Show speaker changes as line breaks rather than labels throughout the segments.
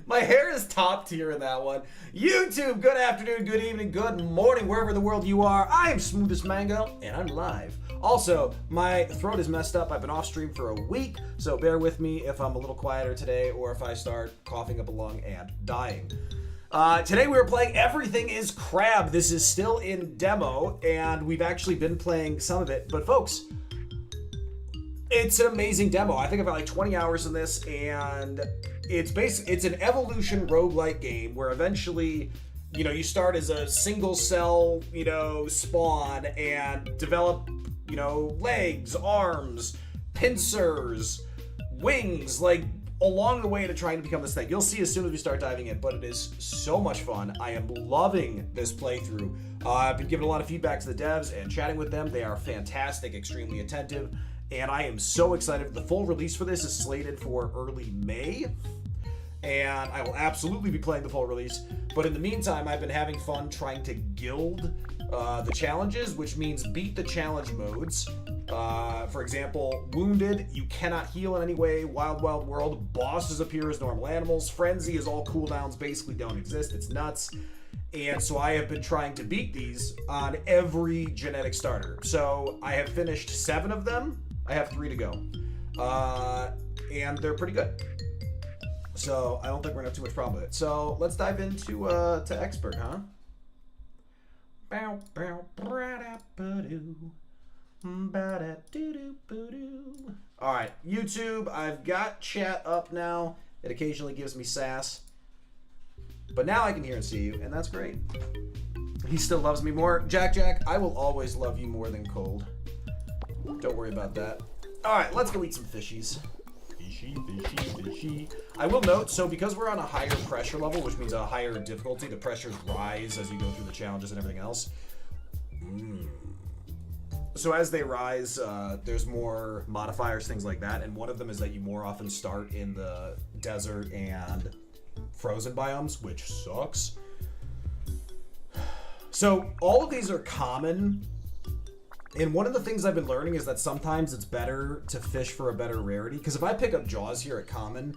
My hair is top tier in that one. YouTube, good afternoon, good evening, good morning, wherever in the world you are. I am Smoothest Mango, and I'm live. Also, my throat is messed up. I've been off stream for a week, so bear with me if I'm a little quieter today or if I start coughing up a lung and dying. Today we were playing Everything is Crab. This is still in demo, and we've actually been playing some of it. But folks, it's an amazing demo. I think I've got like 20 hours in this, and it's an evolution roguelike game where eventually, you know, you start as a single cell, you know, spawn and develop, you know, legs, arms, pincers, wings, like along the way to trying to become this thing. You'll see as soon as we start diving in, but it is so much fun. I am loving this playthrough. I've been giving a lot of feedback to the devs and chatting with them. They are fantastic, extremely attentive, and I am so excited. The full release for this is slated for early May, and I will absolutely be playing the full release. But in the meantime, I've been having fun trying to guild the challenges, which means beat the challenge modes. For example, Wounded, you cannot heal in any way. Wild Wild World, bosses appear as normal animals. Frenzy is all cooldowns basically don't exist. It's nuts. And so I have been trying to beat these on every genetic starter. So I have finished 7 of them. I have 3 to go. And they're pretty good. So I don't think we're gonna have too much problem with it. So let's dive into to expert, huh? Alright, YouTube, I've got chat up now. It occasionally gives me sass. But now I can hear and see you, and that's great. He still loves me more. Jack, I will always love you more than cold. Don't worry about that. Alright, let's go eat some fishies. Fishy. I will note, so because we're on a higher pressure level, which means a higher difficulty, the pressures rise as you go through the challenges and everything else. So as they rise, there's more modifiers, things like that, and one of them is that you more often start in the desert and frozen biomes, which sucks. So all of these are common. And one of the things I've been learning is that sometimes it's better to fish for a better rarity. Because if I pick up Jaws here at common,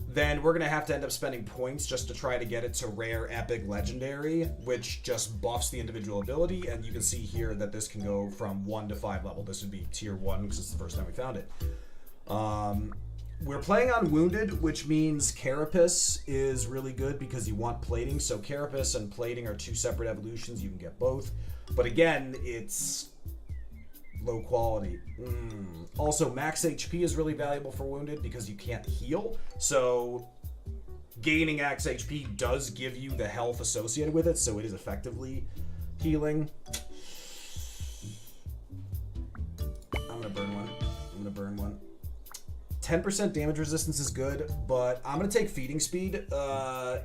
then we're going to have to end up spending points just to try to get it to rare, epic, legendary, which just buffs the individual ability. And you can see here that this can go from 1 to 5 level. This would be tier 1 because it's the first time we found it. We're playing on Wounded, which means Carapace is really good because you want plating. So Carapace and plating are 2 separate evolutions. You can get both. But again, it's low quality. Also, max HP is really valuable for Wounded because you can't heal. So gaining max HP does give you the health associated with it, so it is effectively healing. I'm gonna burn one. 10% damage resistance is good, but I'm gonna take feeding speed.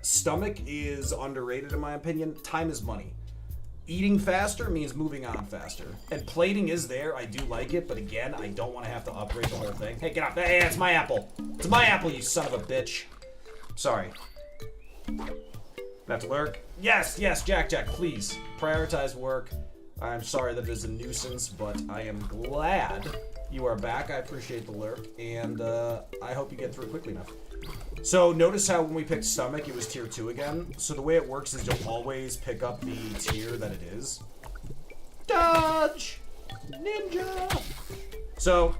Stomach is underrated in my opinion. Time is money. Eating faster means moving on faster. And plating is there. I do like it, but again, I don't want to have to upgrade the whole thing. Hey, get off. Hey, it's my apple. It's my apple, you son of a bitch. Sorry. That's work. Yes, Jack, please. Prioritize work. I'm sorry that it is a nuisance, but I am glad you are back. I appreciate the lurk, and I hope you get through it quickly enough. So notice how when we picked Stomach, it was tier 2 again. So the way it works is you'll always pick up the tier that it is. Dodge! Ninja! So,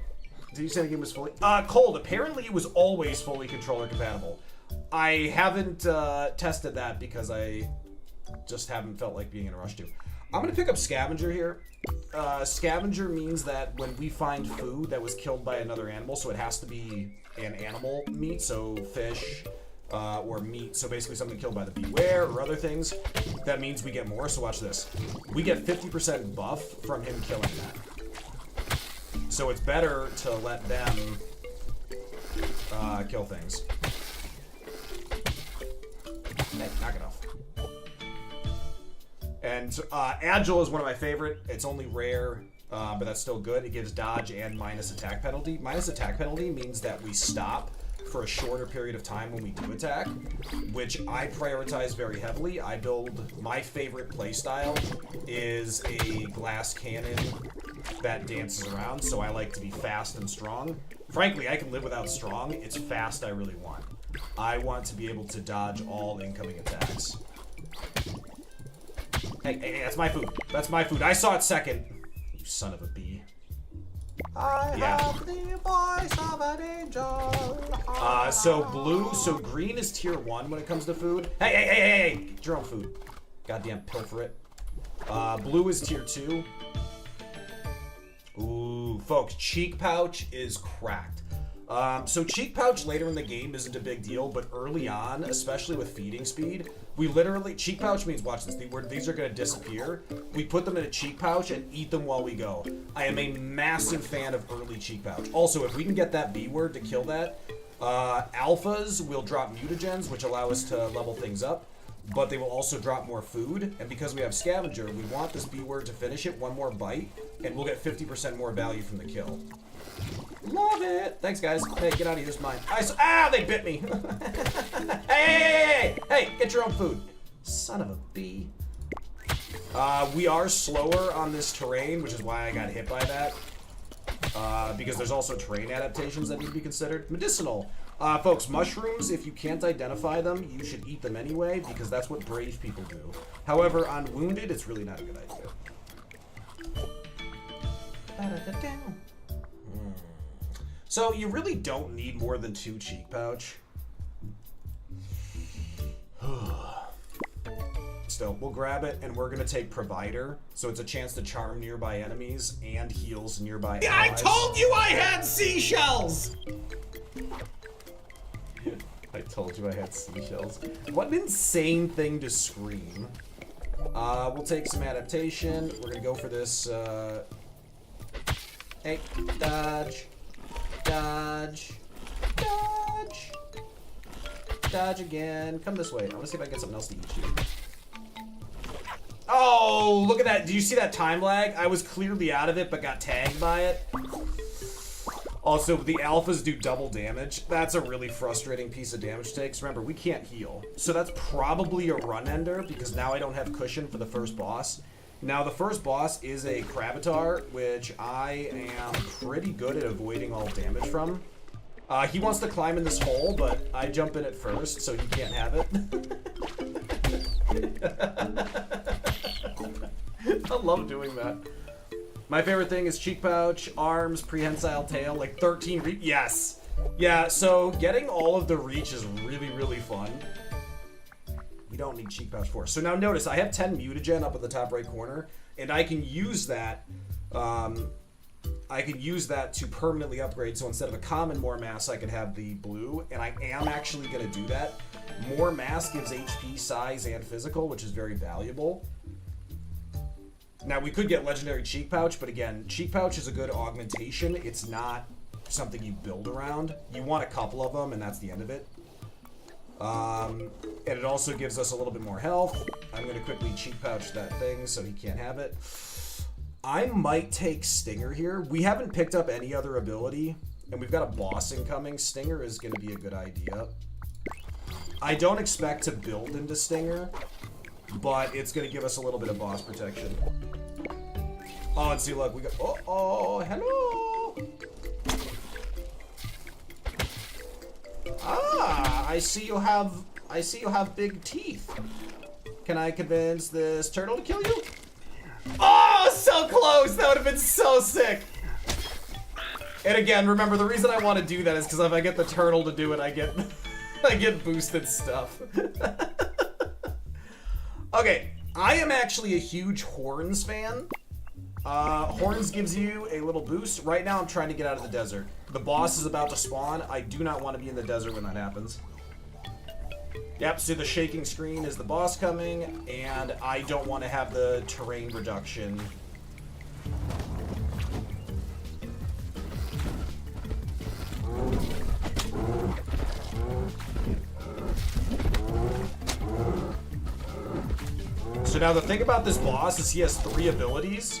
did you say the game was fully... Cold. Apparently it was always fully controller compatible. I haven't tested that because I just haven't felt like being in a rush to. I'm going to pick up Scavenger here. Scavenger means that when we find food that was killed by another animal, so it has to be an animal meat, so fish or meat, so basically something killed by the beware or other things, that means we get more. So watch this. We get 50% buff from him killing that. So it's better to let them kill things. Hey, knock it off. And Agile is one of my favorite. It's only rare, but that's still good. It gives dodge and minus attack penalty. Minus attack penalty means that we stop for a shorter period of time when we do attack, which I prioritize very heavily. I build, my favorite playstyle is a glass cannon that dances around, so I like to be fast and strong. Frankly, I can live without strong. It's fast I really want. I want to be able to dodge all incoming attacks. Hey, that's my food. That's my food. I saw it second. You son of a bee. I have the voice of an angel. So green is tier 1 when it comes to food. Hey, get your own food. Goddamn pilfer it. Blue is tier 2. Ooh, folks, cheek pouch is cracked. So cheek pouch later in the game isn't a big deal, but early on, especially with feeding speed, we literally, cheek pouch means, watch this, these are gonna disappear. We put them in a cheek pouch and eat them while we go. I am a massive fan of early cheek pouch. Also, if we can get that B word to kill that, alphas will drop mutagens, which allow us to level things up, but they will also drop more food, and because we have scavenger, we want this B word to finish it, one more bite, and we'll get 50% more value from the kill. Love it! Thanks, guys. Hey, get out of here. It's mine. They bit me. Hey, get your own food. Son of a bee. We are slower on this terrain, which is why I got hit by that. Because there's also terrain adaptations that need to be considered. Medicinal. Folks, mushrooms, if you can't identify them, you should eat them anyway, because that's what brave people do. However, on wounded, it's really not a good idea. So you really don't need more than 2 cheek pouch. Still, we'll grab it, and we're gonna take provider, so it's a chance to charm nearby enemies and heals nearby allies.
I told you I had seashells!
I told you I had seashells. What an insane thing to scream. We'll take some adaptation. We're gonna go for this, hey, dodge. Dodge. Dodge. Dodge again. Come this way. I want to see if I can get something else to eat you. Oh, look at that. Did you see that time lag? I was clearly out of it, but got tagged by it. Also, the alphas do double damage. That's a really frustrating piece of damage takes. Remember, we can't heal. So that's probably a run ender, because now I don't have cushion for the first boss. Now, the first boss is a Cravatar, which I am pretty good at avoiding all damage from. He wants to climb in this hole, but I jump in it first, so he can't have it. I love doing that. My favorite thing is cheek pouch, arms, prehensile tail, like 13 yes! Yeah, so getting all of the reach is really, really fun. We don't need cheek pouch 4. So now notice, I have 10 mutagen up at the top right corner, and I can use that, to permanently upgrade, so instead of a common more mass, I can have the blue, and I am actually going to do that. More mass gives HP, size, and physical, which is very valuable. Now, we could get legendary cheek pouch, but again, cheek pouch is a good augmentation. It's not something you build around. You want a couple of them, and that's the end of it. And it also gives us a little bit more health. I'm going to quickly cheek pouch that thing so he can't have it. I might take Stinger here. We haven't picked up any other ability, and we've got a boss incoming. Stinger is going to be a good idea. I don't expect to build into Stinger, but it's going to give us a little bit of boss protection. Oh, and see, look, we got... Oh, hello! Ah, I see you have big teeth. Can I convince this turtle to kill you? Oh, so close! That would have been so sick! And again, remember, the reason I want to do that is because if I get the turtle to do it, I get I get boosted stuff. Okay, I am actually a huge Horns fan. Horns gives you a little boost. Right now, I'm trying to get out of the desert. The boss is about to spawn. I do not want to be in the desert when that happens. Yep, so the shaking screen is the boss coming, and I don't want to have the terrain reduction. So now the thing about this boss is he has 3 abilities.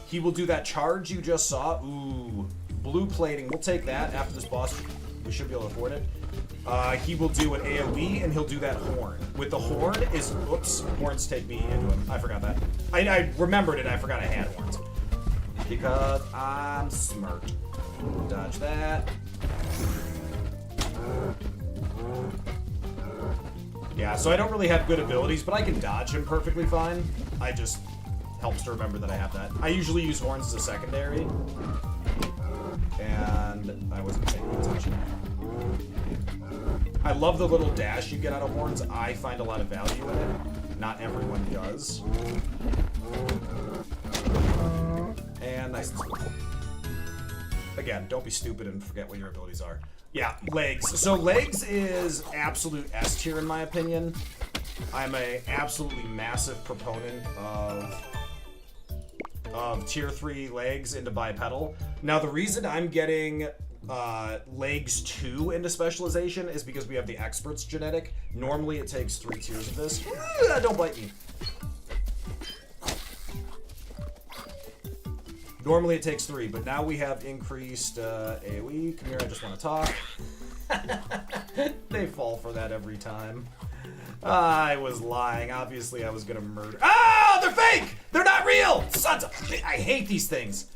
He will do that charge you just saw. Ooh, blue plating. We'll take that after this boss. We should be able to afford it. He will do an AoE, and he'll do that horn. With the horn is... Oops, horns take me into him. I forgot that. I remembered it. I forgot I had horns. Because I'm smart. Dodge that. Yeah, so I don't really have good abilities, but I can dodge him perfectly fine. I just helps to remember that I have that. I usually use horns as a secondary. And I wasn't paying attention. I love the little dash you get out of horns. I find a lot of value in it. Not everyone does. And nice. Again, don't be stupid and forget what your abilities are. Yeah, legs. So legs is absolute S tier in my opinion. I'm a absolutely massive proponent of tier 3 legs into bipedal. Now the reason I'm getting legs 2 into specialization is because we have the experts genetic. Normally it takes 3 tiers of this. Don't bite me. Normally it takes 3, but now we have increased AoE. Come here, I just want to talk. They fall for that every time. I was lying. Obviously, I was gonna murder. Oh, they're fake! They're not real! Sons of... I hate these things.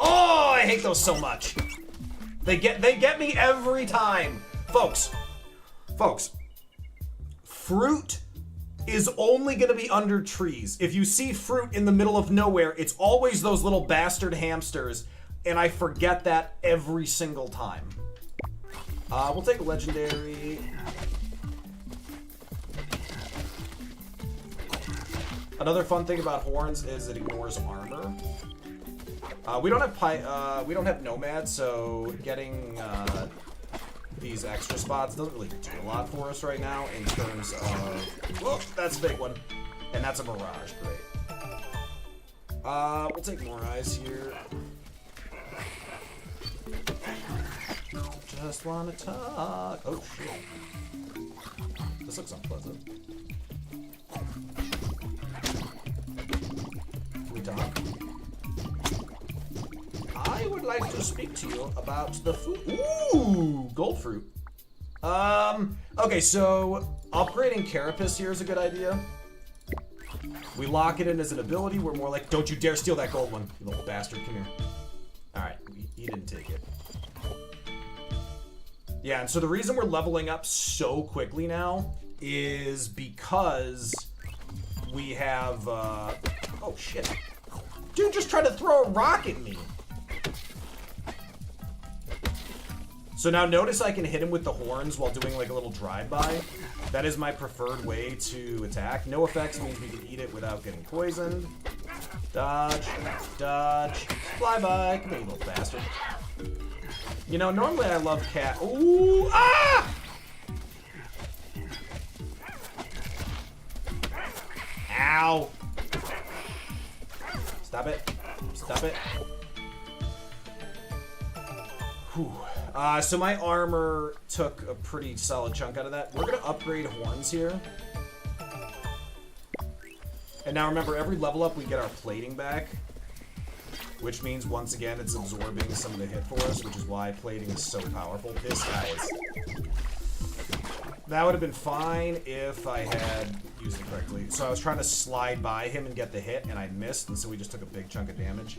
Oh, I hate those so much. They get me every time. Folks, fruit is only gonna be under trees. If you see fruit in the middle of nowhere, it's always those little bastard hamsters, and I forget that every single time. We'll take a legendary. Another fun thing about horns is it ignores armor. We don't have nomads, so getting these extra spots doesn't really do a lot for us right now in terms of. Whoa, that's a big one, and that's a mirage. Great. We'll take more eyes here. Just wanna talk. Oh shit. This looks unpleasant. Can we talk? I would like to speak to you about the food. Ooh, gold fruit. Okay, so upgrading Carapace here is a good idea. We lock it in as an ability. We're more like, don't you dare steal that gold one, you little bastard. Come here. All right, he didn't take it. Yeah, and so the reason we're leveling up so quickly now is because we have, oh shit. Dude just tried to throw a rock at me. So now notice I can hit him with the horns while doing like a little drive-by. That is my preferred way to attack. No effects means we can eat it without getting poisoned. Dodge, dodge, fly by. Come here, you little bastard. You know, normally I love cat. Ooh, ah! Ow. Stop it. Stop it. Whew. So my armor took a pretty solid chunk out of that. We're gonna upgrade horns here. And now remember, every level up we get our plating back. Which means, once again, it's absorbing some of the hit for us, which is why plating is so powerful. This guy is... That would have been fine if I had used it correctly. So I was trying to slide by him and get the hit, and I missed, and so we just took a big chunk of damage.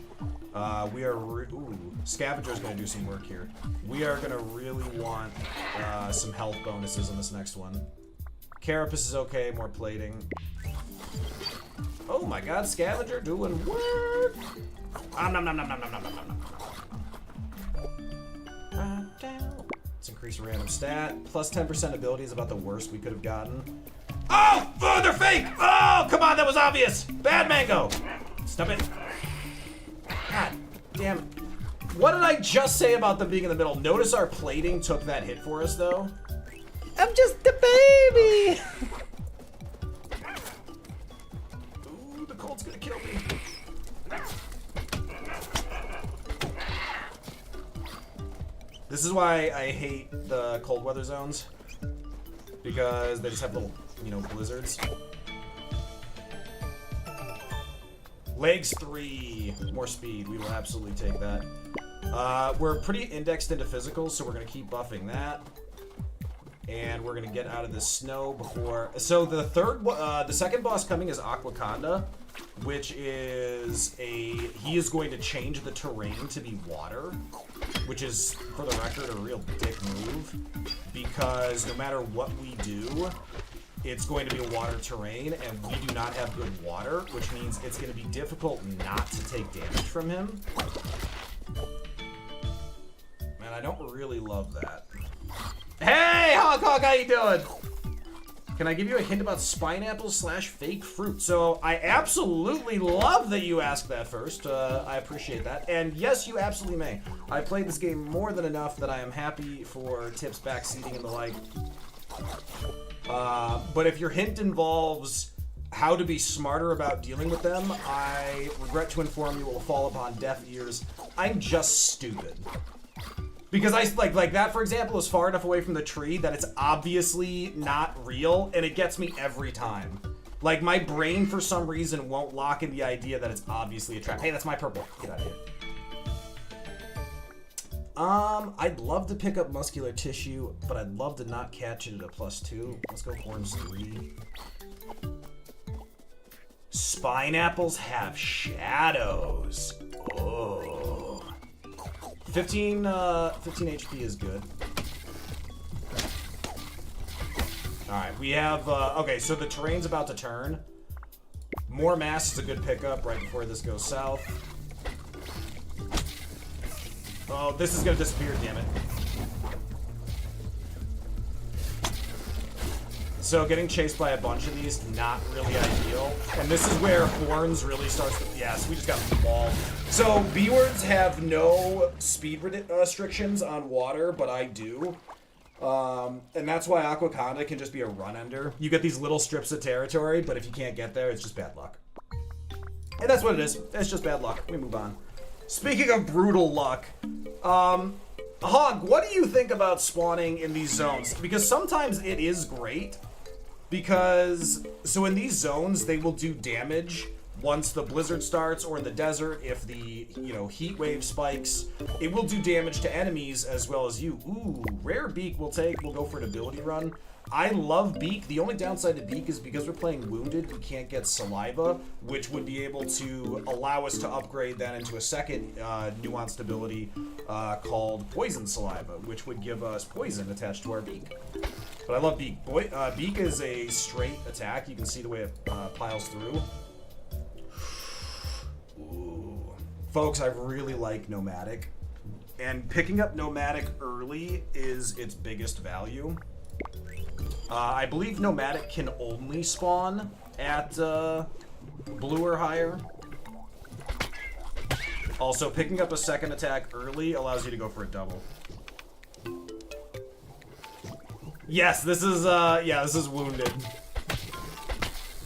We are... Ooh, Scavenger's going to do some work here. We are going to really want some health bonuses on this next one. Carapace is okay, more plating. Oh my god, Scavenger doing work! Nom nom nom nom nom nom nom nom nom. Let's increase a random stat. Plus 10% ability is about the worst we could have gotten. Oh! Oh, they're fake! Oh, come on, that was obvious! Bad mango! Stop it. God damn it. What did I just say about them being in the middle? Notice our plating took that hit for us, though.
I'm just a baby!
Ooh, the cold's gonna kill me. This is why I hate the cold weather zones, because they just have little, you know, blizzards. Legs 3, more speed. We will absolutely take that. We're pretty indexed into physicals, so we're gonna keep buffing that, and we're gonna get out of this snow before. So the second boss coming is Aquaconda, which is he is going to change the terrain to be water. which is, for the record, a real dick move, because no matter what we do, it's going to be a water terrain, and we do not have good water, which means it's going to be difficult not to take damage from him. Man, I don't really love that. Hey, Honk Honk, how you doing? Can I give you a hint about pineapple/fake fruit? So I absolutely love that you asked that first. I appreciate that. And yes, you absolutely may. I played this game more than enough that I am happy for tips, backseating, and the like. But if your hint involves how to be smarter about dealing with them, I regret to inform you will fall upon deaf ears. I'm just stupid. Because I, like that, for example, is far enough away from the tree that it's obviously not real, and it gets me every time. Like, my brain, for some reason, won't lock in the idea that it's obviously a trap. Hey, that's my purple. Get out of here. I'd love to pick up muscular tissue, but I'd love to not catch it at a +2. Let's go horns 3. Spineapples have shadows. Oh. 15 HP is good. Alright, we have, okay, so the terrain's about to turn. More mass is a good pickup right before this goes south. Oh, this is gonna disappear, damn it. So getting chased by a bunch of these, not really ideal. And this is where horns really starts to, yes, we just got mauled. So B-words have no speed restrictions on water, but I do. And that's why Aquaconda can just be a run-ender. You get these little strips of territory, but if you can't get there, it's just bad luck. And that's what it is. It's just bad luck. We move on. Speaking of brutal luck, Hog, what do you think about spawning in these zones? Because sometimes it is great, because, so in these zones, they will do damage once the blizzard starts, or in the desert, if the, heat wave spikes, it will do damage to enemies as well as you. Ooh, rare Beak we'll go for an ability run. I love Beak. The only downside to Beak is because we're playing Wounded, we can't get Saliva, which would be able to allow us to upgrade that into a second nuanced ability called Poison Saliva, which would give us poison attached to our Beak. But I love Beak. Beak is a straight attack. You can see the way it piles through. Ooh. Folks, I really like Nomadic. And picking up Nomadic early is its biggest value. I believe Nomadic can only spawn at blue or higher. Also, picking up a second attack early allows you to go for a double. Yes, this is, this is Wounded.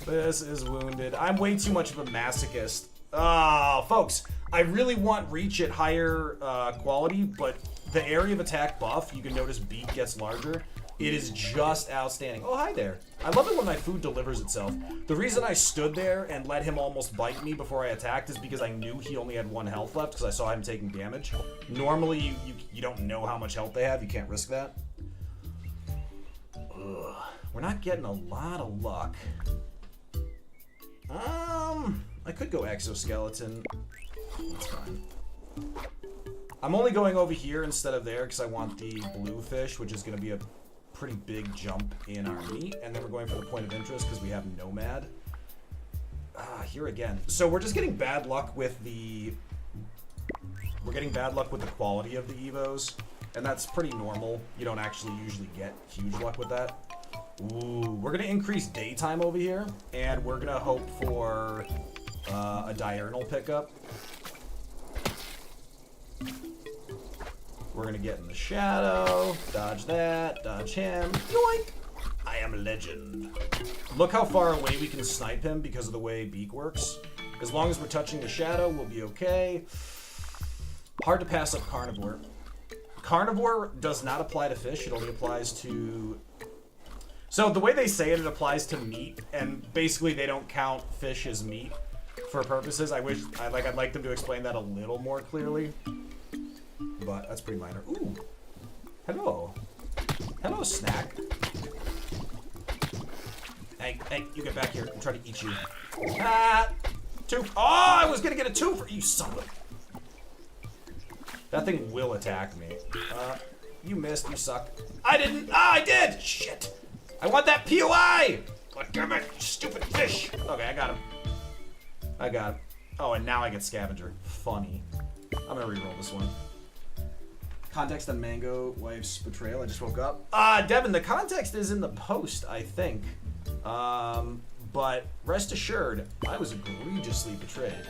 This is Wounded. I'm way too much of a masochist. Folks, I really want Reach at higher quality, but the area of attack buff, you can notice Beak gets larger. It is just outstanding. Oh, hi there. I love it when my food delivers itself. The reason I stood there and let him almost bite me before I attacked is because I knew he only had 1 health left because I saw him taking damage. Normally, you don't know how much health they have. You can't risk that. Ugh. We're not getting a lot of luck. I could go exoskeleton. That's fine. I'm only going over here instead of there because I want the blue fish, which is going to be a pretty big jump in our meat, and then we're going for the point of interest because we have Nomad. Here again. So we're just getting bad luck with the... We're getting bad luck with the quality of the Evos, and that's pretty normal. You don't actually usually get huge luck with that. Ooh, we're going to increase daytime over here, and we're going to hope for a diurnal pickup. We're gonna get in the shadow, dodge that, dodge him, yoink! I am a legend. Look how far away we can snipe him because of the way Beak works. As long as we're touching the shadow, we'll be okay. Hard to pass up Carnivore. Carnivore does not apply to fish, it only applies to... So the way they say it, it applies to meat, and basically they don't count fish as meat for purposes. I'd like them to explain that a little more clearly. But that's pretty minor. Ooh. Hello. Hello, snack. Hey, you get back here. I'm trying to eat you. Ah! 2. Oh, I was gonna get a 2 for you, son of a... That thing will attack me. You missed. You suck. I didn't. Ah, I did. Shit. I want that POI. God damn it, stupid fish. Okay, I got him. I got him. Oh, and now I get scavenger. Funny. I'm gonna reroll this one. Context on Mango Wife's betrayal. I just woke up. Devin, the context is in the post, I think. But rest assured, I was egregiously betrayed.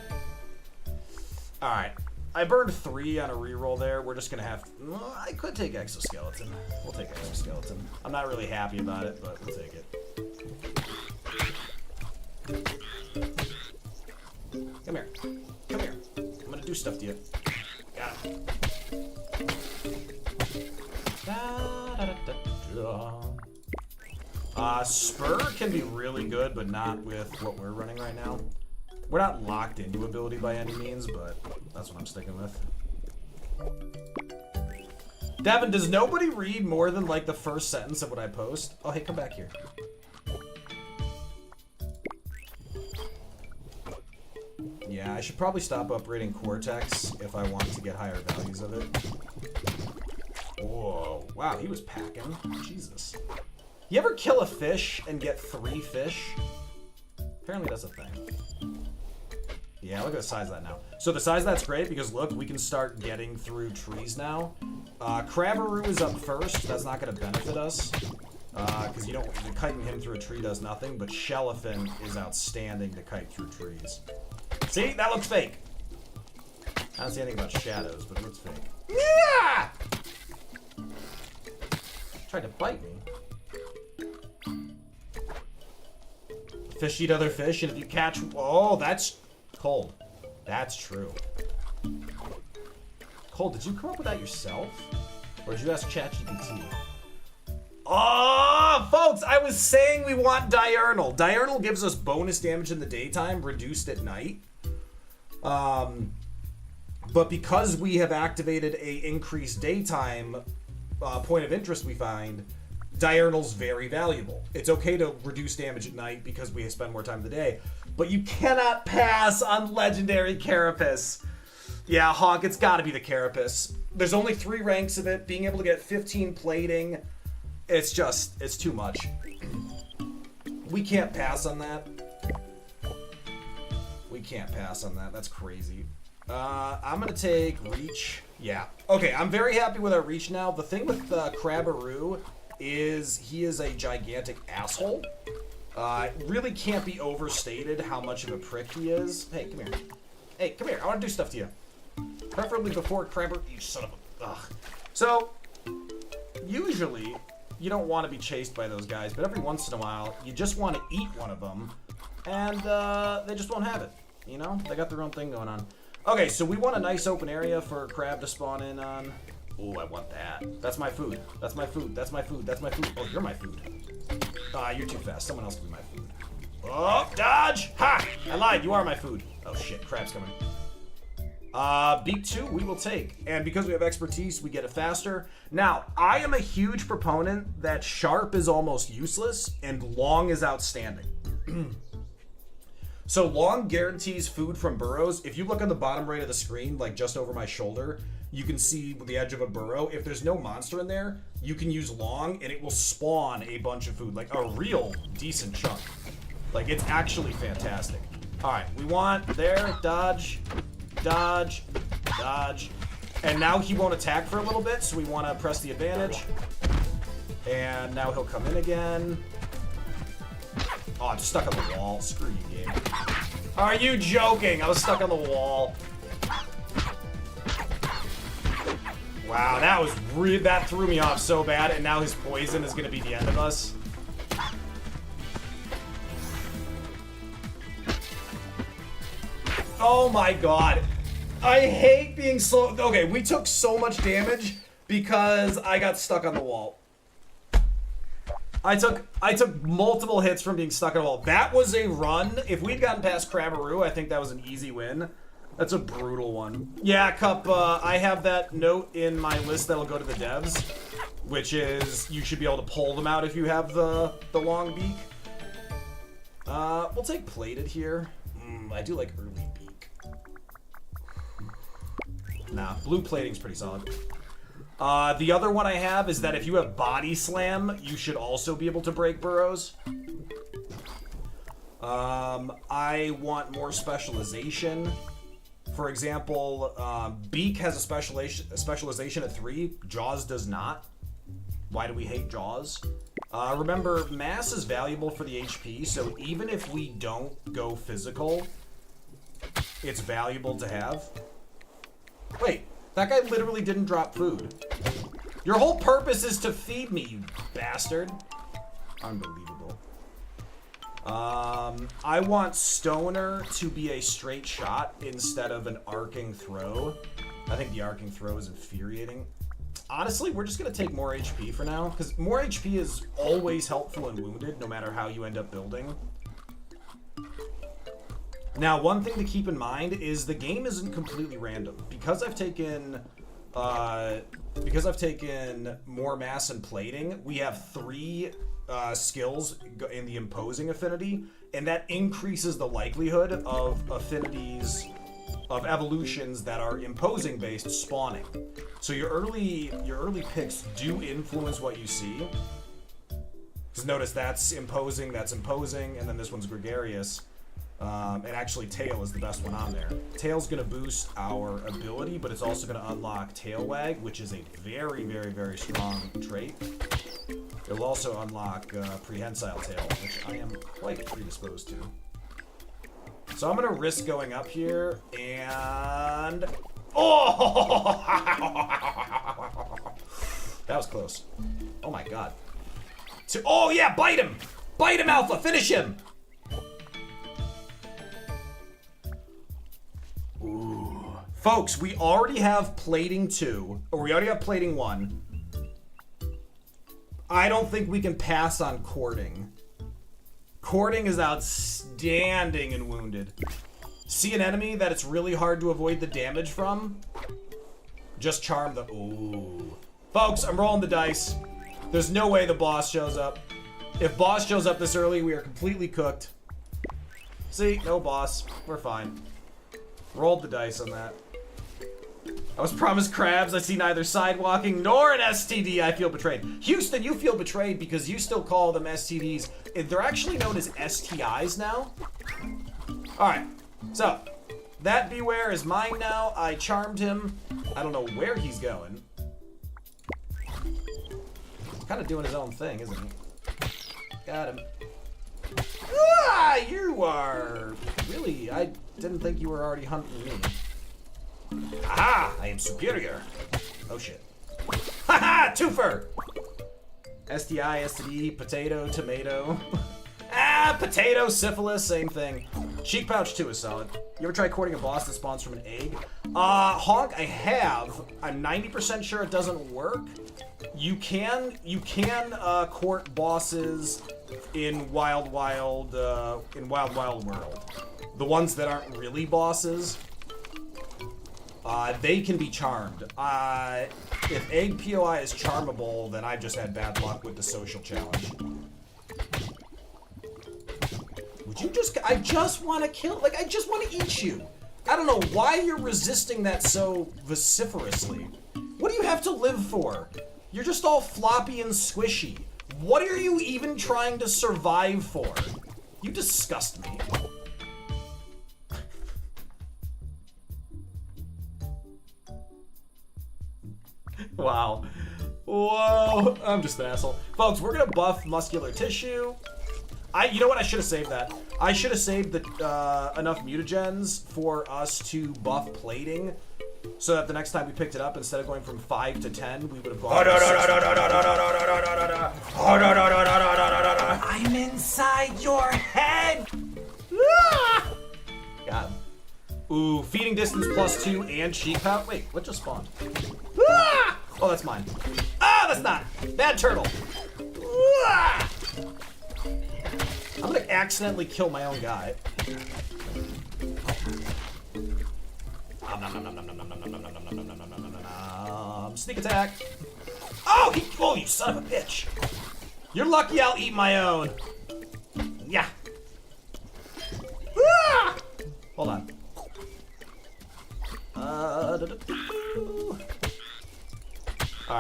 Alright. I burned 3 on a reroll there. We're just gonna have... Well, I could take Exoskeleton. We'll take Exoskeleton. I'm not really happy about it, but we'll take it. Come here. Come here. I'm gonna do stuff to you. Got it. Spur can be really good, but not with what we're running right now. We're not locked into ability by any means, but that's what I'm sticking with. Devin, does nobody read more than like the first sentence of what I post? Oh, hey, come back here. Yeah, I should probably stop upgrading Cortex if I want to get higher values of it. Whoa, wow, he was packing. Jesus. You ever kill a fish and get 3 fish? Apparently that's a thing. Yeah, look at the size of that now. So the size of that's great because look, we can start getting through trees now. Crabberoo is up first. That's not going to benefit us. Because you don't, kiting him through a tree does nothing, but Shellifen is outstanding to kite through trees. See? That looks fake. I don't see anything about shadows, but it looks fake. Yeah! Tried to bite me. Fish eat other fish, and if you catch... Oh, that's cold. That's true. Cole, did you come up with that yourself? Or did you ask ChatGPT? Oh, folks, I was saying we want Diurnal. Diurnal gives us bonus damage in the daytime, reduced at night. But because we have activated a increased daytime point of interest we find, Diurnal's very valuable. It's okay to reduce damage at night because we spend more time in the day, but you cannot pass on Legendary Carapace. Yeah, Hawk, it's gotta be the Carapace. There's only 3 ranks of it. Being able to get 15 plating, it's too much. We can't pass on that. We can't pass on that. That's crazy. I'm gonna take Reach. Yeah. Okay, I'm very happy with our Reach now. The thing with Crabberoo is he is a gigantic asshole. It really can't be overstated how much of a prick he is. Hey, come here. Hey, come here. I want to do stuff to you. Preferably before Crabber... You son of a... Ugh. So, usually, you don't want to be chased by those guys, but every once in a while, you just want to eat one of them, and they just won't have it. You know? They got their own thing going on. Okay, so we want a nice open area for Crab to spawn in on. Oh, I want that. That's my food. That's my food. That's my food. That's my food. Oh, you're my food. You're too fast. Someone else can be my food. Oh, dodge! Ha! I lied. You are my food. Oh, shit. Crab's coming. Beat 2, we will take. And because we have expertise, we get it faster. Now, I am a huge proponent that sharp is almost useless and long is outstanding. So long guarantees food from burrows. If you look on the bottom right of the screen, like just over my shoulder, you can see the edge of a burrow. If there's no monster in there, you can use long and it will spawn a bunch of food, like a real decent chunk. Like, it's actually fantastic. All right, we want there, dodge, dodge, dodge. And now he won't attack for a little bit, so we want to press the advantage. And now he'll come in again. Oh, I'm stuck on the wall. Screw you, game. Are you joking? I was stuck on the wall. Wow, that was that threw me off so bad, and now his poison is gonna be the end of us. Oh my god. I hate being slow. Okay, we took so much damage because I got stuck on the wall. I took multiple hits from being stuck on a wall. That was a run. If we'd gotten past Crabberoo, I think that was an easy win. That's a brutal one. Yeah, Cup, I have that note in my list that'll go to the devs, which is you should be able to pull them out if you have the long beak. We'll take plated here. I do like early beak. Nah, blue plating's pretty solid. The other one I have is that if you have body slam, you should also be able to break burrows. I want more specialization. For example, Beak has a specialization at 3. Jaws does not. Why do we hate Jaws? Remember, mass is valuable for the HP, so even if we don't go physical, it's valuable to have. Wait, that guy literally didn't drop food. Your whole purpose is to feed me, you bastard. Unbelievable. I want Stoner to be a straight shot instead of an arcing throw. I think the arcing throw is infuriating. Honestly, we're just going to take more HP for now, because more HP is always helpful in Wounded, no matter how you end up building. Now, one thing to keep in mind is the game isn't completely random. Because I've taken more mass and plating, we have 3 skills in the imposing affinity, and that increases the likelihood of affinities of evolutions that are imposing based spawning. So your early picks do influence what you see. Because notice that's imposing, and then this one's gregarious. And actually Tail is the best one on there. Tail's gonna boost our ability, but it's also gonna unlock Tail Wag, which is a very, very, very strong trait. It'll also unlock Prehensile Tail, which I am quite predisposed to. So I'm gonna risk going up here, and... Oh! That was close. Oh my god. Oh yeah, bite him! Bite him, Alpha! Finish him! Ooh. Folks, we already have plating 2, or we already have plating 1. I don't think we can pass on courting. Courting is outstanding in Wounded. See an enemy that it's really hard to avoid the damage from? Just charm the... Ooh. Folks, I'm rolling the dice. There's no way the boss shows up. If boss shows up this early, we are completely cooked. See? No boss. We're fine. Rolled the dice on that. I was promised crabs. I see neither sidewalking nor an STD. I feel betrayed. Houston, you feel betrayed because you still call them STDs. They're actually known as STIs now. Alright. So, that Beware is mine now. I charmed him. I don't know where he's going. Kind of doing his own thing, isn't he? Got him. Ah, you are... Really, I didn't think you were already hunting me. Aha! I am superior. Oh shit. Haha! Twofer! STI, STD, potato, tomato. Potato, syphilis, same thing. Cheek pouch 2 is solid. You ever try courting a boss that spawns from an egg? Honk, I have. I'm 90% sure it doesn't work. You can court bosses in Wild World. The ones that aren't really bosses. They can be charmed. If Egg POI is charmable, then I've just had bad luck with the social challenge. Would you just... I just want to kill... Like, I just want to eat you. I don't know why you're resisting that so vociferously. What do you have to live for? You're just all floppy and squishy. What are you even trying to survive for? You disgust me. Wow. Whoa. I'm just an asshole. Folks, we're gonna buff muscular tissue. You know what? I should have saved that. I should have saved the enough mutagens for us to buff plating, so that the next time we picked it up, instead of going from 5 to 10, we would have gone. I'm inside your head. Got him. Ooh, feeding distance +2 and cheek pouch. Wait, what just spawned? Oh, that's mine. Ah, that's not. Bad turtle. I'm gonna accidentally kill my own guy. Sneak attack. Oh, you son of a bitch. You're lucky I'll eat my own. Yeah. Hold on.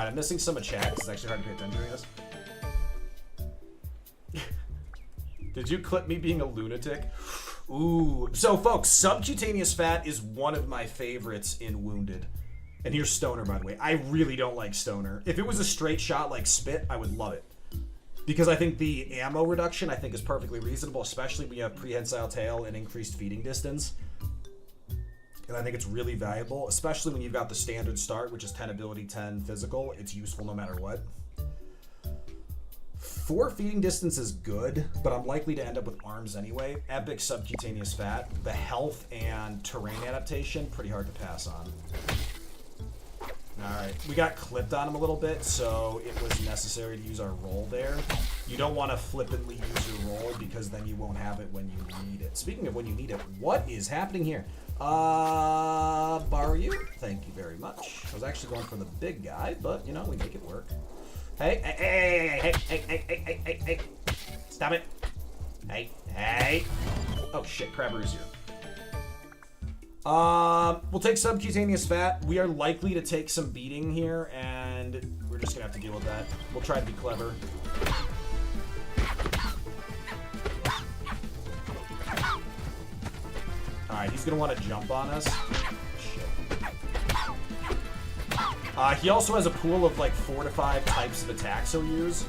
I'm missing some of chat. It's actually hard to pay attention during this. Did you clip me being a lunatic? Ooh. So, folks, subcutaneous fat is one of my favorites in Wounded. And here's Stoner, by the way. I really don't like Stoner. If it was a straight shot like Spit, I would love it. Because I think the ammo reduction, I think, is perfectly reasonable, especially when you have prehensile tail and increased feeding distance. And I think it's really valuable, especially when you've got the standard start, which is 10 ability, 10 physical. It's useful no matter what. 4 feeding distance is good, but I'm likely to end up with arms anyway. Epic subcutaneous fat. The health and terrain adaptation, pretty hard to pass on. Alright, we got clipped on him a little bit, so it was necessary to use our roll there. You don't want to flippantly use your roll, because then you won't have it when you need it. Speaking of when you need it, what is happening here? Borrow you? Thank you very much. I was actually going for the big guy, but, you know, we make it work. Hey, hey, hey, hey, hey, hey, hey, hey, hey. Stop it. Hey, hey. Oh, shit, Crabber's here. We'll take subcutaneous fat. We are likely to take some beating here, and we're just gonna have to deal with that. We'll try to be clever. Alright, he's gonna want to jump on us. Shit. He also has a pool of like 4 to 5 types of attacks he'll use.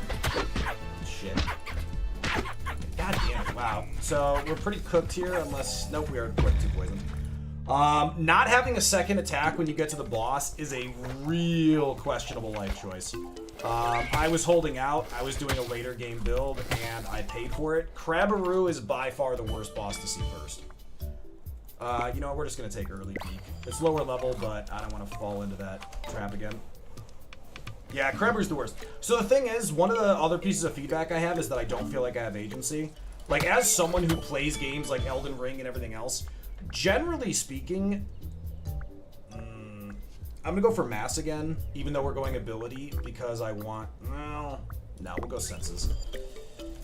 Shit. God damn it, wow. So, we're pretty cooked here, unless... Nope, we are way too poisoned. Not having a second attack when you get to the boss is a real questionable life choice. I was holding out, I was doing a later game build, and I paid for it. Crabberoo is by far the worst boss to see first. You know, we're just gonna take early peek. It's lower level, but I don't want to fall into that trap again. Yeah, Crabberoo's the worst. So the thing is, one of the other pieces of feedback I have is that I don't feel like I have agency. Like, as someone who plays games like Elden Ring and everything else, generally speaking, I'm gonna go for mass again, even though we're going ability, because I want, well, no, we'll go senses.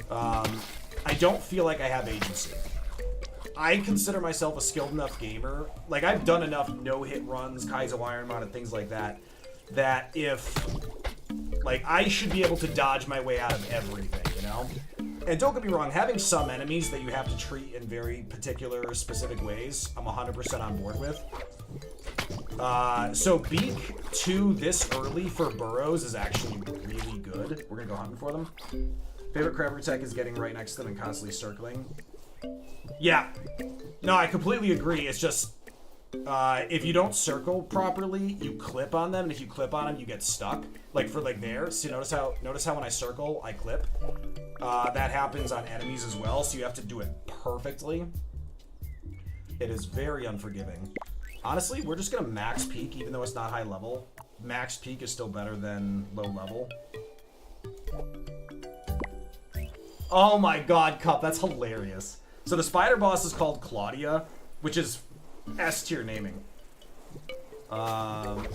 I don't feel like I have agency. I consider myself a skilled enough gamer. Like, I've done enough no-hit runs, Kaizo Ironmon, and things like that, that if, like, I should be able to dodge my way out of everything, you know? And don't get me wrong, having some enemies that you have to treat in very particular, specific ways, I'm 100% on board with. So Beak 2 this early for burrows is actually really good. We're gonna go hunting for them. Favorite Crabber tech is getting right next to them and constantly circling. Yeah. No, I completely agree. It's just, if you don't circle properly, you clip on them, and if you clip on them, you get stuck. Like, for, like, there. See, notice how when I circle, I clip? That happens on enemies as well, so you have to do it perfectly. It is very unforgiving. Honestly, we're just gonna max peak, even though it's not high level. Max peak is still better than low level. Oh my god, Cup, that's hilarious. So the spider boss is called Claudia, which is S-tier naming. But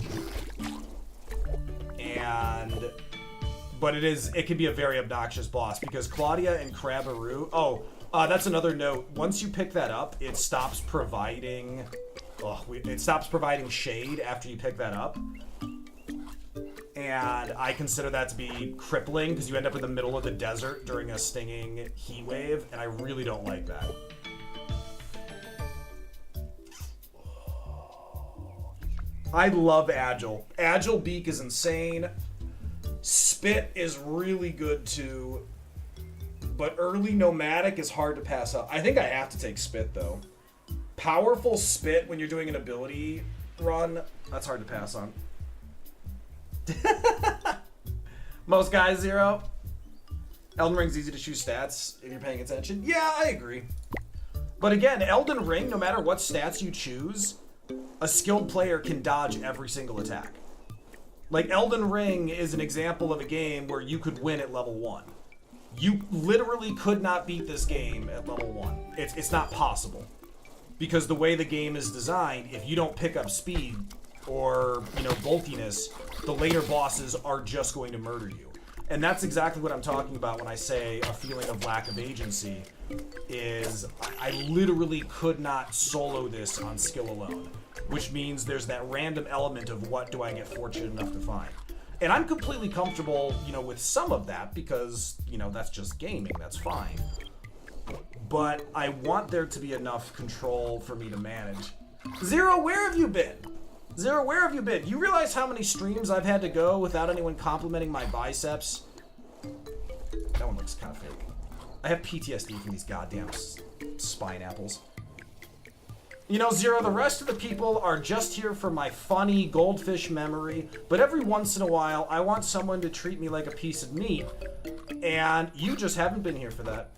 it can be a very obnoxious boss, because Claudia and Crabberoo... that's another note. Once you pick that up, it stops providing... it stops providing shade after you pick that up. And I consider that to be crippling, because you end up in the middle of the desert during a stinging heat wave, and I really don't like that. I love Agile. Agile Beak is insane. Spit is really good too. But early Nomadic is hard to pass up. I think I have to take Spit though. Powerful Spit when you're doing an ability run, that's hard to pass on. Most guys 0. Elden Ring's easy to choose stats if you're paying attention. Yeah, I agree. But again, Elden Ring, no matter what stats you choose, a skilled player can dodge every single attack. Like, Elden Ring is an example of a game where you could win at level 1. You literally could not beat this game at level 1. It's not possible. Because the way the game is designed, if you don't pick up speed or, you know, bulkiness, the later bosses are just going to murder you. And that's exactly what I'm talking about when I say a feeling of lack of agency, is I literally could not solo this on skill alone, which means there's that random element of what do I get fortunate enough to find. And I'm completely comfortable, you know, with some of that because, you know, that's just gaming. That's fine. But I want there to be enough control for me to manage. Zero, where have you been? Zero, where have you been? You realize how many streams I've had to go without anyone complimenting my biceps? That one looks kind of fake. I have PTSD from these goddamn spine apples. You know, Zero, the rest of the people are just here for my funny goldfish memory, but every once in a while, I want someone to treat me like a piece of meat, and you just haven't been here for that.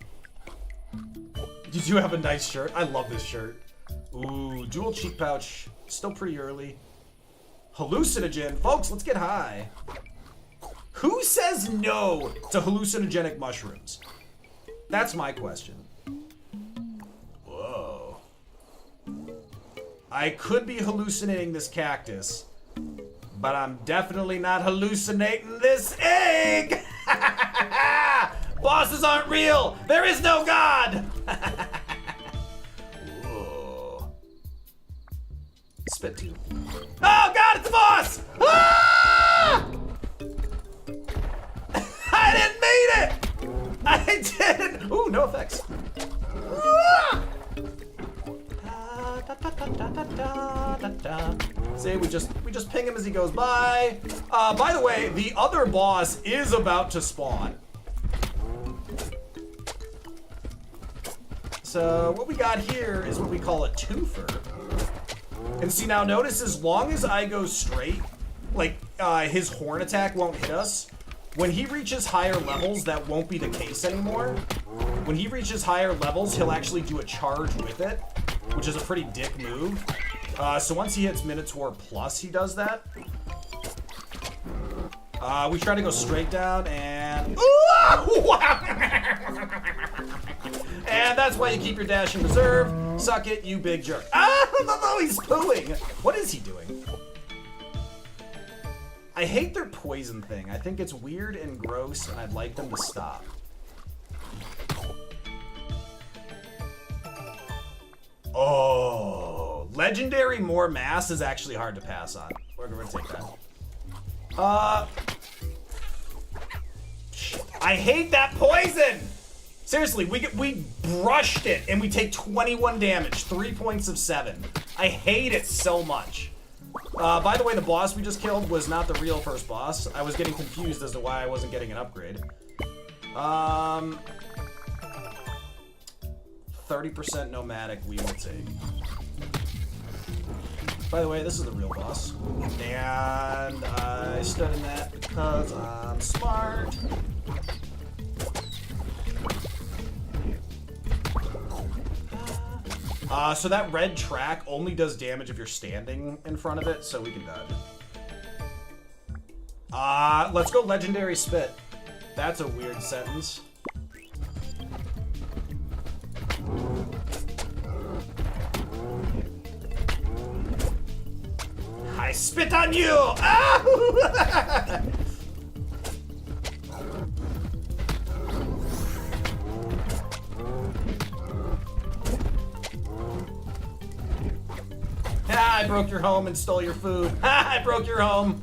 You do have a nice shirt. I love this shirt. Ooh, dual cheek pouch. Still pretty early. Hallucinogen. Folks, let's get high. Who says no to hallucinogenic mushrooms? That's my question. Whoa. I could be hallucinating this cactus, but I'm definitely not hallucinating this egg! Bosses aren't real! There is no God! Spit tube. Oh God, it's a boss! Ah! I didn't mean it! I didn't! Ooh, no effects. See, we just ping him as he goes by. By the way, the other boss is about to spawn. So what we got here is what we call a twofer. And see, now notice as long as I go straight, like his horn attack won't hit us. When he reaches higher levels, that won't be the case anymore. When he reaches higher levels, he'll actually do a charge with it, which is a pretty dick move. So once he hits Minotaur Plus, he does that. We try to go straight down and... And that's why you keep your dash in reserve. Suck it, you big jerk. Ah, he's pooing. What is he doing? I hate their poison thing. I think it's weird and gross, and I'd like them to stop. Oh, legendary more mass is actually hard to pass on. We're gonna take that. I hate that poison! Seriously, we brushed it and we take 21 damage, 3 points of 7. I hate it so much. By the way, the boss we just killed was not the real first boss. I was getting confused as to why I wasn't getting an upgrade. 30% nomadic we will take. By the way, this is the real boss. And I stood in that because I'm smart. So that red track only does damage if you're standing in front of it, so we can dodge. Let's go legendary spit. That's a weird sentence. I spit on you! Ah! Ah, I broke your home and stole your food. Ah, I broke your home.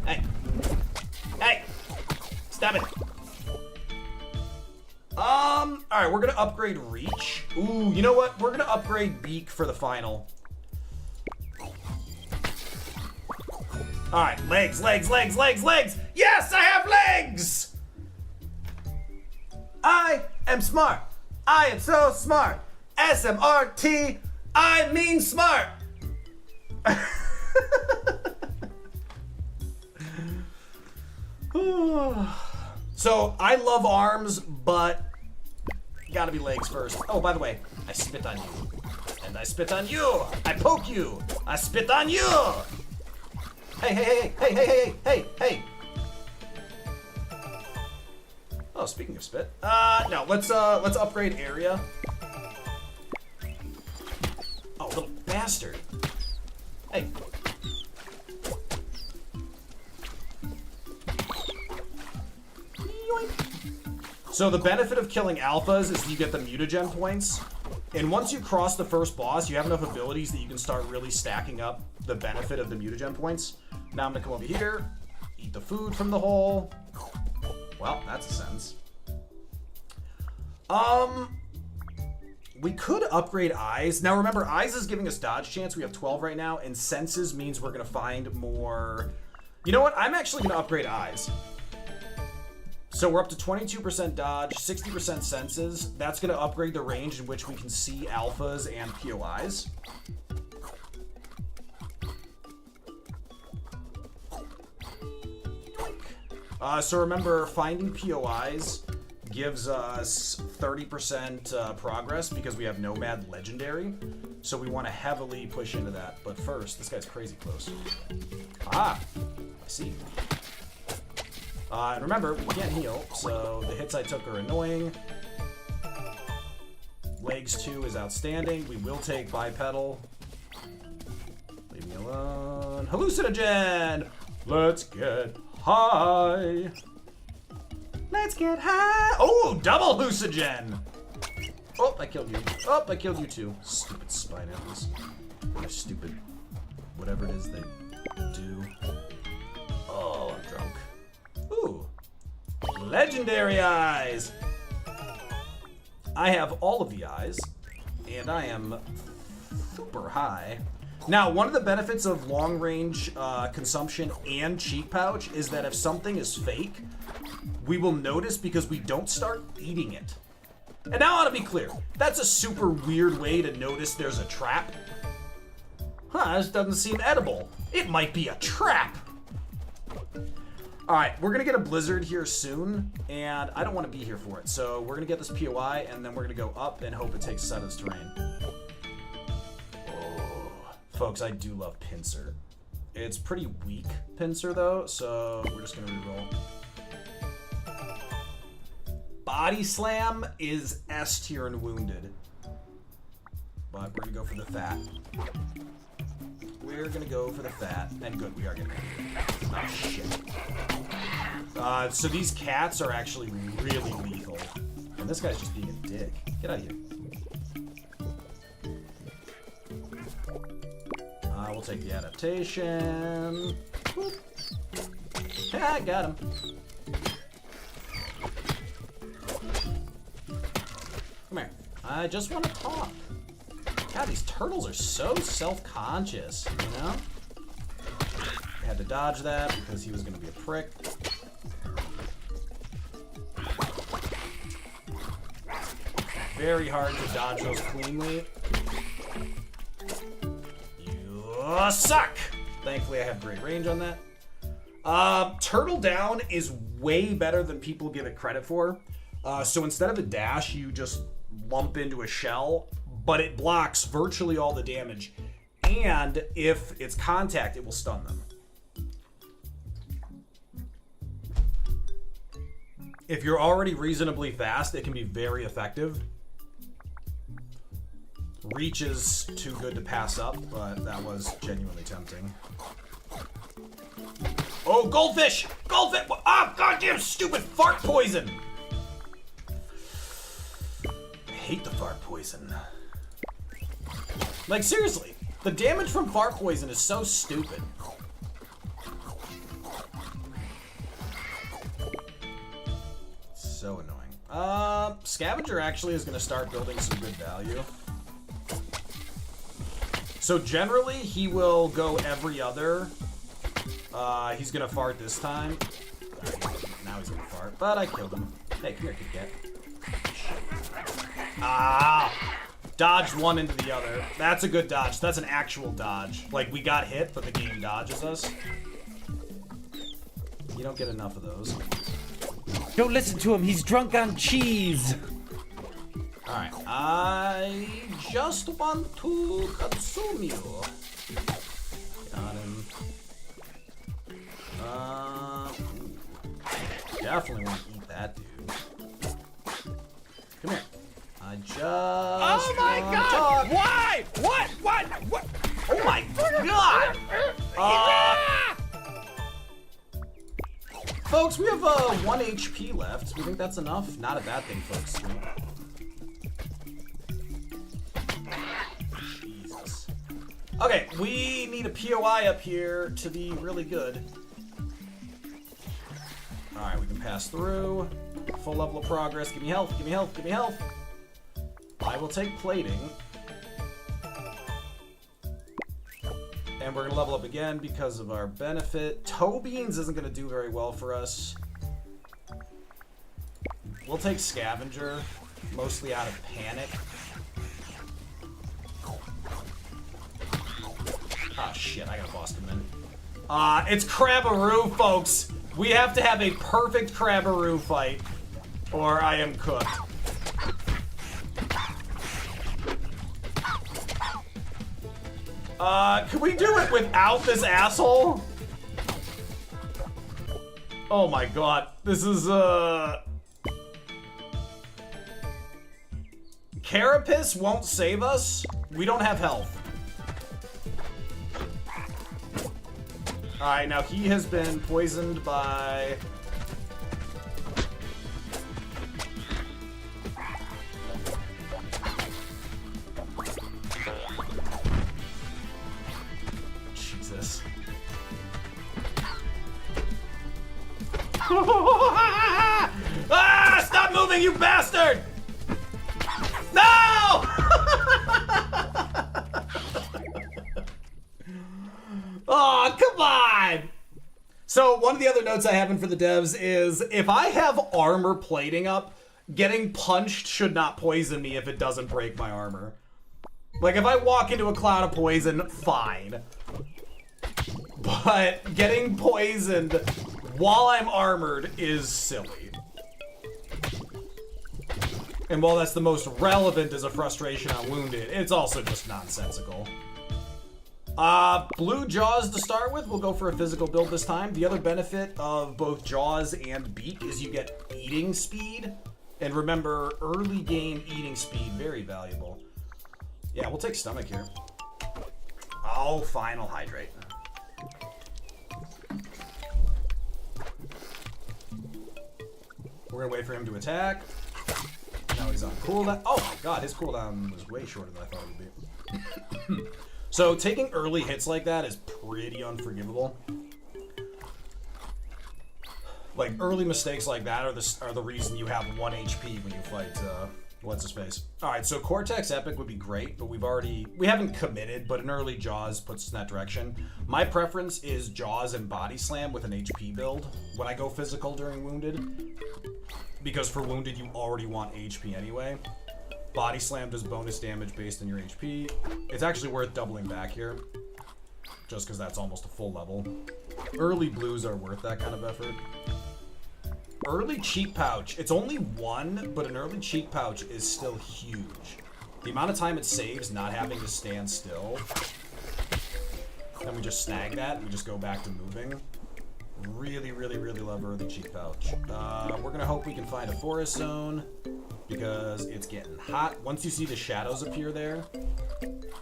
Hey. Hey. Stop it. Alright, we're gonna upgrade reach. Ooh, you know what? We're gonna upgrade beak for the final. Alright, legs, legs, legs, legs, legs! Yes, I have legs! I am smart. I am so smart. SMRT, I mean smart. So, I love arms, but gotta be legs first. Oh, by the way, I spit on you. And I spit on you. I poke you. I spit on you. Hey, hey, hey, hey, hey, hey, hey, hey. Oh, speaking of spit. No, let's upgrade area. Oh, little bastard. Hey. So the benefit of killing alphas is you get the mutagen points, And once you cross the first boss, you have enough abilities that you can start really stacking up the benefit of the mutagen points. Now I'm gonna come over here, eat the food from the hole. Well, that's a sentence. We could upgrade eyes. Now remember, eyes is giving us dodge chance. We have 12 right now, and senses means we're gonna find more. You know what? I'm actually gonna upgrade eyes. So we're up to 22% dodge, 60% senses. That's gonna upgrade the range in which we can see alphas and POIs. So remember, finding POIs gives us 30% progress because we have Nomad Legendary. So we want to heavily push into that. But first, this guy's crazy close. Ah, I see. And remember, we can't heal, so the hits I took are annoying. Legs 2 is outstanding. We will take bipedal. Leave me alone. Hallucinogen! Let's get high. Let's get high. Oh, double hallucinogen. Oh, I killed you. Oh, I killed you too. Stupid spine apples. Or stupid whatever it is they do. Oh, I'm drunk. Ooh. Legendary eyes. I have all of the eyes, and I am super high. Now, one of the benefits of long-range consumption and cheek pouch is that if something is fake, we will notice because we don't start eating it. And now I want to be clear, that's a super weird way to notice there's a trap. Huh, this doesn't seem edible. It might be a trap. Alright, we're going to get a blizzard here soon, and I don't want to be here for it. So we're going to get this POI, and then we're going to go up and hope it takes Seta's terrain. Oh, folks, I do love Pincer. It's pretty weak Pincer, though, so we're just going to reroll. Body Slam is S tier and wounded. But we're going to go for the fat. We're going to go for the fat. And good, we are getting it. Oh, shit. So these cats are actually really lethal. And this guy's just being a dick. Get out of here. We'll take the adaptation. Whoop. Yeah, I got him. Come here. I just want to talk. God, these turtles are so self-conscious, you know? I had to dodge that because he was going to be a prick. Very hard to dodge those cleanly. You suck! Thankfully, I have great range on that. Turtle down is way better than people give it credit for. So instead of a dash, you just lump into a shell, but it blocks virtually all the damage. And if it's contact, it will stun them. If you're already reasonably fast, it can be very effective. Reach is too good to pass up, but that was genuinely tempting. Oh, goldfish! Goldfish! Ah, goddamn stupid fart poison! I hate the fart poison. Like, seriously, the damage from fart poison is so stupid. So annoying. Scavenger actually is going to start building some good value. So generally, he will go every other. He's going to fart this time. Now he's going to fart, but I killed him. Hey, come here, Kit Kat. Ah! Dodged one into the other. That's a good dodge. That's an actual dodge. Like, we got hit, but the game dodges us. You don't get enough of those.
Don't listen to him. He's drunk on cheese.
Alright. I just want to consume you. Got him. Definitely want to eat that dude. Come here. I just.
Oh my god! Why? What?
Oh my god! Folks, we have 1 HP left. We think that's enough? Not a bad thing, folks. Jesus. Okay, we need a POI up here to be really good. Alright, we can pass through. Full level of progress. Give me health, give me health, give me health. I will take plating. And we're going to level up again because of our benefit. Toe beans isn't going to do very well for us. We'll take scavenger, mostly out of panic. Ah, shit, I gotta bust him in. It's Crabaroo, folks. We have to have a perfect Crabaroo fight, or I am cooked. Can we do it without this asshole? Oh my god, this is, Carapace won't save us. We don't have health. Alright, now he has been poisoned by... Jesus. Ah! Stop moving, you bastard! No! Oh, come on! So, one of the other notes I have in for the devs is, if I have armor plating up, getting punched should not poison me if it doesn't break my armor. Like, if I walk into a cloud of poison, fine. But getting poisoned while I'm armored is silly. And while that's the most relevant as a frustration on Wounded, it's also just nonsensical. Blue Jaws to start with. We'll go for a physical build this time. The other benefit of both Jaws and Beak is you get eating speed. And remember, early game eating speed, very valuable. Yeah, we'll take stomach here. Oh, fine, I'll hydrate. We're gonna wait for him to attack. Now he's on cooldown. Oh my god, his cooldown was way shorter than I thought it would be. So taking early hits like that is pretty unforgivable. Like, early mistakes like that are the reason you have 1 HP when you fight, what's his face? Alright, so Cortex Epic would be great, but we haven't committed, but an early Jaws puts us in that direction. My preference is Jaws and Body Slam with an HP build when I go physical during Wounded. Because for Wounded, you already want HP anyway. Body Slam does bonus damage based on your HP. It's actually worth doubling back here, just because that's almost a full level. Early blues are worth that kind of effort. Early cheek pouch. It's only 1, but an early cheek pouch is still huge. The amount of time it saves not having to stand still. Then we just snag that and we just go back to moving. Really, really, really love early cheek pouch. We're gonna hope we can find a forest zone because it's getting hot. Once you see the shadows appear there,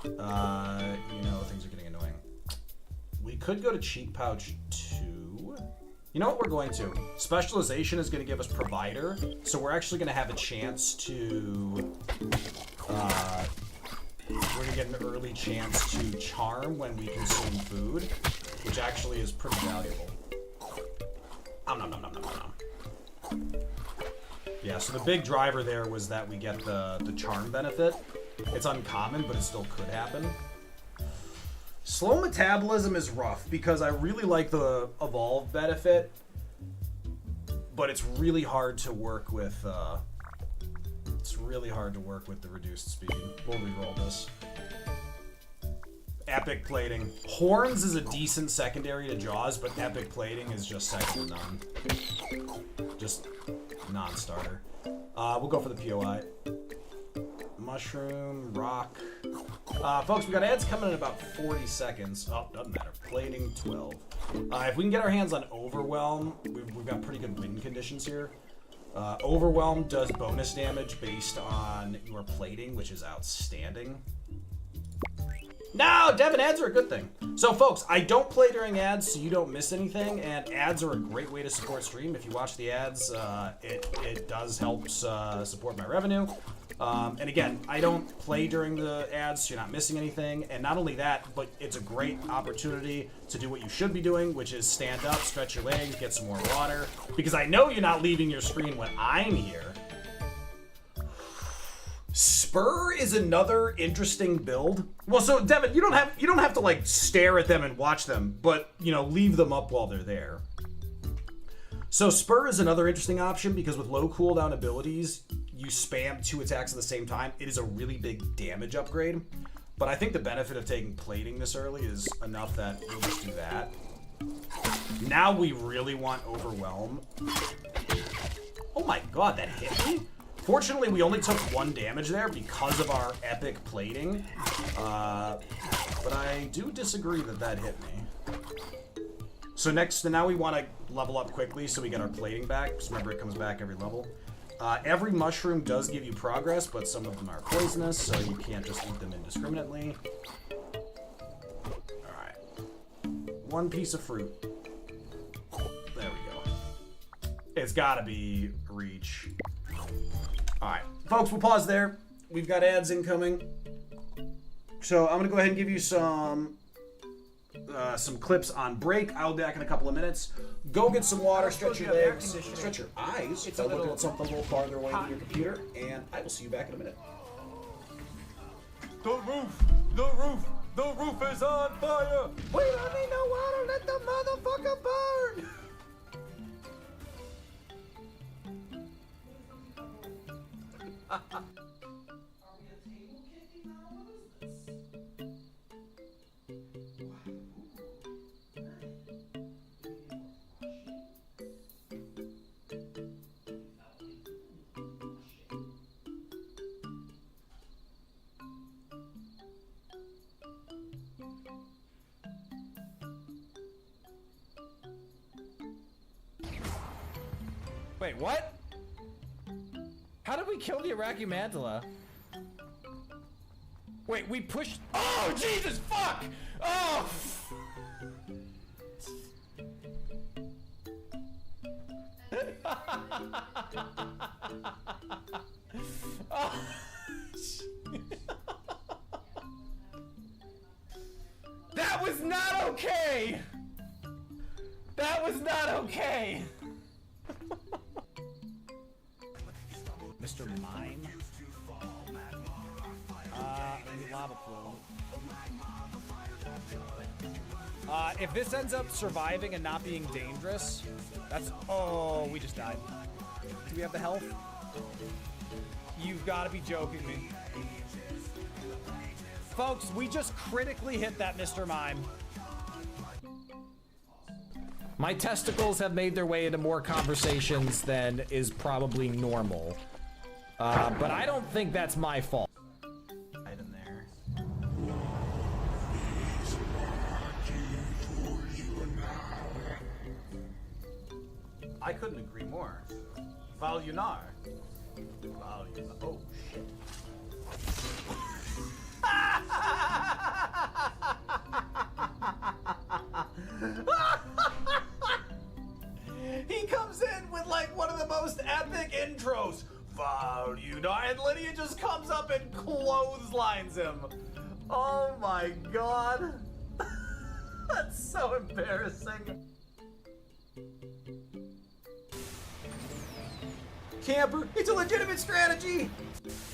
you know things are getting annoying. We could go to cheek pouch 2. You know what we're going to? Specialization is going to give us provider, so we're actually going to have a chance to, we're going to get an early chance to charm when we consume food, which actually is pretty valuable. Nom nom nom nom nom nom. Yeah, so the big driver there was that we get the charm benefit. It's uncommon, but it still could happen. Slow metabolism is rough because I really like the evolve benefit, but it's really hard to work with. It's really hard to work with the reduced speed. We'll reroll this. Epic plating. Horns is a decent secondary to Jaws, but epic plating is just second to none. Just non-starter. We'll go for the POI. Mushroom, rock. Folks, we got ads coming in about 40 seconds. Oh, doesn't matter. Plating 12. If we can get our hands on Overwhelm, we've got pretty good win conditions here. Overwhelm does bonus damage based on your plating, which is outstanding. No, Devin, ads are a good thing. So, folks, I don't play during ads, so you don't miss anything, and ads are a great way to support stream. If you watch the ads, it does help support my revenue. And again, I don't play during the ads, so you're not missing anything. And not only that, but it's a great opportunity to do what you should be doing, which is stand up, stretch your legs, get some more water. Because I know you're not leaving your screen when I'm here. Spur is another interesting build. Well, so Devin, you don't have to like stare at them and watch them, but you know, leave them up while they're there. So Spur is another interesting option because with low cooldown abilities, you spam 2 attacks at the same time. It is a really big damage upgrade. But I think the benefit of taking plating this early is enough that we'll just do that. Now we really want Overwhelm. Oh my god, that hit me? Fortunately, we only took 1 damage there because of our epic plating. But I do disagree that hit me. So now we want to level up quickly so we get our plating back. Because remember, it comes back every level. Every mushroom does give you progress, but some of them are poisonous, so you can't just eat them indiscriminately. Alright. 1 piece of fruit. There we go. It's gotta be reach. Alright. Folks, we'll pause there. We've got ads incoming. So I'm gonna go ahead and give you some clips on break. I'll be back in a couple of minutes. Go get some water, stretch your legs, stretch your eyes, by looking at something a little farther away than your computer, and I will see you back in a minute.
The roof is on fire!
We don't need no water, let the motherfucker burn!
Wait, what? How did we kill the Iraqi Mantala? Wait, we pushed. Oh, Jesus, fuck! Oh! Oh. That was not okay! That was not okay! Mr. Mime? Maybe lava plume. If this ends up surviving and not being dangerous, that's... Oh, we just died. Do we have the health? You've got to be joking me. Folks, we just critically hit that Mr. Mime. My testicles have made their way into more conversations than is probably normal. But I don't think that's my fault.
Right in there. I couldn't agree more. Valunar. Valunar. Oh, shit. He comes in with like one of the most epic intros. Valunar, and Lydia just comes up and clotheslines him. Oh my god. That's so embarrassing. Camper, it's a legitimate strategy.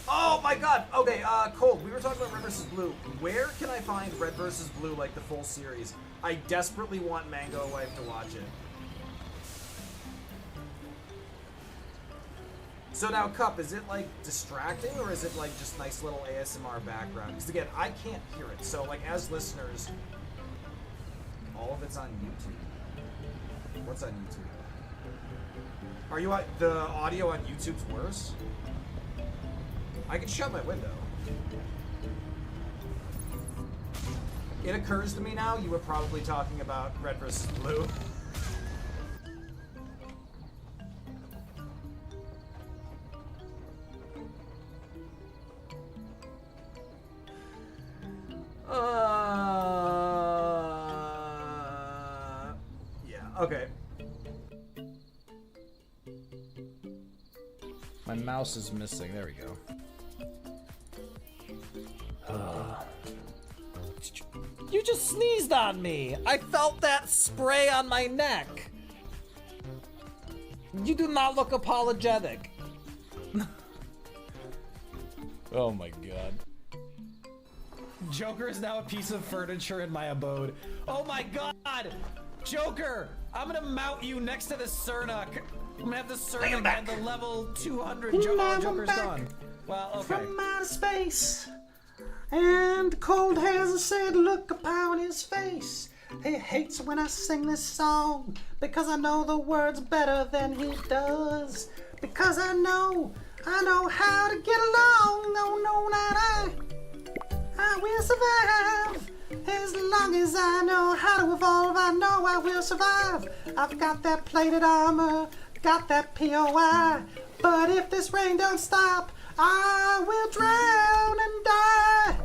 Oh my god. Okay, Cold, we were talking about Red vs. Blue. Where can I find Red vs. Blue, like the full series? I desperately want Mango Wife to watch it. So now, Cup, is it like distracting or is it like just nice little ASMR background? Because again, I can't hear it. So like as listeners, all of it's on YouTube. What's on YouTube? Are you the audio on YouTube's worse? I can shut my window. It occurs to me now you were probably talking about Red vs. Blue. Yeah, okay.
My mouse is missing. There we go. just sneezed on me. I felt that spray on my neck. You do not look apologetic. Oh my god. Joker is now a piece of furniture in my abode. Oh my god! Joker! I'm gonna mount you next to the Cernuk. I'm gonna have the Cernuk at the level 200 Joker's done. Well, okay.
From outer space, and cold has a sad look upon his face. He hates when I sing this song, because I know the words better than he does. Because I know how to get along. No, no, not I will survive. As long as I know how to evolve, I know I will survive. I've got that plated armor, got that POI. But if this rain don't stop, I will drown and die.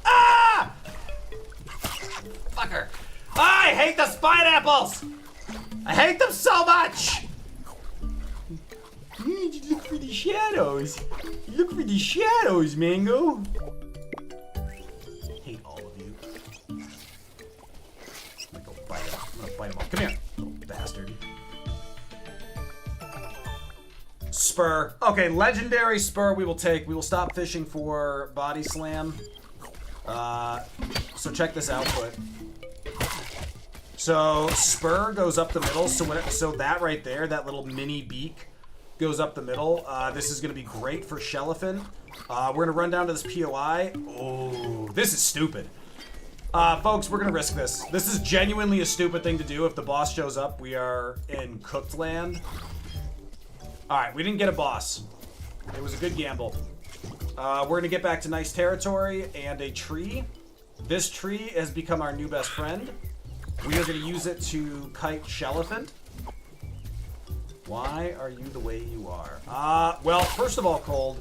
Ah! Fucker. I hate the spine apples! I hate them so much! Look for the shadows. Look for the shadows, Mango. I hate all of you. I'm gonna go bite him. I'm gonna bite him off. Come here, little bastard. Spur. Okay, legendary spur we will take. We will stop fishing for body slam. So check this output. So spur goes up the middle. So that right there, that little mini beak, goes up the middle. This is gonna be great for Shellifen. We're gonna run down to this POI. Oh, this is stupid. Folks, we're gonna risk this. This is genuinely a stupid thing to do. If the boss shows up, we are in cooked land. All right, we didn't get a boss. It was a good gamble. We're gonna get back to nice territory and a tree. This tree has become our new best friend. We are gonna use it to kite Shellifen. Why are you the way you are? Well, first of all, Cold,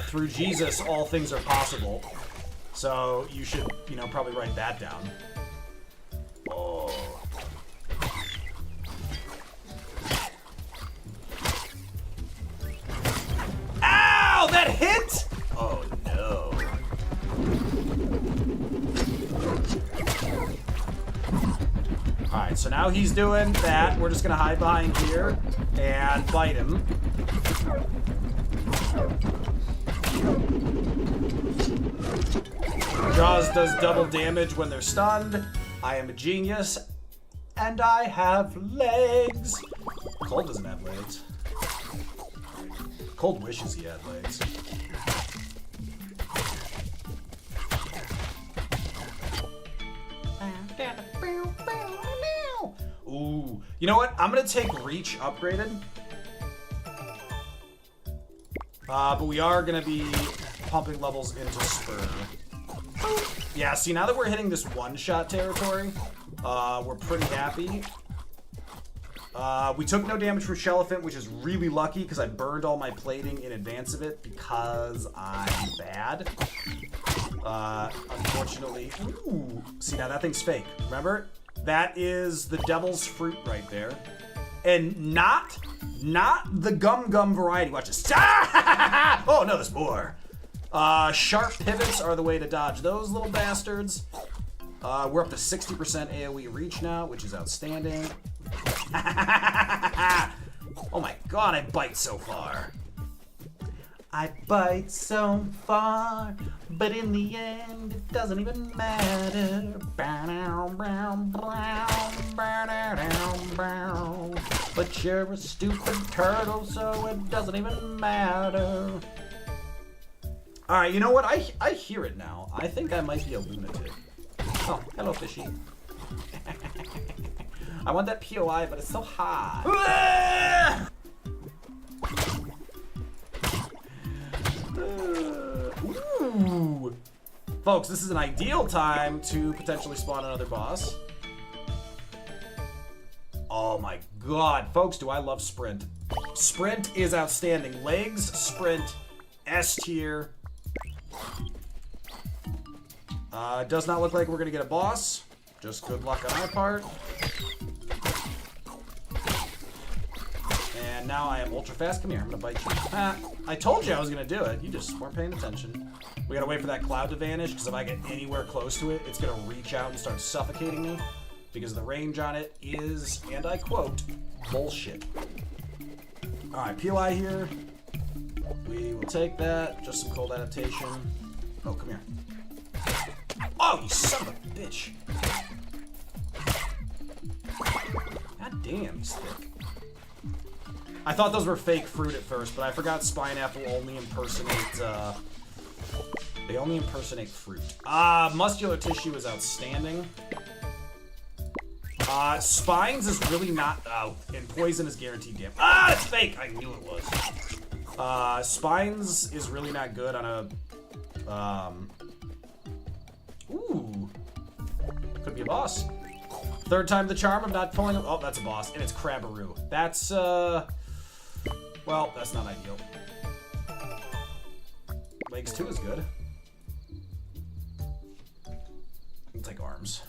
through Jesus, all things are possible. So you should, probably write that down. Oh. Ow! That hit! Oh, no. Alright, so now he's doing that. We're just gonna hide behind here and bite him. Jaws does double damage when they're stunned. I am a genius. And I have legs. Cold doesn't have legs. Cold wishes he had legs. Ooh. You know what? I'm gonna take Reach upgraded. But we are gonna be pumping levels into Spur. Yeah, see, now that we're hitting this one-shot territory, we're pretty happy. We took no damage from Shellifen, which is really lucky because I burned all my plating in advance of it because I'm bad. Unfortunately, ooh, see, now that thing's fake. Remember? That is the devil's fruit right there. And not the gum variety. Watch this. Oh, no, there's more. Sharp pivots are the way to dodge those little bastards. We're up to 60% AoE reach now, which is outstanding. Oh my god, I bite so far. I bite so far, but in the end, it doesn't even matter. But you're a stupid turtle, so it doesn't even matter. Alright, you know what? I hear it now. I think I might be a lunatic. Oh, hello, fishy. I want that POI, but it's so hot. Ooh. Folks, this is an ideal time to potentially spawn another boss. Oh my god. Folks, do I love Sprint. Sprint is outstanding. Legs, Sprint, S tier. Does not look like we're gonna get a boss. Just good luck on our part. And And now I am ultra fast. Come here, I'm gonna bite you. Ah, I told you I was gonna do it. You just weren't paying attention. We gotta wait for that cloud to vanish, because if I get anywhere close to it, it's gonna reach out and start suffocating me. Because the range on it is, and I quote, bullshit. Alright, POI here. We will take that. Just some cold adaptation. Oh, come here. Oh, you son of a bitch. God damn, he's thick. I thought those were fake fruit at first, but I forgot Spineapple only impersonate, they only impersonate fruit. Muscular tissue is outstanding. Spines is really not, and poison is guaranteed damage. It's fake! I knew it was. Spines is really not good on a, ooh. Could be a boss. Third time the charm of not pulling, oh, that's a boss, and it's Crabbaroo. That's, well, that's not ideal. Legs 2 is good. We'll take arms.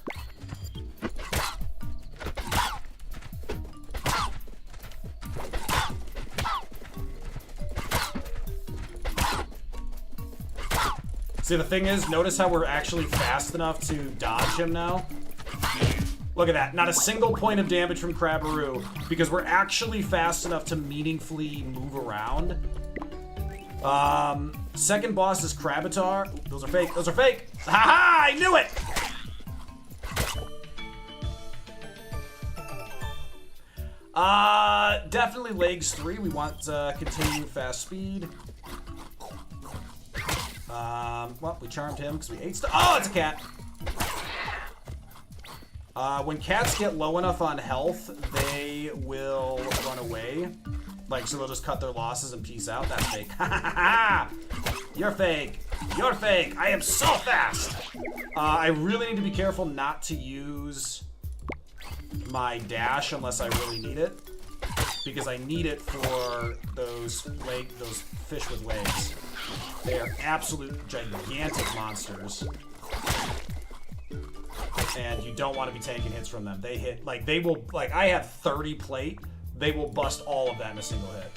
See, the thing is, notice how we're actually fast enough to dodge him now? Look at that. Not a single point of damage from Crabbaroo, because we're actually fast enough to meaningfully move around. Second boss is Crabitar. Those are fake. Those are fake. Haha! I knew it! Definitely legs 3. We want continuing fast speed. Well, we charmed him because we ate stuff. Oh, it's a cat. When cats get low enough on health, they will run away. Like, so they'll just cut their losses and peace out. That's fake. Ha ha ha! You're fake. You're fake. I am so fast. I really need to be careful not to use my dash unless I really need it, because I need it for those fish with legs. They are absolute gigantic monsters. And you don't want to be tanking hits from them. They hit, like, they will, like, I have 30 plate. They will bust all of that in a single hit.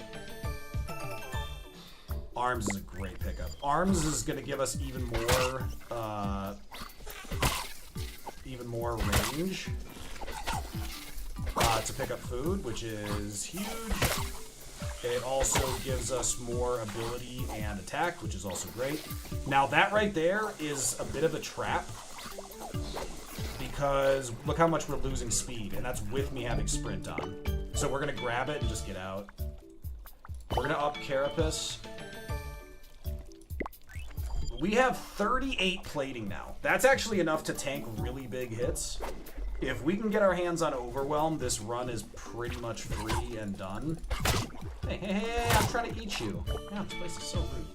Arms is a great pickup. Arms is going to give us even more range to pick up food, which is huge. It also gives us more ability and attack, which is also great. Now that right there is a bit of a trap, because look how much we're losing speed, and that's with me having sprint on. So we're gonna grab it and just get out. We're gonna up Carapace. We have 38 plating now. That's actually enough to tank really big hits. If we can get our hands on Overwhelm, this run is pretty much free and done. Hey, hey, hey, I'm trying to eat you. Yeah, this place is so rude.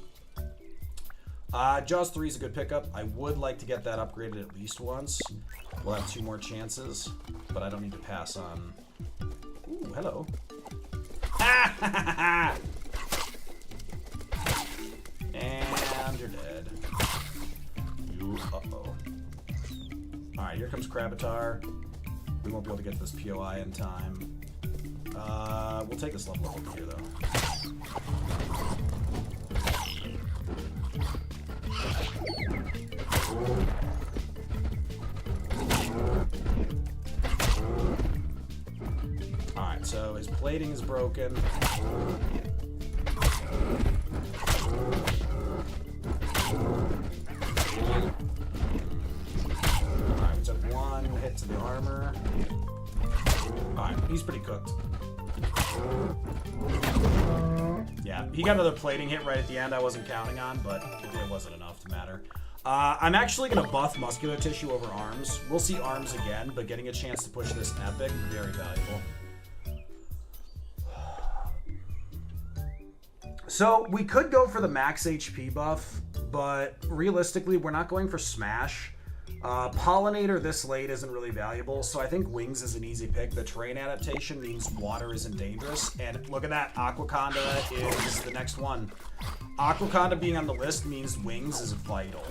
Jaws 3 is a good pickup. I would like to get that upgraded at least once. We'll have 2 more chances, but I don't need to pass on. Ooh, hello. And you're dead. Uh-oh. Alright, here comes Crabitar. We won't be able to get this POI in time. We'll take this level up over here, though. Alright, so his plating is broken. Alright, we took 1 hit to the armor. Alright, he's pretty cooked. Yeah, he got another plating hit right at the end I wasn't counting on, but it wasn't enough to matter. I'm actually going to buff muscular tissue over arms. We'll see arms again, but getting a chance to push this epic, very valuable. So we could go for the max HP buff, but realistically, we're not going for Smash. Pollinator this late isn't really valuable, so I think Wings is an easy pick. The terrain adaptation means water isn't dangerous, and look at that, Aquaconda is the next one. Aquaconda being on the list means Wings is vital,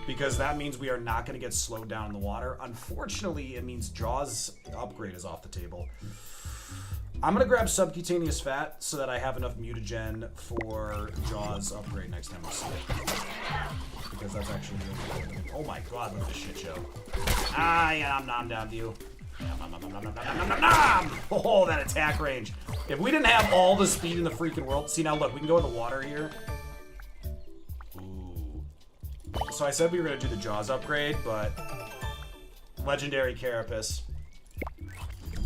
because that means we are not going to get slowed down in the water. Unfortunately, it means Jaws upgrade is off the table. I'm gonna grab subcutaneous fat so that I have enough mutagen for Jaws upgrade next time we see it. Because that's actually really good. Oh my god, look at this shit show. Ah, yeah, nom down to you. Oh, that attack range. If we didn't have all the speed in the freaking world. See, now look, we can go in the water here. Ooh. So I said we were gonna do the Jaws upgrade, but legendary carapace.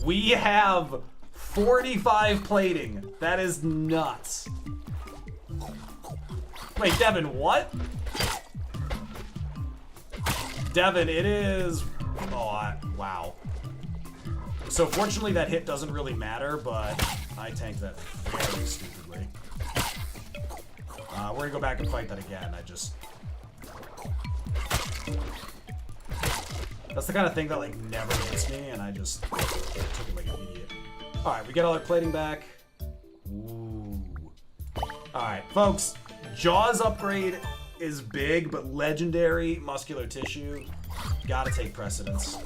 We have 45 plating. That is nuts. Wait, Devin, what? Devin, it is... Oh, wow. So fortunately that hit doesn't really matter, but I tanked that very stupidly. We're gonna go back and fight that again. That's the kind of thing that like never hits me, and I just took it like an idiot. Alright, we get all our plating back. Ooh. Alright, folks. Jaws upgrade is big, but legendary muscular tissue gotta take precedence.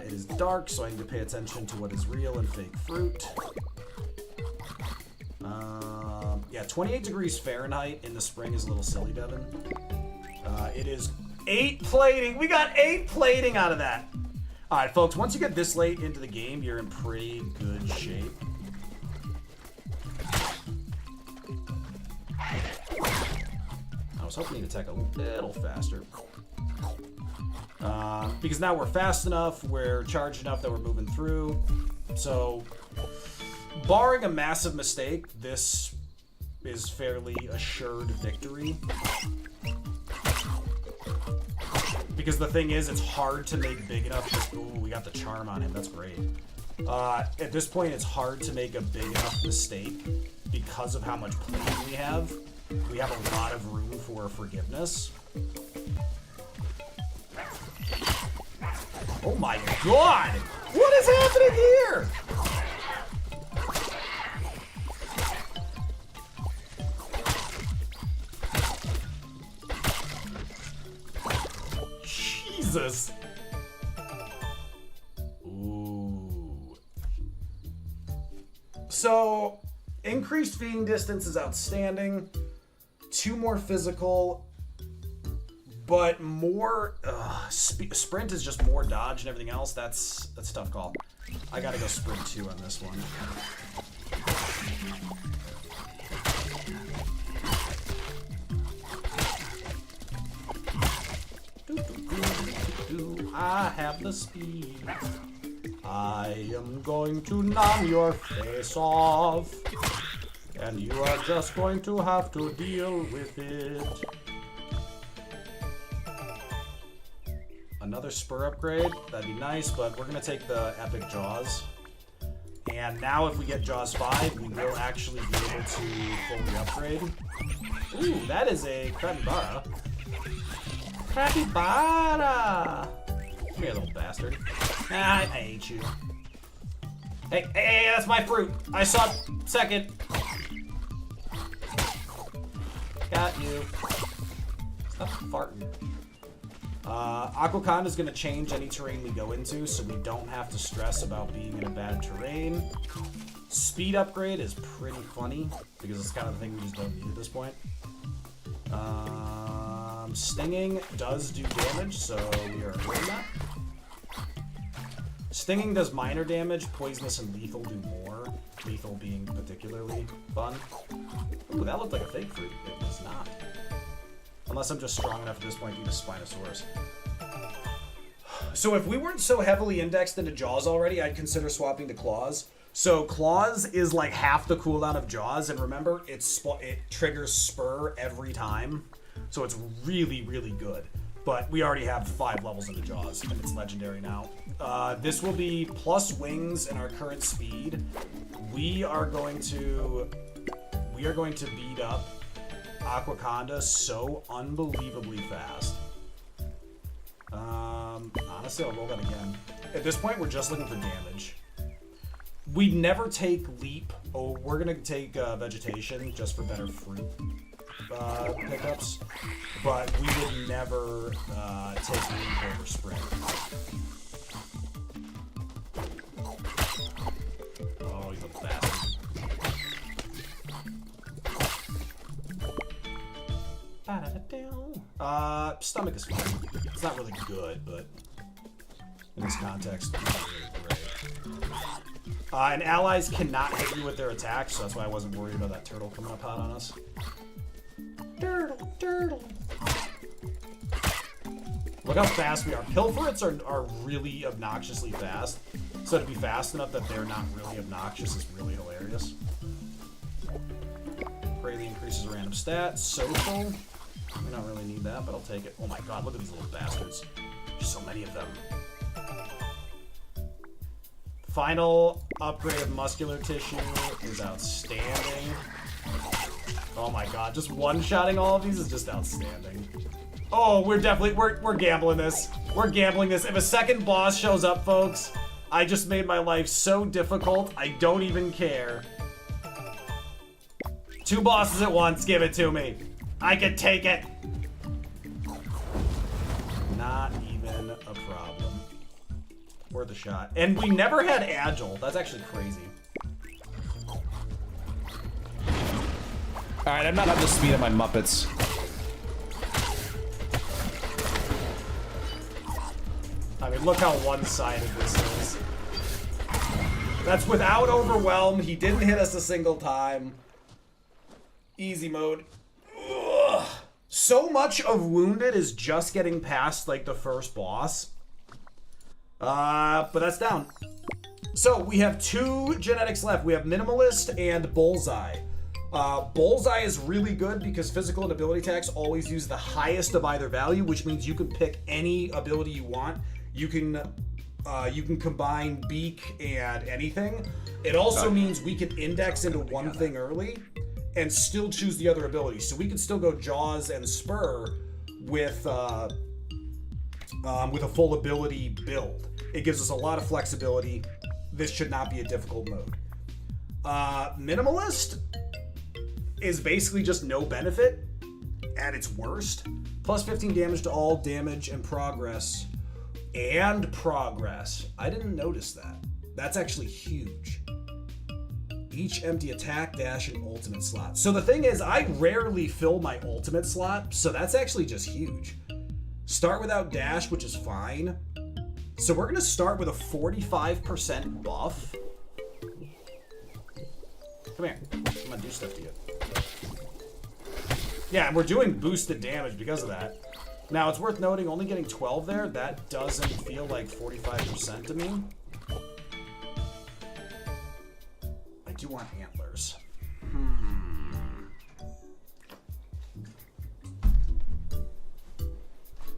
It is dark, so I need to pay attention to what is real and fake fruit. Yeah, 28 degrees Fahrenheit in the spring is a little silly, Devin. It is 8 plating. We got 8 plating out of that. All right, folks, once you get this late into the game, you're in pretty good shape. I was hoping to attack a little faster. Because now we're fast enough, we're charged enough that we're moving through. So, barring a massive mistake, this is fairly assured victory. Because the thing is, it's hard to make big enough. Ooh, we got the charm on him. That's great. At this point, it's hard to make a big enough mistake because of how much plating we have. We have a lot of room for forgiveness. Oh my god! What is happening here? Jesus! Ooh. So, increased feeding distance is outstanding. 2 more physical, but more sprint is just more dodge and everything else. That's a tough call. I gotta go sprint 2 on this one. I have the speed. I am going to nom your face off. And you are just going to have to deal with it. Another spur upgrade, that'd be nice, but we're gonna take the epic Jaws. And now if we get Jaws 5, we will actually be able to fully upgrade. Ooh, that is a Crabibara. Crabibara! Come here, little bastard. Ah, I hate you. Hey, that's my fruit. I saw second. Got you. Stop farting. Aquaconda is going to change any terrain we go into, so we don't have to stress about being in a bad terrain. Speed upgrade is pretty funny, because it's kind of the thing we just don't need at this point. Stinging does do damage, so we are doing that. Stinging does minor damage, poisonous and lethal do more. Lethal being particularly fun. Ooh, that looked like a fake fruit. It was not. Unless I'm just strong enough at this point to eat a Spinosaurus. So if we weren't so heavily indexed into Jaws already, I'd consider swapping to Claws. So Claws is like half the cooldown of Jaws, and remember, it triggers Spur every time. So it's really, really good. But we already have 5 levels into Jaws, and it's legendary now. This will be plus wings and our current speed. We are going to beat up Aquaconda so unbelievably fast. Honestly, I'll roll that again. At this point, we're just looking for damage. We'd never take leap. Oh, we're gonna take vegetation just for better fruit pickups, but we would never take leap over sprint. Stomach is fine. It's not really good, but in this context, it's not really great. And allies cannot hit you with their attacks, so that's why I wasn't worried about that turtle coming up hot on us. Turtle, turtle. Look how fast we are. Pilferets are really obnoxiously fast. So to be fast enough that they're not really obnoxious is really hilarious. Greatly increases random stats. Social. We don't really need that, but I'll take it. Oh my god, look at these little bastards. There's so many of them. Final upgrade of muscular tissue is outstanding. Oh my god, just one-shotting all of these is just outstanding. Oh, we're gambling this. We're gambling this. If a second boss shows up, folks, I just made my life so difficult, I don't even care. 2 bosses at once, give it to me. I can take it. Not even a problem. Worth a shot. And we never had Agile. That's actually crazy.
Alright, I'm not up to speed on my Muppets.
I mean, look how one-sided this is. That's without overwhelm. He didn't hit us a single time. Easy mode. Ugh. So much of Wounded is just getting past, like, the first boss. But that's down. So, we have 2 genetics left. We have Minimalist and Bullseye. Bullseye is really good because physical and ability attacks always use the highest of either value, which means you can pick any ability you want. You can combine Beak and anything. It also means we can index into one thing early and still choose the other ability. So we can still go Jaws and Spur with a full ability build. It gives us a lot of flexibility. This should not be a difficult mode. Minimalist is basically just no benefit at its worst. Plus 15 damage to all damage and progress. And progress. I didn't notice that. That's actually huge. Each empty attack, dash, and ultimate slot. So the thing is, I rarely fill my ultimate slot, so that's actually just huge. Start without dash, which is fine. So we're gonna start with a 45% buff. Come here. I'm gonna do stuff to you. Yeah, and we're doing boosted damage because of that. Now, it's worth noting, only getting 12 there, that doesn't feel like 45% to me. I do want antlers.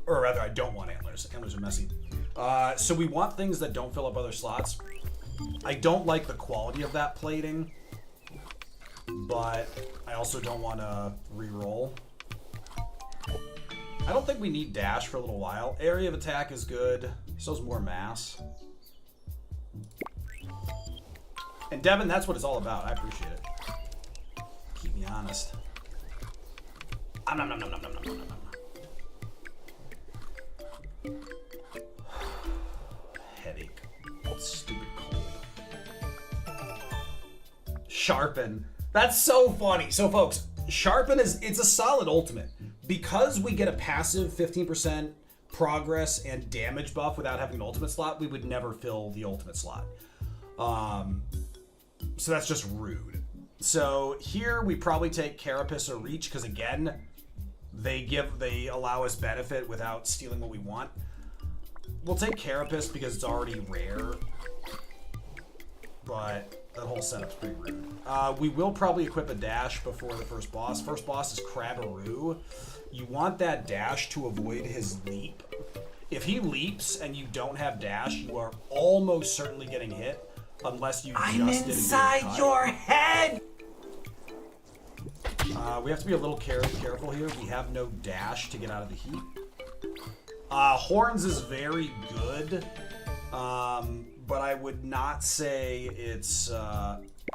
Or rather, I don't want antlers. Antlers are messy. So we want things that don't fill up other slots. I don't like the quality of that plating, but I also don't want to re-roll. I don't think we need dash for a little while. Area of attack is good. So is more mass. And Devin, that's what it's all about. I appreciate it. Keep me honest. Headache. Stupid cold. Sharpen. That's so funny. So folks, Sharpen it's a solid ultimate. Because we get a passive 15% progress and damage buff without having an ultimate slot, we would never fill the ultimate slot. So that's just rude. So here we probably take Carapace or Reach because again, they allow us benefit without stealing what we want. We'll take Carapace because it's already rare, but that whole setup's pretty rude. We will probably equip a dash before the first boss. First boss is Crabaroo. You want that dash to avoid his leap. If he leaps and you don't have dash, you are almost certainly getting hit unless you just did a good cut.
I'm inside your head!
We have to be a little careful here. We have no dash to get out of the heat. Horns is very good, but I would not say it's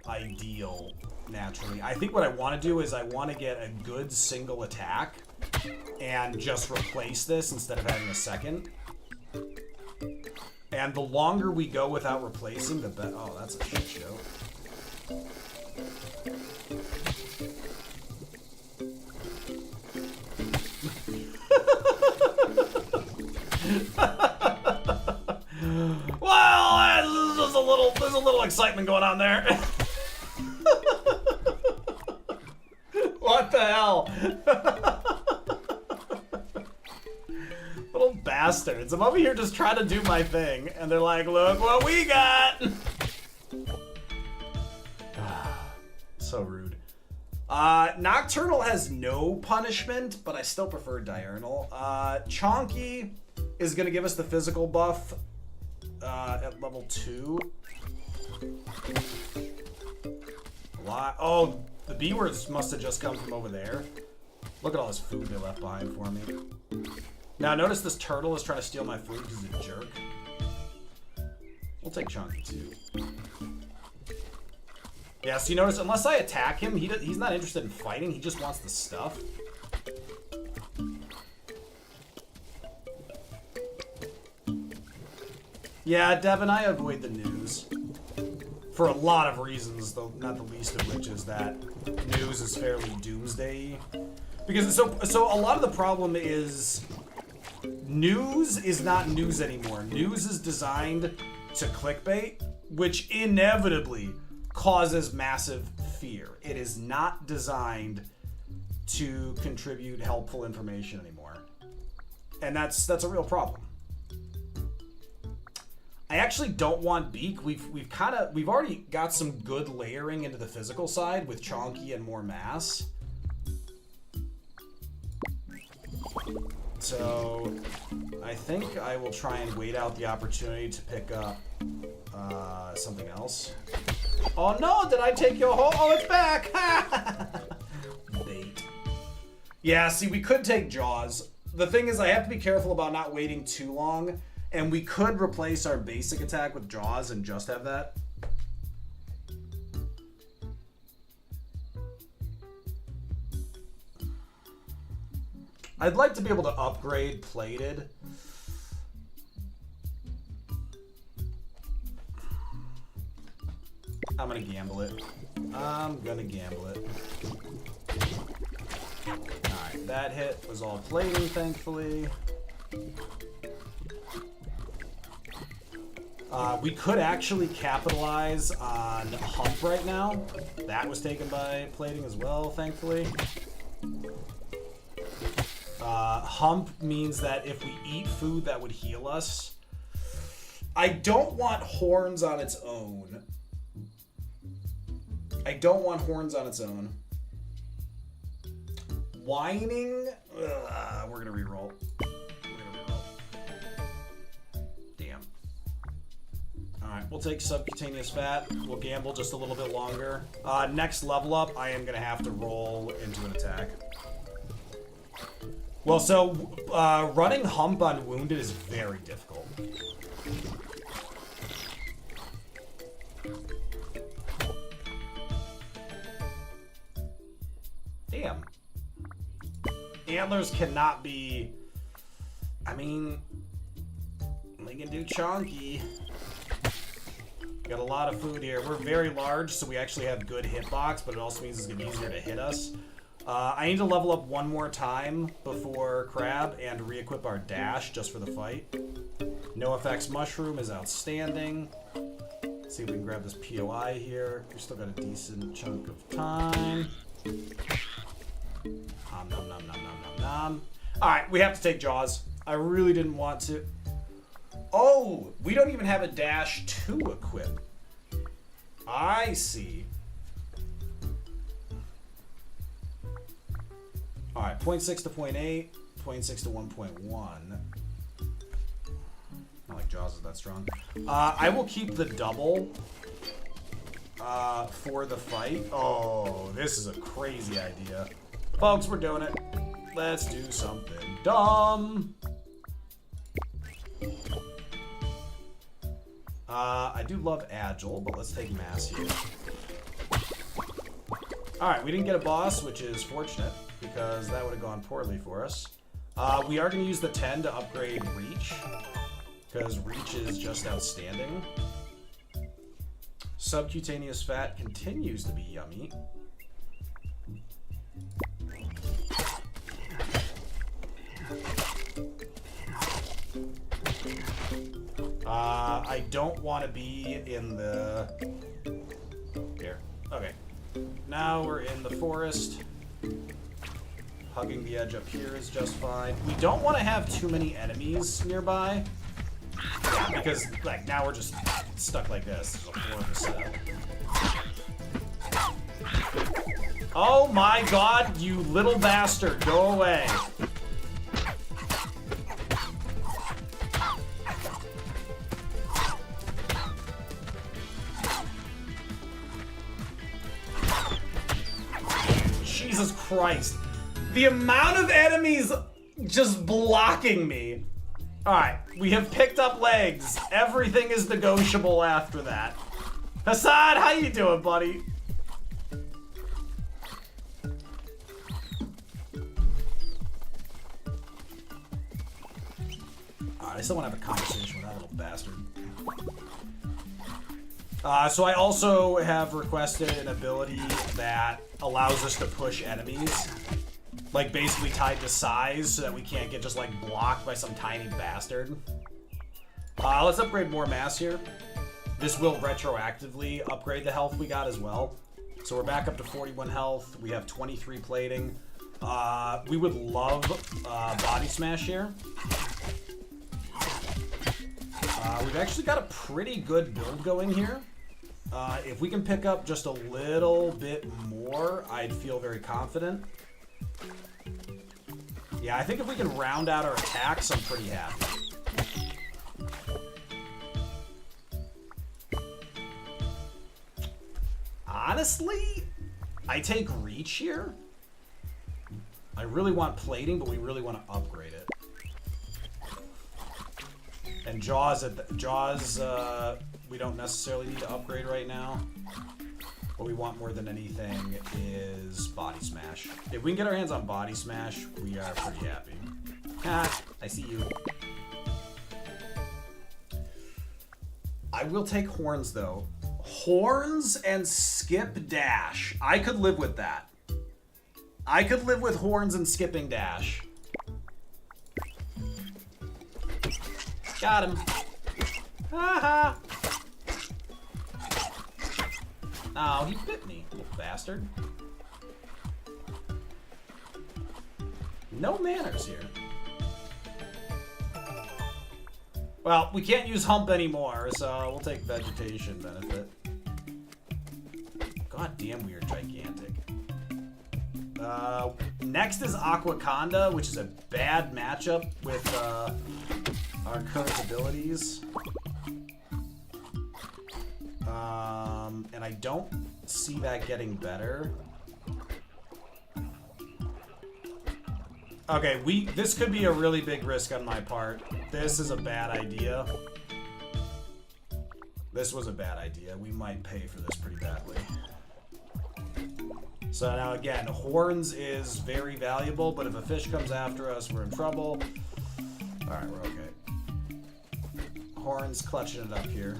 ideal naturally. I think what I want to do is I want to get a good single attack and just replace this instead of having a second. And the longer we go without replacing, the better. Oh, that's a shit show. little excitement going on there. What the hell? Little bastards. I'm over here just trying to do my thing, and they're like, look what we got! So rude. Nocturnal has no punishment, but I still prefer Diurnal. Chonky is going to give us the physical buff at level 2. Oh, the B words must have just come from over there. Look at all this food they left behind for me. Now notice this turtle is trying to steal my food because he's a jerk. We'll take Chonky too. Yeah, so you notice, unless I attack him, he's not interested in fighting. He just wants the stuff. Yeah, Devin, I avoid the news. For a lot of reasons, though not the least of which is that news is fairly doomsday. Because so a lot of the problem is news is not news anymore. News is designed to clickbait, which inevitably causes massive fear. It is not designed to contribute helpful information anymore. And that's a real problem. I actually don't want Beak. We've already got some good layering into the physical side with Chonky and more mass. So I think I will try and wait out the opportunity to pick up something else. Oh no, did I take your whole... Oh, it's back! Bait. Yeah, see, we could take Jaws. The thing is, I have to be careful about not waiting too long, and we could replace our basic attack with Jaws and just have that. I'd like to be able to upgrade Plated. I'm gonna gamble it. Alright, that hit was all plating, thankfully. We could actually capitalize on Hump right now. That was taken by plating as well, thankfully. Hump means that if we eat food that would heal us. I don't want horns on its own. Whining? We're gonna reroll. Damn. Alright, we'll take subcutaneous fat. We'll gamble just a little bit longer. Next level up, I am gonna have to roll into an attack. Well, so running Hump on Wounded is very difficult. Damn. Antlers cannot be... I mean... We can do Chonky. Got a lot of food here. We're very large, so we actually have good hitbox, but it also means it's going to be easier to hit us. I need to level up one more time before Crab and re-equip our dash just for the fight. No effects mushroom is outstanding. Let's see if we can grab this POI here. We still got a decent chunk of time. Nom nom nom nom nom nom. Alright, we have to take Jaws. I really didn't want to. Oh, we don't even have a dash to equip. I see. Alright, 0.6 to 0.8, 0.6 to 1.1. Not like Jaws is that strong. I will keep the double for the fight. Oh, this is a crazy idea. Folks, we're doing it. Let's do something dumb. I do love Agile, but let's take Mass here. Alright, we didn't get a boss, which is fortunate, because that would have gone poorly for us. We are going to use the 10 to upgrade Reach, because Reach is just outstanding. Subcutaneous fat continues to be yummy. I don't want to be in the... Here. Okay. Now we're in the forest. Hugging the edge up here is just fine. We don't want to have too many enemies nearby. Because, like, now we're just stuck like this. There's a floor to set up. Oh my god, you little bastard. Go away. Jesus Christ. The amount of enemies just blocking me. Alright, we have picked up legs. Everything is negotiable after that. Hassan, how you doing, buddy? Alright, I still want to have a conversation with that little bastard. So I also have requested an ability that allows us to push enemies. Like, basically tied to size so that we can't get just, like, blocked by some tiny bastard. Let's upgrade more mass here. This will retroactively upgrade the health we got as well. So we're back up to 41 health. We have 23 plating. We would love body smash here. We've actually got a pretty good build going here. If we can pick up just a little bit more, I'd feel very confident. Yeah, I think if we can round out our attacks, I'm pretty happy. Honestly, I take reach here. I really want plating, but we really want to upgrade it. And Jaws, we don't necessarily need to upgrade right now. What we want more than anything is Body Smash. If we can get our hands on Body Smash, we are pretty happy. Ah, I see you. I will take horns, though. Horns and skip dash. I could live with that. I could live with horns and skipping dash. Got him. Haha. Oh, he bit me, little bastard. No manners here. Well, we can't use hump anymore, so we'll take vegetation benefit. God damn, we are gigantic. Next is Aquaconda, which is a bad matchup with our current abilities. And I don't see that getting better. Okay, this could be a really big risk on my part. This is a bad idea. This was a bad idea. We might pay for this pretty badly. So now again, horns is very valuable, but if a fish comes after us, we're in trouble. Alright, we're okay. Horns clutching it up here.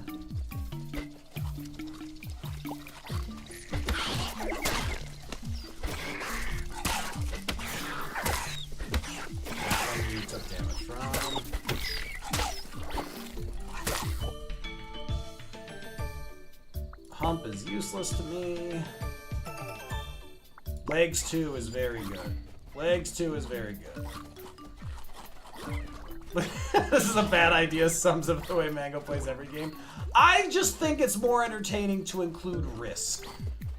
You took damage from. Hump is useless to me. Legs 2 is very good. Legs 2 is very good. This is a bad idea, sums up the way Mango plays every game. I just think it's more entertaining to include risk.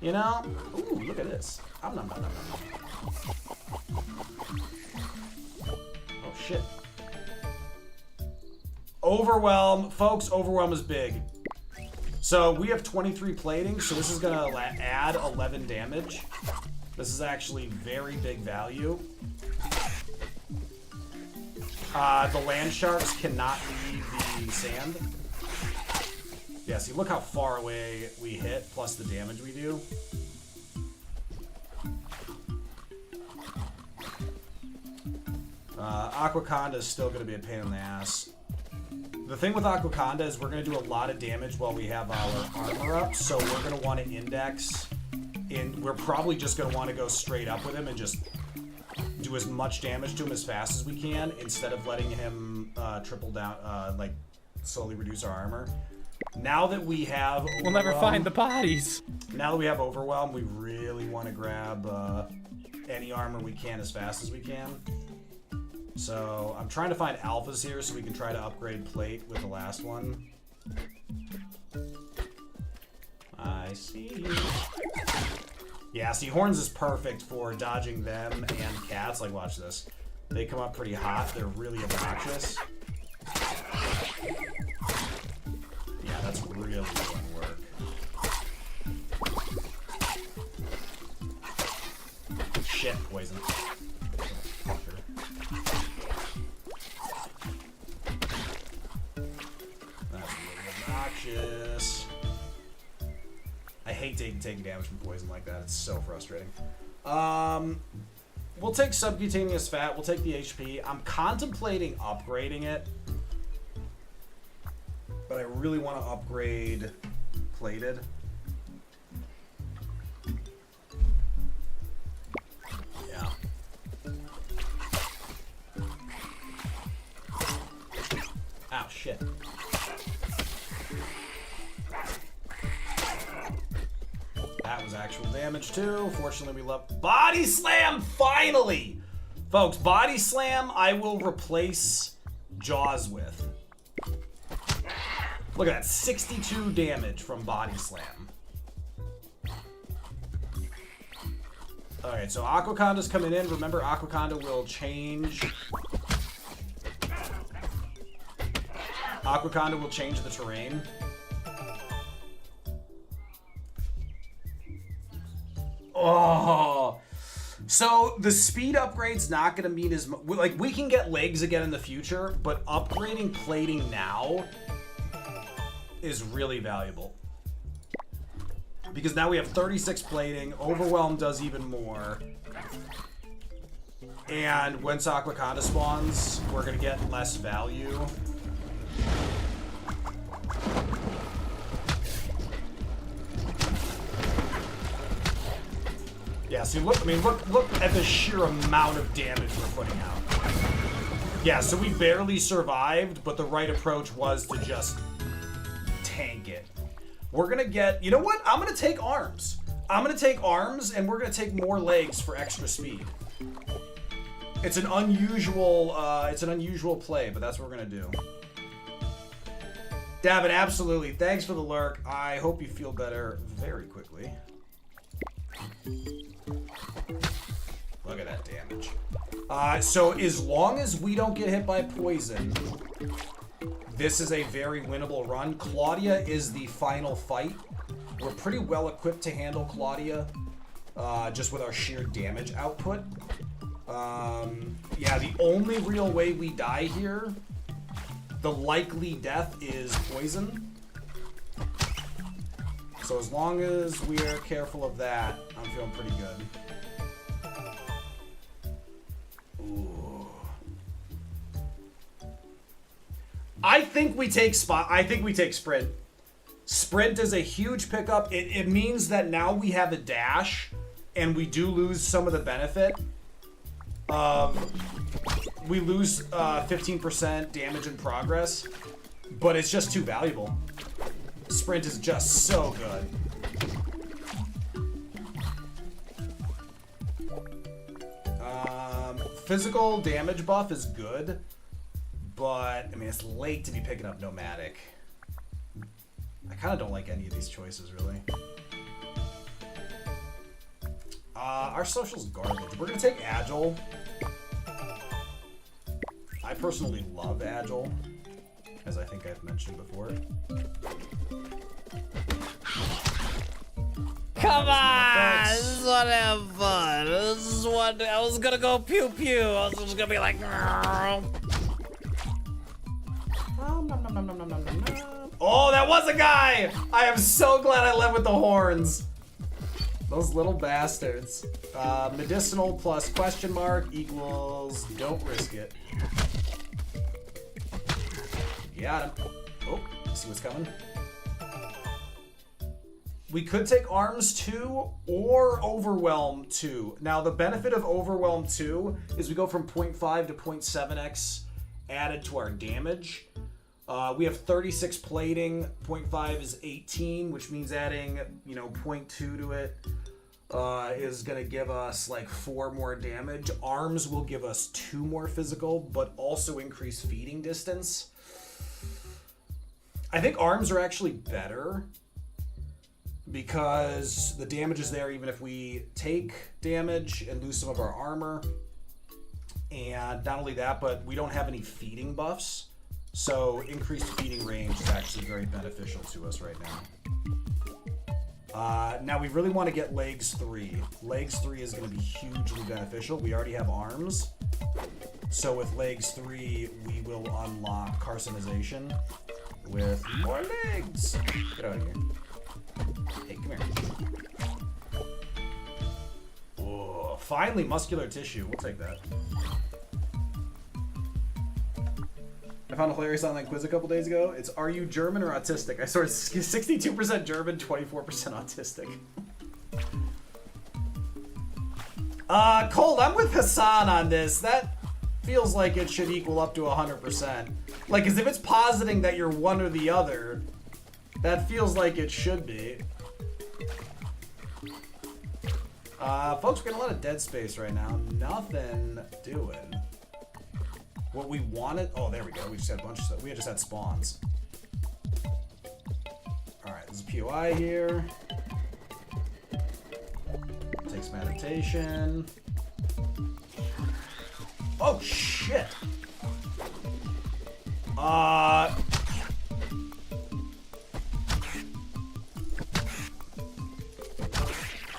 You know? Ooh, look at this. Oh, shit. Overwhelm. Folks, Overwhelm is big. So we have 23 plating, so this is going to add 11 damage. This is actually very big value. The land sharks cannot leave the sand. Yeah, see, look how far away we hit, plus the damage we do. Aquaconda is still going to be a pain in the ass. The thing with Aquaconda is we're going to do a lot of damage while we have our armor up, so we're going to want to index. We're probably just going to want to go straight up with him and just do as much damage to him as fast as we can instead of letting him triple down, like slowly reduce our armor. Now that we have Overwhelm,
We'll never find the bodies.
now that we have Overwhelm, we really want to grab any armor we can as fast as we can. So I'm trying to find alphas here so we can try to upgrade plate with the last one. I see you. Yeah, see, Horns is perfect for dodging them and cats. Like, watch this. They come up pretty hot. They're really obnoxious. Yeah, that's really doing work. Shit, poison. Fucker. That's really obnoxious. I hate taking damage from poison like that. It's so frustrating. We'll take subcutaneous fat. We'll take the HP. I'm contemplating upgrading it, but I really want to upgrade plated. Yeah. Ow, shit. That was actual damage too. Fortunately, we love Body Slam. Finally, folks, Body Slam. I will replace Jaws with. Look at that, 62 damage from Body Slam. All right, so Aquaconda's coming in. Remember, Aquaconda will change. Aquaconda will change the terrain. Oh, so the speed upgrade's not going to mean as much. Like, we can get legs again in the future, but upgrading plating now is really valuable. Because now we have 36 plating, Overwhelm does even more. And once Aquaconda spawns, we're going to get less value. Yeah, see, look, I mean, look at the sheer amount of damage we're putting out. Yeah, so we barely survived, but the right approach was to just tank it. We're gonna get, you know what? I'm gonna take arms. I'm gonna take arms, and we're gonna take more legs for extra speed. It's an unusual play, but that's what we're gonna do. Davin, absolutely. Thanks for the lurk. I hope you feel better very quickly. Look at that damage. So as long as we don't get hit by poison, this is a very winnable run. Claudia is the final fight. We're pretty well equipped to handle Claudia, just with our sheer damage output. Yeah, the only real way we die here, the likely death, is poison. So as long as we are careful of that, I'm feeling pretty good. Ooh. I think we take sprint. Sprint is a huge pickup. It means that now we have a dash, and we do lose some of the benefit. We lose 15% damage in progress, but it's just too valuable. Sprint is just so good. Physical damage buff is good, but I mean, it's late to be picking up Nomadic. I kind of don't like any of these choices, really. Our social's garbage. We're gonna take Agile. I personally love Agile, as I think I've mentioned before.
Come on! This is what I have fun. This is what I was gonna go pew pew. I was just gonna be like.
Oh, that was a guy! I am so glad I led with the horns. Those little bastards. Medicinal plus question mark equals don't risk it. Got him. Oh, see what's coming. We could take Arms 2 or Overwhelm 2. Now, the benefit of Overwhelm 2 is we go from 0.5 to 0.7x added to our damage. We have 36 plating. 0.5 is 18, which means adding, you know, 0.2 to it is going to give us like 4 more damage. Arms will give us 2 more physical, but also increase feeding distance. I think arms are actually better because the damage is there even if we take damage and lose some of our armor. And not only that, but we don't have any feeding buffs. So increased feeding range is actually very beneficial to us right now. Now we really want to get legs 3. Legs 3 is going to be hugely beneficial. We already have arms. So with legs 3, we will unlock carcinization with more legs. Get out of here. Hey, come here. Oh, finally muscular tissue. We'll take that. I found a hilarious online quiz a couple days ago. It's, are you German or autistic? I saw 62% German, 24% autistic. Cold, I'm with Hassan on this. That feels like it should equal up to 100%. Like, as if it's positing that you're one or the other, that feels like it should be. Folks, we're getting a lot of dead space right now. Nothing doing. What we wanted... Oh, there we go. We just had a bunch of stuff. We just had spawns. Alright, there's a POI here. Takes meditation. Oh, shit!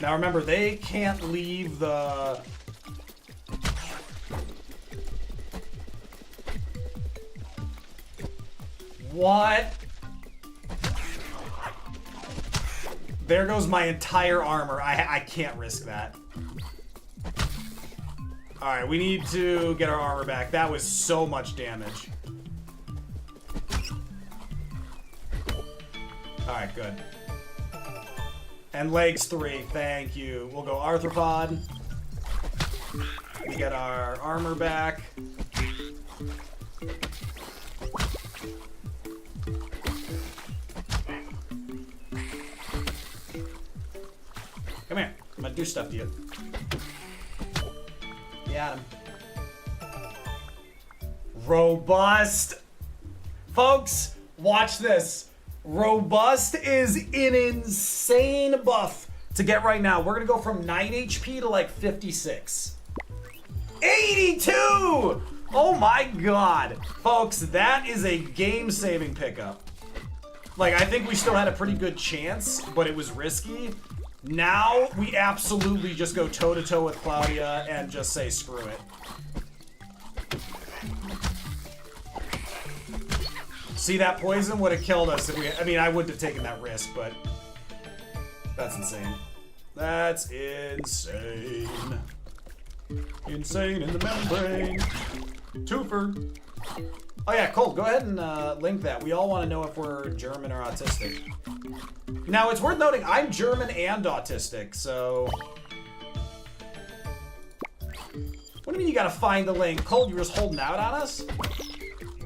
Now remember, they can't leave the... What? There goes my entire armor. I can't risk that. Alright, we need to get our armor back. That was so much damage. Alright, good. And legs 3, thank you. We'll go arthropod. We get our armor back. Come here. I'm gonna do stuff to you. Yeah. Robust. Folks, watch this. Robust is an insane buff to get right now. We're gonna go from 9 HP to like 56. 82! Oh my god. Folks, that is a game-saving pickup. Like, I think we still had a pretty good chance, but it was risky. Now, we absolutely just go toe-to-toe with Claudia and just say screw it. See, that poison would have killed us if we... I mean, I wouldn't have taken that risk, but... That's insane. That's insane. Insane in the membrane. Twofer. Oh yeah, Cole, go ahead and link that. We all want to know if we're German or autistic. Now, it's worth noting, I'm German and autistic, so... What do you mean you gotta find the link? Cole, you're just holding out on us?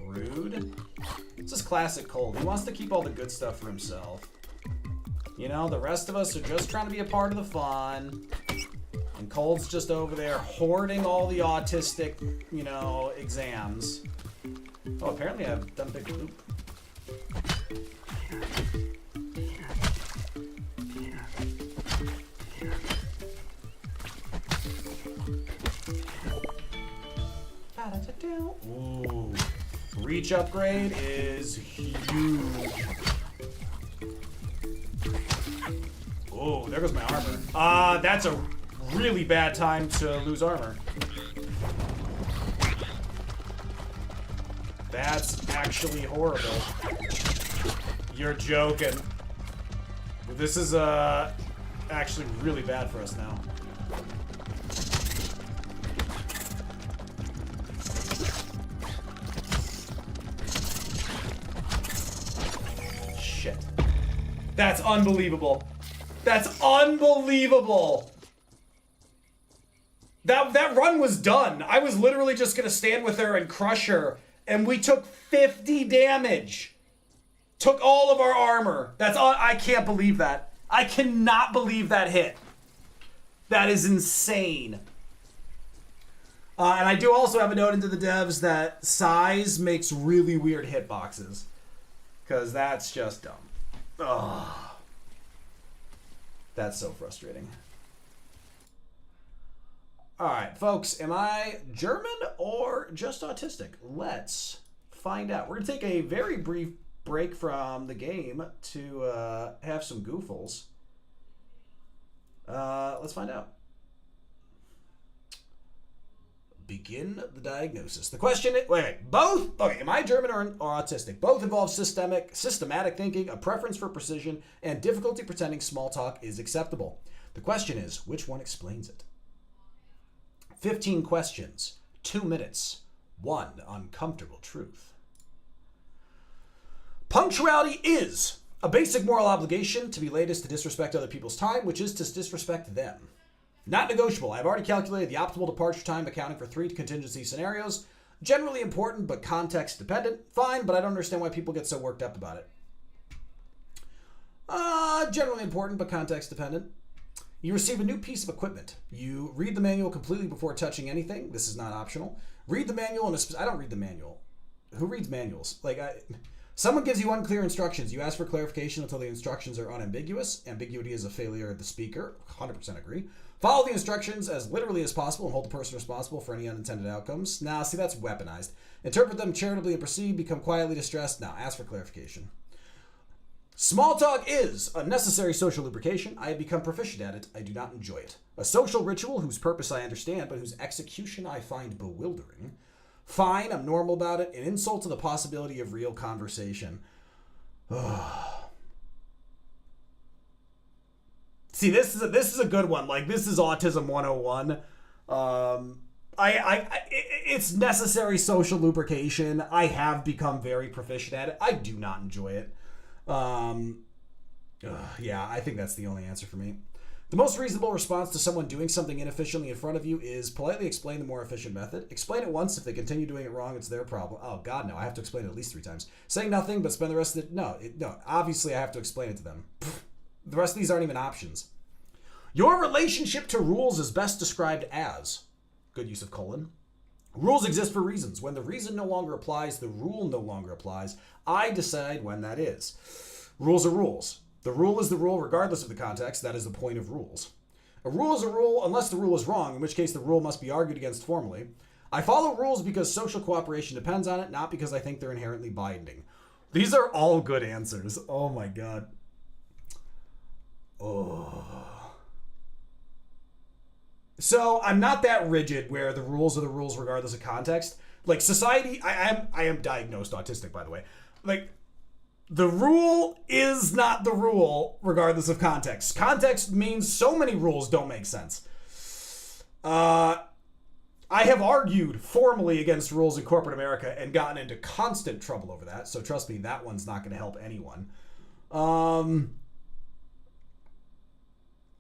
Rude. This is classic Cole. He wants to keep all the good stuff for himself. You know, the rest of us are just trying to be a part of the fun. And Cole's just over there hoarding all the autistic, you know, exams. Oh, apparently I've done big loop. Ooh. Reach upgrade is huge. Oh, there goes my armor. That's a really bad time to lose armor. That's actually horrible. You're joking. This is actually really bad for us now. Shit. That's unbelievable. That's unbelievable. That run was done. I was literally just gonna stand with her and crush her, and we took 50 damage. Took all of our armor. That's all. I can't believe that. I cannot believe that hit. That is insane. And I do also have a note into the devs that size makes really weird hitboxes. Because that's just dumb. Ugh. That's so frustrating. Alright, folks. Am I German or just autistic? Let's find out. We're going to take a very brief break from the game to have some goofles. Let's find out. Begin the diagnosis. The question is, wait, both, okay, am I German or autistic? Both involve systematic thinking, a preference for precision, and difficulty pretending small talk is acceptable. The question is, which one explains it? 15 questions, 2 minutes, 1 uncomfortable truth. Punctuality is a basic moral obligation. To be late is to disrespect other people's time, which is to disrespect them. Not negotiable. I've already calculated the optimal departure time, accounting for 3 contingency scenarios. Generally important, but context dependent. Fine, but I don't understand why people get so worked up about it. Generally important, but context dependent. You receive a new piece of equipment. You read the manual completely before touching anything. This is not optional. Read the manual in I don't read the manual. Who reads manuals? Someone gives you unclear instructions. You ask for clarification until the instructions are unambiguous. Ambiguity is a failure of the speaker. 100% agree. Follow the instructions as literally as possible and hold the person responsible for any unintended outcomes. Nah, see, that's weaponized. Interpret them charitably and proceed. Become quietly distressed. Now, ask for clarification. Small talk is a necessary social lubrication. I have become proficient at it. I do not enjoy it. A social ritual whose purpose I understand, but whose execution I find bewildering. Fine, I'm normal about it. An insult to the possibility of real conversation. See, this is a good one. Like, this is Autism 101. It's necessary social lubrication. I have become very proficient at it. I do not enjoy it. Yeah, I think that's the only answer for me. The most reasonable response to someone doing something inefficiently in front of you is politely explain the more efficient method. Explain it once. If they continue doing it wrong, it's their problem. Oh, God, no. I have to explain it at least 3 times. Saying nothing, but spend the rest of it. No. Obviously, I have to explain it to them. The rest of these aren't even options. Your relationship to rules is best described as, good use of colon, rules exist for reasons. When the reason no longer applies, the rule no longer applies. I decide when that is. Rules are rules. The rule is the rule regardless of the context. That is the point of rules. A rule is a rule unless the rule is wrong, in which case the rule must be argued against formally. I follow rules because social cooperation depends on it, not because I think they're inherently binding. These are all good answers. Oh my God. Oh. So I'm not that rigid where the rules are the rules regardless of context. Like society, I am diagnosed autistic, by the way. Like, the rule is not the rule regardless of context. Context means so many rules don't make sense. I have argued formally against rules in corporate America and gotten into constant trouble over that. So trust me, that one's not going to help anyone.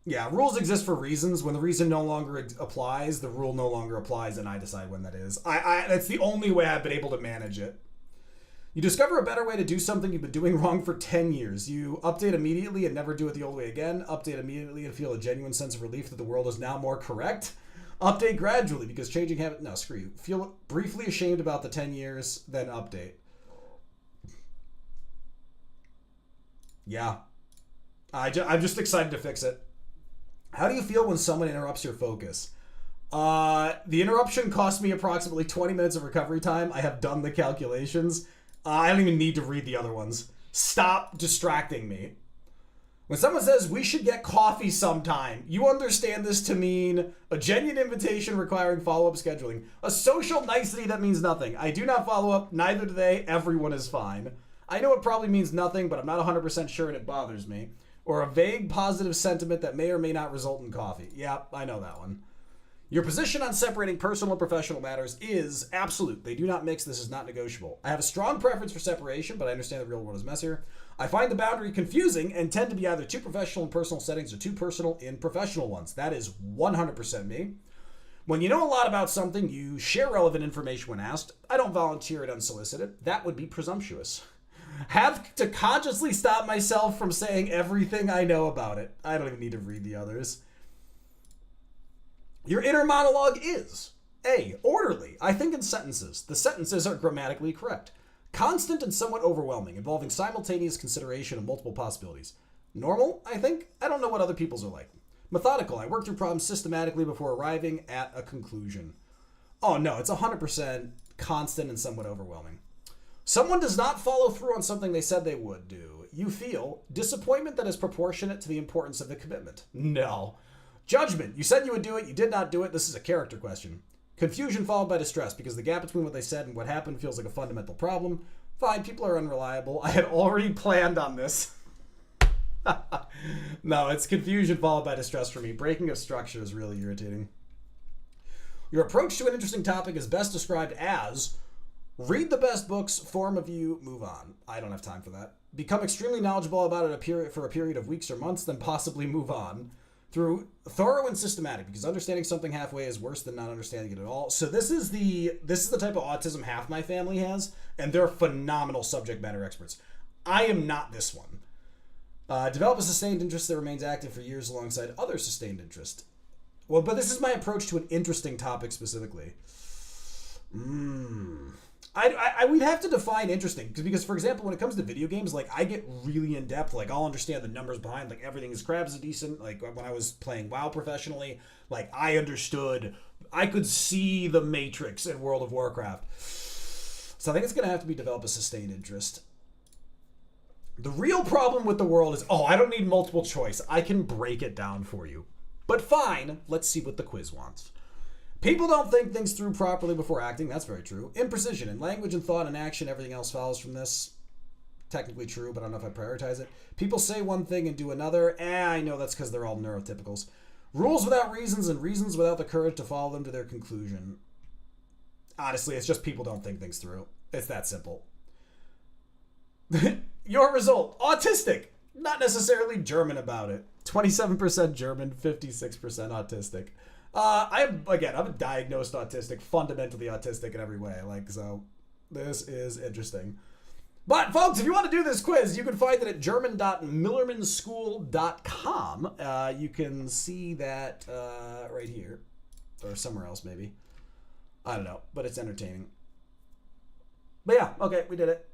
Yeah, rules exist for reasons. When the reason no longer applies, the rule no longer applies, and I decide when that is. That's the only way I've been able to manage it. You discover a better way to do something you've been doing wrong for 10 years. You update immediately and never do it the old way again. Update immediately and feel a genuine sense of relief that the world is now more correct. Update gradually because changing habit... No, screw you. Feel briefly ashamed about the 10 years, then update. Yeah. I'm just excited to fix it. How do you feel when someone interrupts your focus? The interruption cost me approximately 20 minutes of recovery time. I have done the calculations. I don't even need to read the other ones. Stop distracting me. When someone says, we should get coffee sometime, you understand this to mean a genuine invitation requiring follow-up scheduling. A social nicety that means nothing. I do not follow up, neither do they. Everyone is fine. I know it probably means nothing, but I'm not 100% sure and it bothers me. Or a vague positive sentiment that may or may not result in coffee. Yeah, I know that one. Your position on separating personal and professional matters is absolute. They do not mix. This is not negotiable. I have a strong preference for separation, but I understand the real world is messier. I find the boundary confusing and tend to be either too professional in personal settings or too personal in professional ones. That is 100% me. When you know a lot about something, you share relevant information when asked. I don't volunteer it unsolicited. That would be presumptuous. Have to consciously stop myself from saying everything I know about it. I don't even need to read the others. Your inner monologue is A. Orderly. I think in sentences. The sentences are grammatically correct. Constant and somewhat overwhelming, involving simultaneous consideration of multiple possibilities. Normal, I think. I don't know what other people's are like. Methodical. I work through problems systematically before arriving at a conclusion. Oh no, it's 100% constant and somewhat overwhelming. Someone does not follow through on something they said they would do. You feel disappointment that is proportionate to the importance of the commitment. No. Judgment. You said you would do it, you did not do it. This is a character question. Confusion followed by distress because the gap between what they said and what happened feels like a fundamental problem. Fine, people are unreliable. I had already planned on this. No, it's confusion followed by distress for me. Breaking of structure is really irritating. Your approach to an interesting topic is best described as read the best books, form a view, move on. I don't have time for that. Become extremely knowledgeable about it for a period of weeks or months, then possibly move on. Through thorough and systematic, because understanding something halfway is worse than not understanding it at all. So this is the type of autism half my family has, and they're phenomenal subject matter experts. I am not this one. Develop a sustained interest that remains active for years alongside other sustained interest. Well, but this is my approach to an interesting topic specifically. We'd have to define interesting because, for example, when it comes to video games, like I get really in depth. Like I'll understand the numbers behind. Like everything is CRABS is decent. Like when I was playing WoW professionally, like I understood. I could see the Matrix in World of Warcraft. So I think it's gonna have to be develop a sustained interest. The real problem with the world is, I don't need multiple choice. I can break it down for you. But fine, let's see what the quiz wants. People don't think things through properly before acting. That's very true. Imprecision in language and thought and action. Everything else follows from this. Technically true, but I don't know if I prioritize it. People say one thing and do another. I know that's because they're all neurotypicals. Rules without reasons and reasons without the courage to follow them to their conclusion. Honestly, it's just people don't think things through. It's that simple. Your result, autistic. Not necessarily German about it. 27% German, 56% autistic. I'm a diagnosed autistic, fundamentally autistic in every way. So this is interesting. But folks, if you want to do this quiz, you can find it at german.millermanschool.com. You can see that right here or somewhere else maybe. I don't know, but it's entertaining. But yeah, okay, we did it.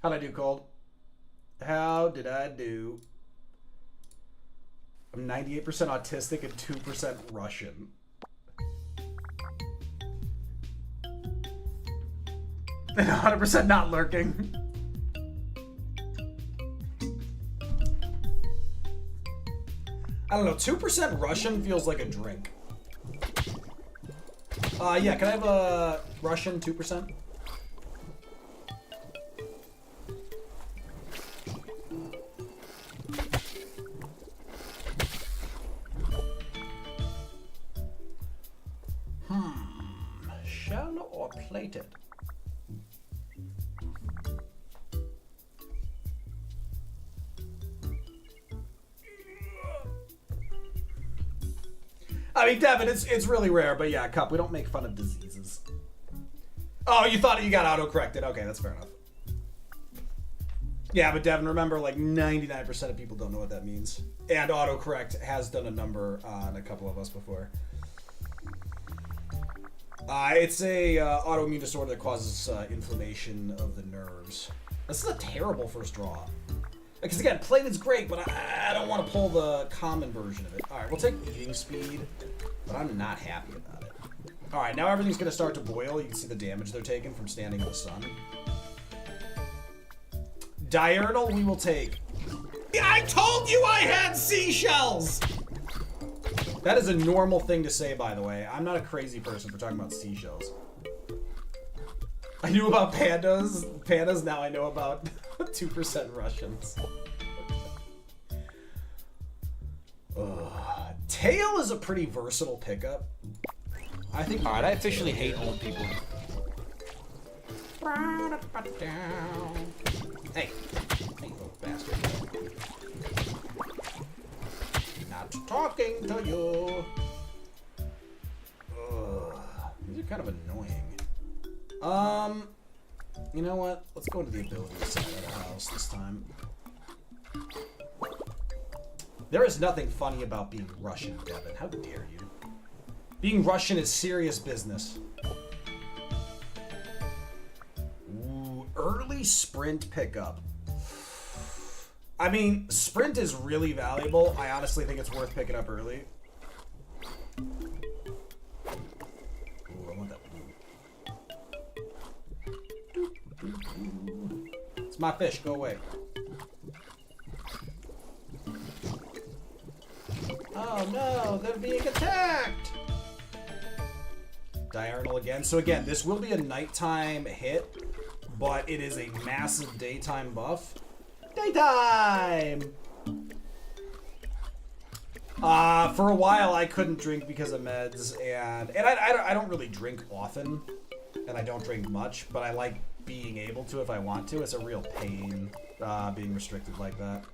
How'd I do, Cold? How did I do? I'm 98% autistic and 2% Russian. And 100% not lurking. I don't know, 2% Russian feels like a drink. Yeah, can I have a Russian 2%? Shell or plated? I mean, Devin, it's really rare, but yeah, Cup, we don't make fun of diseases. Oh, you thought you got auto-corrected. Okay, that's fair enough. Yeah, but Devin, remember, 99% of people don't know what that means. And autocorrect has done a number on a couple of us before. It's a autoimmune disorder that causes inflammation of the nerves. This is a terrible first draw. Because again, plated's great, but I don't want to pull the common version of it. Alright, we'll take eating speed, but I'm not happy about it. Alright, now everything's going to start to boil. You can see the damage they're taking from standing in the sun. Diurnal, we will take. I told you I had seashells! That is a normal thing to say, by the way. I'm not a crazy person for talking about seashells. I knew about pandas. Pandas, now I know about 2% Russians. Tail is a pretty versatile pickup. I think.
Alright, I officially hate old people.
Hey. Hey, you little bastard. talking to you. Ugh, these are kind of annoying. You know what? Let's go into the ability side of the house this time. There is nothing funny about being Russian, Devin. How dare you? Being Russian is serious business. Ooh, early sprint pickup. I mean, sprint is really valuable. I honestly think it's worth picking up early. Ooh, I want that blue. It's my fish. Go away. Oh no, they're being attacked! Diurnal again. So again, this will be a nighttime hit, but it is a massive daytime buff. Daytime! For a while I couldn't drink because of meds, and I don't really drink often, and I don't drink much, but I like being able to if I want to. It's a real pain being restricted like that.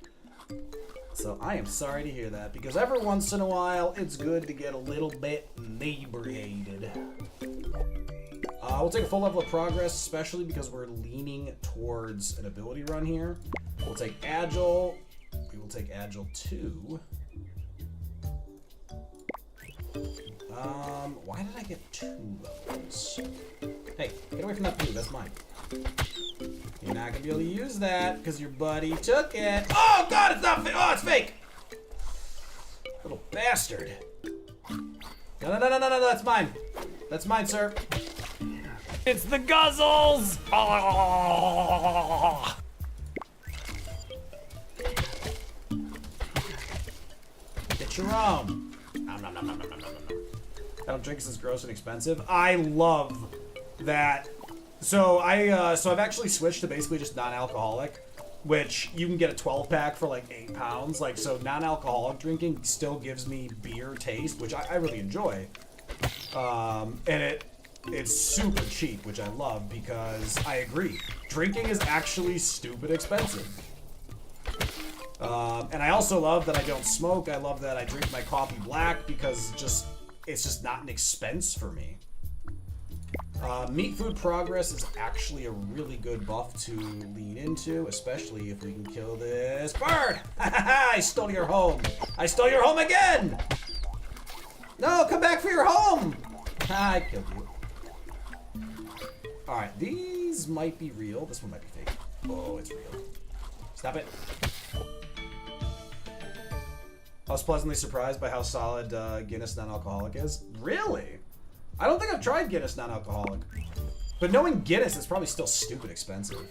So I am sorry to hear that, because every once in a while it's good to get a little bit inebriated. We'll take a full level of progress, especially because we're leaning towards an ability run here. We'll take Agile. We will take Agile 2. Why did I get 2 levels? Hey, get away from that blue, that's mine. You're not gonna be able to use that because your buddy took it. Oh god, it's not fake. Oh, it's fake. Little bastard. No, that's mine. That's mine, sir.
It's the guzzles! Oh.
Get your own. Nom, nom, nom, nom, nom, nom, nom. I don't drink because it's gross and expensive. I love that. So I've actually switched to basically just non-alcoholic, which you can get a 12-pack for like £8. Like, so non-alcoholic drinking still gives me beer taste, which I really enjoy. And it's super cheap, which I love because I agree. Drinking is actually stupid expensive. And I also love that I don't smoke. I love that I drink my coffee black because it's just not an expense for me. Meat food progress is actually a really good buff to lean into, especially if we can kill this bird. I stole your home. I stole your home again. No, come back for your home. I killed you. All right, these might be real. This one might be fake. Oh, it's real. Stop it. I was pleasantly surprised by how solid Guinness non-alcoholic is. Really? I don't think I've tried Guinness non-alcoholic. But knowing Guinness is probably still stupid expensive.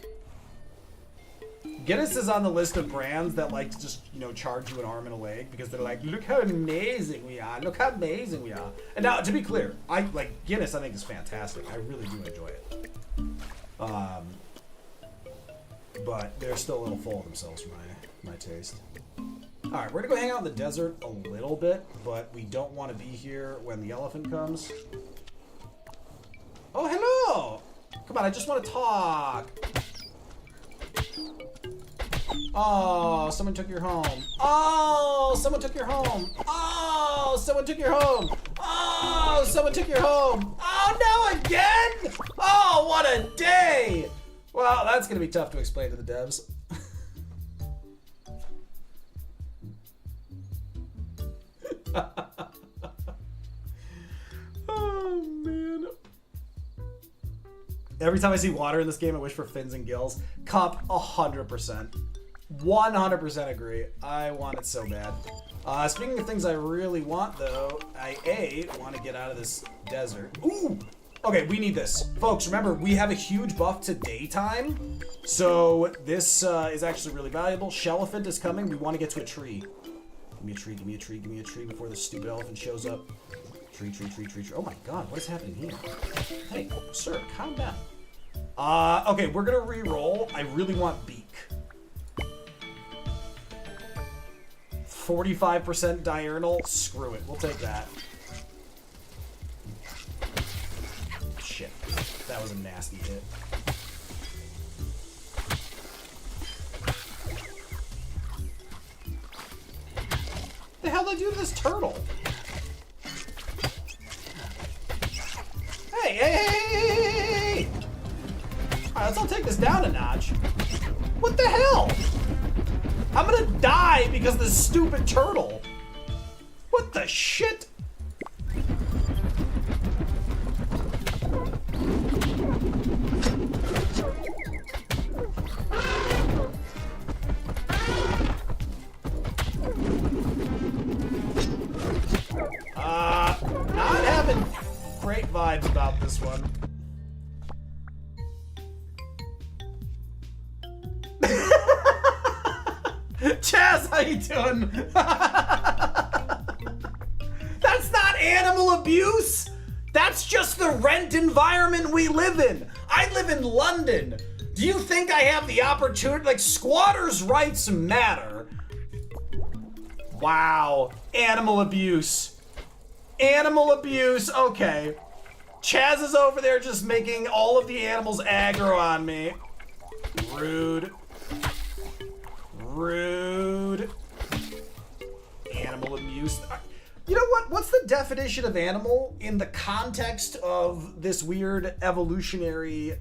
Guinness is on the list of brands that like to just, you know, charge you an arm and a leg because they're like, look how amazing we are. Look how amazing we are. And now, to be clear, I like Guinness. I think is fantastic. I really do enjoy it. But they're still a little full of themselves for my taste. All right, we're gonna go hang out in the desert a little bit, but we don't want to be here when the elephant comes. Oh, hello! Come on, I just want to talk. Oh, someone took your home. Oh, someone took your home. Oh, someone took your home. Oh, someone took your home. Oh, no, again? Oh, what a day! Well, that's gonna be tough to explain to the devs. Oh, man. Every time I see water in this game, I wish for fins and gills. Cup, 100%. 100% agree. I want it so bad. Speaking of things I really want, though, I want to get out of this desert. Ooh! Okay, we need this. Folks, remember, we have a huge buff to daytime, so this is actually really valuable. Shellelephant is coming. We want to get to a tree. Give me a tree, give me a tree, give me a tree before the stupid elephant shows up. Tree, tree, tree, tree, tree. Oh my god, what is happening here? Hey, sir, calm down. Okay, we're gonna re-roll. I really want beak. 45% diurnal. Screw it, we'll take that. Shit, that was a nasty hit. The hell did I do to this turtle? Hey, hey, hey, hey, hey, hey, hey! Alright, let's all take this down a notch. What the hell? I'm gonna die because of this stupid turtle. What the shit? Not having great vibes about this one. Chaz, how you doing? That's not animal abuse. That's just the rent environment we live in. I live in London. Do you think I have the opportunity? Like, squatters' rights matter. Wow. Animal abuse. Animal abuse. Okay. Chaz is over there just making all of the animals aggro on me. Rude. Rude. Animal abuse. You know what? What's the definition of animal in the context of this weird evolutionary,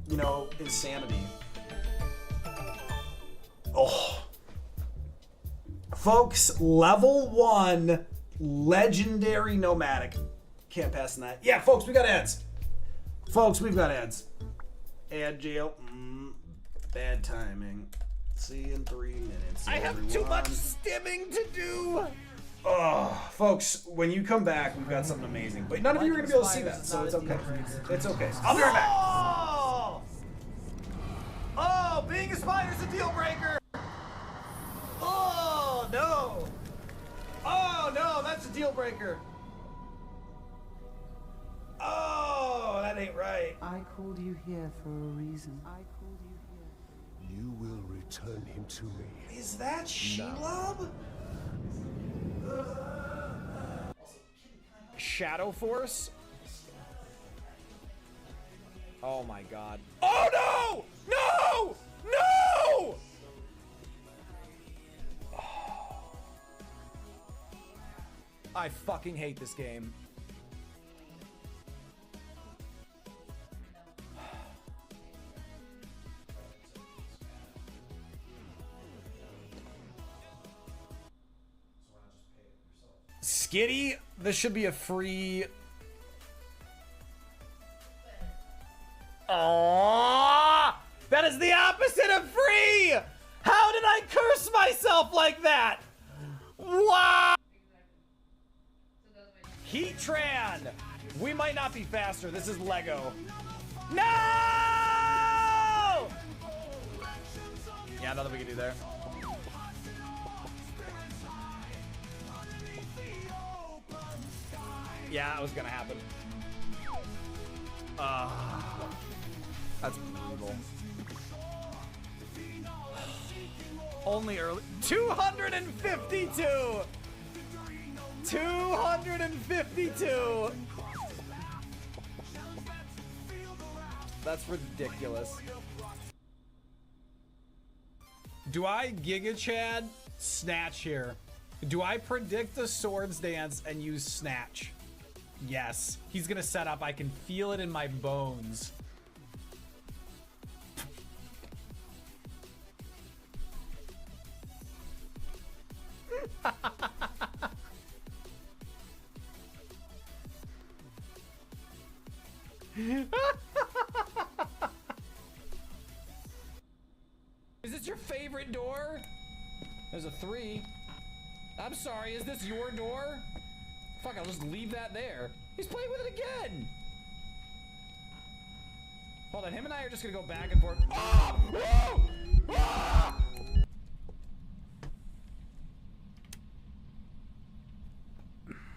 you know, insanity? Oh. Folks, level 1, legendary nomadic. Can't pass on that. Yeah, folks, we got ads. Folks, we've got ads. Ad jail. Bad timing. See you in 3 minutes.
I have too much stimming to do.
Oh, folks, when you come back, we've got something amazing. But none of you are going to be able to see that, so it's okay. It's okay. I'll be right back.
Oh! Oh, being a spider's a deal breaker. Oh, no. Oh, no, that's a deal breaker. Oh, that ain't right.
I called you here for a reason. I called you here.
You will return him to me.
Is that Shelob?
Shadow Force? Oh my god. Oh no! No! No! I fucking hate this game. Skitty, this should be a free. Aww! That is the opposite of free! How did I curse myself like that? Wow! Heatran! We might not be faster. This is Lego. No! Yeah, nothing we can do there. Yeah, it was gonna happen. That's brutal. Only early. 252! 252! That's ridiculous. Do I Giga Chad Snatch here? Do I predict the Swords Dance and use Snatch? Yes. He's gonna set up. I can feel it in my bones. Is this your favorite door? There's a 3. I'm sorry, is this your door? Fuck, I'll just leave that there. He's playing with it again! Hold on, him and I are just gonna go back and forth. Oh! Oh! Ah!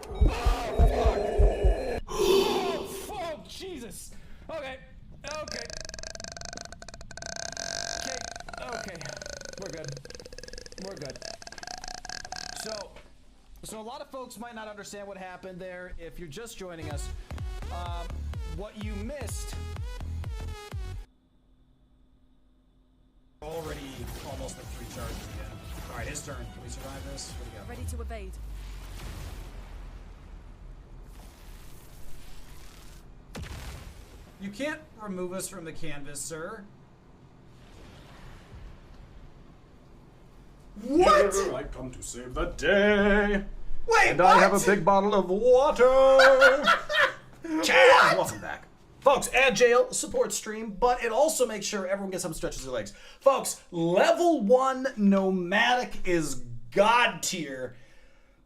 Oh, fuck! Oh, fuck! Jesus! Okay. Okay. Okay. We're good. We're good. So a lot of folks might not understand what happened there. If you're just joining us, what you missed.
Already almost at 3 charges again. All right, his turn. Can we survive this? What do you got?
Ready to evade.
You can't remove us from the canvas, sir. What?
I come to save the day.
Wait,
And
what?
I have a big bottle of water.
Chad! Welcome back. Folks, add jail, support stream, but it also makes sure everyone gets some stretches their legs. Folks, level 1 nomadic is god tier.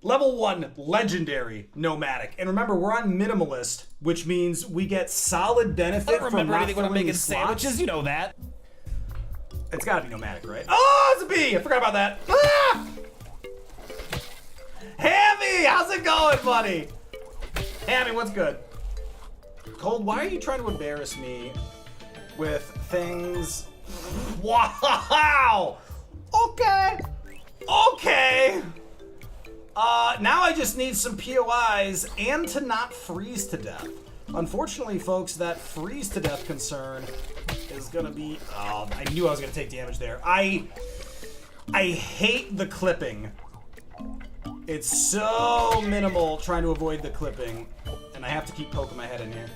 Level 1 legendary nomadic. And remember, we're on minimalist, which means we get solid benefit
I don't
from
remember
not
anything when I'm
filling
making
slots.
sandwiches. You know that.
It's gotta be nomadic, right? Oh, it's a bee! I forgot about that. Ah! Hammy, how's it going, buddy? Hammy, what's good? Cold, why are you trying to embarrass me with things? Wow! Okay. Okay. Now I just need some POIs and to not freeze to death. Unfortunately, folks, that freeze to death concern is gonna be, oh, I knew I was gonna take damage there. I hate the clipping. It's so minimal trying to avoid the clipping, and I have to keep poking my head in here.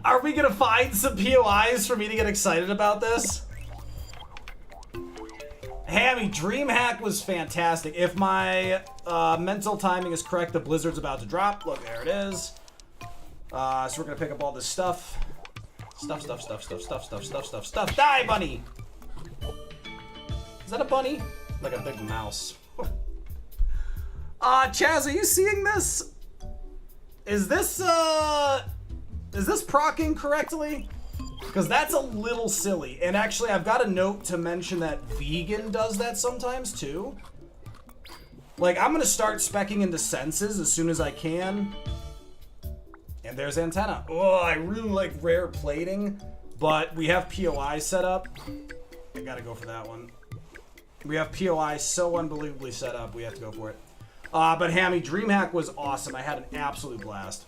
Are we gonna find some POIs for me to get excited about this? Hammy, DreamHack was fantastic. If my mental timing is correct, the blizzard's about to drop. Look, there it is. So we're gonna pick up all this stuff. Stuff. Die, bunny! Is that a bunny? Like a big mouse. Chaz, are you seeing this? Is this procking correctly? Because that's a little silly. And actually, I've got a note to mention that vegan does that sometimes too. Like, I'm gonna start specking into senses as soon as I can. And there's antenna. Oh, I really like rare plating, but we have POI set up. I gotta go for that one. We have POI so unbelievably set up, we have to go for it. But Hammy, DreamHack was awesome. I had an absolute blast.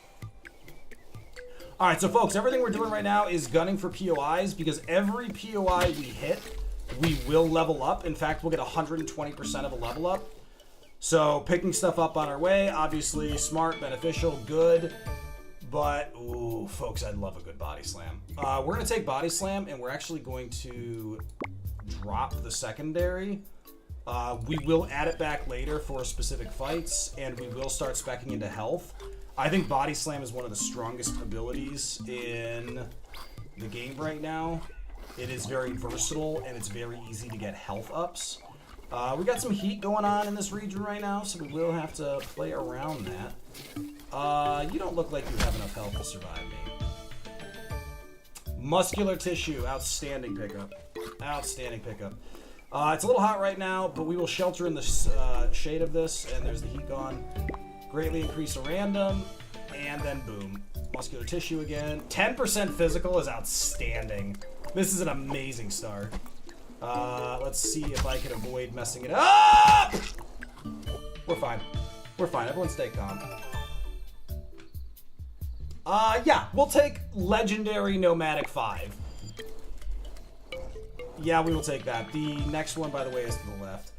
Alright, so folks, everything we're doing right now is gunning for POIs because every POI we hit, we will level up. In fact, we'll get 120% of a level up. So picking stuff up on our way, obviously smart, beneficial, good. But, ooh, folks, I love a good body slam. We're going to take body slam, and we're actually going to drop the secondary. We will add it back later for specific fights, and we will start speccing into health. I think body slam is one of the strongest abilities in the game right now. It is very versatile, and it's very easy to get health ups. We got some heat going on in this region right now, so we will have to play around that. You don't look like you have enough health to survive me. Muscular tissue, outstanding pickup. Outstanding pickup. It's a little hot right now, but we will shelter in the shade of this, and there's the heat gone. Greatly increase a random, and then boom. Muscular tissue again. 10% physical is outstanding. This is an amazing start. Let's see if I can avoid messing it up! We're fine. We're fine. Everyone stay calm. Yeah, we'll take Legendary Nomadic 5. Yeah, we will take that. The next one, by the way, is to the left.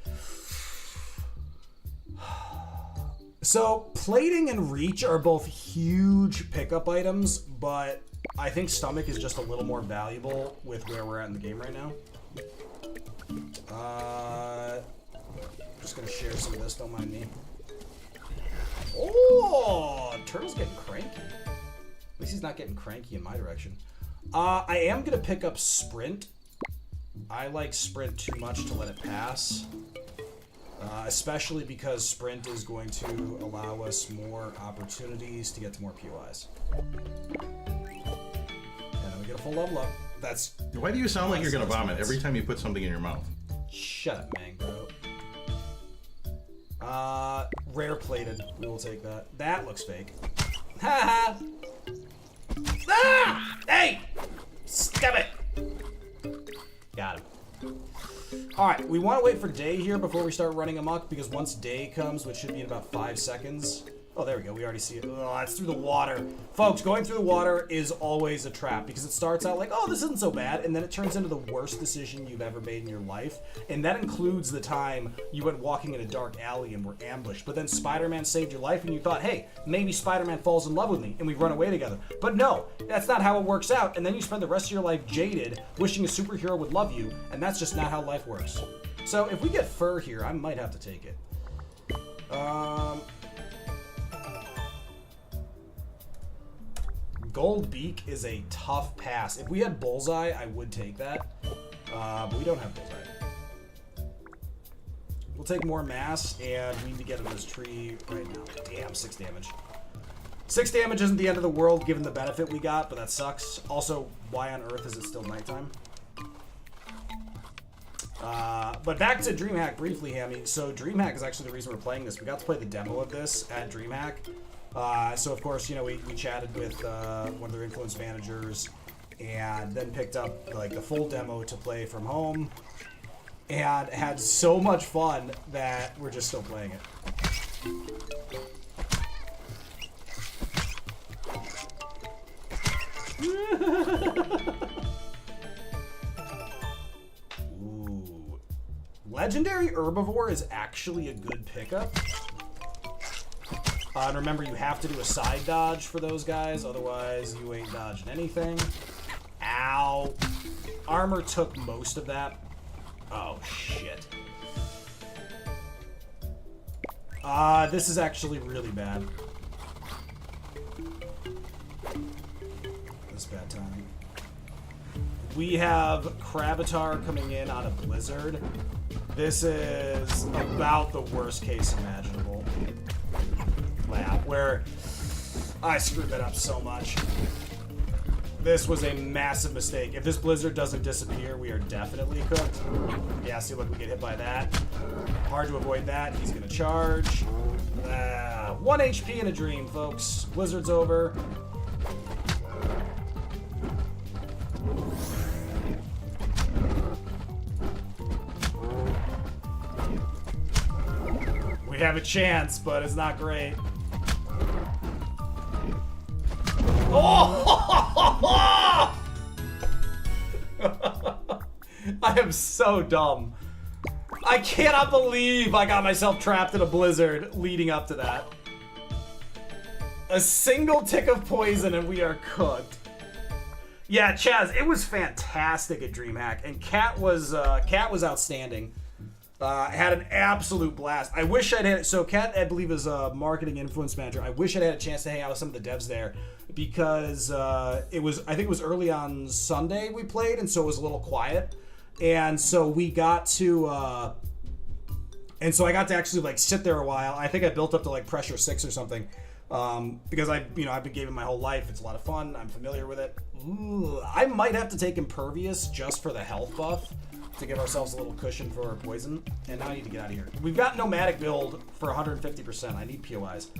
So, plating and reach are both huge pickup items, but I think stomach is just a little more valuable with where we're at in the game right now. Just gonna share some of this, don't mind me. Oh, Turtle's getting cranky. At least he's not getting cranky in my direction. I am gonna pick up Sprint. I like Sprint too much to let it pass. Especially because Sprint is going to allow us more opportunities to get to more POIs. And then we get a full level up. That's...
Why do you sound like you're gonna vomit every time you put something in your mouth?
Shut up, Mango. Rare plated. We will take that. That looks fake. Ha ha! Ah! Hey! Stop it! Got him. Alright, we want to wait for day here before we start running amok, because once day comes, which should be in about 5 seconds, Oh, there we go. We already see it. Oh, it's through the water. Folks, going through the water is always a trap because it starts out like, oh, this isn't so bad, and then it turns into the worst decision you've ever made in your life. And that includes the time you went walking in a dark alley and were ambushed. But then Spider-Man saved your life and you thought, hey, maybe Spider-Man falls in love with me and we run away together. But no, that's not how it works out. And then you spend the rest of your life jaded, wishing a superhero would love you, and that's just not how life works. So if we get fur here, I might have to take it. Gold Beak is a tough pass. If we had Bullseye, I would take that. But we don't have Bullseye. We'll take more mass, and we need to get in this tree right now. Damn, 6 damage. 6 damage isn't the end of the world given the benefit we got, but that sucks. Also, why on earth is it still nighttime? But back to DreamHack briefly, Hammy. So DreamHack is actually the reason we're playing this. We got to play the demo of this at DreamHack. So of course, you know, we chatted with one of their influence managers and then picked up like the full demo to play from home and had so much fun that we're just still playing it. Ooh. Legendary Herbivore is actually a good pickup. And remember, you have to do a side dodge for those guys, otherwise you ain't dodging anything. Ow. Armor took most of that. Oh, shit. This is actually really bad. This is bad timing. We have Cravatar coming in on a blizzard. This is about the worst case imaginable. Lab, where I screwed that up so much. This was a massive mistake. If this blizzard doesn't disappear, we are definitely cooked. Yeah, see, look, we get hit by that. Hard to avoid that. He's gonna charge. 1 HP in a dream, folks. Blizzard's over. We have a chance, but it's not great. Oh! I am so dumb. I cannot believe I got myself trapped in a blizzard leading up to that. A single tick of poison and we are cooked. Yeah, Chaz, it was fantastic at DreamHack, and Kat was outstanding. Had an absolute blast. I wish I'd had, so Kat, I believe, is a marketing influence manager. I wish I'd had a chance to hang out with some of the devs there because I think it was early on Sunday we played, and so it was a little quiet. And so we got to, and so I got to actually like sit there a while. I think I built up to like pressure 6 or something. Because I've been gaming my whole life. It's a lot of fun. I'm familiar with it. Ooh, I might have to take Impervious just for the health buff to give ourselves a little cushion for our poison. And now I need to get out of here. We've got Nomadic build for 150%. I need POIs.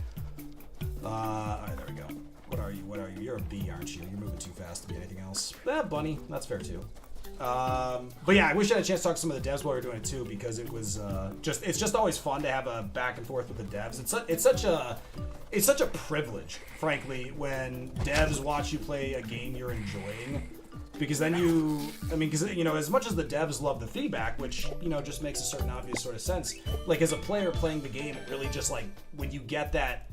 Alright, there we go. What are you? You're a bee, aren't you? You're moving too fast to be anything else. Bunny. That's fair too. But yeah, I wish I had a chance to talk to some of the devs while we were doing it too, because it was it's just always fun to have a back and forth with the devs. It's such a privilege, frankly, when devs watch you play a game you're enjoying, because then because as much as the devs love the feedback, which just makes a certain obvious sort of sense, like as a player playing the game, it really just like when you get that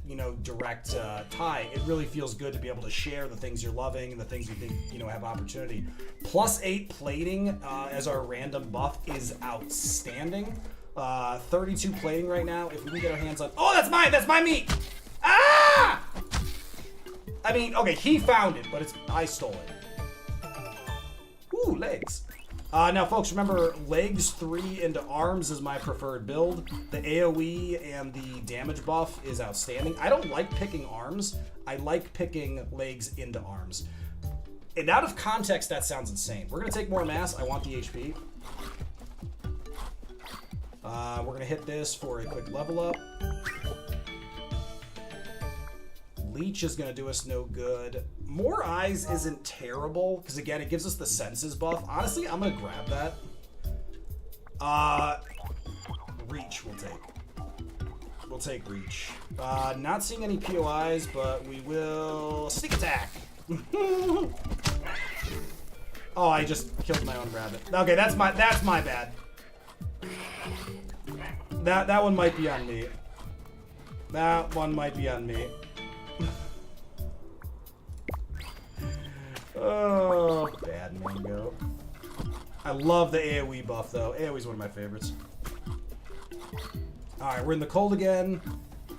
direct tie, it really feels good to be able to share the things you're loving and the things you think have opportunity. +8 plating as our random buff is outstanding. 32 plating right now. If we can get our hands on, that's my meat. Ah! Okay, he found it, but I stole it. Ooh, legs. Now, folks, remember, legs 3 into arms is my preferred build. The AoE and the damage buff is outstanding. I don't like picking arms. I like picking legs into arms. And out of context, that sounds insane. We're going to take more mass. I want the HP. We're going to hit this for a quick level up. Leech is going to do us no good. More eyes isn't terrible, because again, it gives us the senses buff. Honestly, I'm going to grab that. Reach we'll take. We'll take reach. Not seeing any POIs, but we will sneak attack. Oh, I just killed my own rabbit. Okay, that's my bad. That one might be on me. That one might be on me. Oh, bad Mango. I love the AoE buff though. AoE is one of my favorites. Alright, we're in the cold again.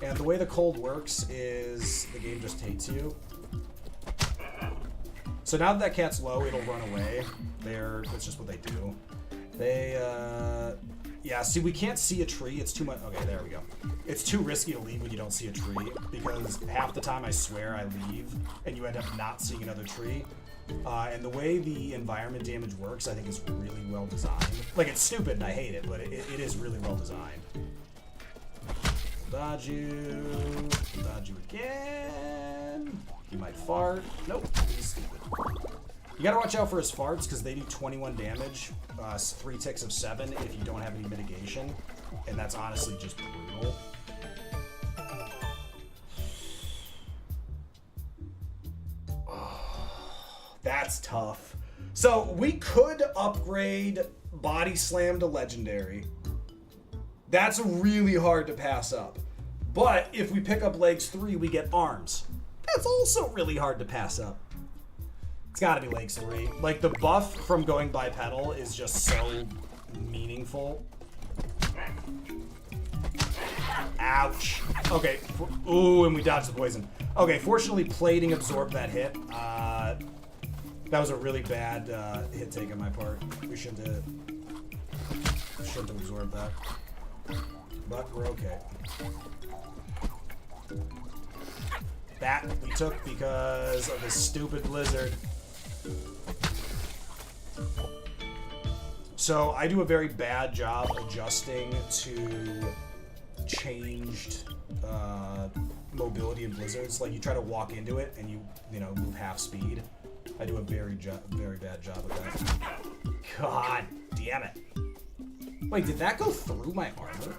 And the way the cold works is the game just hates you. So now that cat's low, it'll run away. That's just what they do. Yeah, see, we can't see a tree. It's too much. Okay, there we go. It's too risky to leave when you don't see a tree, because half the time I swear I leave, and you end up not seeing another tree. And the way the environment damage works, I think is really well designed. Like, it's stupid and I hate it, but it is really well designed. Dodge you. Dodge you again. He might fart. Nope, he's stupid. You gotta watch out for his farts, because they do 21 damage, 3 ticks of 7 if you don't have any mitigation. And that's honestly just brutal. That's tough. So we could upgrade Body Slam to Legendary. That's really hard to pass up. But if we pick up Legs 3, we get Arms. That's also really hard to pass up. It's gotta be Legs 3. Like, the buff from going bipedal is just so meaningful. Ouch. Okay. Ooh, and we dodged the poison. Okay, fortunately, plating absorbed that hit. That was a really bad hit take on my part. We shouldn't have absorbed that. But we're okay. That we took because of this stupid blizzard. So I do a very bad job adjusting to changed mobility in blizzards. Like, you try to walk into it and you know, move half speed. I do a very bad job of that. God damn it. Wait, did that go through my armor?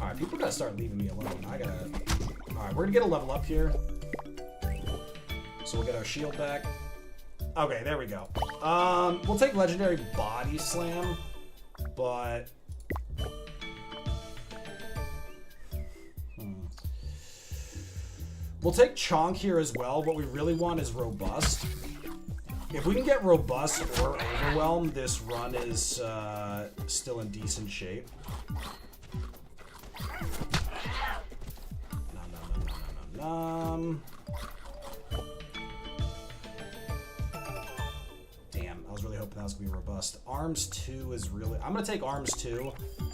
Alright, people gotta start leaving me alone. Alright, we're gonna get a level up here. So we'll get our shield back. Okay, there we go. We'll take Legendary Body Slam, but... We'll take Chonk here as well. What we really want is Robust. If we can get Robust or Overwhelm, this run is still in decent shape. Damn, I was really hoping that was gonna be Robust. Arms 2 is really... I'm gonna take Arms 2.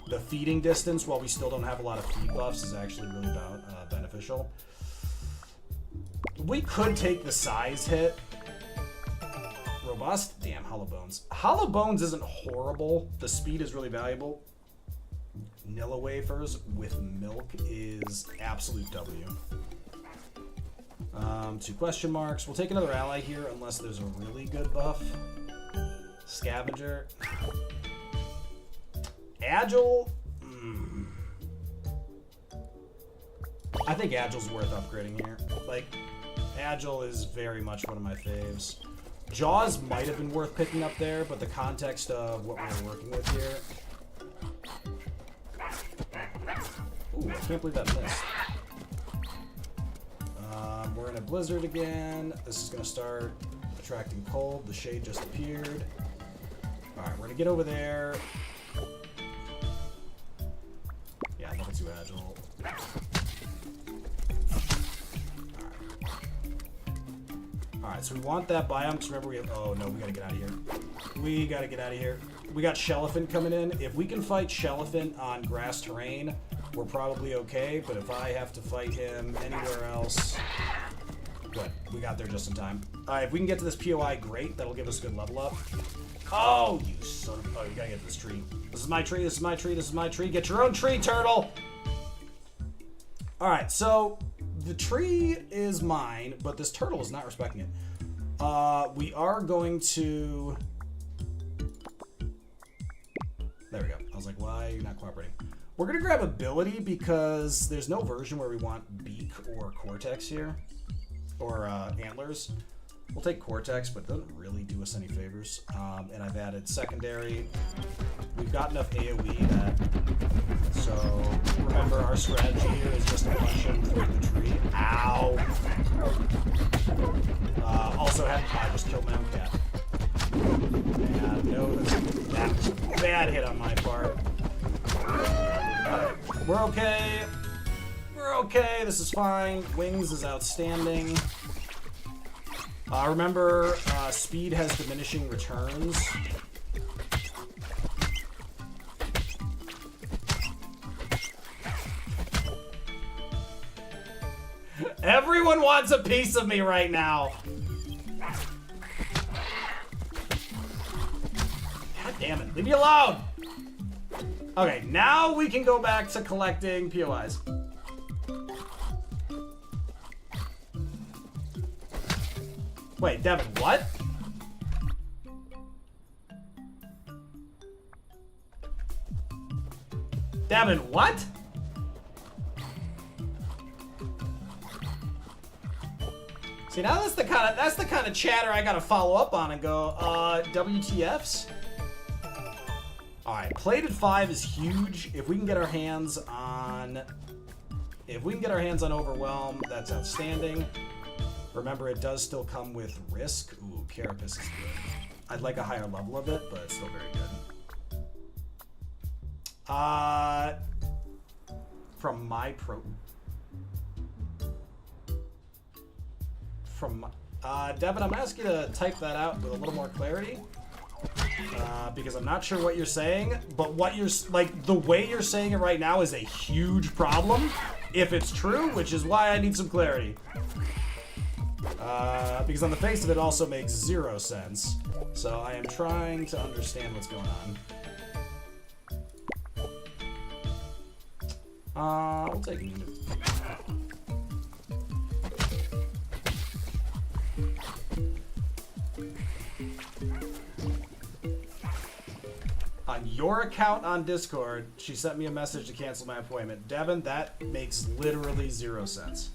The feeding distance, while we still don't have a lot of feed buffs, is actually really beneficial. We could take the size hit. Robust? Damn, Hollow Bones. Hollow Bones isn't horrible. The speed is really valuable. Nilla Wafers with milk is absolute W. 2 question marks. We'll take another ally here unless there's a really good buff. Scavenger. Agile. I think Agile's worth upgrading here. Like, Agile is very much one of my faves. Jaws might have been worth picking up there, but the context of what we're working with here... Ooh, I can't believe that missed. We're in a blizzard again. This is going to start attracting cold. The shade just appeared. Alright, we're going to get over there. Yeah, level 2 Agile. Alright, so we want that biome, because remember we have... Oh, no, we gotta get out of here. We gotta get out of here. We got Shelliphant coming in. If we can fight Shelliphant on grass terrain, we're probably okay, but if I have to fight him anywhere else... Good. We got there just in time. Alright, if we can get to this POI, great. That'll give us a good level up. Oh, you son of... Oh, you gotta get to this tree. This is my tree, this is my tree, this is my tree. Get your own tree, turtle! Alright, so... The tree is mine, but this turtle is not respecting it. We are going to was like, why are you not cooperating? We're gonna grab ability because there's no version where we want beak or cortex here, or antlers. We'll take cortex, but it doesn't really do us any favors. And I've added secondary. We've got enough AoE that, so remember our strategy here is just to punch him through the tree. Ow! Also I just killed my own cat. And no, that was a bad hit on my part. We're okay. We're okay. This is fine. Wings is outstanding. Remember, speed has diminishing returns. Everyone wants a piece of me right now. God damn it. Leave me alone. Okay, now we can go back to collecting POIs. Wait, Devin, what? Devin, what? See, now that's the kind of chatter I gotta follow up on and go, WTFs? Alright, plated 5 is huge. If we can get our hands on Overwhelm, that's outstanding. Remember, it does still come with risk. Ooh, Carapace is good. I'd like a higher level of it, but it's still very good. From my Devin, I'm asking you to type that out with a little more clarity. Because I'm not sure what you're saying, but the way you're saying it right now is a huge problem, if it's true, which is why I need some clarity. Because on the face of it also makes 0 sense. So I am trying to understand what's going on. We'll take a minute. On your account on Discord, she sent me a message to cancel my appointment. Devin, that makes literally 0 sense.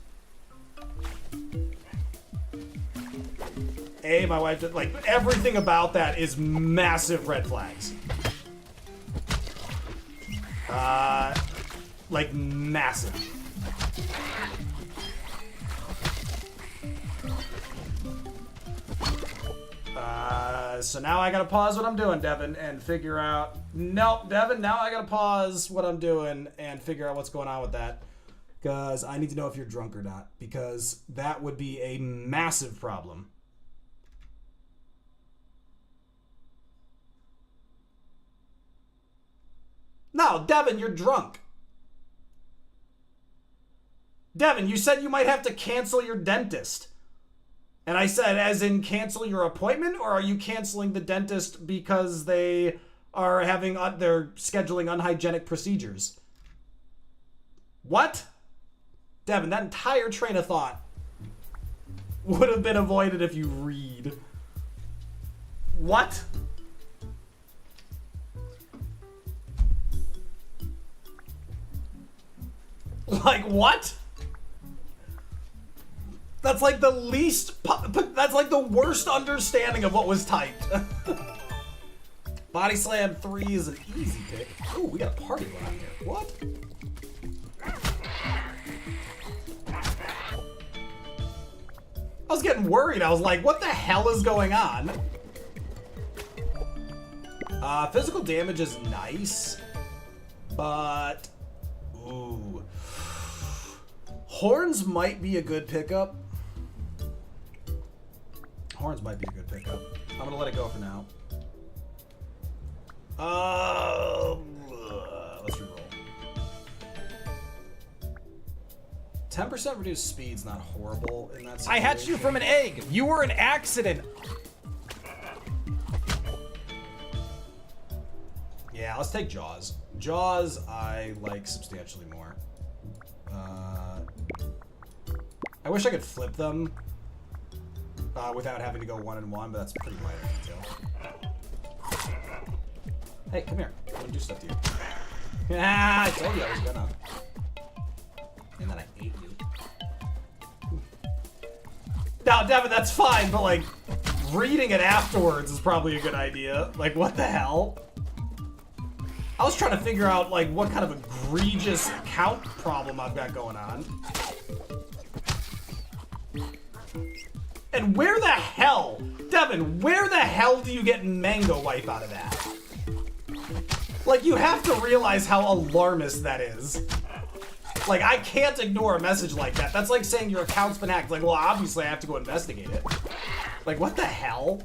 My wife did, everything about that is massive red flags. Massive. So now I gotta pause what I'm doing, Devin, and figure out... Nope, Devin, now I gotta pause what I'm doing and figure out what's going on with that. Because I need to know if you're drunk or not. Because that would be a massive problem. No, Devin, you're drunk. Devin, you said you might have to cancel your dentist. And I said, as in cancel your appointment, or are you canceling the dentist because they are they're scheduling unhygienic procedures? What? Devin, that entire train of thought would have been avoided if you read. What? What? That's like the that's like the worst understanding of what was typed. Body Slam 3 is an easy pick. Ooh, we got a party line here. What? I was getting worried. I was like, what the hell is going on? Physical damage is nice, but... Ooh. Horns might be a good pickup. Horns might be a good pickup. I'm gonna let it go for now. Let's reroll. 10% reduced speed's not horrible in that situation.
I hatched you from an egg. You were an accident.
Yeah, let's take Jaws. Jaws, I like substantially more. I wish I could flip them without having to go 1-1, but that's pretty minor detail. Hey, come here. I wouldn't do stuff to you. Ah, I told you I was gonna. And then I ate you. Now, Devin, that's fine, but like, reading it afterwards is probably a good idea. Like, what the hell? I was trying to figure out, like, what kind of egregious count problem I've got going on. And where the hell, Devin, where the hell do you get mango wipe out of that? Like, you have to realize how alarmist that is. Like, I can't ignore a message like that. That's like saying your account's been hacked. Like, well, obviously I have to go investigate it. Like, what the hell?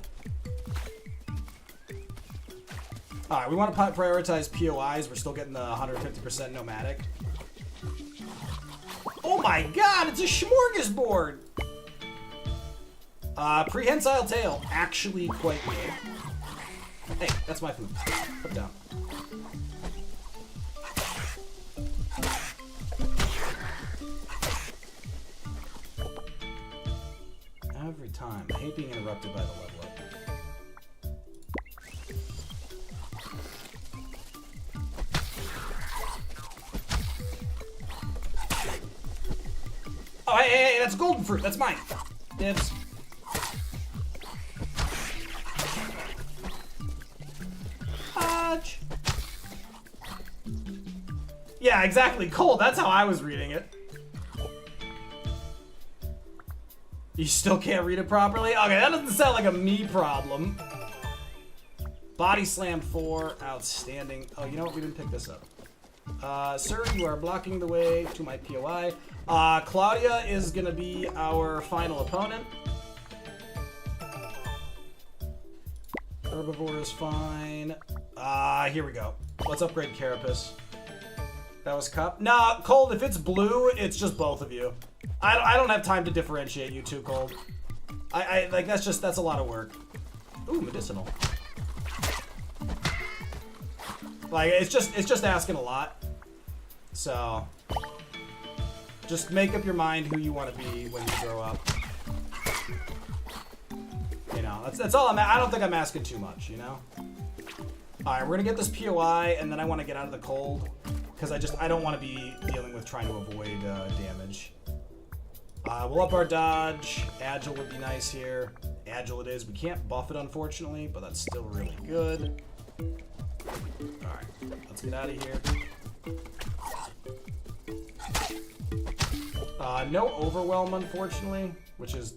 Alright, we want to prioritize POIs. We're still getting the 150% nomadic. Oh my god, it's a smorgasbord! Prehensile tail. Actually quite good. Hey, that's my food. Put it down. Every time. I hate being interrupted by the level up. Oh, hey, that's golden fruit. That's mine. Dibs. Hodge. Yeah, exactly. Cold. That's how I was reading it. You still can't read it properly? Okay, that doesn't sound like a me problem. Body slam 4. Outstanding. Oh, you know what? We didn't pick this up. Sir, you are blocking the way to my POI. Claudia is going to be our final opponent. Herbivore is fine. Here we go. Let's upgrade Carapace. That was Cup. Nah, Cold, if it's blue, it's just both of you. I don't have time to differentiate you two, Cold. I like, that's a lot of work. Ooh, medicinal. Like, it's just asking a lot. So, just make up your mind who you want to be when you grow up. You know, that's all I don't think I'm asking too much, you know? Alright, we're gonna get this POI, and then I want to get out of the cold. Because I don't want to be dealing with trying to avoid damage. We'll up our dodge. Agile would be nice here. Agile it is. We can't buff it, unfortunately, but that's still really good. Alright, let's get out of here. No Overwhelm, unfortunately, which is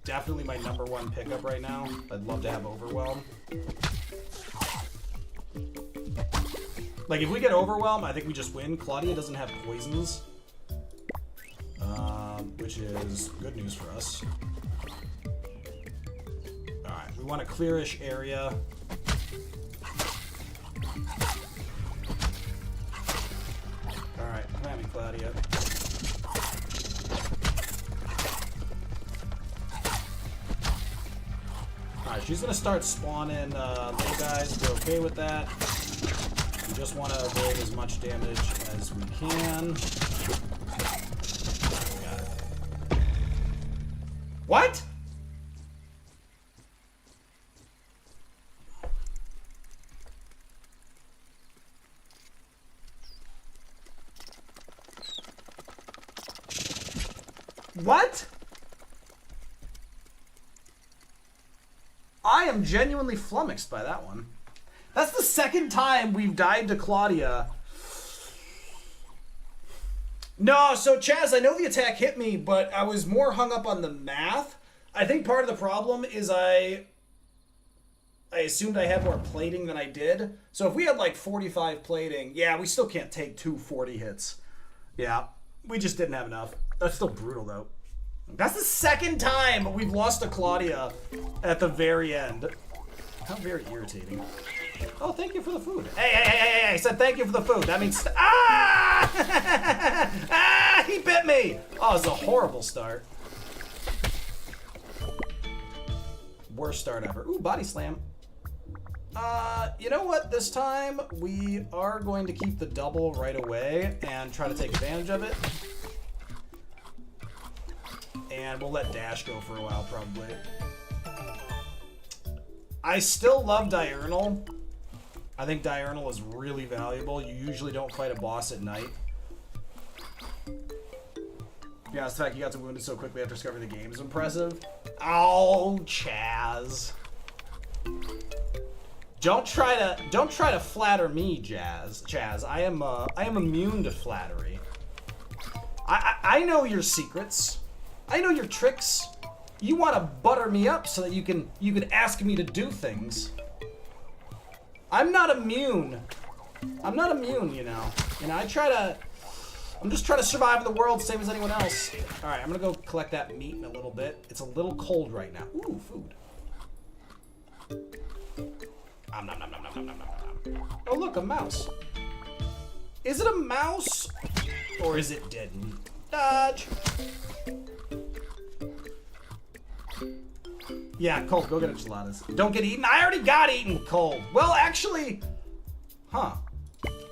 definitely my #1 pickup right now. I'd love to have Overwhelm. Like, if we get Overwhelm, I think we just win. Claudia doesn't have poisons, which is good news for us. Alright, we want a clearish area. Alright, come at me, Claudia. Alright, she's gonna start spawning little guys. We're okay with that. We just want to avoid as much damage as we can. Got it. What? What? I am genuinely flummoxed by that one. That's the second time we've died to Claudia. No, so Chaz, I know the attack hit me, but I was more hung up on the math. I think part of the problem is I assumed I had more plating than I did. So if we had like 45 plating, yeah, we still can't take 240 hits. Yeah, we just didn't have enough. That's still brutal, though. That's the second time we've lost to Claudia at the very end. How very irritating. Oh, thank you for the food. Hey, I said thank you for the food. That means... Ah! Ah, he bit me! Oh, it's a horrible start. Worst start ever. Ooh, body slam. You know what? This time, we are going to keep the double right away and try to take advantage of it. And we'll let dash go for a while, probably. I still love diurnal. I think diurnal is really valuable. You usually don't fight a boss at night. Yeah, it's the fact you got to wounded so quickly after discovering the game is impressive. Oh, Chaz. Don't try to flatter me, Chaz. I am immune to flattery. I know your secrets. I know your tricks. You want to butter me up so that you can ask me to do things. I'm not immune. I'm not immune, you know. And I'm just trying to survive in the world, same as anyone else. All right, I'm gonna go collect that meat in a little bit. It's a little cold right now. Ooh, food. Nom, nom, nom, nom, nom, nom, nom, nom. Oh, look, a mouse. Is it a mouse? Or is it dead meat? Dodge. Yeah, cold. Go get enchiladas. Don't get eaten. I already got eaten cold. Well, actually, huh.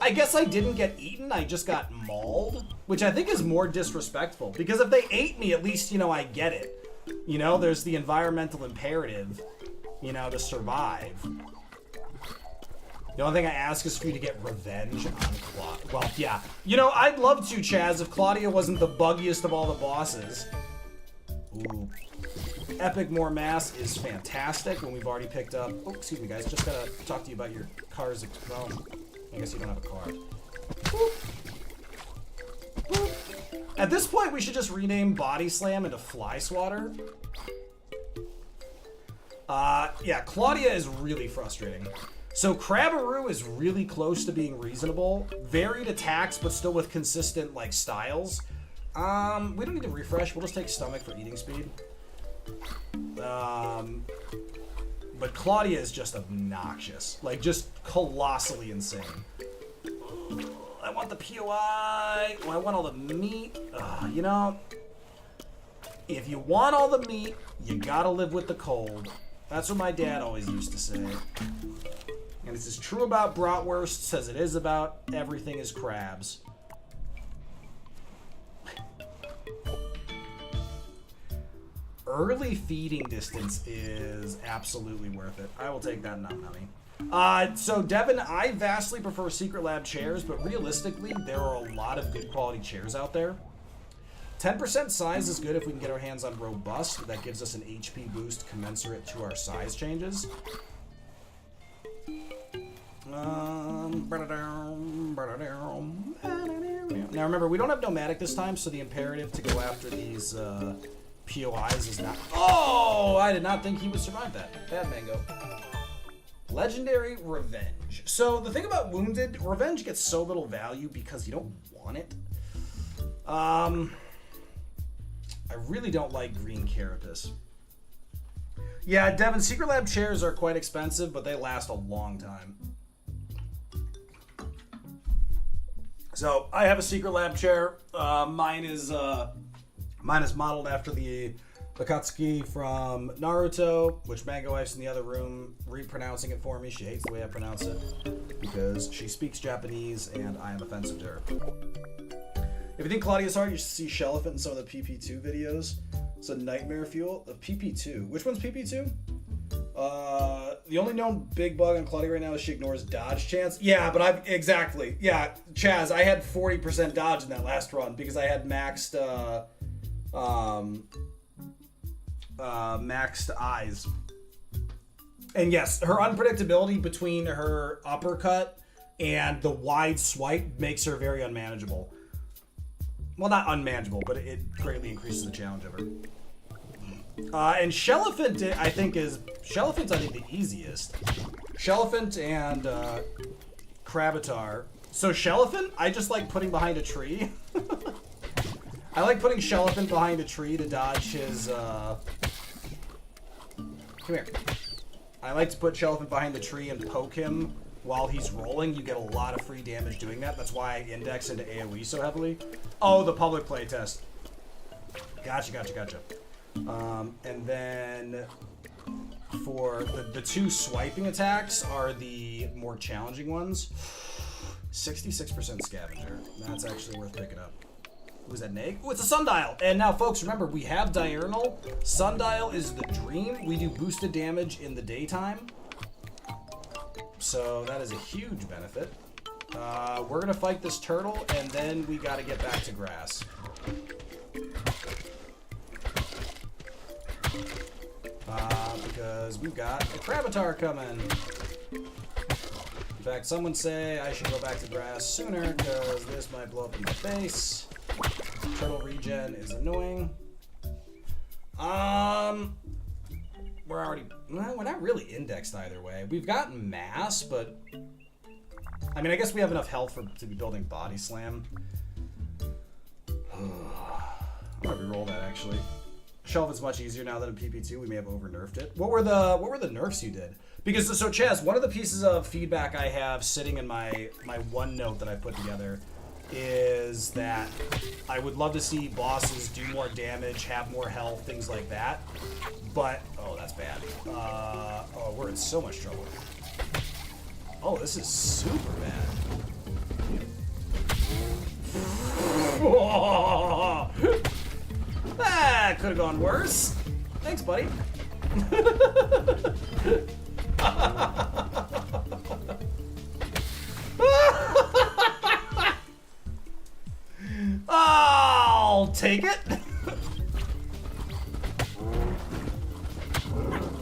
I guess I didn't get eaten. I just got mauled, which I think is more disrespectful. Because if they ate me, at least, you know, I get it. You know, there's the environmental imperative, you know, to survive. The only thing I ask is for you to get revenge on Claudia. Well, yeah. You know, I'd love to, Chaz, if Claudia wasn't the buggiest of all the bosses. Ooh. Epic More Mass is fantastic when we've already picked up... Oh, excuse me, guys. Just gotta talk to you about your car's... Well, I guess you don't have a car. Boop. Boop. At this point, we should just rename Body Slam into Fly Swatter. Yeah, Claudia is really frustrating. So Crabbaroo is really close to being reasonable. Varied attacks, but still with consistent, like, styles. We don't need to refresh. We'll just take Stomach for eating speed. But Claudia is just obnoxious. Like, just colossally insane. I want the POI. I want all the meat. You know, if you want all the meat, you gotta live with the cold. That's what my dad always used to say. And it's as true about bratwursts as it is about everything is crabs. Early feeding distance is absolutely worth it. I will take that Nom Nummy. So Devin, I vastly prefer Secret Lab chairs, but realistically, there are a lot of good quality chairs out there. 10% size is good if we can get our hands on Robust. That gives us an HP boost commensurate to our size changes. Now remember, we don't have Nomadic this time, so the imperative to go after these POIs is not... Oh! I did not think he would survive that. Bad Mango. Legendary Revenge. So the thing about Wounded, Revenge gets so little value because you don't want it. I really don't like Green Carapace. Yeah, Devin, Secret Lab chairs are quite expensive, but they last a long time. So I have a Secret Lab chair. Mine is modeled after the Akatsuki from Naruto, which Mango Wife's in the other room repronouncing it for me. She hates the way I pronounce it because she speaks Japanese and I am offensive to her. If you think Claudia's hard, you should see Shelliphant in some of the PP2 videos. It's a nightmare fuel of PP2. Which one's PP2? The only known big bug on Claudia right now is she ignores dodge chance. Yeah, but exactly. Yeah, Chaz, I had 40% dodge in that last run because I had maxed maxed eyes. And yes, her unpredictability between her uppercut and the wide swipe makes her very unmanageable. Well, not unmanageable, but it greatly increases the challenge of her. And Shelliphant, Shelliphant's I think the easiest. Shelliphant and Krabatar. So Shelliphant, I just like putting behind a tree. I like putting Shelliphant behind a tree to dodge his, Come here. I like to put Shelliphant behind the tree and poke him while he's rolling. You get a lot of free damage doing that. That's why I index into AoE so heavily. Oh, the public playtest. Gotcha. And then for the two swiping attacks are the more challenging ones. 66% scavenger. That's actually worth picking up. Was that Neg? Oh, it's a Sundial! And now, folks, remember, we have Diurnal. Sundial is the dream. We do boosted damage in the daytime. so that is a huge benefit. We're gonna fight this turtle, and then we gotta get back to grass. Because we've got a Crabatar coming. In fact, someone say I should go back to grass sooner, because this might blow up in my face. Turtle regen is annoying. We're already... Well, we're not really indexed either way. We've gotten mass, but... I mean, I guess we have enough health to be building Body Slam. I'm gonna reroll that, actually. Shelf is much easier now than in PP2. We may have over-nerfed it. What were the nerfs you did? Because, so Chaz, one of the pieces of feedback I have sitting in my OneNote that I put together is that I would love to see bosses do more damage, have more health, things like that. But, oh, that's bad. Oh, we're in so much trouble. Oh, this is super bad. Ah, could have gone worse. Thanks, buddy. I'll take it.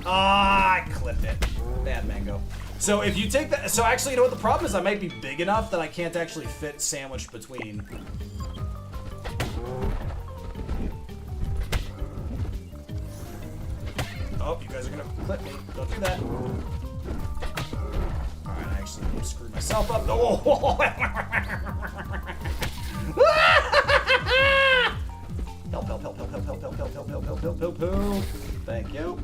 I clipped it. Bad mango. So if you take that, so actually, you know what the problem is? I might be big enough that I can't actually fit sandwiched between. Oh, you guys are gonna clip me. Don't do that. Alright, I actually screwed myself up. Oh! Help, help, help, help, help, help, help, help, help, help, help, help, help, help. Thank you.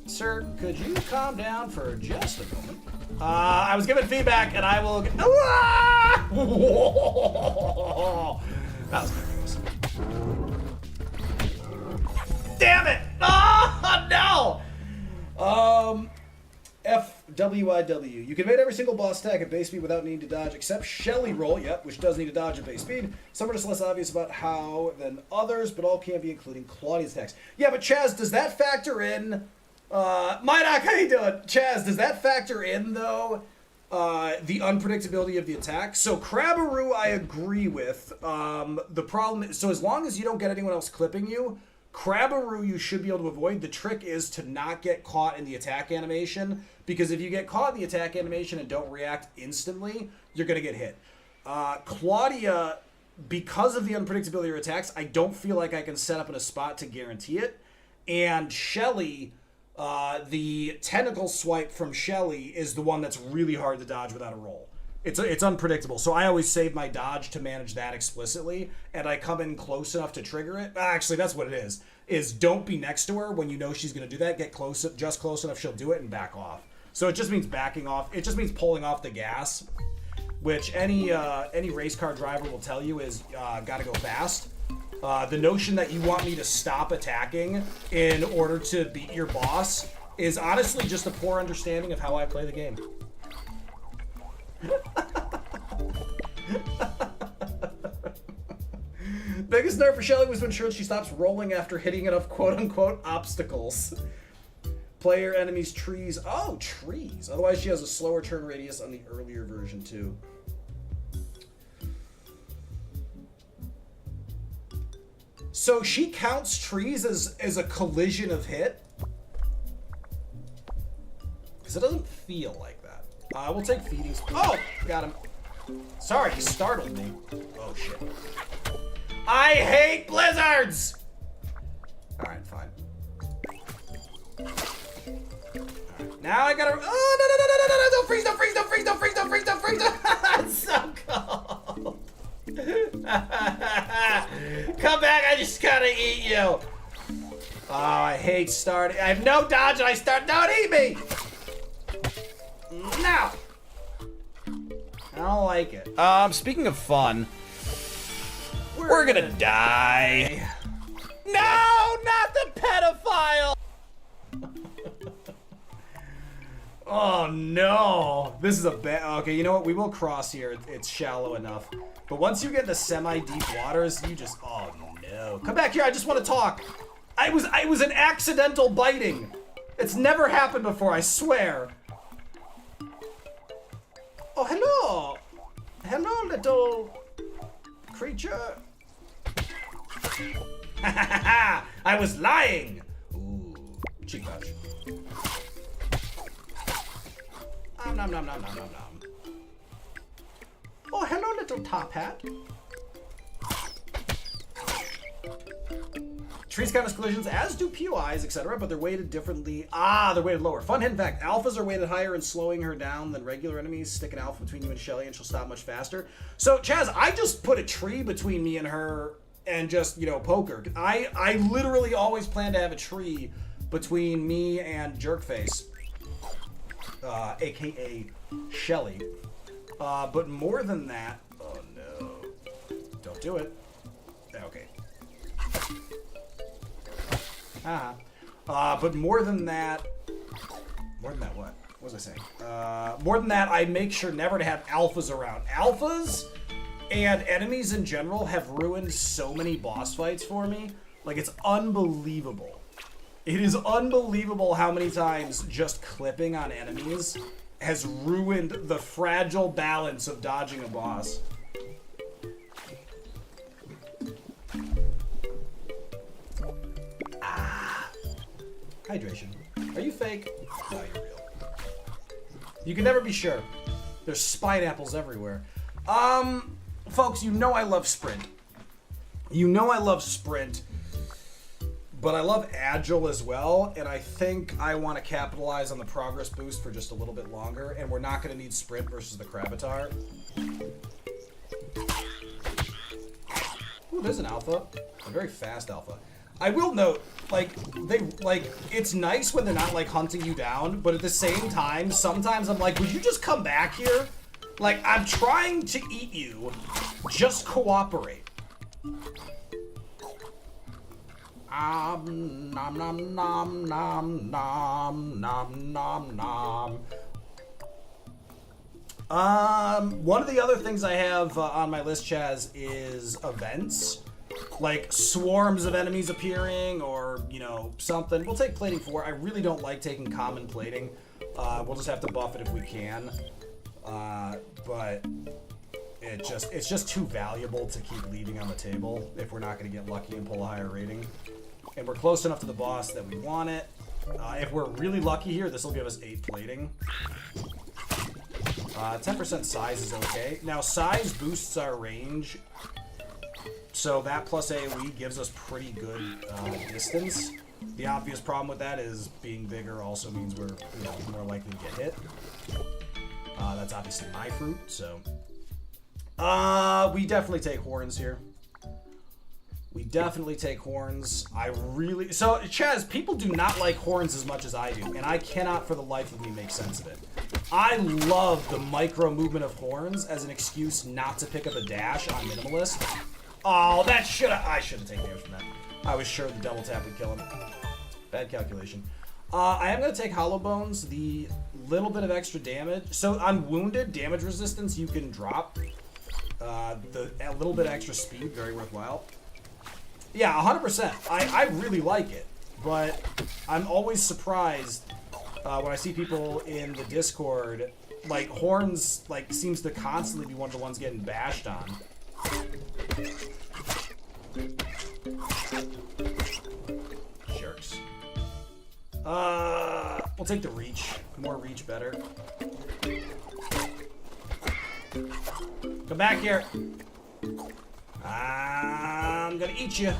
Sir, could you calm down for just a moment? I was given feedback, and I will... That was very close. Damn it! Oh, no! FWIW. You can make every single boss attack at base speed without needing to dodge, except Shelly Roll, yep, which does need to dodge at base speed. Some are just less obvious about how than others, but all can be, including Claudia's attacks. Yeah, but Chaz, does that factor in... Mydoc, how you doing? Chaz, does that factor in, though, the unpredictability of the attack? So Crabaroo, I agree with. The problem is, so as long as you don't get anyone else clipping you, Crabaroo you should be able to avoid. The trick is to not get caught in the attack animation, because if you get caught in the attack animation and don't react instantly, you're going to get hit. Claudia, because of the unpredictability of her attacks, I don't feel like I can set up in a spot to guarantee it. And Shelly... the tentacle swipe from Shelly is the one that's really hard to dodge without a roll. It's unpredictable, so I always save my dodge to manage that explicitly, and I come in close enough to trigger it. Actually, that's what it is don't be next to her when you know she's going to do that. Get close, just close enough she'll do it, and back off. So it just means backing off. It just means pulling off the gas, which any race car driver will tell you is got to go fast. The notion that you want me to stop attacking in order to beat your boss is honestly just a poor understanding of how I play the game. Biggest nerf for Shelly was to ensure she stops rolling after hitting enough quote-unquote obstacles. Player, enemies, trees. Oh, trees. Otherwise, she has a slower turn radius on the earlier version, too. So she counts trees as a collision of hit? Because it doesn't feel like that. We'll take feeding. Oh! Got him. Sorry, he startled me. Oh, shit. I hate blizzards! Alright, fine. Alright, now I gotta... Oh, no, don't freeze, don't freeze, don't freeze, don't freeze, don't freeze, don't freeze! It's so cold! Come back, I just gotta eat you! Oh, I hate starting. I have no dodge and I start... Don't eat me! No! I don't like it. Speaking of fun... We're gonna die. No, not the pedophile! Oh no, this is a bad. Okay, you know what? We will cross here. It's shallow enough. But once you get into semi-deep waters, you just. Oh no! Come back here. I just want to talk. I was an accidental biting. It's never happened before, I swear. Oh, hello. Hello, little creature. I was lying. Ooh, cheek pouch. Nom nom nom nom nom nom. Oh, hello, little top hat. Trees count as collisions, as do POIs, etc., but they're weighted differently. Ah, they're weighted lower. Fun hidden fact, alphas are weighted higher in slowing her down than regular enemies. Stick an alpha between you and Shelly and she'll stop much faster. So, Chaz, I just put a tree between me and her and just, you know, poke her. I literally always plan to have a tree between me and Jerkface, a.k.a. Shelly. But more than that... Oh, no. Don't do it. Okay. But more than that what? What was I saying? More than that, I make sure never to have alphas around. Alphas and enemies in general have ruined so many boss fights for me. Like, it's unbelievable. It is unbelievable how many times just clipping on enemies has ruined the fragile balance of dodging a boss. Hydration. Are you fake? No, you're real. You can never be sure. There's spine apples everywhere. Folks, you know I love sprint. You know I love sprint, but I love agile as well, and I think I want to capitalize on the progress boost for just a little bit longer, and we're not going to need sprint versus the Cravatar. Ooh, there's an alpha. A very fast alpha. I will note, it's nice when they're not, like, hunting you down, but at the same time, sometimes I'm like, would you just come back here? Like, I'm trying to eat you. Just cooperate. Nom nom nom nom nom nom nom nom. One of the other things I have on my list, Chaz, is events. Like swarms of enemies appearing, or, you know, something. We'll take plating 4. I really don't like taking common plating. We'll just have to buff it if we can. But it's just too valuable to keep leaving on the table if we're not going to get lucky and pull a higher rating. And we're close enough to the boss that we want it. If we're really lucky here, this will give us 8 plating. 10% size is okay. Now, size boosts our range. So that plus AoE gives us pretty good distance. The obvious problem with that is being bigger also means we're, you know, more likely to get hit. That's obviously my fruit, so... we definitely take horns here. We definitely take horns. I really... So, Chaz, people do not like horns as much as I do, and I cannot for the life of me make sense of it. I love the micro movement of horns as an excuse not to pick up a dash on Minimalist. Oh, that I should have taken damage from that. I was sure the double tap would kill him. Bad calculation. I am going to take Hollow Bones, the little bit of extra damage. So on Wounded, damage resistance, you can drop. A little bit of extra speed, very worthwhile. Yeah, 100%. I really like it, but I'm always surprised when I see people in the Discord, like, horns, like, seems to constantly be one of the ones getting bashed on. Jerks. We'll take the reach. More reach, better. Come back here. I'm gonna eat you.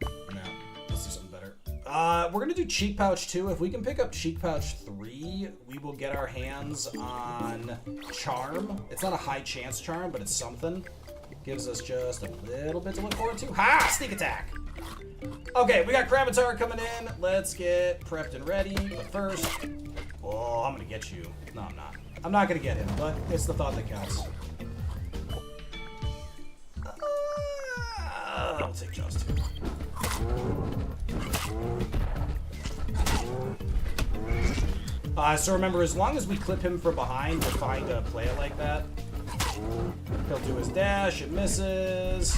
No, let's do something better. We're gonna do Cheek Pouch 2. If we can pick up Cheek Pouch 3, we will get our hands on Charm. It's not a high chance charm, but it's something. Gives us just a little bit to look forward to. Ha! Sneak attack! Okay, we got Cravatar coming in. Let's get prepped and ready. But first... Oh, I'm gonna get you. No, I'm not. I'm not gonna get him, but it's the thought that counts. I'll take Jaws 2. So remember, as long as we clip him from behind, we're fine to play it like that. He'll do his dash, it misses.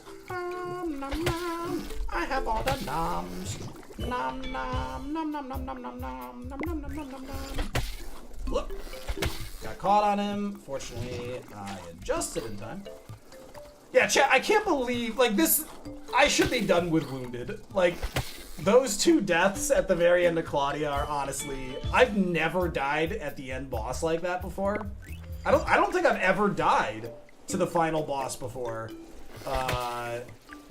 Nom, nom, nom. I have all the noms. Nom, nom, nom, nom, nom, nom, nom, nom, nom, nom, nom, nom, nom, nom. Look. Got caught on him. Fortunately, I adjusted in time. Yeah, chat, I can't believe, like, this, I should be done with Wounded. Like, those two deaths at the very end of Claudia are honestly, I've never died at the end boss like that before. I don't think I've ever died to the final boss before,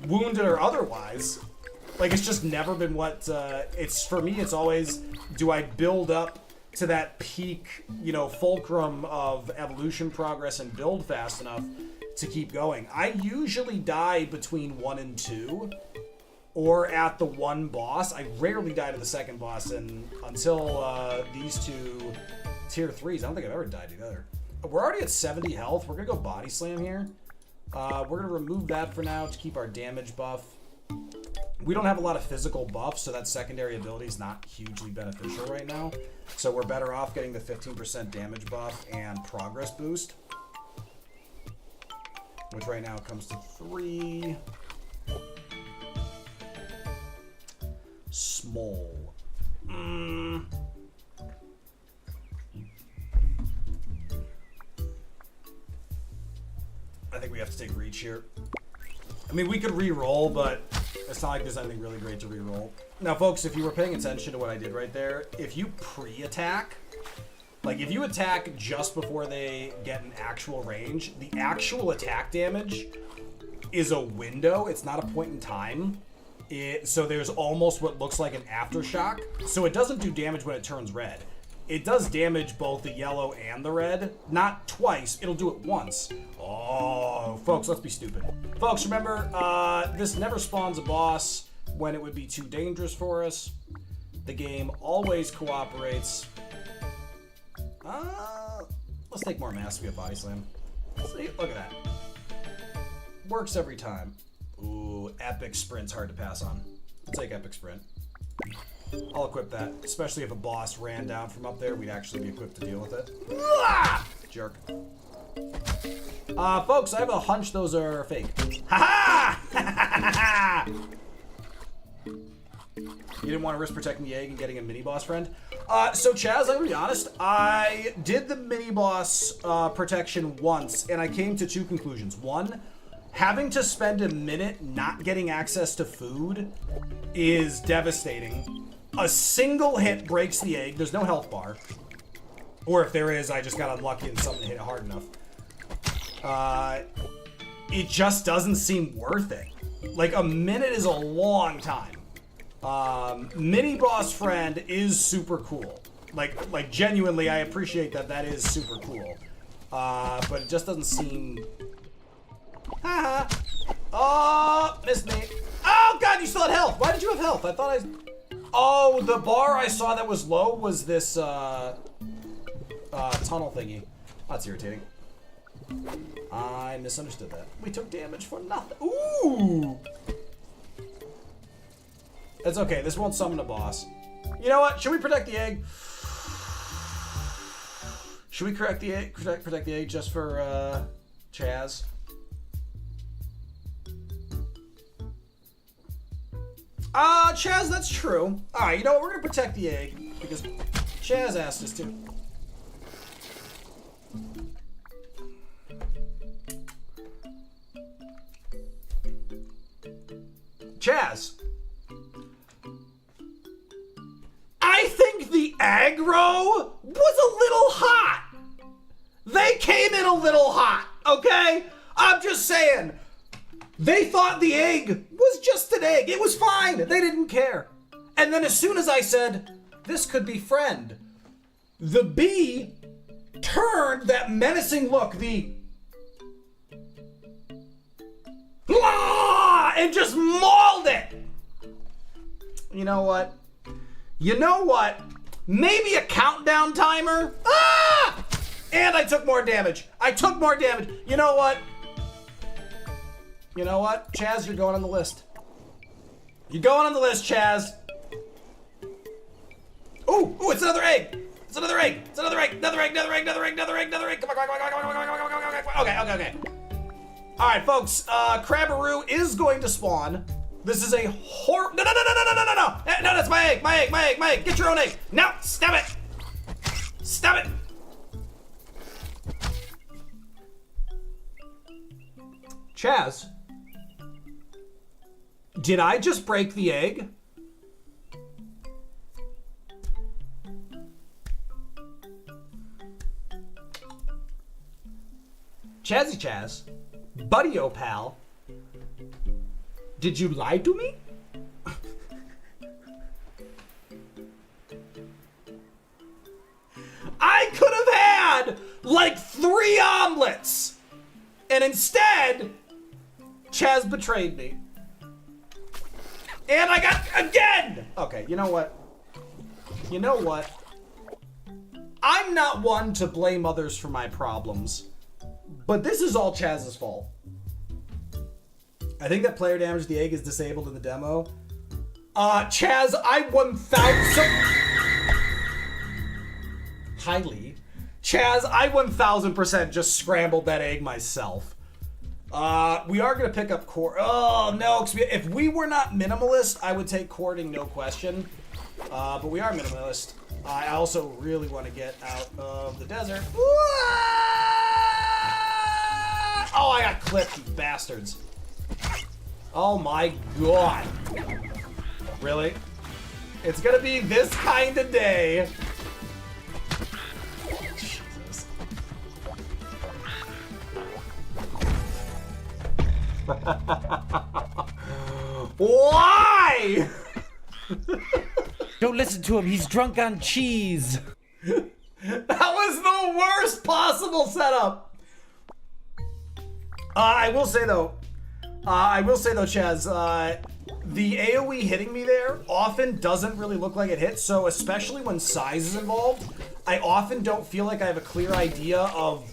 Wounded or otherwise. Like, it's just never been what, it's, for me, it's always, do I build up to that peak, you know, fulcrum of evolution progress and build fast enough to keep going. I usually die between 1 and 2, or at the one boss. I rarely die to the second boss, and until these two tier 3s, I don't think I've ever died together. We're already at 70 health. We're gonna go body slam here. We're gonna remove that for now to keep our damage buff. We don't have a lot of physical buffs, so that secondary ability is not hugely beneficial right now. So we're better off getting the 15% damage buff and progress boost, which right now comes to 3. Small. I think we have to take reach here. I mean, we could re-roll, but it's not like there's anything really great to re-roll. Now, folks, if you were paying attention to what I did right there, if you pre-attack, like if you attack just before they get an actual range, the actual attack damage is a window. It's not a point in time. So there's almost what looks like an aftershock. So it doesn't do damage when it turns red. It does damage both the yellow and the red. Not twice, it'll do it once. Oh, folks, let's be stupid. Folks, remember, this never spawns a boss when it would be too dangerous for us. The game always cooperates. Let's take more mastery of body slam. See, look at that. Works every time. Ooh, epic sprint's hard to pass on. I'll take epic sprint. I'll equip that, especially if a boss ran down from up there, we'd actually be equipped to deal with it. Ah! Jerk. Folks, I have a hunch those are fake. Ha ha! You didn't want to risk protecting the egg and getting a mini-boss friend. So Chaz, I'm gonna be honest, I did the mini-boss protection once, and I came to two conclusions. One, having to spend a minute not getting access to food is devastating. A single hit breaks the egg. There's no health bar. Or if there is, I just got unlucky and something hit it hard enough. It just doesn't seem worth it. Like, a minute is a long time. Mini boss friend is super cool. Like genuinely, I appreciate that. That is super cool. But it just doesn't seem. Haha. Oh, missed me. Oh God, you still had health. Why did you have health? I thought I. Oh, the bar I saw that was low was this tunnel thingy. That's irritating. I misunderstood that. We took damage for nothing. Ooh. It's okay. This won't summon a boss. You know what? Should we protect the egg? Should we protect the egg just for Chaz? Chaz, that's true. All right, you know what? We're gonna protect the egg because Chaz asked us to. Chaz. I think the aggro was a little hot. They came in a little hot, okay? I'm just saying. They thought the egg was just an egg. It was fine. They didn't care. And then as soon as I said, this could be friend, the bee turned that menacing look, the and just mauled it. You know what? You know what? Maybe a countdown timer? Ah! And I took more damage. I took more damage. You know what? You know what? Chaz, you're going on the list. You're going on the list, Chaz. Ooh, it's another egg. It's another egg. It's another egg. Another egg, another egg, another egg, another egg, another egg. Come on, come on, come on, come on, come on, come on, come on, come on. Okay. All right, folks. Crabbaroo is going to spawn. This is a No, that's my egg. My egg. Get your own egg. No, stab it. Stab it. Chaz, did I just break the egg? Chazzy Chaz, buddy-o pal, did you lie to me? I could have had like 3 omelets, and instead, Chaz betrayed me. And I got again! Okay, you know what? You know what? I'm not one to blame others for my problems, but this is all Chaz's fault. I think that player damage the egg is disabled in the demo. Chaz, I 1,000... Highly. Chaz, I 1,000% just scrambled that egg myself. We are going to pick up court. Oh, no. If we were not minimalist, I would take courting, no question. But we are minimalist. I also really want to get out of the desert. Oh, I got clipped, you bastards. Oh my god. Really? It's going to be this kind of day. Jesus. Why?
Don't listen to him. He's drunk on cheese.
That was the worst possible setup. I will say though, Chaz, the AoE hitting me there often doesn't really look like it hits. So especially when size is involved, I often don't feel like I have a clear idea of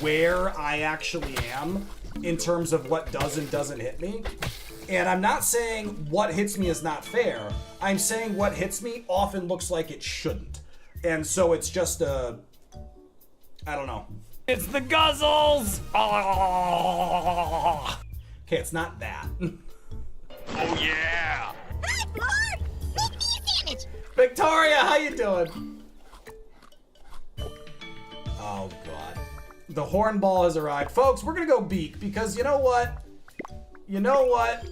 where I actually am in terms of what does and doesn't hit me. And I'm not saying what hits me is not fair. I'm saying what hits me often looks like it shouldn't. And so it's just I don't know.
It's the guzzles! Oh.
Okay, it's not that.
Oh yeah!
Hey, Mark! Make me
Victoria, how you doing? Oh, God. The hornball has arrived. Folks, we're going to go beak because you know what? You know what?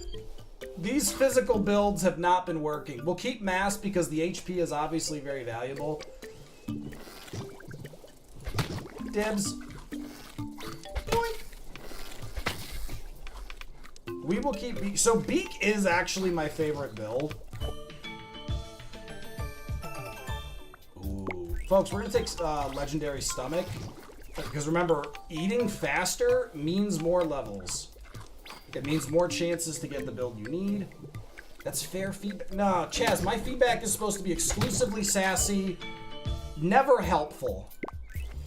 These physical builds have not been working. We'll keep mass because the HP is obviously very valuable. Dibs. Boink. We will keep beak. So beak is actually my favorite build. Ooh. Folks, we're going to take legendary stomach. Because remember, eating faster means more levels. It means more chances to get the build you need. That's fair feedback. No, Chaz, my feedback is supposed to be exclusively sassy, never helpful.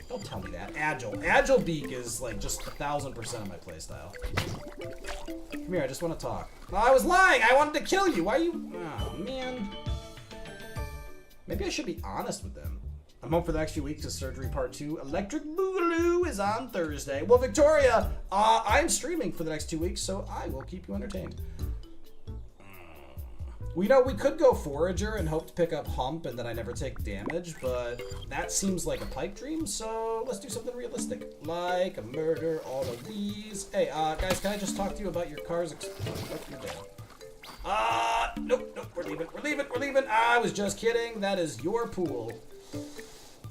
Don't tell me that. Agile. Agile beak is like just 1000% of my playstyle. Come here, I just want to talk. No, I was lying. I wanted to kill you. Why are you... Oh, man. Maybe I should be honest with them. I'm home for the next few weeks of surgery part 2. Electric Boogaloo is on Thursday. Well, Victoria, I'm streaming for the next 2 weeks, so I will keep you entertained. We know we could go Forager and hope to pick up Hump and then I never take damage, but that seems like a pipe dream, so let's do something realistic. Like a murder all of these. Hey, guys, can I just talk to you about your car's Nope, we're leaving. I was just kidding. That is your pool.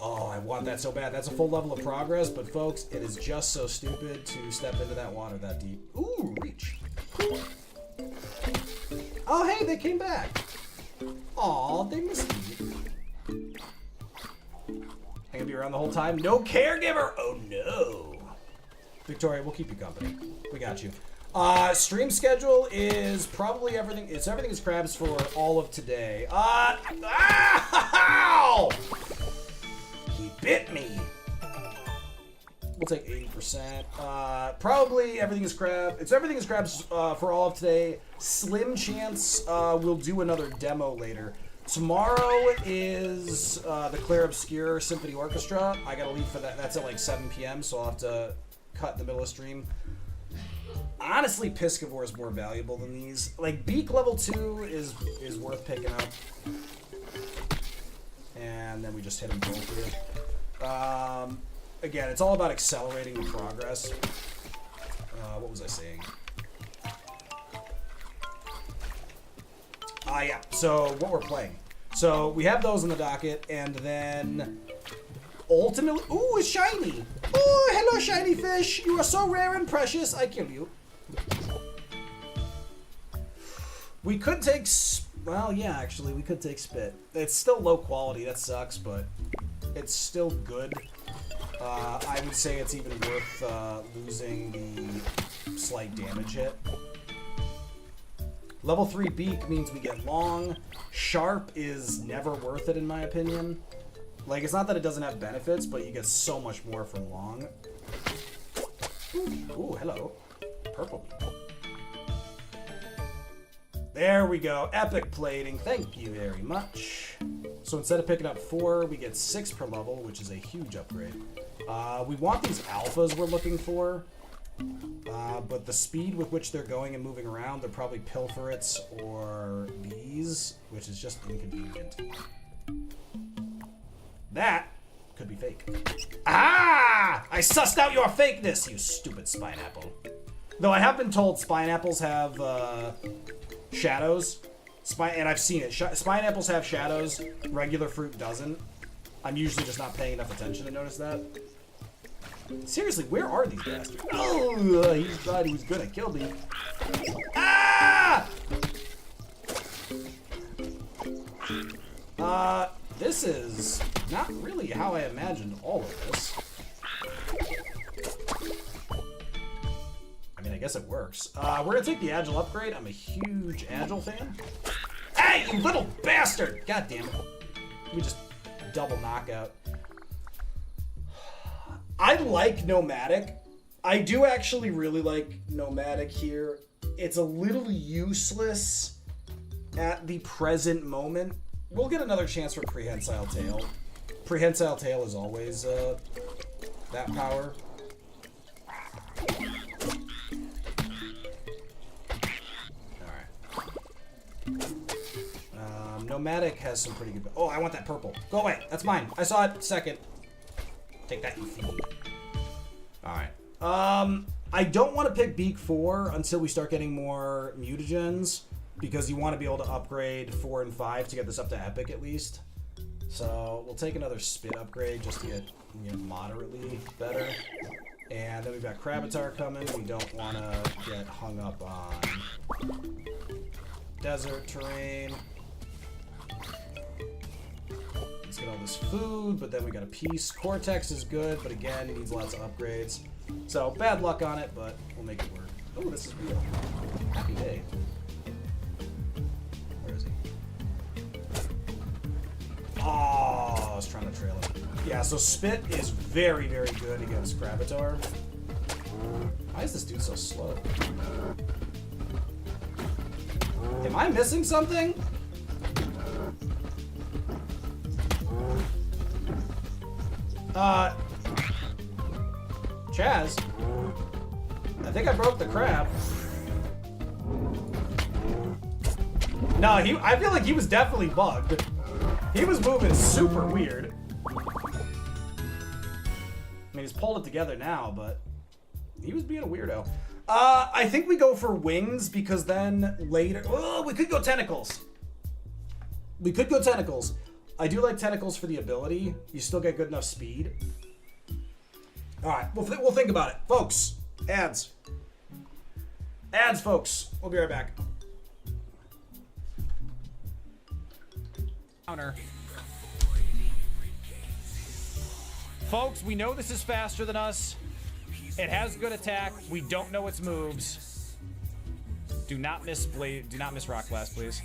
Oh, I want that so bad. That's a full level of progress, but folks, it is just so stupid to step into that water that deep. Ooh, reach. Oh, hey, they came back. Aw, they missed me. I'm gonna be around the whole time. No caregiver. Oh, no. Victoria, we'll keep you company. We got you. Stream schedule is probably everything. Everything is crabs for all of today. Ow! He bit me. We'll take 80%. Probably everything is crab. Everything is crabs for all of today. Slim chance we'll do another demo later. Tomorrow is the Claire Obscure Symphony Orchestra. I gotta leave for that. That's at like 7 p.m. So I'll have to cut in the middle of stream. Honestly, Piscivore is more valuable than these. Like Beak level 2 is worth picking up. And then we just hit them both here. Again, it's all about accelerating the progress. What was I saying? Yeah. So what we're playing. So we have those on the docket, and then ultimately, ooh, it's shiny. Oh, hello, shiny fish. You are so rare and precious. I kill you. We could take. Well, yeah, actually, we could take Spit. It's still low quality. That sucks, but it's still good. I would say it's even worth losing the slight damage hit. Level 3 Beak means we get long. Sharp is never worth it, in my opinion. Like, it's not that it doesn't have benefits, but you get so much more from long. Ooh, hello. Purple. There we go. Epic plating. Thank you very much. So instead of picking up 4, we get 6 per level, which is a huge upgrade. We want these alphas we're looking for. But the speed with which they're going and moving around, they're probably pilferets or these, which is just inconvenient. That could be fake. Ah! I sussed out your fakeness, you stupid Spineapple. Though I have been told Spineapples have shadows. And I've seen it. Spineapples have shadows. Regular fruit doesn't. I'm usually just not paying enough attention to notice that. Seriously, where are these bastards? Oh, he thought he was gonna kill me. Ah! This is not really how I imagined all of this. I mean, I guess it works. We're gonna take the Agile upgrade. I'm a huge Agile fan. Hey, you little bastard! God damn it. Let me just double knockout. I like Nomadic. I do actually really like Nomadic here. It's a little useless at the present moment. We'll get another chance for Prehensile Tail. Prehensile Tail is always that power. Alright. Nomadic has some pretty good... Oh, I want that purple. Go away. That's mine. I saw it. Second. Take that, you thief. Alright. I don't want to pick Beak 4 until we start getting more mutagens, because you want to be able to upgrade 4 and 5 to get this up to Epic at least. So we'll take another Spit upgrade just to get, you know, moderately better. And then we've got Crabatar coming. We don't want to get hung up on desert terrain. Let's get all this food, but then we got a piece. Cortex is good, but again, needs lots of upgrades. So bad luck on it, but we'll make it work. Oh, this is real. Happy day. Where is he? Oh, I was trying to trail him. Yeah, so Spit is very, very good against Crabatar. Why is this dude so slow? Am I missing something? Chaz? I think I broke the crab. No, I feel like he was definitely bugged. He was moving super weird. I mean, he's pulled it together now, but he was being a weirdo. I think we go for wings because then later... Oh, we could go tentacles. We could go tentacles. I do like tentacles for the ability. You still get good enough speed. All right, we'll think about it. Folks, ads. Ads, folks. We'll be right back.
Counter. Folks, we know this is faster than us. It has good attack. We don't know its moves. Do not miss Blade. Do not miss Rock Blast, please.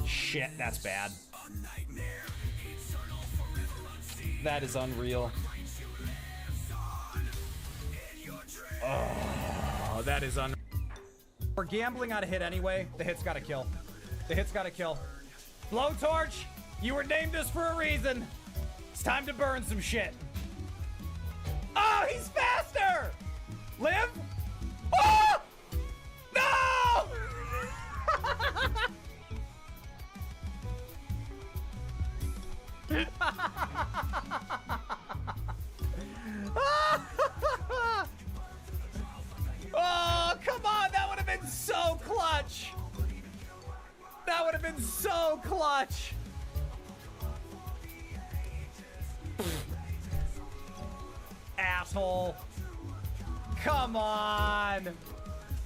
Shit, that's bad. That is unreal. Oh, that is unreal. We're gambling on a hit anyway. The hit's gotta kill. The hit's gotta kill. Blowtorch, you were named this for a reason. It's time to burn some shit. Oh, he's faster! Live? Oh! No! Oh, come on! That would have been so clutch! That would have been so clutch! Asshole! Come on!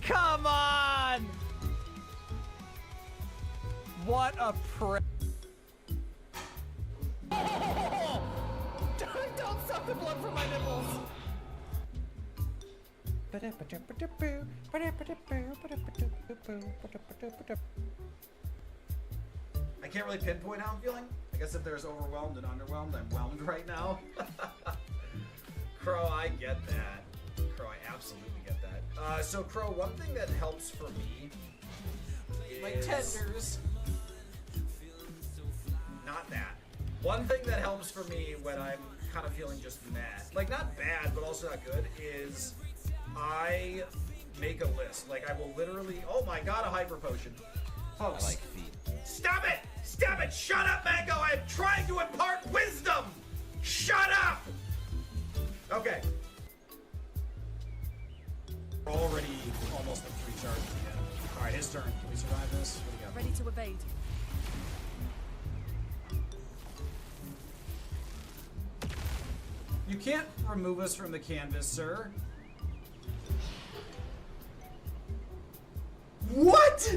Come on! What a prick! Oh! Don't suck the blood from my nipples!
I can't really pinpoint how I'm feeling. I guess if there's overwhelmed and underwhelmed, I'm whelmed right now. Crow, I get that. Crow, I absolutely get that. So Crow, one thing that helps for me is... my tenders. Not that. One thing that helps for me when I'm kind of feeling just mad, like not bad, but also not good, is I make a list. Like I will literally, oh my god, a hyper potion. Folks,
I like feet.
Stop it! Stop it! Shut up, Mango! I'm trying to impart wisdom! Shut up! Okay. We're already almost at 3 charges again. Alright, his turn. Can we survive this? What do we got?
Ready to evade.
You can't remove us from the canvas, sir. What?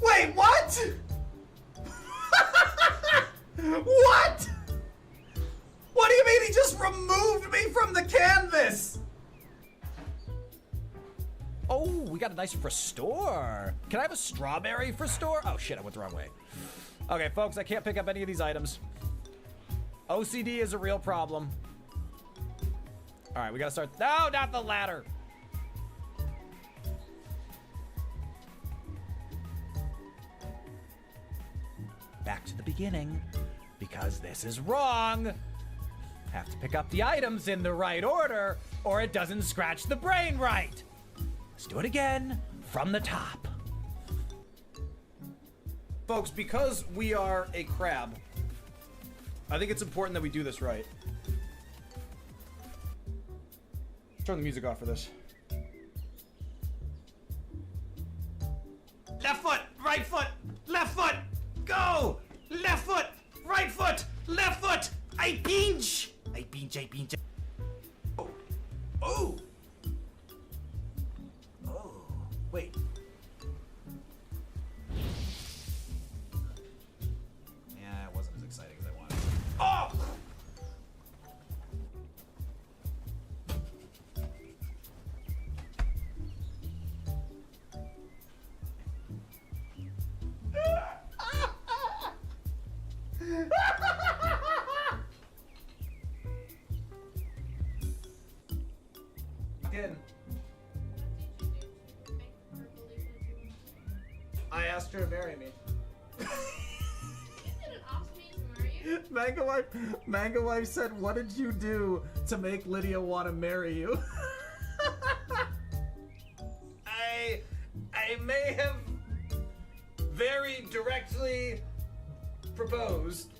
Wait, what? What? What do you mean he just removed me from the canvas?
Oh, we got a nice restore. Can I have a strawberry for store? Oh shit, I went the wrong way. Okay, folks, I can't pick up any of these items. OCD is a real problem. All right, we gotta start. No, not the ladder. Back to the beginning, because this is wrong. Have to pick up the items in the right order, or it doesn't scratch the brain right. Let's do it again from the top. Folks, because we are a crab, I think it's important that we do this right. Turn the music off for this. Left foot, right foot, left foot, go! Left foot, right foot, left foot! I pinch! I pinch, I pinch.
Oh! Oh. Wait. Yeah, it wasn't as exciting as I wanted. Oh! Again. I asked her to marry me. Mango Wife said, "What did you do to make Lydia want to marry you?" I may have very directly proposed.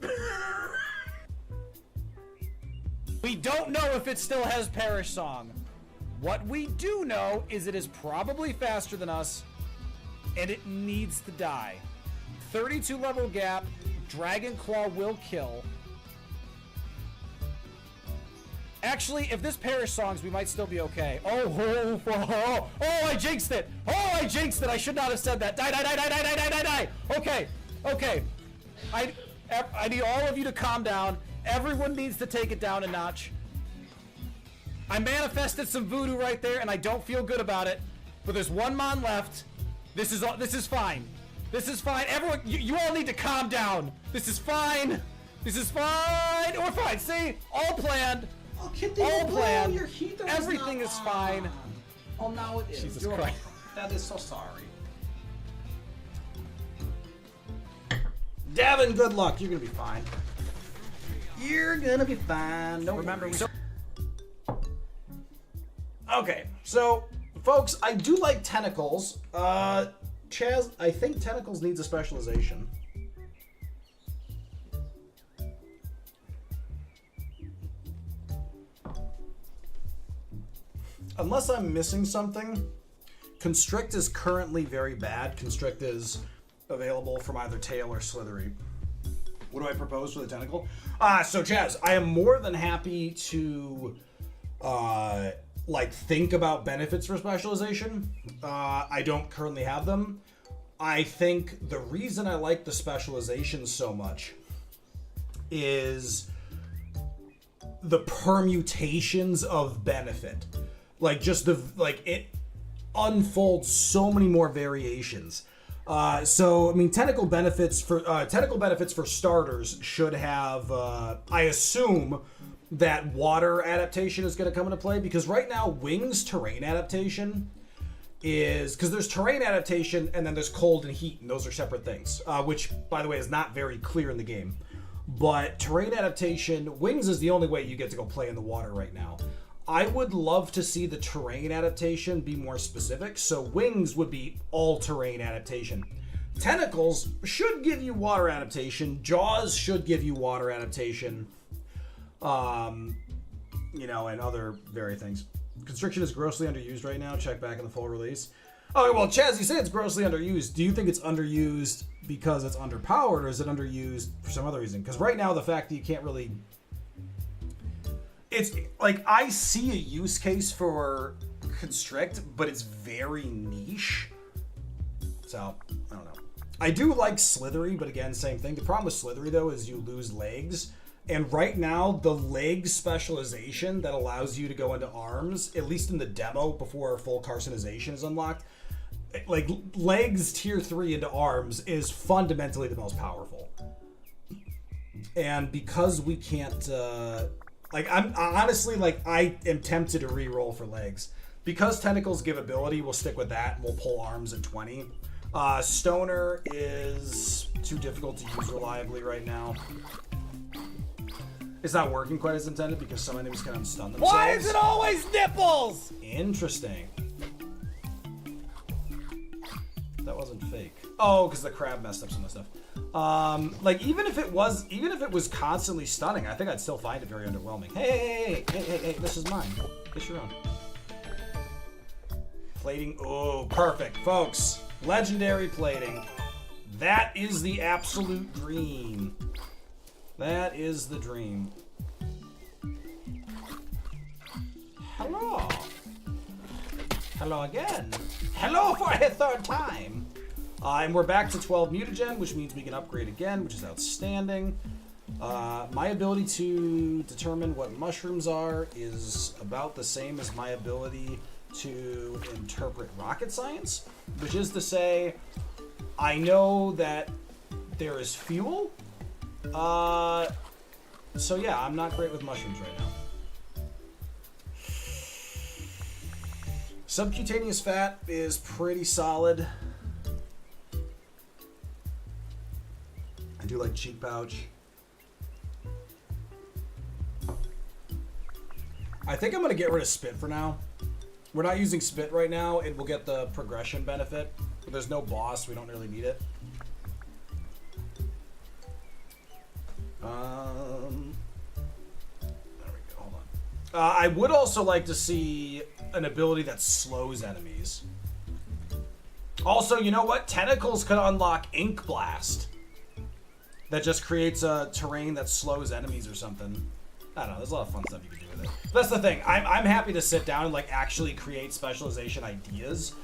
We don't know if it still has Perish Song. What we do know is it is probably faster than us, and it needs to die. 32 level gap, Dragon Claw will kill. Actually, if this Perish Songs, we might still be okay. Oh, I jinxed it! Oh, I jinxed it! I should not have said that. Die. Okay. I need all of you to calm down. Everyone needs to take it down a notch. I manifested some voodoo right there, and I don't feel good about it. But there's one mon left. This is fine. This is fine. Everyone, you all need to calm down. This is fine. We're fine. See, all planned.
Oh,
all planned. Everything is fine.
Oh, now it is.
Jesus Christ.
That is so sorry. Devin, good luck. You're gonna be fine. You're gonna be fine. No, remember. Okay, so folks, I do like tentacles. Chaz, I think tentacles needs a specialization. Unless I'm missing something, Constrict is currently very bad. Constrict is available from either Tail or Slithery. What do I propose for the tentacle? So Chaz, I am more than happy to think about benefits for specialization. I don't currently have them. I think the reason I like the specialization so much is the permutations of benefit. It unfolds so many more variations. So I mean, technical benefits for starters should have. I assume that water adaptation is going to come into play, because right now Wings terrain adaptation is, because there's terrain adaptation and then there's cold and heat, and those are separate things, which by the way is not very clear in the game. But terrain adaptation, Wings is the only way you get to go play in the water right now. I would love to see the terrain adaptation be more specific, so Wings would be all terrain adaptation. Tentacles should give you water adaptation. Jaws should give you water adaptation. And other various things. Constriction is grossly underused right now. Check back in the full release. Oh, well, Chaz, you say it's grossly underused. Do you think it's underused because it's underpowered, or is it underused for some other reason? Because right now, the fact that you can't really... It's like, I see a use case for Constrict, but it's very niche. So, I don't know. I do like Slithery, but again, same thing. The problem with Slithery, though, is you lose legs. And right now, the leg specialization that allows you to go into arms, at least in the demo before full carcinization is unlocked, like legs tier 3 into arms is fundamentally the most powerful. And because we can't, I'm honestly, I am tempted to re-roll for legs. Because tentacles give ability, we'll stick with that and we'll pull arms at 20. Stoner is too difficult to use reliably right now. It's not working quite as intended because some enemies can unstun themselves.
Why is it always nipples?
Interesting. That wasn't fake. Oh, because the crab messed up some of the stuff. Like even if it was constantly stunning, I think I'd still find it very underwhelming. Hey, this is mine. Get your own. Plating. Oh, perfect, folks. Legendary plating. That is the absolute dream. That is the dream. Hello. Hello again. Hello for a third time. And we're back to 12 mutagen, which means we can upgrade again, which is outstanding. My ability to determine what mushrooms are is about the same as my ability to interpret rocket science, which is to say, I know that there is fuel. So yeah, I'm not great with mushrooms right now. Subcutaneous fat is pretty solid. I do like cheek pouch. I think I'm gonna get rid of spit for now. We're not using spit right now. It will get the progression benefit. But there's no boss. We don't really need it. There we go. Hold on. I would also like to see an ability that slows enemies. Also, you know what? Tentacles could unlock Ink Blast. That just creates a terrain that slows enemies or something. I don't know. There's a lot of fun stuff you can do with it. But that's the thing. I'm happy to sit down and like actually create specialization ideas.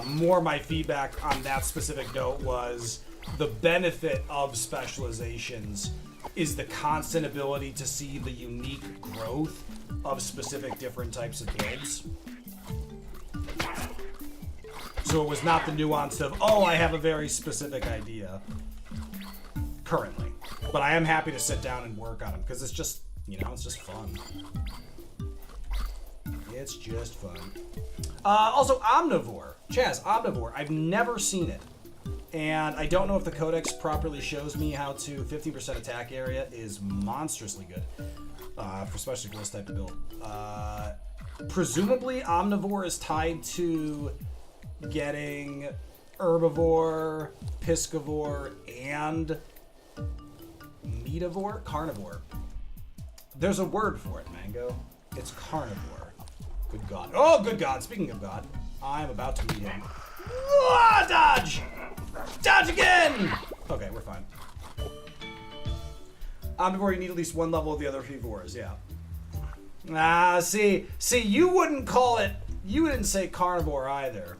More my feedback on that specific note was the benefit of specializations is the constant ability to see the unique growth of specific different types of builds. So it was not the nuance of, oh, I have a very specific idea currently. But I am happy to sit down and work on them because it's just, you know, it's just fun. It's just fun. Also, Omnivore. Chaz, Omnivore. I've never seen it. And I don't know if the codex properly shows me how to 15% attack area is monstrously good. Especially for this type of build. Presumably, Omnivore is tied to getting Herbivore, Piscivore, and Meativore? Carnivore. There's a word for it, Mango. It's carnivore. Good God. Oh, good God. Speaking of God, I'm about to meet him. Ah, dodge! Dodge again! Okay, we're fine. Omnivore, you need at least one level of the other herbivores, yeah. See, you wouldn't call it, you didn't say carnivore either.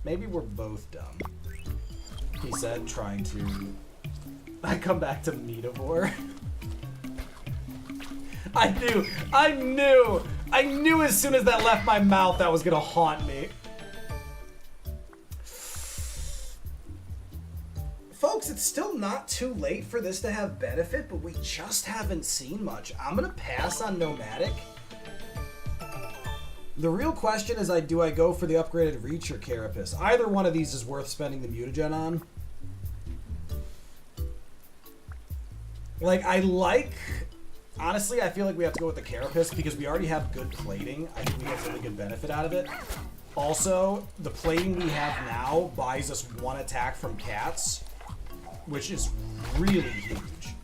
Maybe we're both dumb. He said, trying to, I come back to Meativore. I knew as soon as that left my mouth that was gonna haunt me. Folks, it's still not too late for this to have benefit, but we just haven't seen much. I'm gonna pass on Nomadic. The real question is, do I go for the upgraded Reach or Carapace? Either one of these is worth spending the mutagen on. Honestly, I feel like we have to go with the Carapace because we already have good plating. I think we get really good benefit out of it. Also, the plating we have now buys us one attack from cats, which is really huge.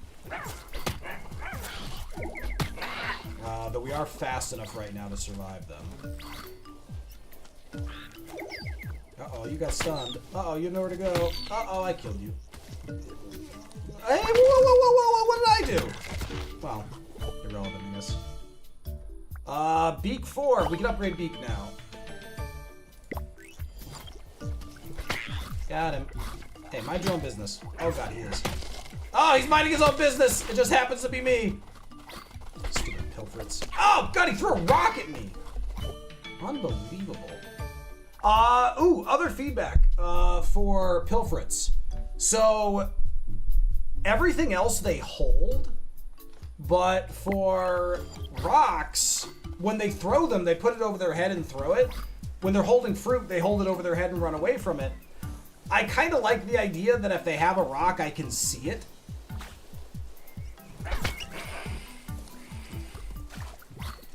Though we are fast enough right now to survive them. Uh-oh, you got stunned. Uh-oh, you have nowhere to go. Uh-oh, I killed you. Hey, whoa, what did I do? Well, irrelevant, I guess. Beak 4. We can upgrade Beak now. Got him. Hey, mind your own business. Oh god, he is. Oh, he's minding his own business! It just happens to be me! Stupid pilferets. Oh god, he threw a rock at me! Unbelievable. Ooh, other feedback for pilferets. So, everything else they hold, but for rocks, when they throw them, they put it over their head and throw it. When they're holding fruit, they hold it over their head and run away from it. I kind of like the idea that if they have a rock, I can see it.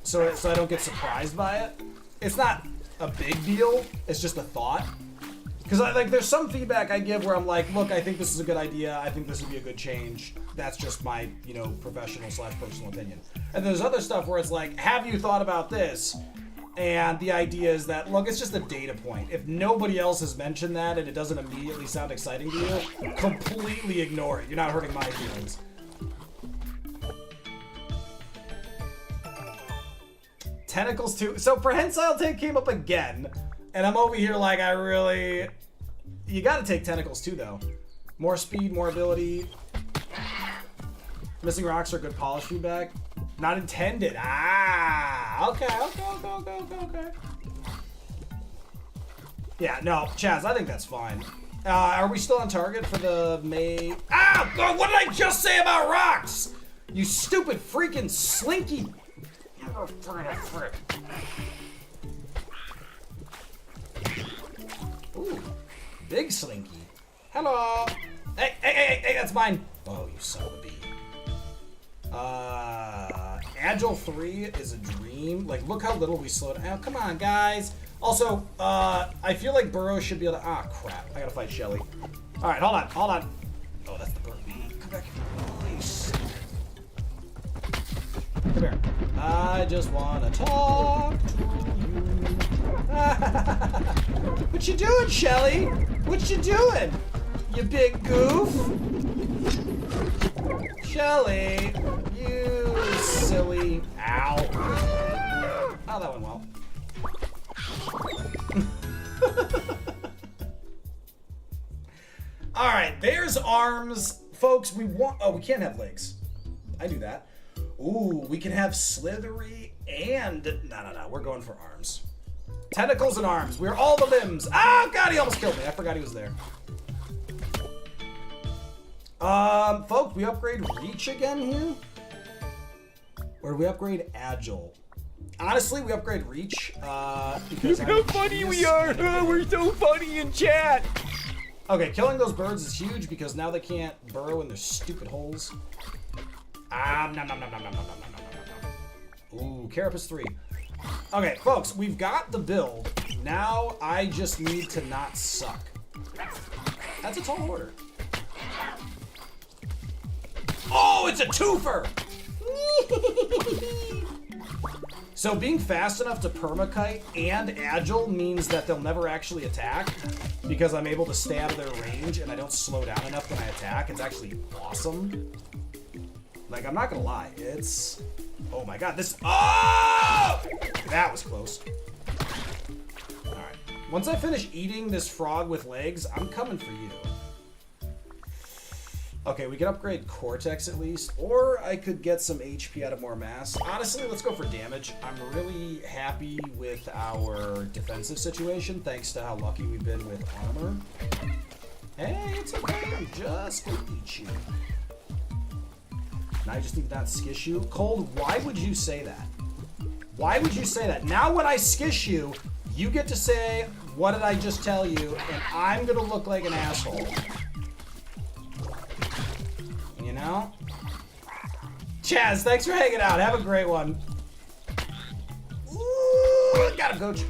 So I don't get surprised by it. It's not a big deal. It's just a thought. Because there's some feedback I give where I'm like, look, I think this is a good idea. I think this would be a good change. That's just my, professional / personal opinion. And there's other stuff where it's like, have you thought about this? And the idea is that, look, it's just a data point. If nobody else has mentioned that and it doesn't immediately sound exciting to you, completely ignore it. You're not hurting my feelings. Tentacles too. So Prehensile Tank came up again. And I'm over here like, you gotta take Tentacles too, though. More speed, more ability. Missing rocks are good polish feedback. Not intended. Ah, okay. Yeah, no, Chaz, I think that's fine. Are we still on target for the May? Ah, God, what did I just say about rocks? You stupid freaking slinky. Ooh, big slinky. Hello. Hey, that's mine. Oh, you son of a bee. Agile 3 is a dream. Like, look how little we slowed down. Oh, come on, guys. Also, I feel like Burrow should be able to... Ah, crap. I gotta fight Shelly. All right, hold on. Oh, that's the bird bee. Come back here, please. Come here. I just want to talk to you. What you doing, Shelly? What you doing? You big goof? Shelly, you silly. Ow. Oh, that went well. All right, there's arms. Folks, we can't have legs. I knew that. Ooh, we can have slithery and... No, we're going for arms. Tentacles and arms. We're all the limbs. Oh, God, he almost killed me. I forgot he was there. Folks, we upgrade reach again here? Or do we upgrade agile? Honestly, we upgrade reach, because...
Look how funny we are! Oh, we're so funny in chat!
Okay, killing those birds is huge because now they can't burrow in their stupid holes. Ooh, Carapace 3. Okay, folks, we've got the build. Now I just need to not suck. That's a tall order. Oh, it's a twofer! So being fast enough to permakite and agile means that they'll never actually attack because I'm able to stay out of their range and I don't slow down enough when I attack. It's actually awesome. Like, I'm not gonna lie, it's... Oh my God, this... Oh! That was close. Alright. Once I finish eating this frog with legs, I'm coming for you. Okay, we can upgrade Cortex at least, or I could get some HP out of more mass. Honestly, let's go for damage. I'm really happy with our defensive situation, thanks to how lucky we've been with armor. Hey, it's okay, I'm just gonna eat you. Now I just need to not skish you. Cold, why would you say that? Why would you say that? Now when I skish you, you get to say, what did I just tell you? And I'm gonna look like an asshole. You know? Chaz, thanks for hanging out. Have a great one. Ooh, got him, coach.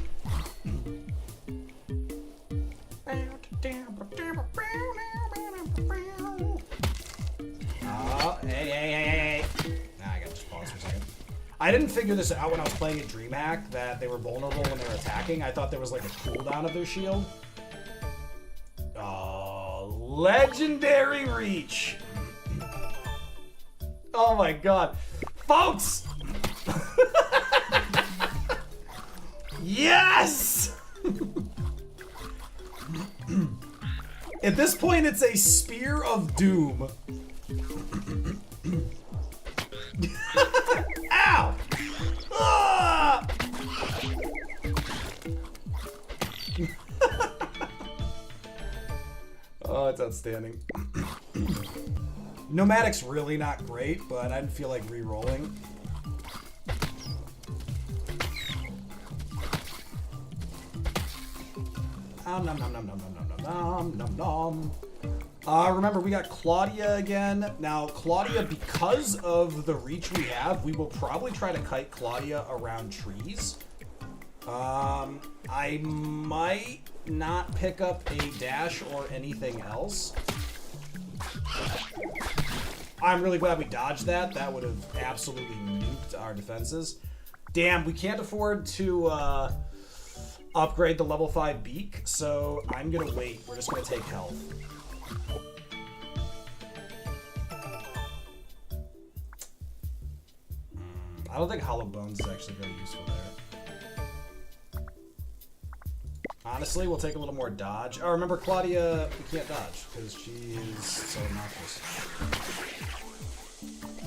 Oh, hey. Nah, I gotta just pause for a second. I didn't figure this out when I was playing at DreamHack, that they were vulnerable when they were attacking. I thought there was like a cooldown of their shield. Oh, legendary reach. Oh my God. Folks! Yes! At this point, it's a spear of doom. Ow! Ah! Oh, it's outstanding. Nomadic's really not great, but I didn't feel like re-rolling. Remember, we got Claudia again. Now, Claudia, because of the reach we have, we will probably try to kite Claudia around trees. I might not pick up a dash or anything else. I'm really glad we dodged that. That would have absolutely nuked our defenses. Damn, we can't afford to upgrade the level 5 beak, so I'm gonna wait. We're just gonna take health. I don't think Hollow Bones is actually very useful there. Honestly, we'll take a little more dodge. Oh, remember Claudia, we can't dodge because she is so obnoxious.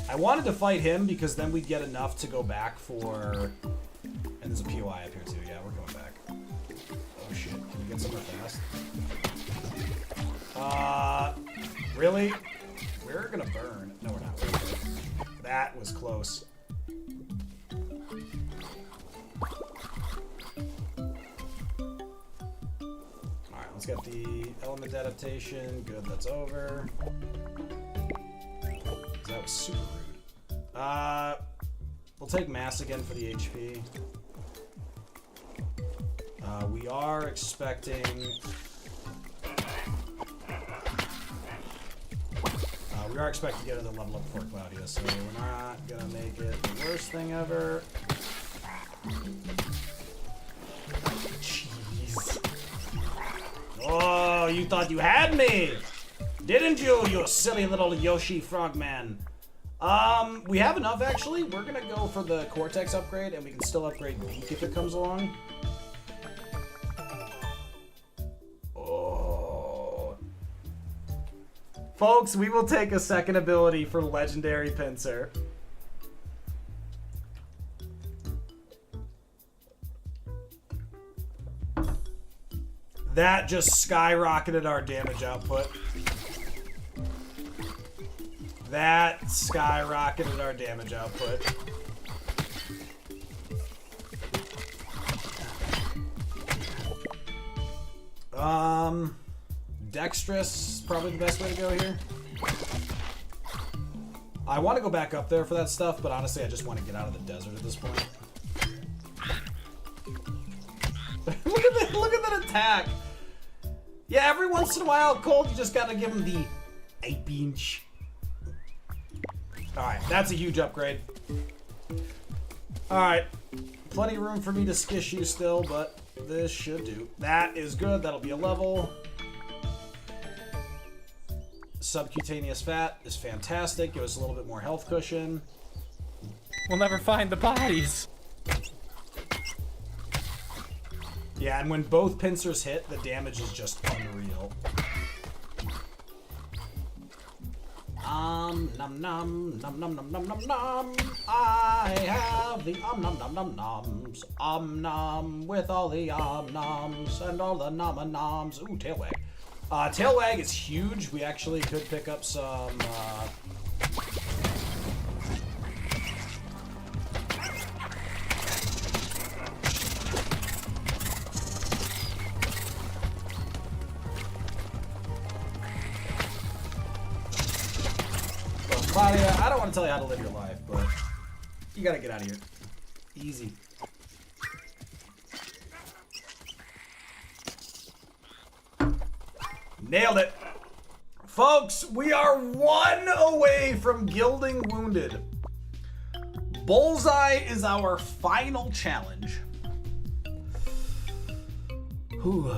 I wanted to fight him because then we'd get enough to go back for... And there's a POI up here too. Yeah, we're going back. Oh shit, can we get somewhere fast? Really? We're gonna burn. No, we're not. We're gonna burn. That was close. Alright, let's get the element adaptation. Good, that's over. That was super rude. We'll take mass again for the HP. We are expecting... we are expecting to get another level up for Claudia, so we're not gonna make it the worst thing ever. Jeez. Oh, you thought you had me! Didn't you, you silly little Yoshi frogman? We have enough, actually. We're gonna go for the Cortex upgrade, and we can still upgrade Beak if it comes along. Oh. Folks, we will take a second ability for Legendary Pincer. That just skyrocketed our damage output. That skyrocketed our damage output. Dexterous is probably the best way to go here. I want to go back up there for that stuff, but honestly, I just want to get out of the desert at this point. Look at that attack. Yeah, every once in a while, Cold, you just gotta give him the 8-inch. Alright, that's a huge upgrade. Alright, plenty of room for me to skish you still, but this should do. That is good, that'll be a level. Subcutaneous fat is fantastic, give us a little bit more health cushion.
We'll never find the bodies.
Yeah, and when both pincers hit, the damage is just unreal. Nom nom nom nom nom nom nom nom. I have the nom nom nom noms. Nom with all the noms and all the noms. Ooh, tail wag. Tail wag is huge. We actually could pick up some. Claudia, I don't want to tell you how to live your life, but you gotta get out of here. Easy. Nailed it. Folks, we are 1 away from gilding Wounded. Bullseye is our final challenge. Whew.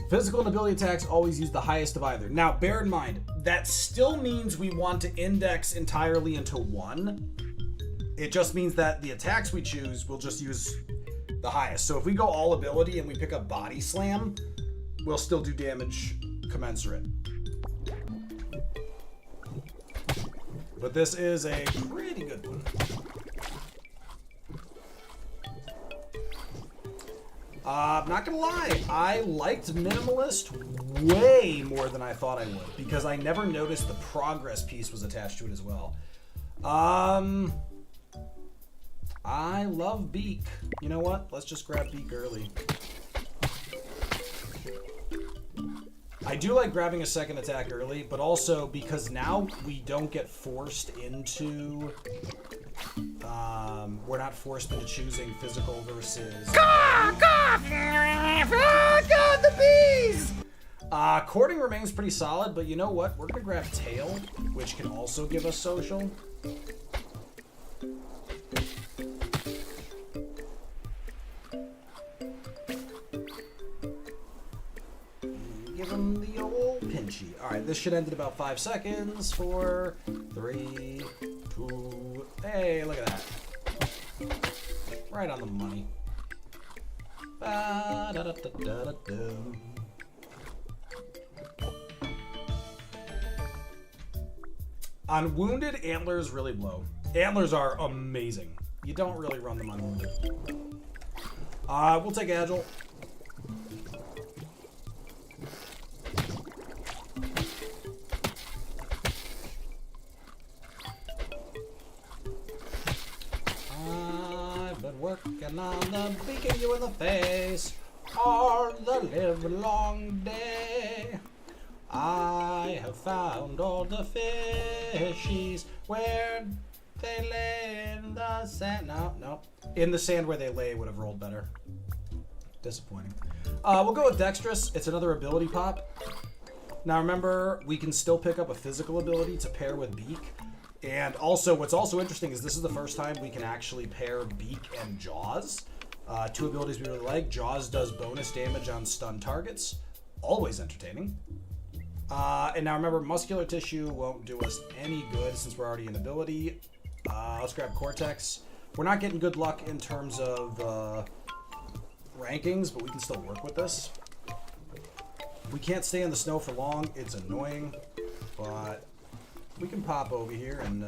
Physical and ability attacks always use the highest of either. Now, bear in mind, that still means we want to index entirely into 1. It just means that the attacks we choose will just use the highest. So if we go all ability and we pick up Body Slam, we'll still do damage commensurate. But this is a pretty good one. I'm not gonna lie, I liked Minimalist way more than I thought I would because I never noticed the progress piece was attached to it as well. I love Beak. You know what? Let's just grab Beak early. I do like grabbing a second attack early, but also because now we don't get forced into... we're not forced into choosing physical versus...
God, the bees!
Courting remains pretty solid, but you know what? We're gonna grab Tail, which can also give us social. Give him the old pinchy. Alright, this should end in about 5 seconds. 4, 3, 2... Hey, look at that. Right on the money. On Wounded, Antlers really blow. Antlers are amazing. You don't really run them on Wounded. We'll take Agile. I've been working on the beaking you in the face all the live long day. I have found all the fishies where they lay in the sand. No. In the sand where they lay would have rolled better. Disappointing. We'll go with Dexterous. It's another ability pop. Now remember, we can still pick up a physical ability to pair with Beak. And also, what's also interesting is this is the first time we can actually pair Beak and Jaws. Two abilities we really like. Jaws does bonus damage on stun targets. Always entertaining. And now remember, Muscular Tissue won't do us any good since we're already in ability. Let's grab Cortex. We're not getting good luck in terms of rankings, but we can still work with this. We can't stay in the snow for long. It's annoying, but we can pop over here and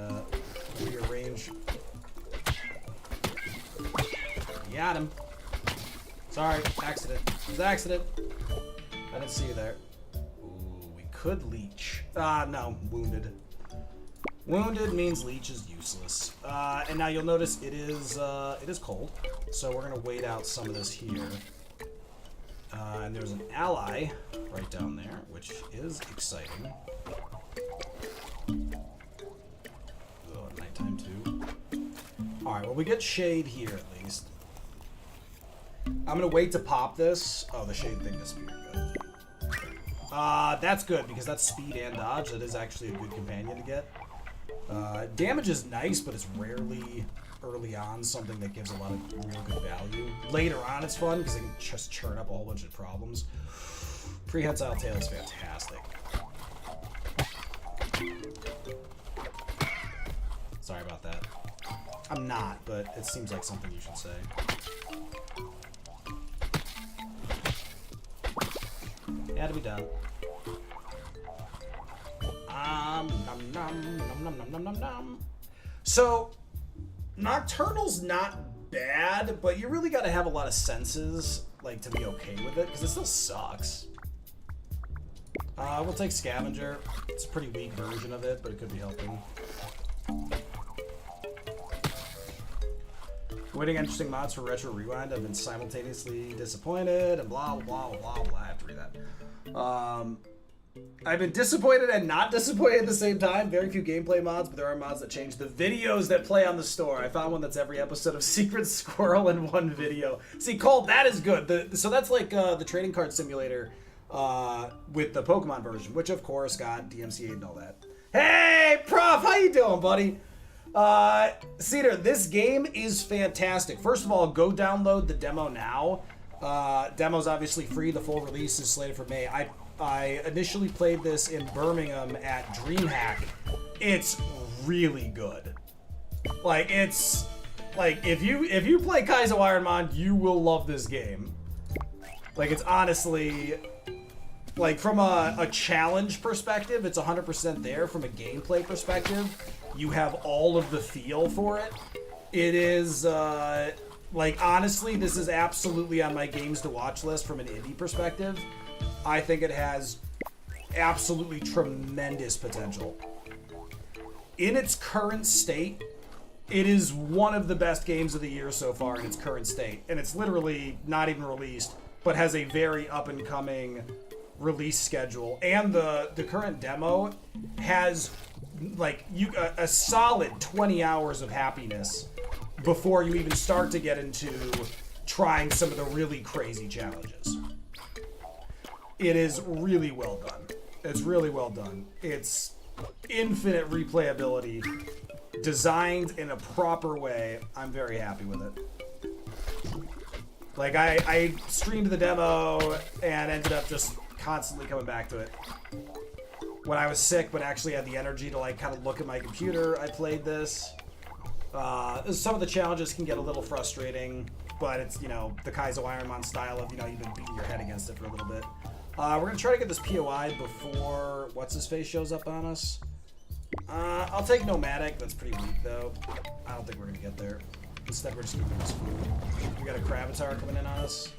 rearrange. Got him. Sorry, accident. It was an accident. I didn't see you there. Ooh, we could leech. No, wounded. Wounded means leech is useless. And now you'll notice it is cold. So we're gonna wait out some of this here. And there's an ally right down there, which is exciting. Oh, nighttime too. Alright, well we get shade here at least. I'm gonna wait to pop this. Oh, the shade thing disappeared. Good. That's good because that's speed and dodge. That is actually a good companion to get. Damage is nice, but it's rarely early on something that gives a lot of real good value. Later on it's fun because it can just churn up a whole bunch of problems. Prehensile Tail is fantastic. Sorry about that. I'm not, but it seems like something you should say. It had to be done. So, Nocturnal's not bad, but you really got to have a lot of senses, like, to be okay with it, because it still sucks. We'll take Scavenger. It's a pretty weak version of it, but it could be helping. Waiting interesting mods for Retro Rewind. I've been simultaneously disappointed and blah, blah, blah, blah, blah. I have to read that. I've been disappointed and not disappointed at the same time. Very few gameplay mods, but there are mods that change the videos that play on the store. I found one that's every episode of Secret Squirrel in one video. See, Colt, that is good. So that's like the trading card simulator with the Pokemon version, which of course got DMCA and all that. Hey, Prof, how you doing, buddy? Cedar, this game is fantastic. First of all, go download the demo now. Demo's obviously free. The full release is slated for May. I initially played this in Birmingham at DreamHack. It's really good. Like, it's like if you play Kaizo Ironmon, you will love this game. Like, it's honestly, like, from a challenge perspective, it's 100% there. From a gameplay perspective, you have all of the feel for it. It is like, honestly, this is absolutely on my games to watch list from an indie perspective. I think it has absolutely tremendous potential. In its current state, it is one of the best games of the year so far in its current state. And it's literally not even released, but has a very up-and-coming release schedule, and the current demo has like a solid 20 hours of happiness before you even start to get into trying some of the really crazy challenges. It is really well done. It's really well done. It's infinite replayability, designed in a proper way. I'm very happy with it. Like, I streamed the demo and ended up just constantly coming back to it. When I was sick but actually had the energy to like kind of look at my computer, I played this. Some of the challenges can get a little frustrating, but it's, you know, the Kaizo Ironman style of, you know, you've been beating your head against it for a little bit. We're going to try to get this POI before What's-His-Face shows up on us. I'll take Nomadic. That's pretty weak, though. I don't think we're going to get there. Instead, we're just going to do this food. We got a Cravatar coming in on us.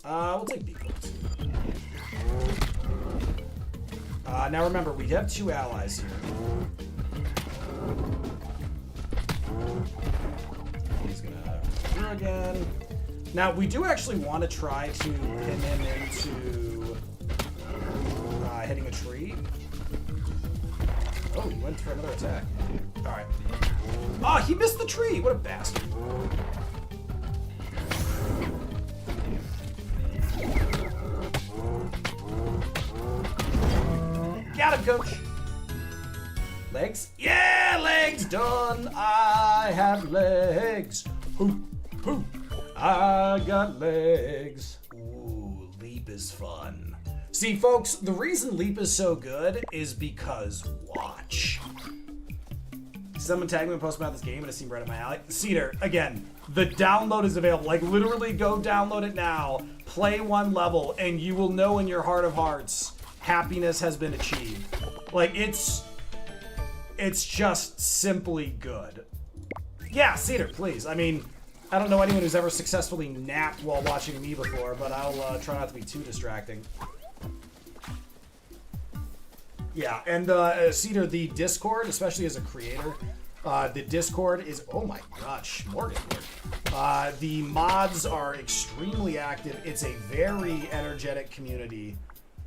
We'll take Beacons. Now remember, we have 2 allies here. He's going to do again. Now, we do actually want to try to pin him into hitting a tree. Oh, he went for another attack. Alright. Oh, he missed the tree! What a bastard. Got him, coach! Legs? Yeah, legs done! I have legs! Hoo, hoo! I got legs. Ooh, Leap is fun. See, folks, the reason Leap is so good is because watch. Someone tagged me and posted about this game and it seemed right up my alley. Cedar, again, the download is available. Like, literally go download it now, play 1 level, and you will know in your heart of hearts happiness has been achieved. Like, it's just simply good. Yeah, Cedar, please. I mean, I don't know anyone who's ever successfully napped while watching me before, but I'll try not to be too distracting. Yeah, and Cedar, the Discord, especially as a creator, the Discord is, oh my gosh, Morgan. The mods are extremely active. It's a very energetic community.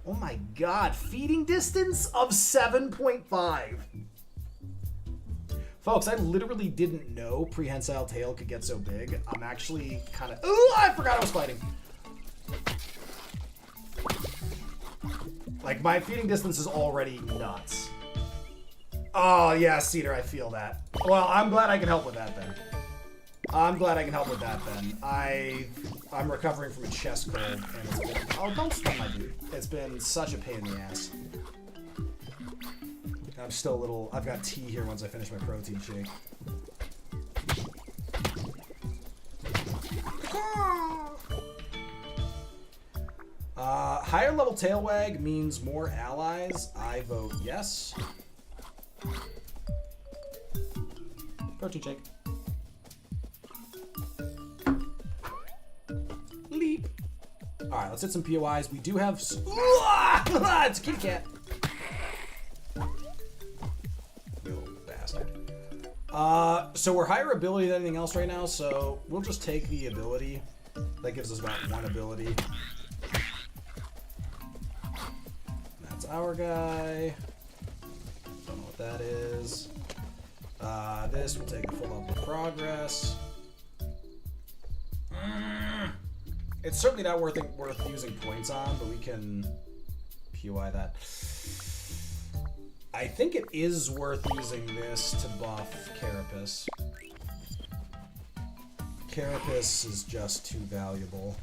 Oh my god, feeding distance of 7.5. Folks, I literally didn't know Prehensile Tail could get so big. I'm actually kind of... Ooh, I forgot I was fighting. Like, my feeding distance is already nuts. Oh, yeah, Cedar, I feel that. Well, I'm glad I can help with that, then. I'm recovering from a chest cold, and it's been... Oh, don't stun my dude. It's been such a pain in the ass. I'm still a little... I've got tea here once I finish my protein shake. Higher level Tailwag means more allies. I vote yes. Protein shake. Leap. Alright, let's hit some POIs. We do have... It's a kitty cat. So we're higher ability than anything else right now, so we'll just take the ability. That gives us about 1 ability. That's our guy. Don't know what that is. This will take a full level of progress. It's certainly not worth using points on, but we can POI that. I think it is worth using this to buff Carapace. Carapace is just too valuable.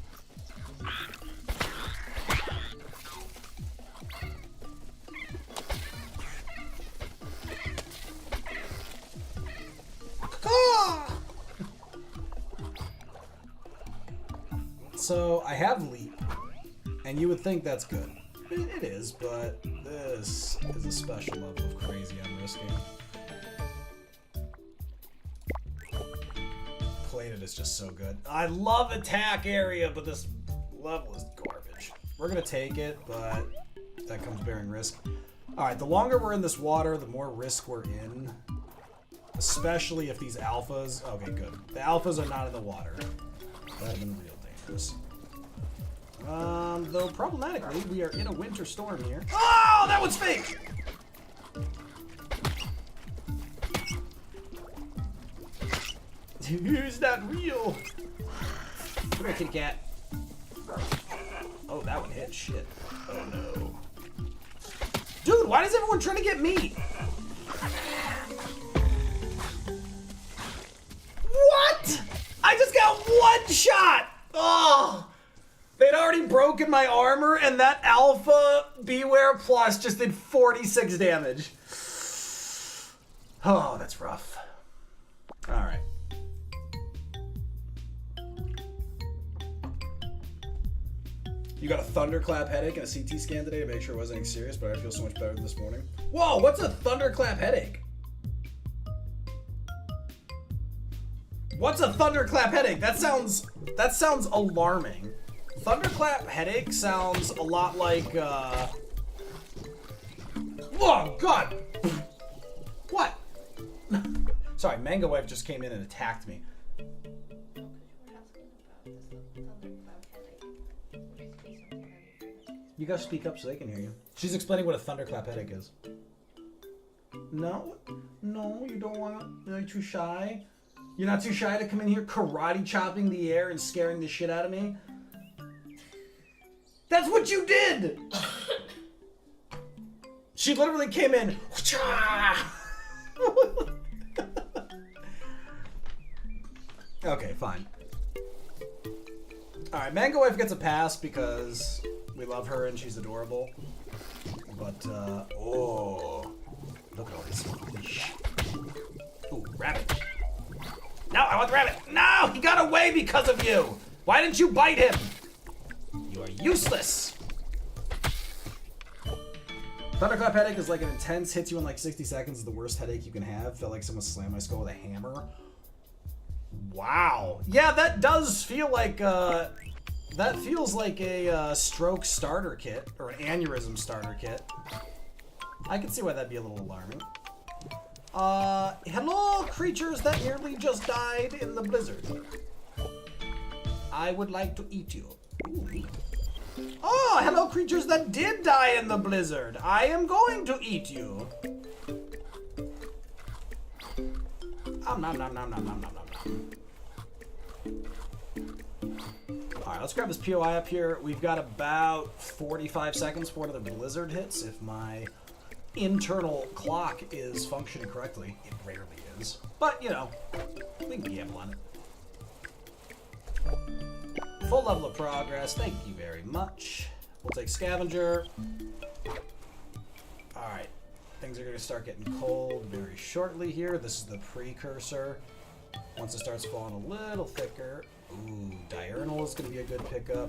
So I have Leap, and you would think that's good. It is, but this is a special level of crazy I'm risking. Plated is just so good. I love attack area, but this level is garbage. We're gonna take it, but that comes bearing risk. Alright, the longer we're in this water, the more risk we're in. Especially if these alphas... Okay, good. The alphas are not in the water. That would have been real dangerous. Though problematically, we are in a winter storm here. Oh, that one's fake! It's not real. Come here, kitty cat. Oh, that one hit. Shit. Oh, no. Dude, why does everyone try to get me? What? I just got one shot! Oh! They'd already broken my armor, and that Alpha Beware Plus just did 46 damage. Oh, that's rough. Alright. You got a thunderclap headache and a CT scan today to make sure it wasn't anything serious, but I feel so much better than this morning. Whoa, what's a thunderclap headache? What's a thunderclap headache? That sounds alarming. Thunderclap headache sounds a lot like oh god! What? Sorry, Mango Wife just came in and attacked me. You gotta speak up so they can hear you. She's explaining what a thunderclap headache is. No, you don't want. Are you too shy? You're not too shy to come in here karate chopping the air and scaring the shit out of me? That's what you did! She literally came in. Okay, fine. Alright, Mango Wife gets a pass because we love her and she's adorable. But, oh. Look at all this fish. Ooh, rabbit. No, I want the rabbit. No, he got away because of you. Why didn't you bite him? You are useless. Thunderclap headache is like an intense, hits you in like 60 seconds, is the worst headache you can have. Felt like someone slammed my skull with a hammer. Wow. Yeah, that does feel like, that feels like a stroke starter kit, or an aneurysm starter kit. I can see why that'd be a little alarming. Hello, creatures that nearly just died in the blizzard. I would like to eat you. Ooh. Oh, hello, creatures that did die in the blizzard. I am going to eat you. Nom nom nom nom nom nom nom nom. Alright, let's grab this POI up here. We've got about 45 seconds before another blizzard hits, if my internal clock is functioning correctly. It rarely is. But, you know, we can gamble on it. Full level of progress. Thank you very much. We'll take Scavenger. Alright. Things are going to start getting cold very shortly here. This is the precursor. Once it starts falling a little thicker. Ooh, Diurnal is going to be a good pickup.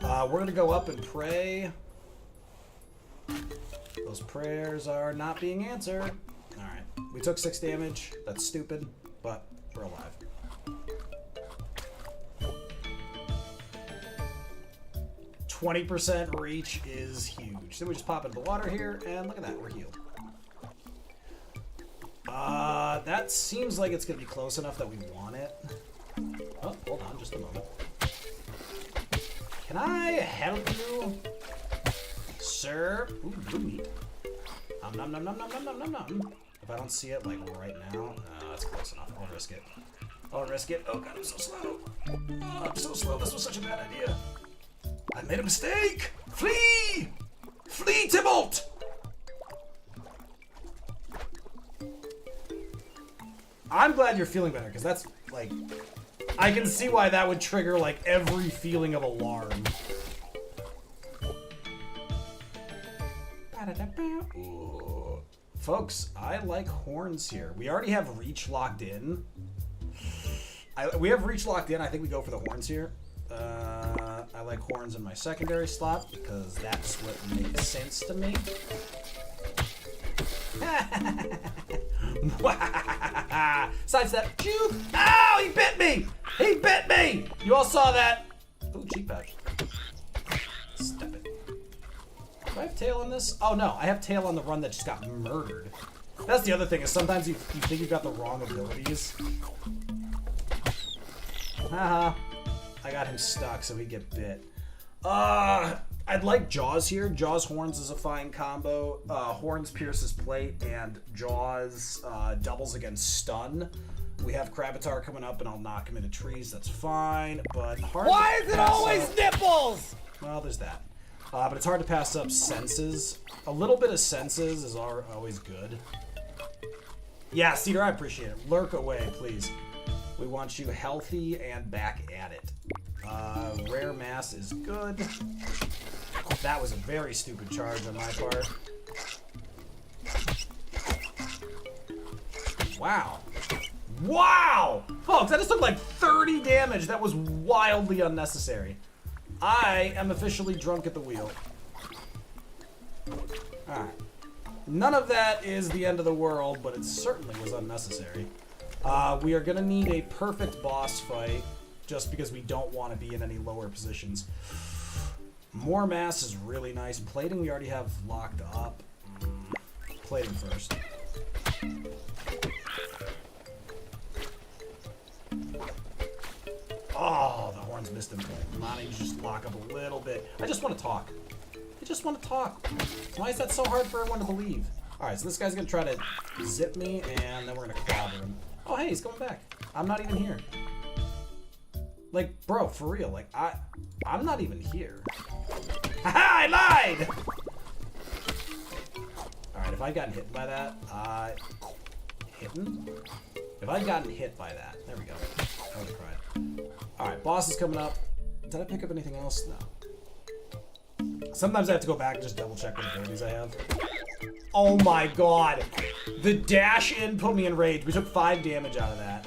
We're going to go up and pray. Those prayers are not being answered. Alright. We took 6 damage. That's stupid, but we're alive. %, reach is huge. Then we just pop into the water here, and look at that, we're healed. That seems like it's gonna be close enough that we want it. Oh, hold on just a moment. Can I help you, sir? Ooh, blue meat. Nom nom nom nom nom nom nom nom. If I don't see it, like, right now, that's close enough. I'll risk it. I'll risk it. Oh god, I'm so slow. Oh, I'm so slow. This was such a bad idea. I made a mistake! Flee! Flee, Tybalt! I'm glad you're feeling better, because that's, like... I can see why that would trigger, like, every feeling of alarm. Ooh. Folks, I like horns here. We already have reach locked in. We have reach locked in. I think we go for the horns here. I like horns in my secondary slot because that's what makes sense to me. Sidestep. Ow! He bit me! He bit me! You all saw that. Ooh, cheek patch. Step it. Do I have tail on this? Oh no, I have tail on the run that just got murdered. That's the other thing, is sometimes you think you've got the wrong abilities. Haha. I got him stuck so he'd get bit. I'd like Jaws here. Jaws Horns is a fine combo. Horns pierces plate, and Jaws doubles against stun. We have Krabitar coming up, and I'll knock him into trees. That's fine, but hard.
Why is it always nipples?
Well, there's that. But it's hard to pass up senses. A little bit of senses is always good. Yeah, Cedar, I appreciate it. Lurk away, please. We want you healthy and back at it. Rare mass is good. That was a very stupid charge on my part. Wow. Wow! Folks, I just took like 30 damage. That was wildly unnecessary. I am officially drunk at the wheel. Alright. None of that is the end of the world, but it certainly was unnecessary. We are going to need a perfect boss fight, just because we don't want to be in any lower positions. More mass is really nice. Plating we already have locked up. Plating first. Oh, the horns missed him. Come on, you just lock up a little bit. I just want to talk. I just want to talk. Why is that so hard for everyone to believe? Alright, so this guy's going to try to zip me, and then we're going to clobber him. Oh, hey, he's coming back. I'm not even here. Like, bro, for real. Like, I'm not even here. Haha, I lied! Alright, if I'd gotten hit by that, hidden? If I'd gotten hit by that, there we go. I would have cried. Alright, boss is coming up. Did I pick up anything else? No. Sometimes I have to go back and just double check what abilities I have. Oh my god! The dash in put me in rage. We took 5 damage out of that.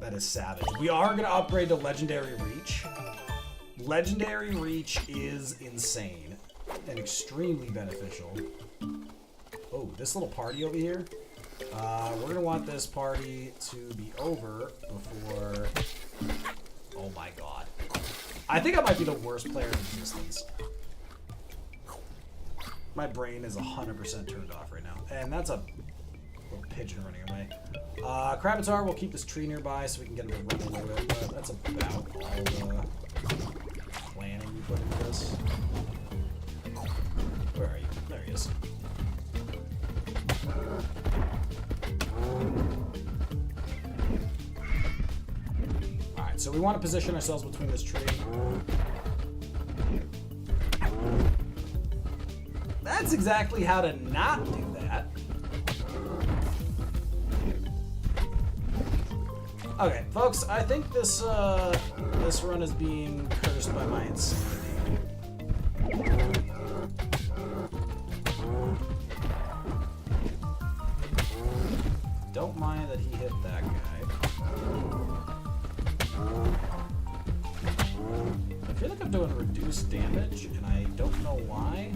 That is savage. We are going to upgrade to Legendary Reach. Legendary Reach is insane and extremely beneficial. Oh, this little party over here. We're going to want this party to be over before... Oh my god. I think I might be the worst player in existence. My brain is 100% turned off right now. And that's a little pigeon running away. Krabitar will keep this tree nearby so we can get him to run into it. But that's about all the planning we put into this. Where are you? There he is. Alright, so we want to position ourselves between this tree. That's exactly how to not do that. Okay, folks, I think this this run is being cursed by my insanity. Don't mind that he hit that guy. I feel like I'm doing reduced damage, and I don't know why.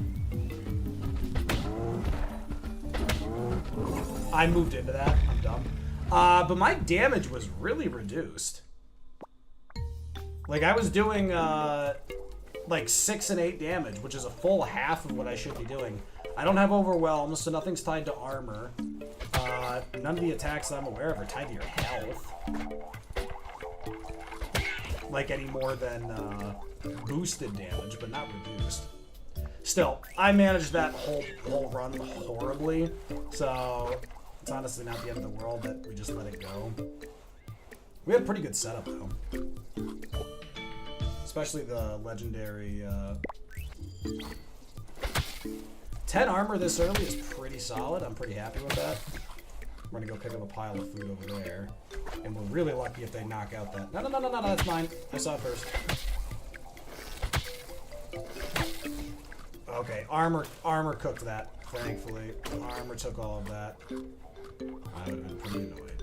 I moved into that. I'm dumb. But my damage was really reduced. Like, I was doing, like 6 and 8 damage, which is a full half of what I should be doing. I don't have Overwhelm, so nothing's tied to armor. None of the attacks that I'm aware of are tied to your health. Like, any more than, boosted damage, but not reduced. Still, I managed that whole run horribly, so it's honestly not the end of the world that we just let it go. We had a pretty good setup, though. Especially the legendary, 10 armor this early is pretty solid. I'm pretty happy with that. We're gonna go pick up a pile of food over there. And we're really lucky if they knock out that... No, that's mine. I saw it first. Okay, armor cooked that, thankfully. Armor took all of that. I would have been pretty annoyed.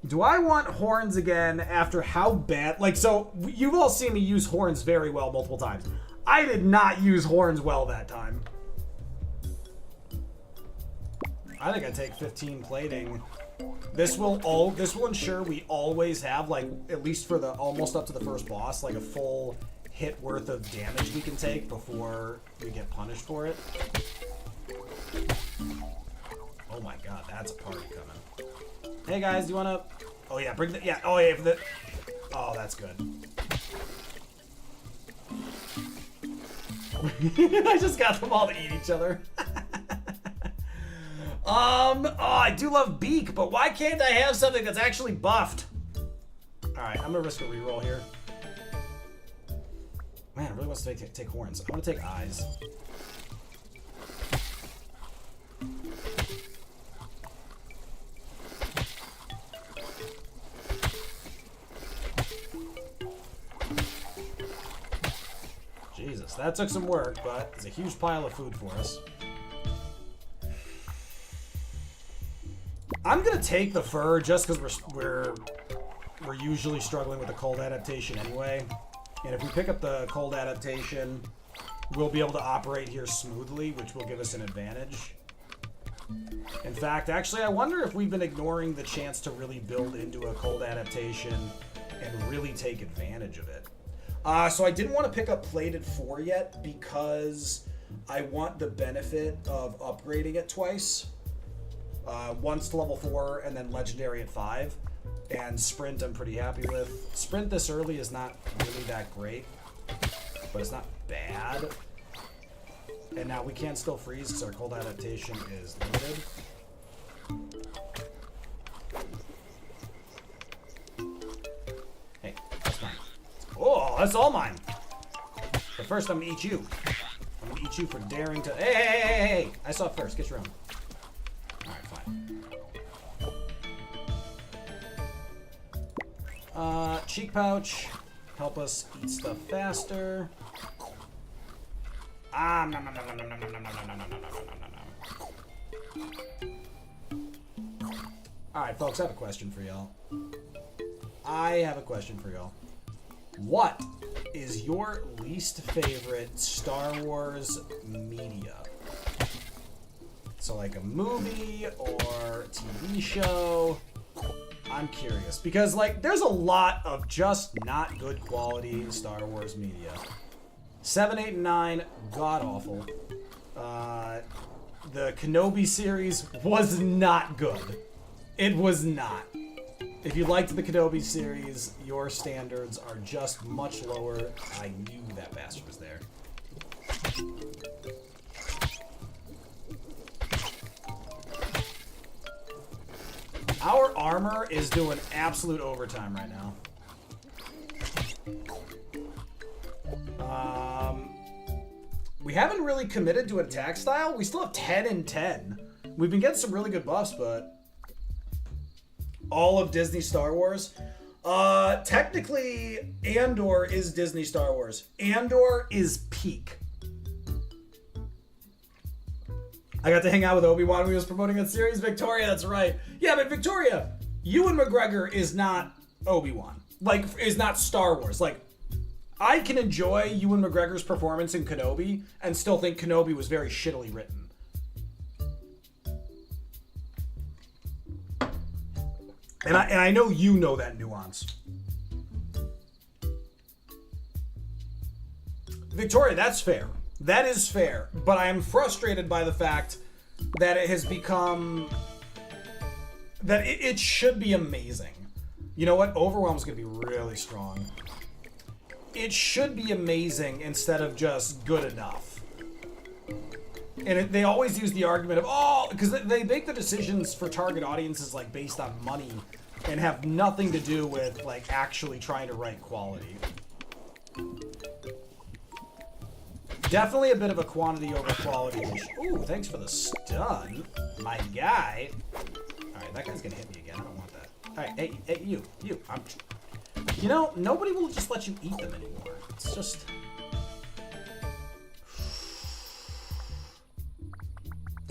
Do I want horns again after how bad... Like, so, you've all seen me use horns very well multiple times. I did not use horns well that time. I think I take 15 plating. This will ensure we always have, like, at least for the almost up to the first boss, like a full hit worth of damage we can take before we get punished for it. Oh my god, that's a party coming. Hey guys, do you wanna Oh yeah, bring the, yeah, oh yeah, for the, oh, that's good. I just got them all to eat each other. Oh, I do love Beak, but why can't I have something that's actually buffed? Alright, I'm gonna risk a reroll here. Man, I really want to take horns. I want to take eyes. Jesus, that took some work, but it's a huge pile of food for us. I'm gonna take the fur just because we're usually struggling with the cold adaptation anyway. And if we pick up the cold adaptation, we'll be able to operate here smoothly, which will give us an advantage. In fact, actually, I wonder if we've been ignoring the chance to really build into a cold adaptation and really take advantage of it. So I didn't want to pick up Plated 4 yet because I want the benefit of upgrading it twice. Once to level 4 and then Legendary at 5. And Sprint I'm pretty happy with. Sprint this early is not really that great, but it's not bad. And now we can still freeze because our cold adaptation is limited. Hey, that's mine. Oh, that's all mine. But first I'm gonna eat you. I'm gonna eat you for daring to... Hey! I saw it first. Get your own. Alright, fine. Cheek pouch. Help us eat stuff faster. Nom nom nom nom nom nom nom nom nom nom nom nom nom. Alright, folks, I have a question for y'all. What is your least favorite Star Wars media? So like a movie or a TV show? I'm curious because like there's a lot of just not good quality Star Wars media. 7, 8, and 9, god awful. The Kenobi series was not good. It was not. If you liked the Kenobi series, your standards are just much lower. I knew that bastard was there. Our armor is doing absolute overtime right now. We haven't really committed to an attack style. We still have 10 and 10. We've been getting some really good buffs, but all of Disney Star Wars. Technically, Andor is Disney Star Wars. Andor is peak. I got to hang out with Obi-Wan when he was promoting that series. Victoria, that's right. Yeah, but Victoria, Ewan McGregor is not Obi-Wan. Like, is not Star Wars. Like, I can enjoy Ewan McGregor's performance in Kenobi and still think Kenobi was very shittily written. And I know you know that nuance. Victoria, that's fair. That is fair. But I am frustrated by the fact that it has become... that it should be amazing. You know what? Overwhelm's going to be really strong. It should be amazing instead of just good enough. And they always use the argument of, oh, because they make the decisions for target audiences like based on money and have nothing to do with like actually trying to write quality. Definitely a bit of a quantity over quality issue. Ooh, thanks for the stun, my guy. All right, that guy's gonna hit me again. I don't want that. All right, hey, you. You know, nobody will just let you eat them anymore. It's just...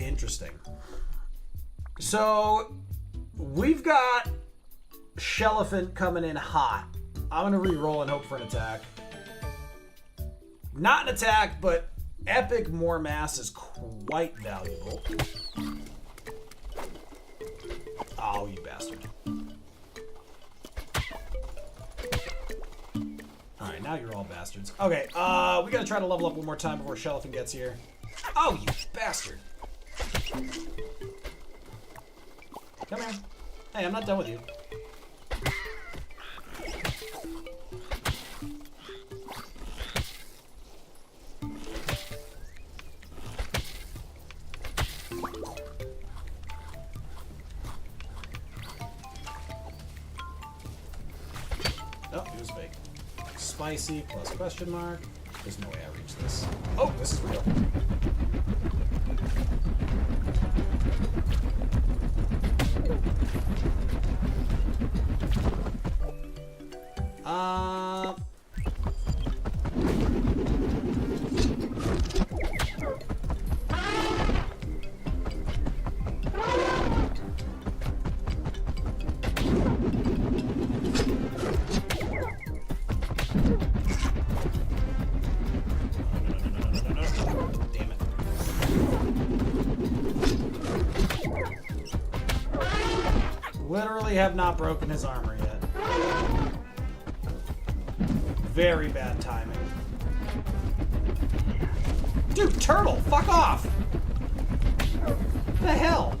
interesting. So, we've got Shelliphant coming in hot. I'm gonna re-roll and hope for an attack. Not an attack, but epic more mass is quite valuable. Oh, you bastard. Alright, now you're all bastards. Okay, we gotta try to level up one more time before Shelliphant gets here. Oh, you bastard. Come here. Hey, I'm not done with you. spicy plus question mark. There's no way I reach this. Oh, this is real. Damn it. Literally have not broken his armor yet. Very bad timing. Dude, turtle, fuck off! What the hell?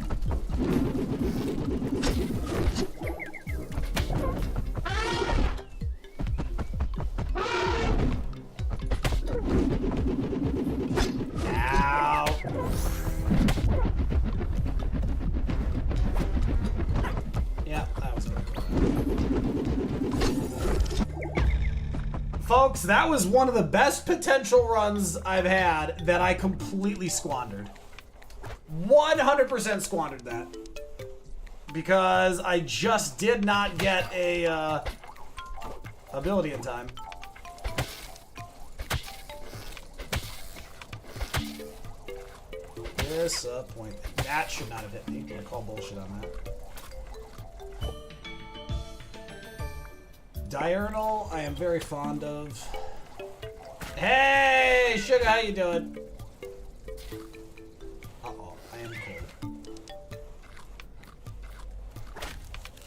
Ow. Yeah, that was good. Folks, that was one of the best potential runs I've had that I completely squandered. 100% squandered that. Because I just did not get a ability in time. Disappointing. That should not have hit me. I call bullshit on that. Diurnal, I am very fond of. Hey, Sugar, how you doing? Uh-oh, I am cold.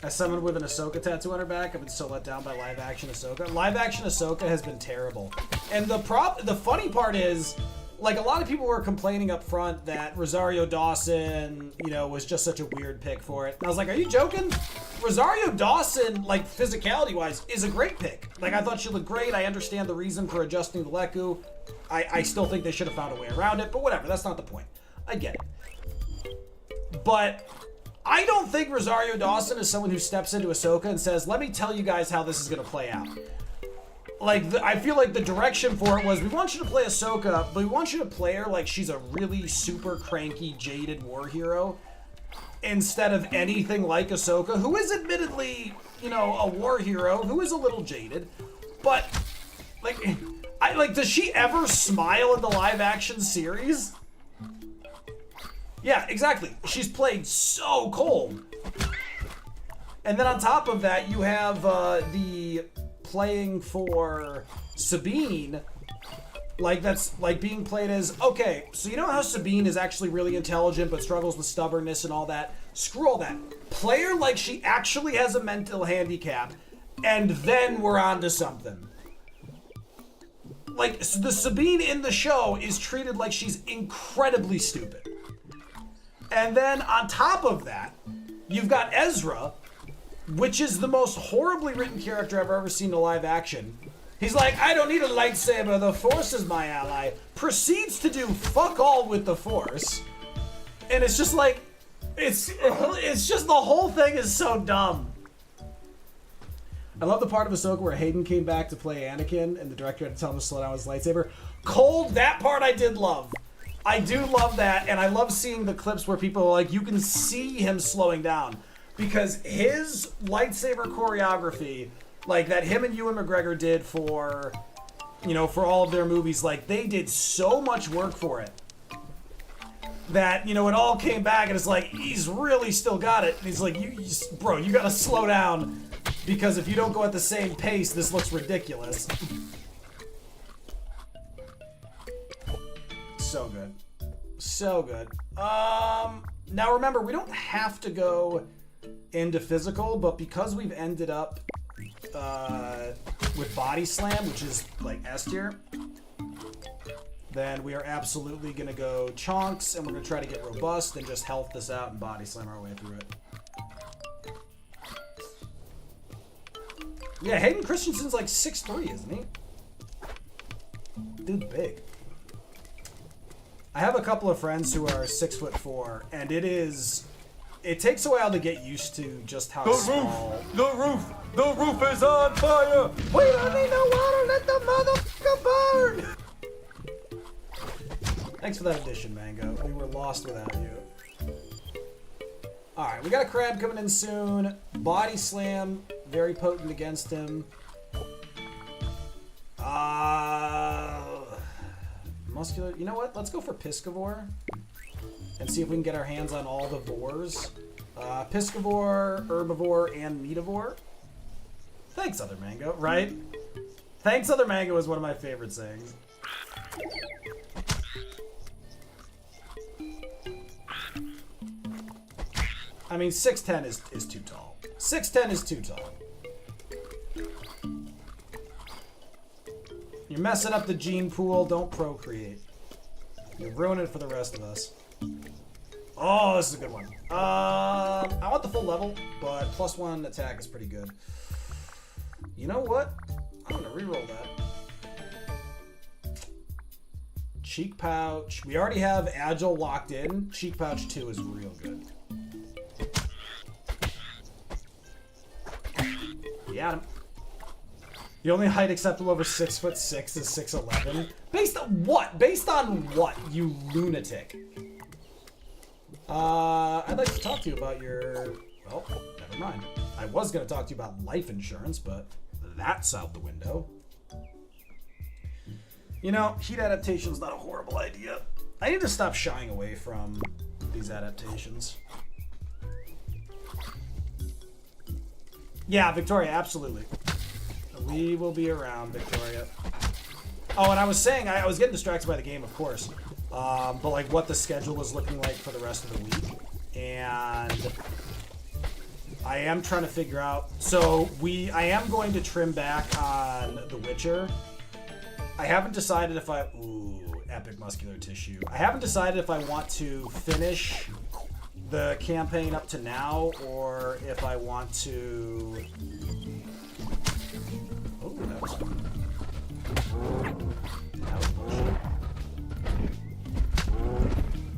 I summoned with an Ahsoka tattoo on her back. I've been so let down by live action Ahsoka. Live action Ahsoka has been terrible. And the funny part is, like, a lot of people were complaining up front that Rosario Dawson, you know, was just such a weird pick for it. And I was like, are you joking? Rosario Dawson, like, physicality-wise, is a great pick. Like, I thought she looked great. I understand the reason for adjusting the Leku. I still think they should have found a way around it, but whatever. That's not the point. I get it. But I don't think Rosario Dawson is someone who steps into Ahsoka and says, let me tell you guys how this is going to play out. Like, I feel like the direction for it was, we want you to play Ahsoka, but we want you to play her like she's a really super cranky, jaded war hero, instead of anything like Ahsoka, who is admittedly, you know, a war hero, who is a little jaded, but, like, does she ever smile in the live-action series? Yeah, exactly. She's played so cold. And then on top of that, you have the playing for Sabine, like, that's like being played as, okay, so you know how Sabine is actually really intelligent but struggles with stubbornness and all that? Screw all that. Play her like she actually has a mental handicap, and then we're on to something. Like, the Sabine in the show is treated like she's incredibly stupid. And then on top of that, you've got Ezra, which is the most horribly written character I've ever seen in live action. He's like, I don't need a lightsaber, the Force is my ally. Proceeds to do fuck all with the Force. And it's just like, it's just the whole thing is so dumb. I love the part of Ahsoka where Hayden came back to play Anakin and the director had to tell him to slow down his lightsaber. Cold, that part I did love. I do love that, and I love seeing the clips where people are like, you can see him slowing down. Because his lightsaber choreography, like that him and Ewan McGregor did for, you know, for all of their movies, like they did so much work for it. That, you know, it all came back and it's like, he's really still got it. And he's like, bro, you gotta slow down. Because if you don't go at the same pace, this looks ridiculous. So good. So good. Now remember, we don't have to go into physical, but because we've ended up with body slam, which is like S tier, then we are absolutely gonna go chonks, and we're gonna try to get robust and just health this out and body slam our way through it. Yeah, Hayden Christensen's like 6'3", isn't he? Dude's big. I have a couple of friends who are 6'4", and it takes a while to get used to just how small.
The roof! The roof is on fire!
We don't need no water, let the motherfucker burn! Thanks for that addition, Mango. We were lost without you. Alright, we got a crab coming in soon. Body slam, very potent against him. Muscular, you know what? Let's go for Piscivore. And see if we can get our hands on all the Vores. Piscivore, Herbivore, and Meativore. Thanks, Other Mango, right? Thanks, Other Mango is one of my favorite sayings. I mean, 6'10 is too tall. 6'10 is too tall. You're messing up the gene pool. Don't procreate. You're ruining it for the rest of us. Oh, this is a good one. I want the full level, but +1 attack is pretty good. You know what? I'm gonna reroll that. Cheek Pouch. We already have Agile locked in. Cheek Pouch 2 is real good. Got him. The only height acceptable over 6'6" is 6'11". Based on what? Based on what, you lunatic? I'd like to talk to you about your... Well, never mind. I was going to talk to you about life insurance, but that's out the window. You know, heat adaptation's not a horrible idea. I need to stop shying away from these adaptations. Yeah, Victoria, absolutely. We will be around, Victoria. Oh, and I was saying, I was getting distracted by the game, of course. But like what the schedule was looking like for the rest of the week. And I am trying to figure out. So I am going to trim back on The Witcher. I haven't decided if I... Ooh, epic muscular tissue. I haven't decided if I want to finish the campaign up to now, or if I want to... Oh, that was bullshit.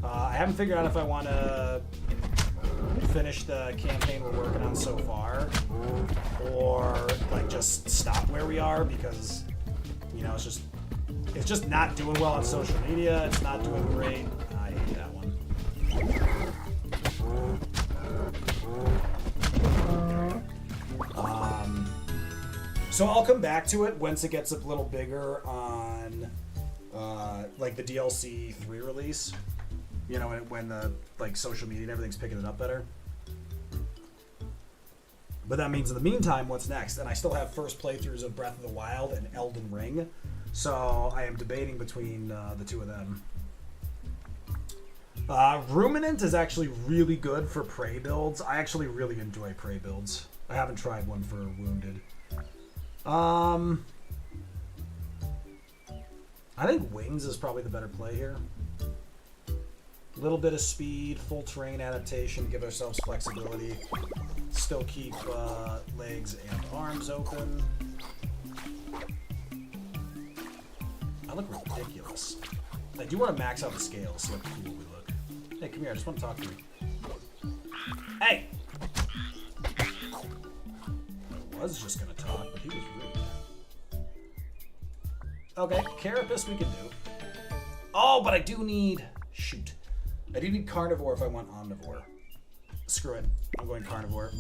I haven't figured out if I want to finish the campaign we're working on so far, or like just stop where we are, because you know it's just not doing well on social media. It's not doing great. I hate that one. So I'll come back to it once it gets a little bigger on like the DLC 3 release. You know, when the like social media and everything's picking it up better. But that means in the meantime, what's next? And I still have first playthroughs of Breath of the Wild and Elden Ring. So I am debating between the two of them. Ruminant is actually really good for prey builds. I actually really enjoy prey builds. I haven't tried one for Wounded. I think Wings is probably the better play here. Little bit of speed, full terrain adaptation, give ourselves flexibility. Still keep legs and arms open. I look ridiculous. I do want to max out the scales, see how cool we look. Hey, come here, I just want to talk to you. Hey! I was just going to talk, but he was rude. Okay, Carapace we can do. Oh, but I do need... Shoot. I do need Carnivore if I want Omnivore. Screw it. I'm going Carnivore.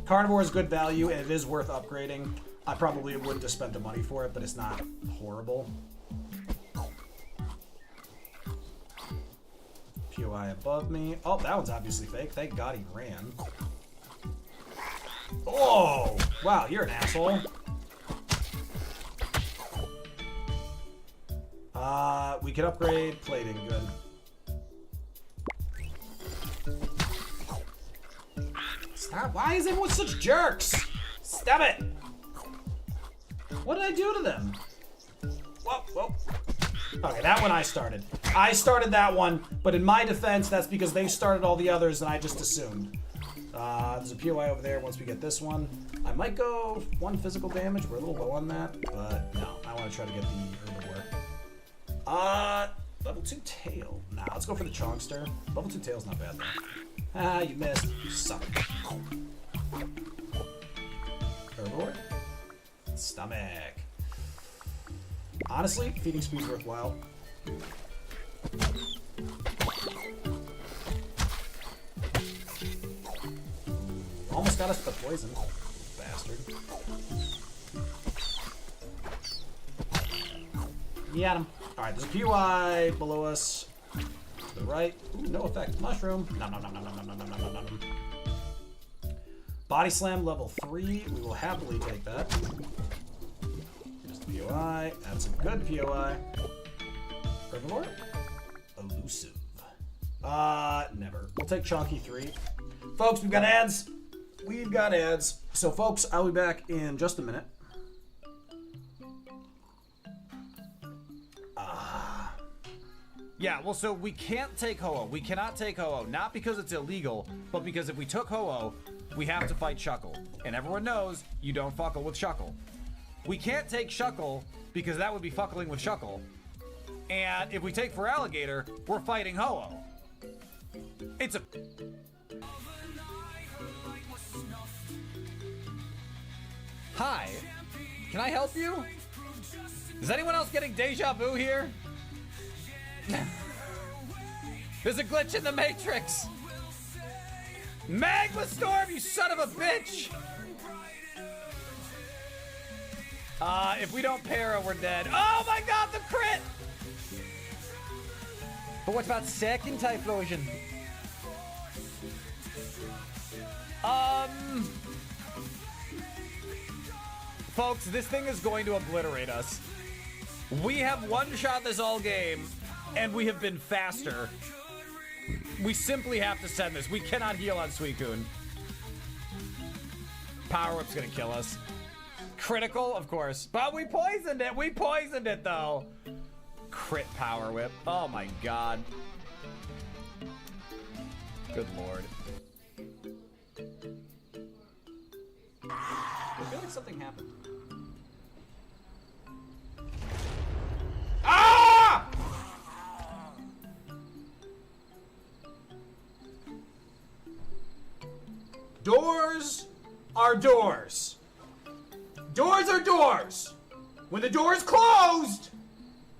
Carnivore is good value, and it is worth upgrading. I probably wouldn't have spent the money for it, but it's not horrible. POI above me. Oh, that one's obviously fake. Thank God he ran. Oh! Wow, you're an asshole. We can upgrade plating. Good. Stop. Why is everyone such jerks? Stop it! What did I do to them? Whoa, whoa. Okay, that one I started. I started that one, but in my defense, that's because they started all the others and I just assumed. There's a POI over there once we get this one. I might go 1 physical damage. We're a little low on that, but no. I want to try to get the Herbivore. Level 2 tail. Nah, let's go for the Chonkster. Level 2 tail's not bad though. Ah, you missed. You suck. Herbivore. Stomach. Honestly, feeding speed's worthwhile. Almost got us the poison. Bastard. Got him. Alright, there's a POI below us. To the right. Ooh, no effect. Mushroom. Nom nom nom nom nom nom nom nom nom nom. Body slam level 3. We will happily take that. Here's the POI. That's a good POI. Herbivore? Elusive. Never. We'll take Chonky 3. Folks, we've got ads. We've got ads. So, folks, I'll be back in just a minute.
Yeah, well, so we can't take Ho-Oh. We cannot take Ho-Oh, not because it's illegal, but because if we took Ho-Oh, we have to fight Shuckle. And everyone knows you don't fuckle with Shuckle. We can't take Shuckle because that would be fuckling with Shuckle. And if we take for Alligator, we're fighting Ho-Oh. It's a... Hi, can I help you? Is anyone else getting deja vu here? There's a glitch in the Matrix! Magma Storm, you son of a bitch! If we don't para, we're dead. Oh my god, the crit! But what about second Typhlosion? Folks, this thing is going to obliterate us. We have one-shot this all game, and we have been faster. We simply have to send this. We cannot heal on Suicune. Power Whip's gonna kill us. Critical, of course. But we poisoned it! We poisoned it, though! Crit Power Whip. Oh my god. Good lord.
I feel like something happened. Ah! Doors are doors. Doors are doors. When the door is closed,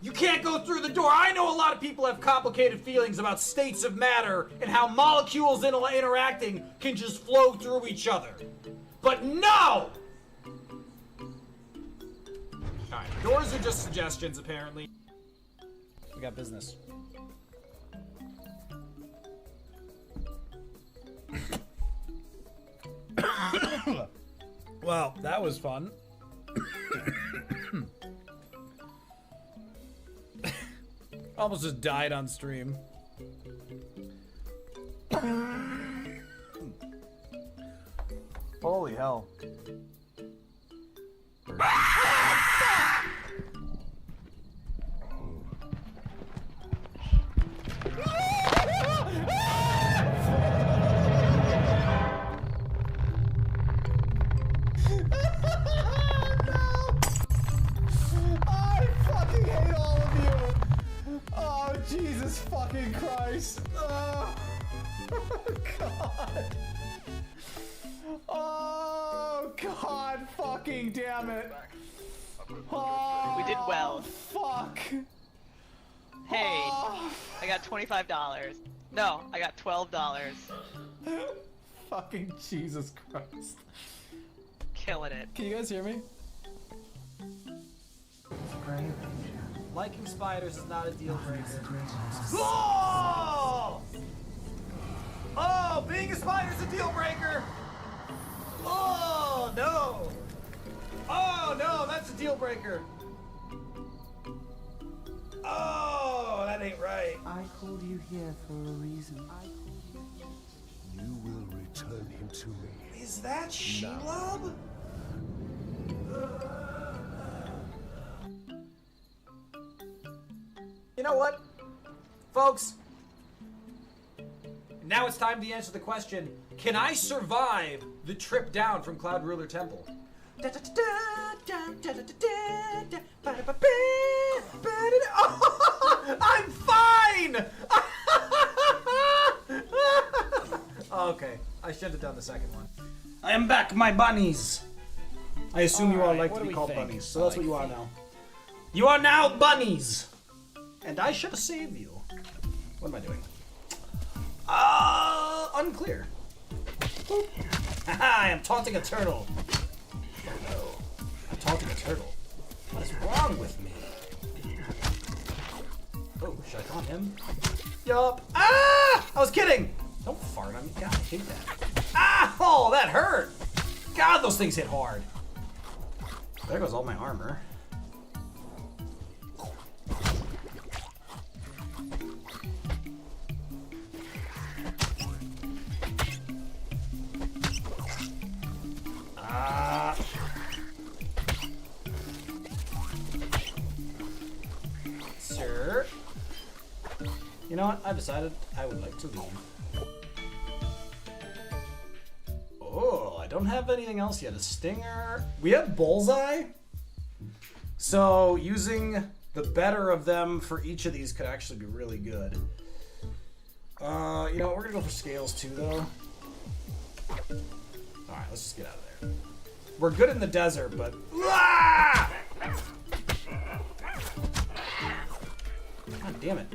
you can't go through the door. I know a lot of people have complicated feelings about states of matter and how molecules interacting can just flow through each other. But no! Alright, doors are just suggestions, apparently.
We got business. Well, that was fun. Almost just died on stream. Holy hell. Jesus fucking Christ. Oh, God. Oh, God fucking damn it. Oh,
We did well.
Fuck.
Hey,
Oh,
I got $25. No, I got $12.
fucking Jesus Christ.
Killing it.
Can you guys hear me?
Liking spiders is not a deal breaker. Oh! Oh, being a spider is a deal breaker. Oh, no. Oh, no, that's a deal breaker. Oh, that ain't right.
I called you here for a reason. I called you here.
You will return him to me.
Is that Shelob? You know what, folks? Now it's time to answer the question, can I survive the trip down from Cloud Ruler Temple? Oh, I'm fine! Okay, I should have done the second one. I am back, my bunnies! I assume you all
Alright,
like
what
to
do
be
we
called
think?
bunnies, so that's what you are now. You are now bunnies! And I should have saved you. What am I doing? Unclear. Haha, I am taunting a turtle. Oh no. I'm taunting a turtle. What is wrong with me? Oh, should I taunt him? Yup. Ah! I was kidding! Don't fart on me. God, I hate that. Ah! Oh, that hurt! God, those things hit hard. There goes all my armor. Sir. You know what? I've decided I would like to leave. Oh, I don't have anything else yet. A stinger. We have bullseye. So using the better of them for each of these could actually be really good. You know what? We're gonna go for scales too, though. All right, let's just get out of there. We're good in the desert, but ah! God damn it!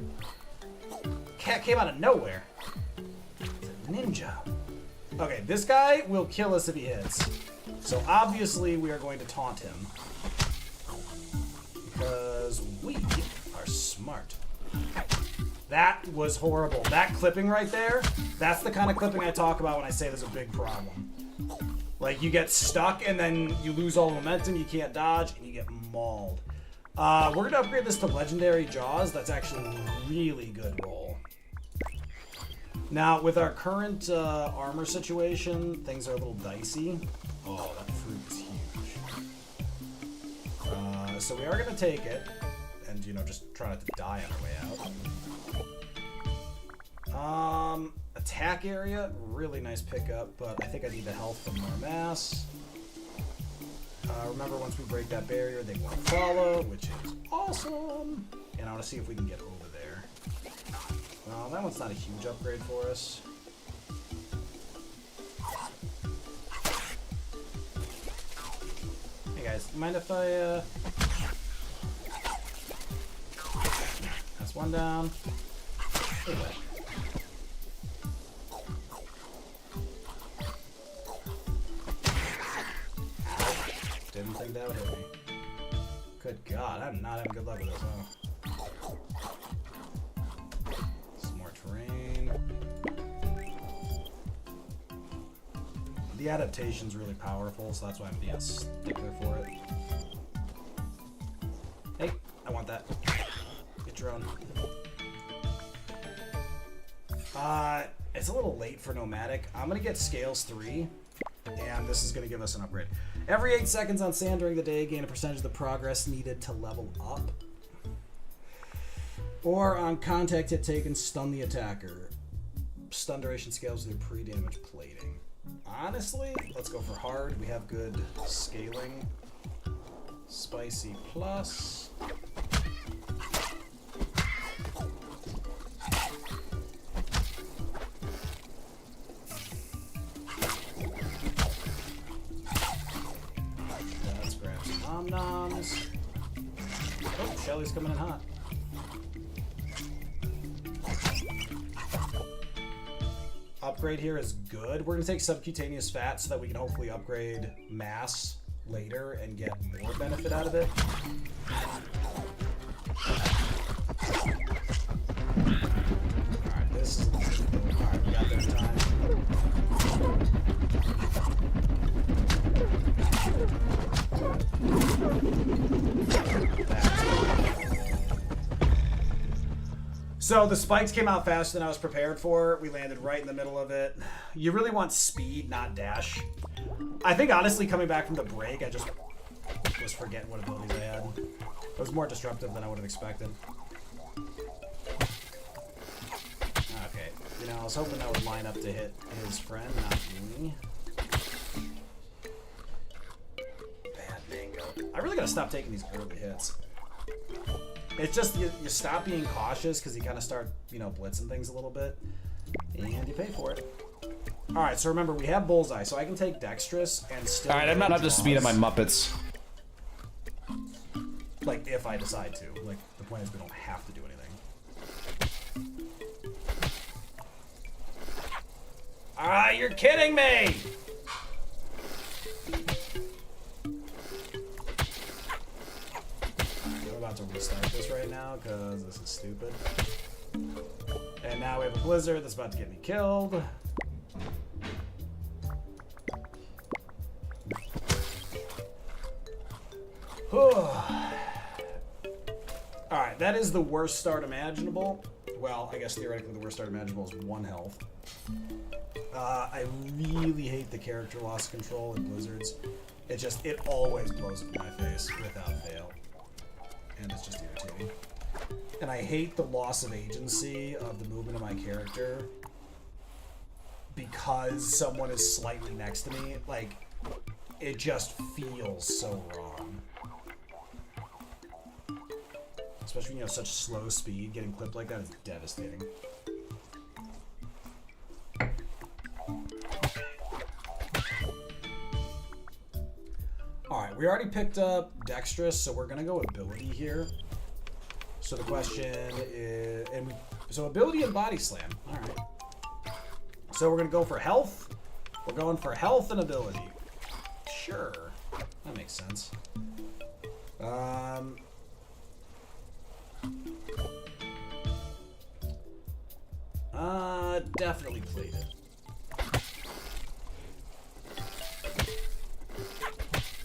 Cat came out of nowhere. It's a ninja. Okay, this guy will kill us if he hits. So obviously we are going to taunt him. Because we are smart. That was horrible. That clipping right there, that's the kind of clipping I talk about when I say there's a big problem. Like, you get stuck and then you lose all momentum, you can't dodge, and you get mauled. We're going to upgrade this to Legendary Jaws. That's actually a really good roll. Now, with our current armor situation, things are a little dicey. Oh, that fruit is huge. So we are going to take it, and, you know, just try not to die on our way out. Attack area, really nice pickup, but I think I need the health from our mass. Remember, once we break that barrier, they won't follow, which is awesome. And I want to see if we can get over there. Well, that one's not a huge upgrade for us. Hey guys, mind if I, That's one down. Anyway. Didn't think that would hit me. Good God, I'm not having good luck with this, huh? Some more terrain. The adaptation's really powerful, so that's why I'm being a stickler for it. Hey, I want that. Get your own. It's a little late for Nomadic. I'm gonna get Scales 3, and this is gonna give us an upgrade. Every 8 seconds on sand during the day, gain a percentage of the progress needed to level up. Or on contact hit taken, stun the attacker. Stun duration scales with your pre-damage plating. Honestly, let's go for hard. We have good scaling. Spicy plus. Let's grab some nom-noms. Oh, Shelly's coming in hot. Upgrade here is good. We're going to take subcutaneous fat so that we can hopefully upgrade mass later and get more benefit out of it. Alright, this is... Alright, we got there in time. So the spikes came out faster than I was prepared for. We landed right in the middle of it. You really want speed, not dash. I think honestly coming back from the break, I just was forgetting what abilities I had. It was more disruptive than I would have expected. Okay, you know, I was hoping that would line up to hit his friend, not me. Bad mango. I really gotta stop taking these early hits. It's just, you stop being cautious because you kind of start, you know, blitzing things a little bit. And you pay for it. Alright, so remember, we have Bullseye, so I can take Dexterous and still...
Alright, I'm not up to speed on my Muppets.
Like, if I decide to. Like, the point is we don't have to do anything. Ah, you're kidding me! Alright, we're about to restart this right now, because this is stupid. And now we have a blizzard that's about to get me killed. Alright, that is the worst start imaginable. Well, I guess theoretically the worst start imaginable is 1 health. I really hate the character loss control in Blizzards. It always blows up in my face without fail. And it's just irritating. And I hate the loss of agency of the movement of my character because someone is slightly next to me. Like, it just feels so wrong. Especially when you have such slow speed, getting clipped like that is devastating. Alright, we already picked up Dexterous, so we're gonna go ability here. So the question is, so ability and body slam. Alright. So we're gonna go for health. We're going for health and ability. Sure. That makes sense. Definitely played it.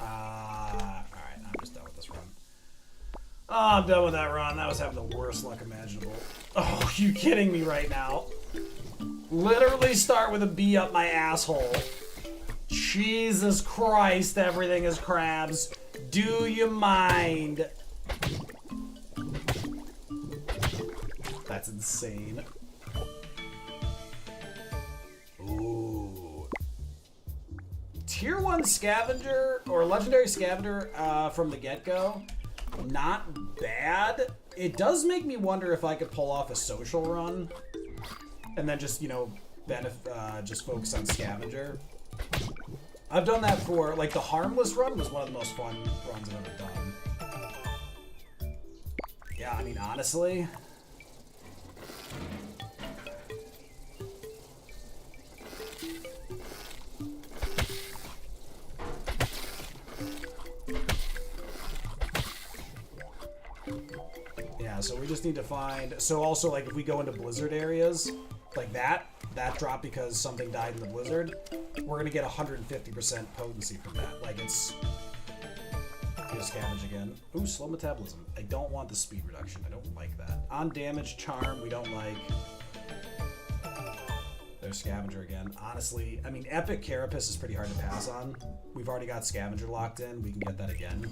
Alright, I'm just done with this run. Oh, I'm done with that run. That was having the worst luck imaginable. Oh, you kidding me right now? Literally start with a B up my asshole. Jesus Christ, everything is crabs. Do you mind? That's insane. Ooh. Tier 1 Scavenger, or Legendary Scavenger from the get-go, not bad. It does make me wonder if I could pull off a social run, and then just, you know, just focus on Scavenger. I've done that for, like, the Harmless run was one of the most fun runs I've ever done. Yeah, I mean, honestly... Yeah, so we just need to find... So also, like, if we go into blizzard areas, like that drop because something died in the blizzard, we're gonna get 150% potency from that. Like, it's... Here's scavenge again. Ooh, slow metabolism. I don't want the speed reduction. I don't like that. On damage, charm, we don't like... There's scavenger again. Honestly, I mean, epic carapace is pretty hard to pass on. We've already got scavenger locked in. We can get that again.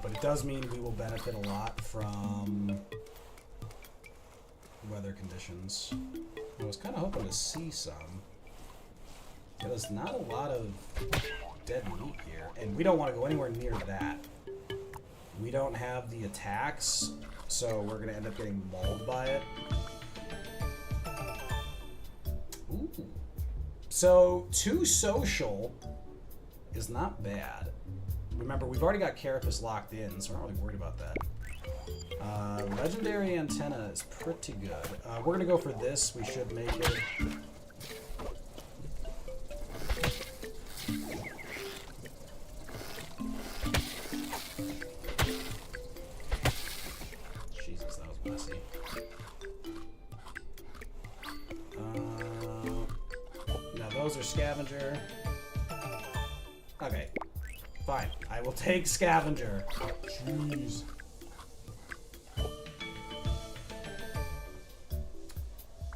But it does mean we will benefit a lot from weather conditions. I was kind of hoping to see some. There's not a lot of dead meat here, and we don't want to go anywhere near that. We don't have the attacks, so we're going to end up getting mauled by it. Ooh. So, 2 social is not bad. Remember, we've already got Carapace locked in, so we're not really worried about that. Legendary Antenna is pretty good. We're going to go for this. We should make it. Jesus, that was messy. Now those are Scavenger. Okay. Fine. I will take Scavenger. Jeez.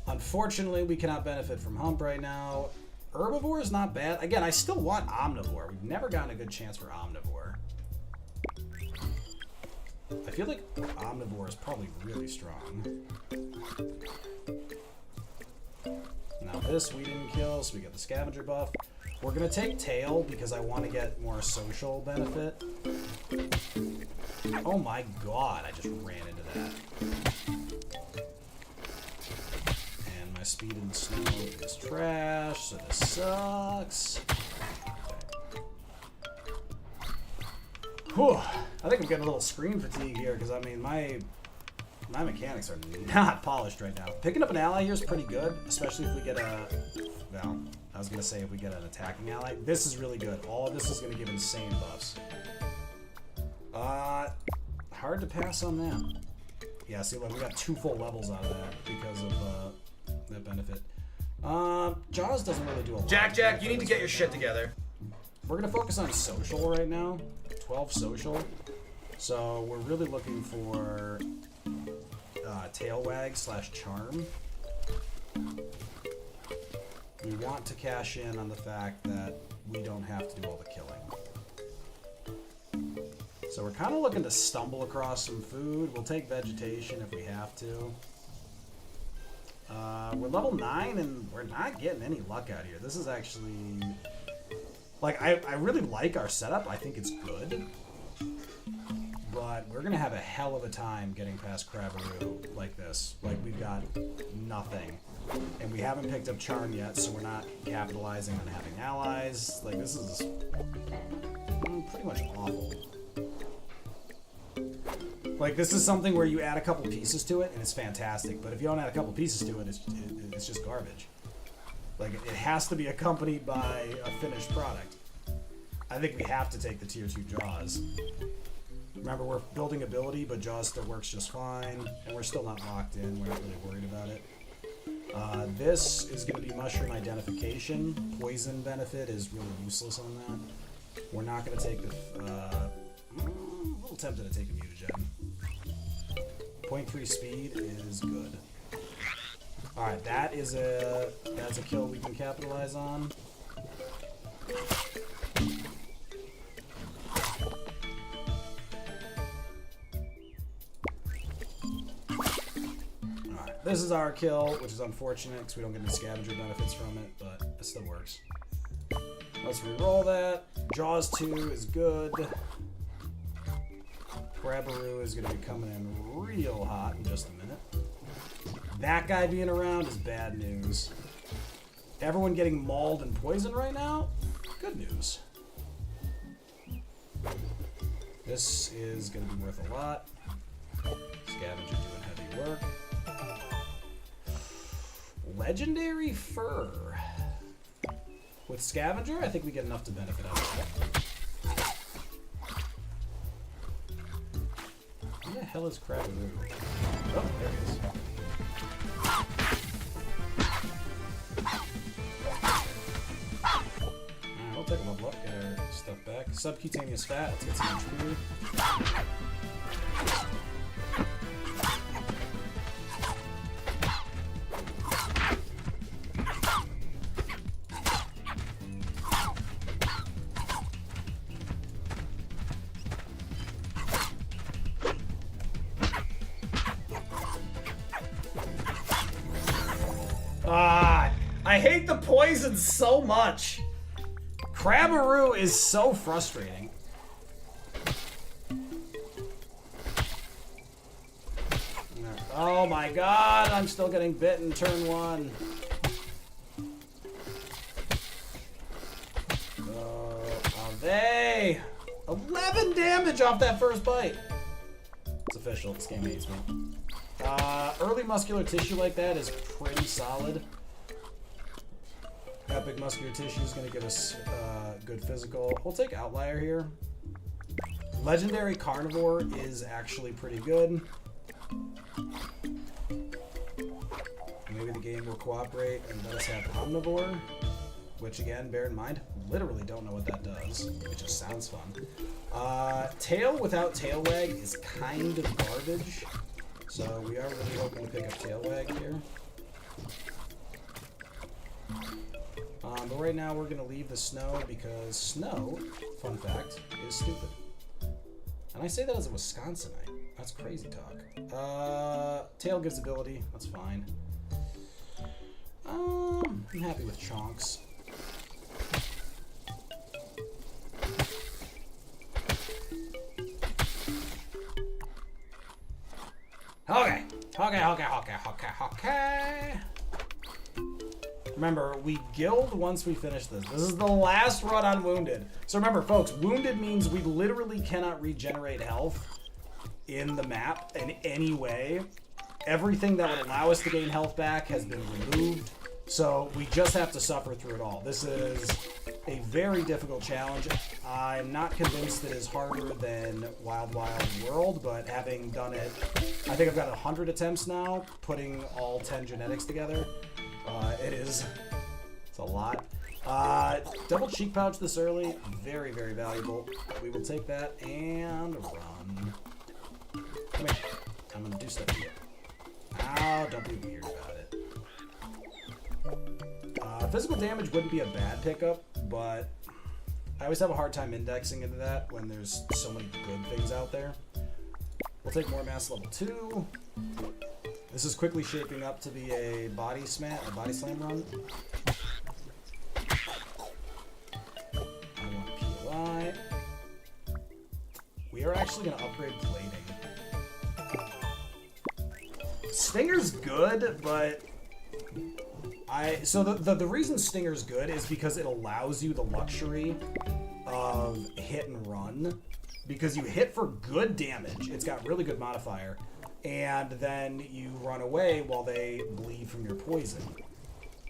Unfortunately, we cannot benefit from Hump right now. Herbivore is not bad. Again, I still want Omnivore. We've never gotten a good chance for Omnivore. I feel like Omnivore is probably really strong. Now this we didn't kill, so we get the Scavenger buff. We're gonna take tail because I want to get more social benefit. Oh my god, I just ran into that. And my speed in the snow is trash, so this sucks. Whew. I think I'm getting a little screen fatigue here because, I mean, my mechanics are not polished right now. Picking up an ally here is pretty good, especially if we get a... Well, I was going to say if we get an attacking ally. This is really good. All of this is going to give insane buffs. Hard to pass on that. Yeah, see, look, we got 2 full levels out of that because of that benefit. Jaws doesn't really do a lot.
Jack, you need to get your shit together.
We're going to focus on social right now. 12 social. So we're really looking for tail wag / charm. We want to cash in on the fact that we don't have to do all the killing. So we're kind of looking to stumble across some food. We'll take vegetation if we have to. We're level 9 and we're not getting any luck out here. This is actually... Like, I really like our setup. I think it's good. But we're going to have a hell of a time getting past Crabaroo like this. Like, we've got nothing. And we haven't picked up Charm yet, so we're not capitalizing on having allies. Like, this is pretty much awful. Like, this is something where you add a couple pieces to it, and it's fantastic. But if you don't add a couple pieces to it, it's just garbage. Like, it has to be accompanied by a finished product. I think we have to take the tier 2 Jaws. Remember, we're building ability, but Jaws still works just fine, and we're still not locked in. We're not really worried about it. This is going to be mushroom identification. Poison benefit is really useless on that. We're not going to take the... I'm a little tempted to take a mutagen. 0.3 speed is good. Alright, that's a kill we can capitalize on. Alright, this is our kill, which is unfortunate because we don't get any scavenger benefits from it, but it still works. Let's re-roll that. Jaws 2 is good. Crabaroo is going to be coming in real hot in just a minute. That guy being around is bad news. Everyone getting mauled and poisoned right now? Good news. This is going to be worth a lot. Scavenger doing heavy work. Legendary Fur. With Scavenger, I think we get enough to benefit out of that. Where the hell is Crabaroo? Oh, there he is. Alright, we'll take a level up, get our stuff back. Subcutaneous fat, let's get some true. I hate the poison so much. Crabaroo is so frustrating. Oh my god, I'm still getting bitten turn 1. Are they? 11 damage off that first bite. It's official, this game hates me. Early muscular tissue like that is pretty solid. Epic muscular tissue is going to give us good physical. We'll take Outlier here. Legendary Carnivore is actually pretty good. Maybe the game will cooperate and let us have Omnivore, which again, bear in mind, literally don't know what that does. It just sounds fun. Tail without Tail Wag is kind of garbage, so we are really hoping to pick up Tail Wag here. But right now we're going to leave the snow because snow, fun fact, is stupid. And I say that as a Wisconsinite. That's crazy talk. Tail gives ability. That's fine. I'm happy with Chonks. Okay. Remember, we guild once we finish this. This is the last run on Wounded. So remember, folks, Wounded means we literally cannot regenerate health in the map in any way. Everything that would allow us to gain health back has been removed. So we just have to suffer through it all. This is a very difficult challenge. I'm not convinced it is harder than Wild Wild World, but having done it, I think I've got 100 attempts now, putting all 10 genetics together. It's a lot. Double cheek pouch this early, very, very valuable. We will take that and run. Come here. I'm gonna do stuff to you. Ow, don't be weird about it. Physical damage wouldn't be a bad pickup, but I always have a hard time indexing into that when there's so many good things out there. We'll take more mass level 2. This is quickly shaping up to be a body slam run. I want POI. We are actually going to upgrade plating. Stinger's good, but so the reason Stinger's good is because it allows you the luxury of hit and run, because you hit for good damage. It's got really good modifier, and then you run away while they bleed from your poison,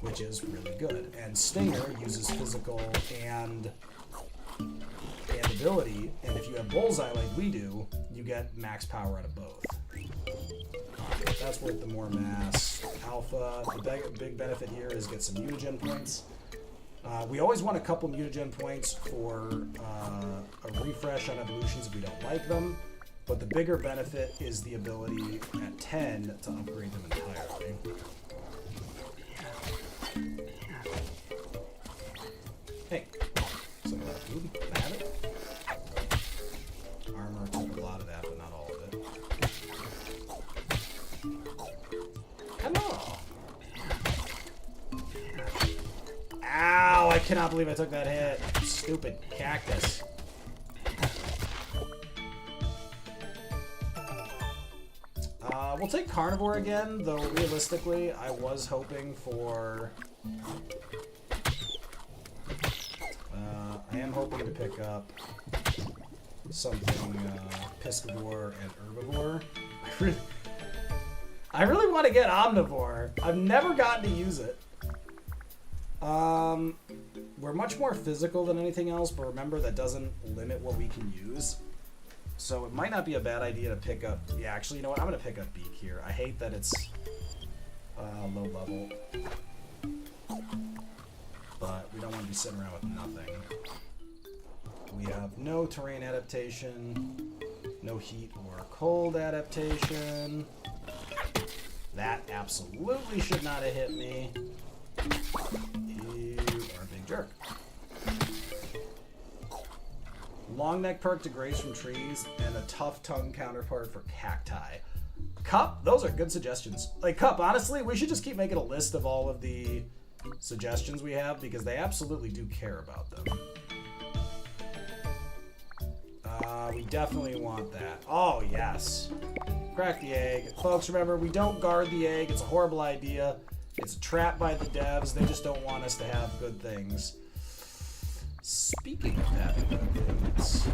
which is really good. And Stinger uses physical and ability, and if you have Bullseye like we do, you get max power out of both. That's worth the more mass. Alpha, the big benefit here is get some mutagen points. We always want a couple mutagen points for a refresh on evolutions if we don't like them, but the bigger benefit is the ability at 10 to upgrade them entirely. Hey, some of that food, can I have it? Armor took a lot of that, but not all of it. Hello! Ow, I cannot believe I took that hit. Stupid cactus. We'll take carnivore again, though realistically, I was hoping for... I am hoping to pick up something piscivore and herbivore. I really want to get omnivore. I've never gotten to use it. We're much more physical than anything else, but remember that doesn't limit what we can use. So it might not be a bad idea to pick up... Yeah, actually, you know what? I'm going to pick up Beak here. I hate that it's low level. But we don't want to be sitting around with nothing. We have no terrain adaptation, no heat or cold adaptation. That absolutely should not have hit me. You are a big jerk. Long neck perk degrades from trees, and a tough tongue counterpart for cacti. Cup, those are good suggestions. Like, Cup, honestly, we should just keep making a list of all of the suggestions we have, because they absolutely do care about them. We definitely want that. Oh, yes. Crack the egg. Folks, remember, we don't guard the egg. It's a horrible idea. It's a trap by the devs. They just don't want us to have good things. Speaking of having good things...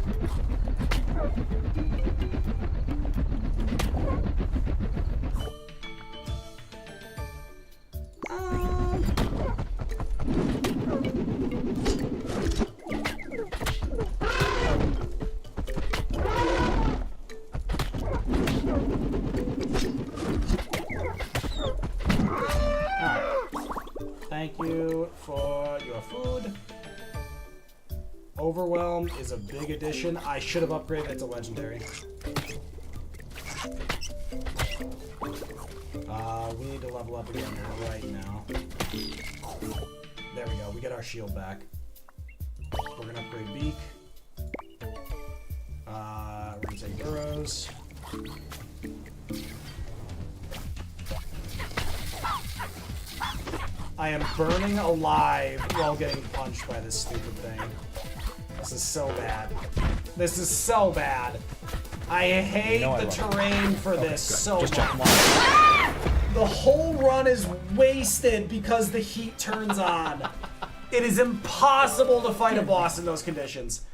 Thank you for your food. Overwhelm is a big addition. I should have upgraded it to legendary. We need to level up again right now. There we go. We get our shield back. We're gonna upgrade Beak. We're gonna take burrows. I am burning alive while getting punched by this stupid thing. This is so bad. This is so bad. I hate the terrain for this so much. The whole run is wasted because the heat turns on. It is impossible to fight a boss in those conditions.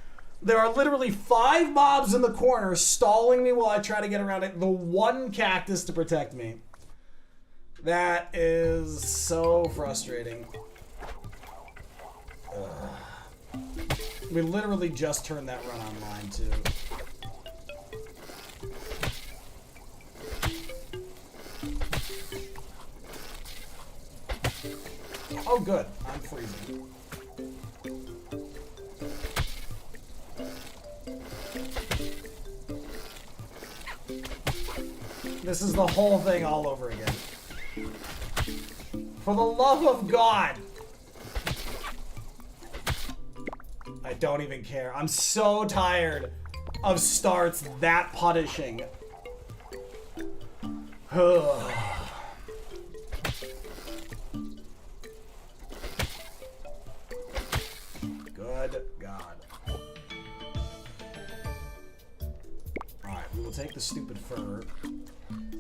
There are literally 5 mobs in the corner stalling me while I try to get around it. The one cactus to protect me. That is so frustrating. We literally just turned that run online too. Oh good, I'm freezing. This is the whole thing all over again. For the love of God! I don't even care. I'm so tired of starts that punishing. Good God. Alright, we will take the stupid fur.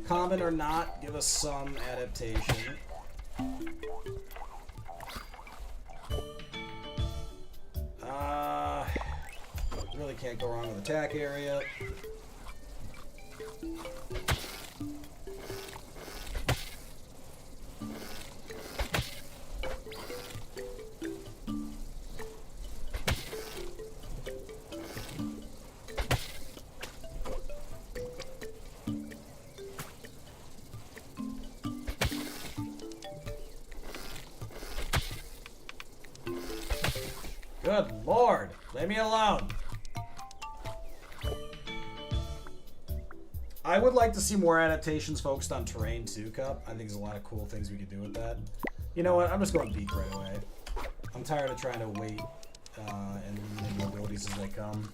Common or not, give us some adaptation. Really can't go wrong with attack area. Good Lord, leave me alone. I would like to see more adaptations focused on terrain too, Cup. I think there's a lot of cool things we could do with that. You know what? I'm just going beak right away. I'm tired of trying to wait and reading the abilities as they come.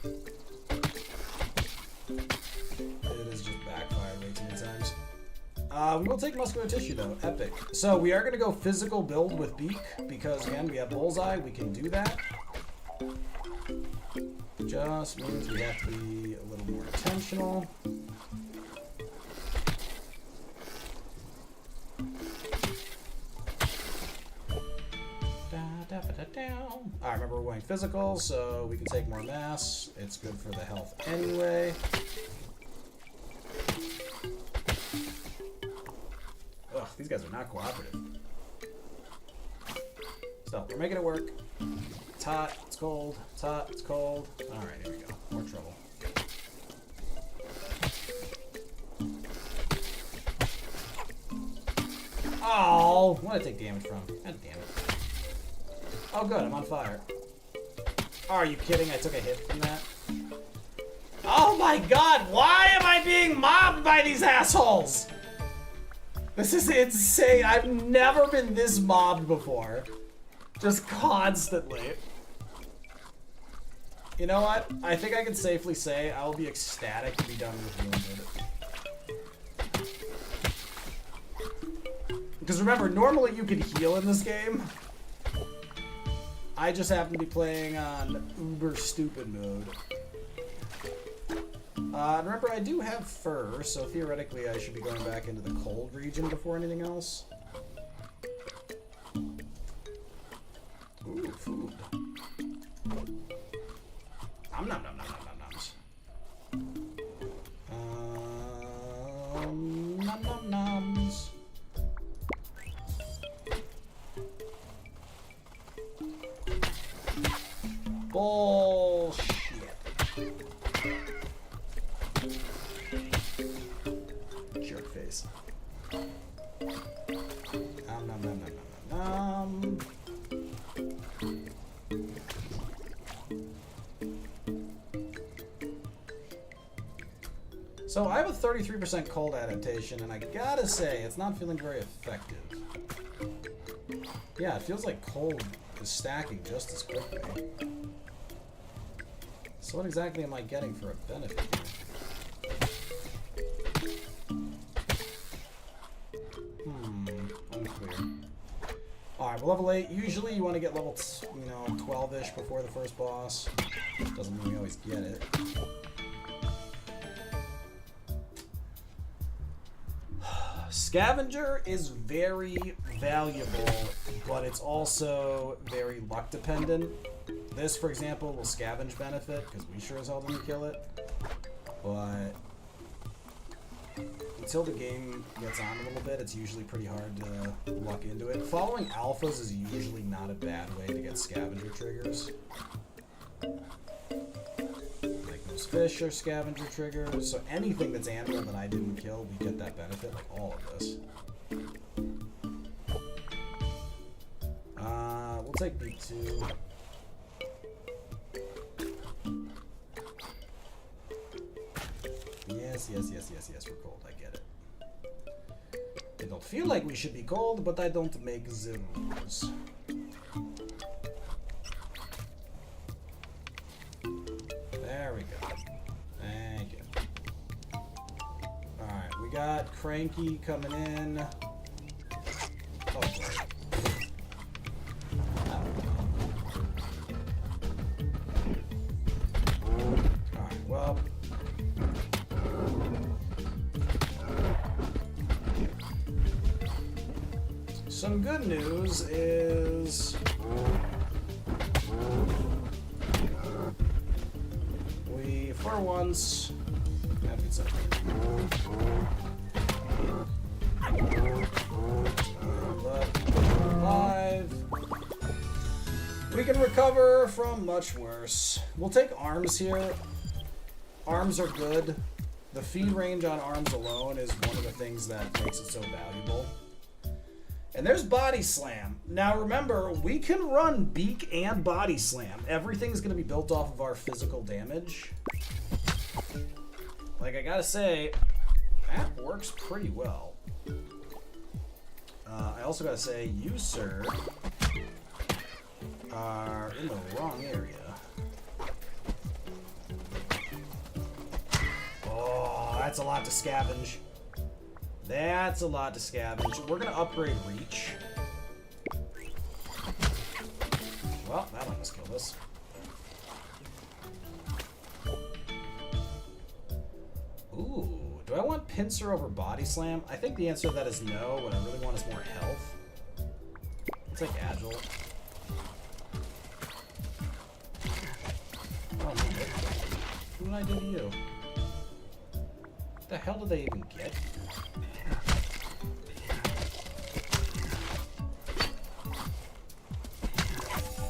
It is just backfired way too many times. We will take muscular tissue though. Epic. So we are going to go physical build with beak because again we have bullseye. We can do that. Just means we have to be a little more intentional. Alright, remember we're going physical, so we can take more mass. It's good for the health anyway. Ugh, these guys are not cooperative. So, we're making it work. It's hot, it's cold, it's hot, it's cold. Alright, here we go. More trouble. Oh, what did I take damage from? God damn it. Oh good, I'm on fire. Are you kidding? I took a hit from that. Oh my god, why am I being mobbed by these assholes? This is insane. I've never been this mobbed before. Just constantly. You know what? I think I can safely say I will be ecstatic to be done with Wounded. Because remember, normally you can heal in this game. I just happen to be playing on uber stupid mode. Remember, I do have fur, so theoretically I should be going back into the cold region before anything else. Ooh, food. Nom nom nom nom nom nom noms. Nom nom noms. Bullshit. Jerk face. Nom nom nom nom nom nom. So I have a 33% cold adaptation, and I gotta say, it's not feeling very effective. Yeah, it feels like cold is stacking just as quickly. So what exactly am I getting for a benefit here? Unclear. Alright, well level 8, usually you want to get level 12-ish before the first boss. Doesn't mean we always get it. Scavenger is very valuable, but it's also very luck dependent. This, for example, will scavenge benefit, because we sure as hell didn't kill it. But until the game gets on a little bit, it's usually pretty hard to luck into it. Following alphas is usually not a bad way to get scavenger triggers. Like those fish are scavenger triggers, so anything that's animal that I didn't kill, we get that benefit, like all of this. We'll take B2. Yes, we're cold, I get it. I don't feel like we should be cold, but I don't make the rules. There we go. Thank you. Alright, we got Cranky coming in. Oh, great. Alright, well. Some good news is we, for once, have it live. We can recover from much worse. We'll take arms here. Arms are good. The feed range on arms alone is one of the things that makes it so valuable. And there's Body Slam. Now remember, we can run Beak and Body Slam. Everything's going to be built off of our physical damage. Like, I gotta say, that works pretty well. I also gotta say, you, sir, are in the wrong area. Oh, that's a lot to scavenge. That's a lot to scavenge. We're gonna upgrade Reach. Well, that'll almost kill this. Ooh, do I want Pincer over Body Slam? I think the answer to that is no. What I really want is more health. It's like Agile. Oh, no. What did I do to you? What the hell did they even get?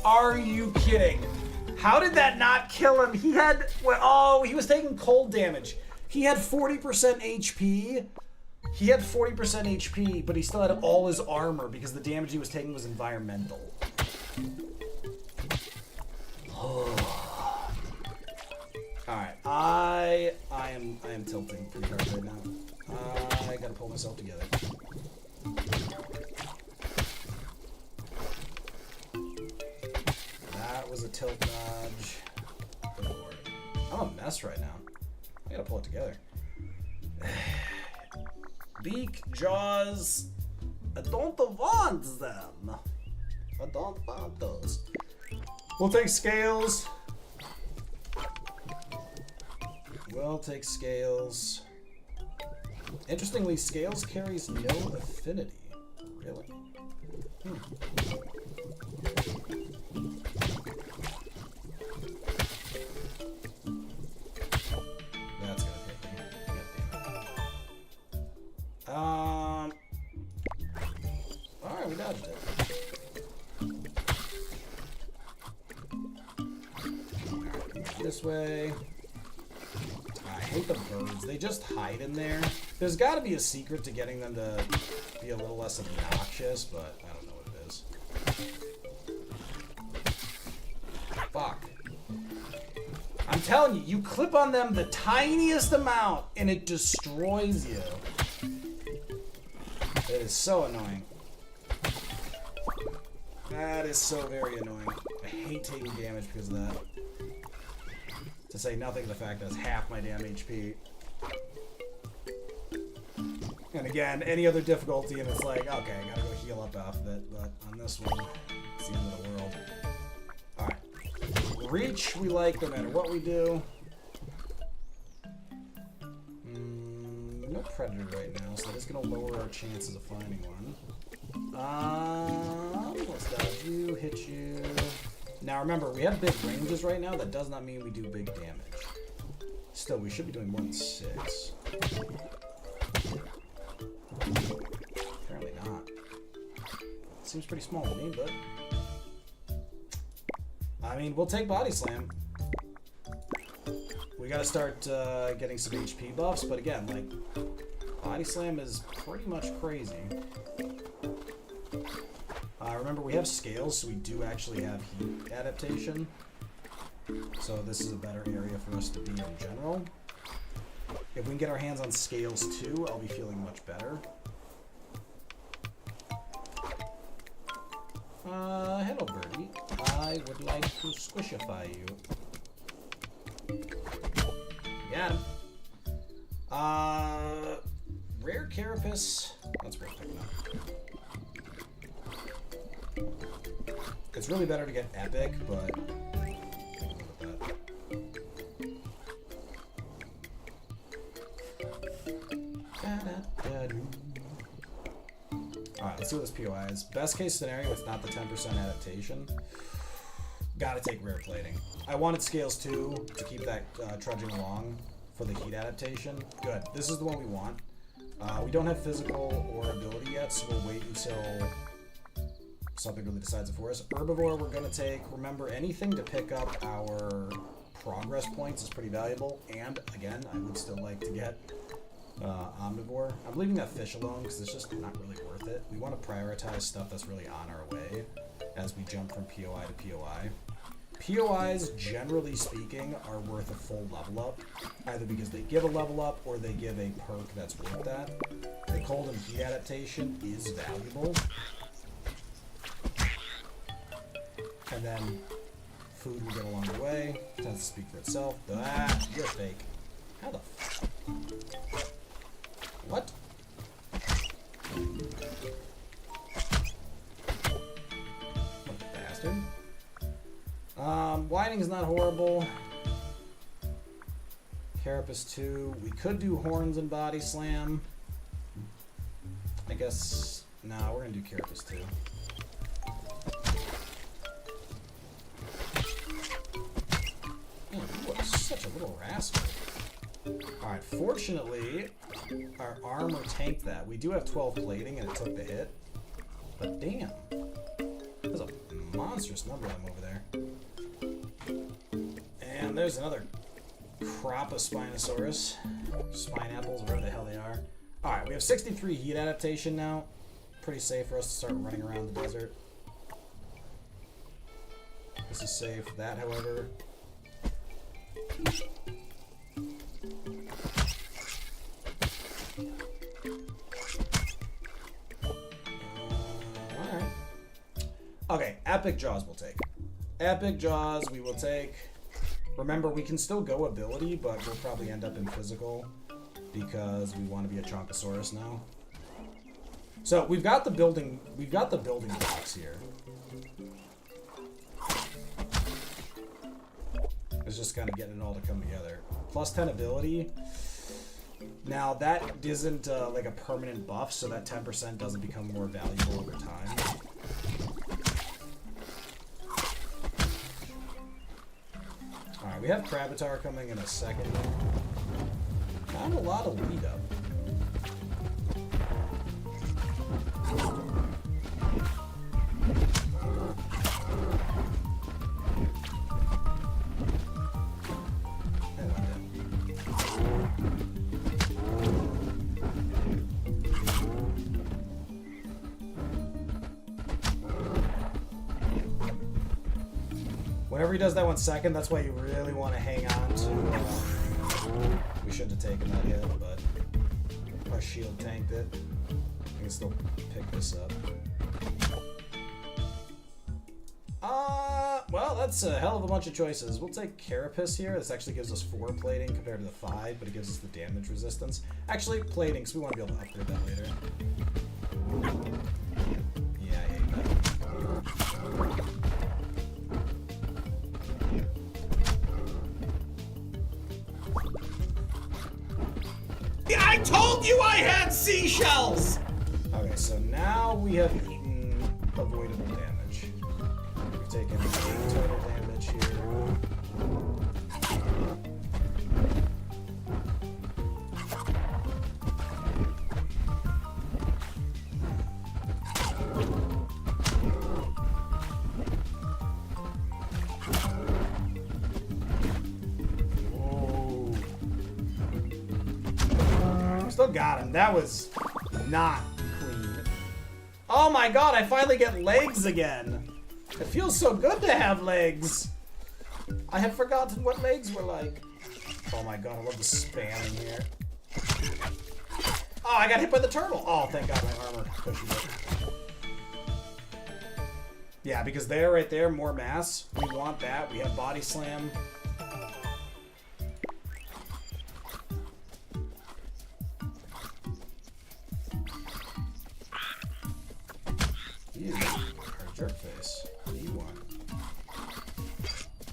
Are you kidding? How did that not kill him? He had, oh, he was taking cold damage. He had 40% HP. He had 40% HP, but he still had all his armor because the damage he was taking was environmental. Oh. Alright, I am tilting pretty hard right now. I gotta pull myself together. That was a tilt dodge. Good lord. I'm a mess right now. I gotta pull it together. Beak, jaws. I don't want them. I don't want those. We'll take scales. We'll take scales. Interestingly, scales carries no affinity. Really? That's gonna take me. Alright, we dodged it. This way. I hate the birds. They just hide in there. There's got to be a secret to getting them to be a little less obnoxious, but I don't know what it is. Fuck. I'm telling you, you clip on them the tiniest amount and it destroys you. It is so annoying. That is so very annoying. I hate taking damage because of that. To say nothing of the fact that it's half my damn HP. And again, any other difficulty and it's like, okay, I gotta go heal up off of it. But on this one, it's the end of the world. Alright. Reach, we like no matter what we do. Nope. predator right now, so that is going to lower our chances of finding one. Let's dodge you, hit you. Now remember, we have big ranges right now. That does not mean we do big damage. Still, we should be doing more than 6. Apparently not. Seems pretty small to me, but... I mean, we'll take Body Slam. We gotta start getting some HP buffs, but again, like, Body Slam is pretty much crazy. Remember, we have scales, so we do actually have heat adaptation. So this is a better area for us to be in general. If we can get our hands on scales too, I'll be feeling much better. Hello, birdie. I would like to squishify you. Got him. Rare carapace. That's worth picking up. It's really better to get epic, but alright, let's see what this POI is. Best case scenario, it's not the 10% adaptation. Gotta take rare plating. I wanted scales too, to keep that trudging along for the heat adaptation. Good. This is the one we want. We don't have physical or ability yet, so we'll wait until something really decides it for us. Herbivore we're going to take. Remember, anything to pick up our progress points is pretty valuable. And, again, I would still like to get omnivore. I'm leaving that fish alone because it's just not really worth it. We want to prioritize stuff that's really on our way as we jump from POI to POI. POIs, generally speaking, are worth a full level up, either because they give a level up or they give a perk that's worth that. The cold and heat adaptation is valuable. And then food we get along the way. Tends to speak for itself. Ah, you're fake. How the f... What? What bastard. Whiting's not horrible. Carapace 2. We could do horns and body slam. I guess... No, we're gonna do Carapace 2. Man, you are such a little rascal. Alright, fortunately, our armor tanked that. We do have 12 plating and it took the hit. But damn. That's a monstrous number of them over there. And there's another crop of Spinosaurus. Spine apples, whatever the hell they are. Alright, we have 63 heat adaptation now. Pretty safe for us to start running around the desert. This is safe. That, however... Alright. Okay, Epic Jaws we'll take. Epic Jaws we will take. Remember, we can still go ability, but we'll probably end up in physical because we want to be a Chonkosaurus now. So we've got the building blocks here. It's just kind of getting it all to come together. Plus 10 ability. Now that isn't like a permanent buff, so that 10% doesn't become more valuable over time. Alright, we have Crabitar coming in a second. Not a lot of lead up. Whenever he does that 1 second, that's why you really want to hang on to... we shouldn't have taken that hit, but our shield tanked it. I can still pick this up. Well, that's a hell of a bunch of choices. We'll take Carapace here. This actually gives us 4 plating compared to the 5, but it gives us the damage resistance. Actually, plating, because we want to be able to upgrade that later. Yeah, I hate that. told you I had seashells! Okay, so now we have eaten avoidable damage. We've taken 8 total damage here. Still got him. That was not clean. Oh my god, I finally get legs again. It feels so good to have legs. I had forgotten what legs were like. Oh my god, I love the spam in here. Oh, I got hit by the turtle. Oh, thank god my armor cushioned it. Yeah, because they're right there, more mass. We want that. We have body slam. You are a jerk face. What do you want?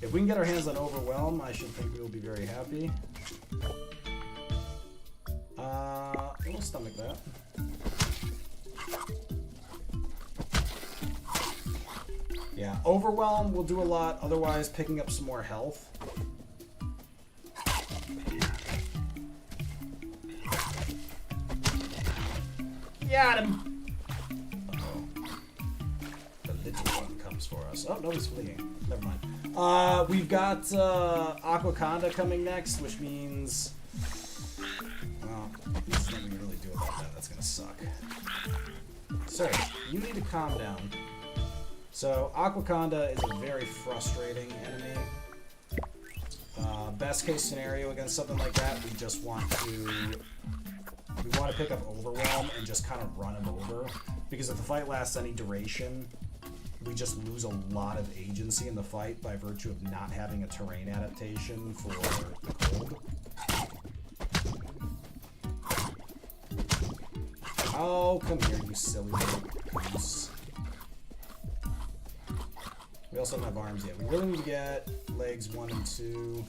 If we can get our hands on Overwhelm, I should think we will be very happy. We'll stomach that. Yeah, Overwhelm will do a lot, otherwise picking up some more health. Got him! For us. Oh, no, he's fleeing. Never mind. We've got Aquaconda coming next, which means... Well, there's nothing we can really do about that. That's gonna suck. So, you need to calm down. So, Aquaconda is a very frustrating enemy. Best case scenario against something like that, we just want to... We want to pick up Overwhelm and just kind of run him over. Because if the fight lasts any duration... we just lose a lot of agency in the fight by virtue of not having a terrain adaptation for the cold. Oh, come here, you silly little goose. We also don't have arms yet. We really need to get legs 1 and 2.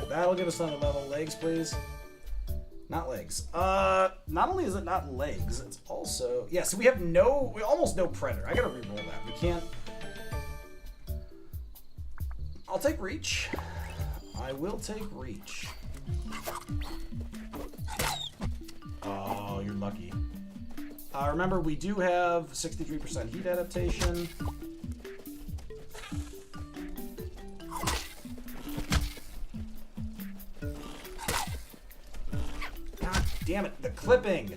That'll get us on the level. Legs, please. Not legs. Not only is it not legs, it's also... Yeah, so we have almost no Predator. I gotta re-roll that. We can't... I'll take Reach. I will take Reach. Oh, you're lucky. Remember, we do have 63% heat adaptation. Damn it, the clipping!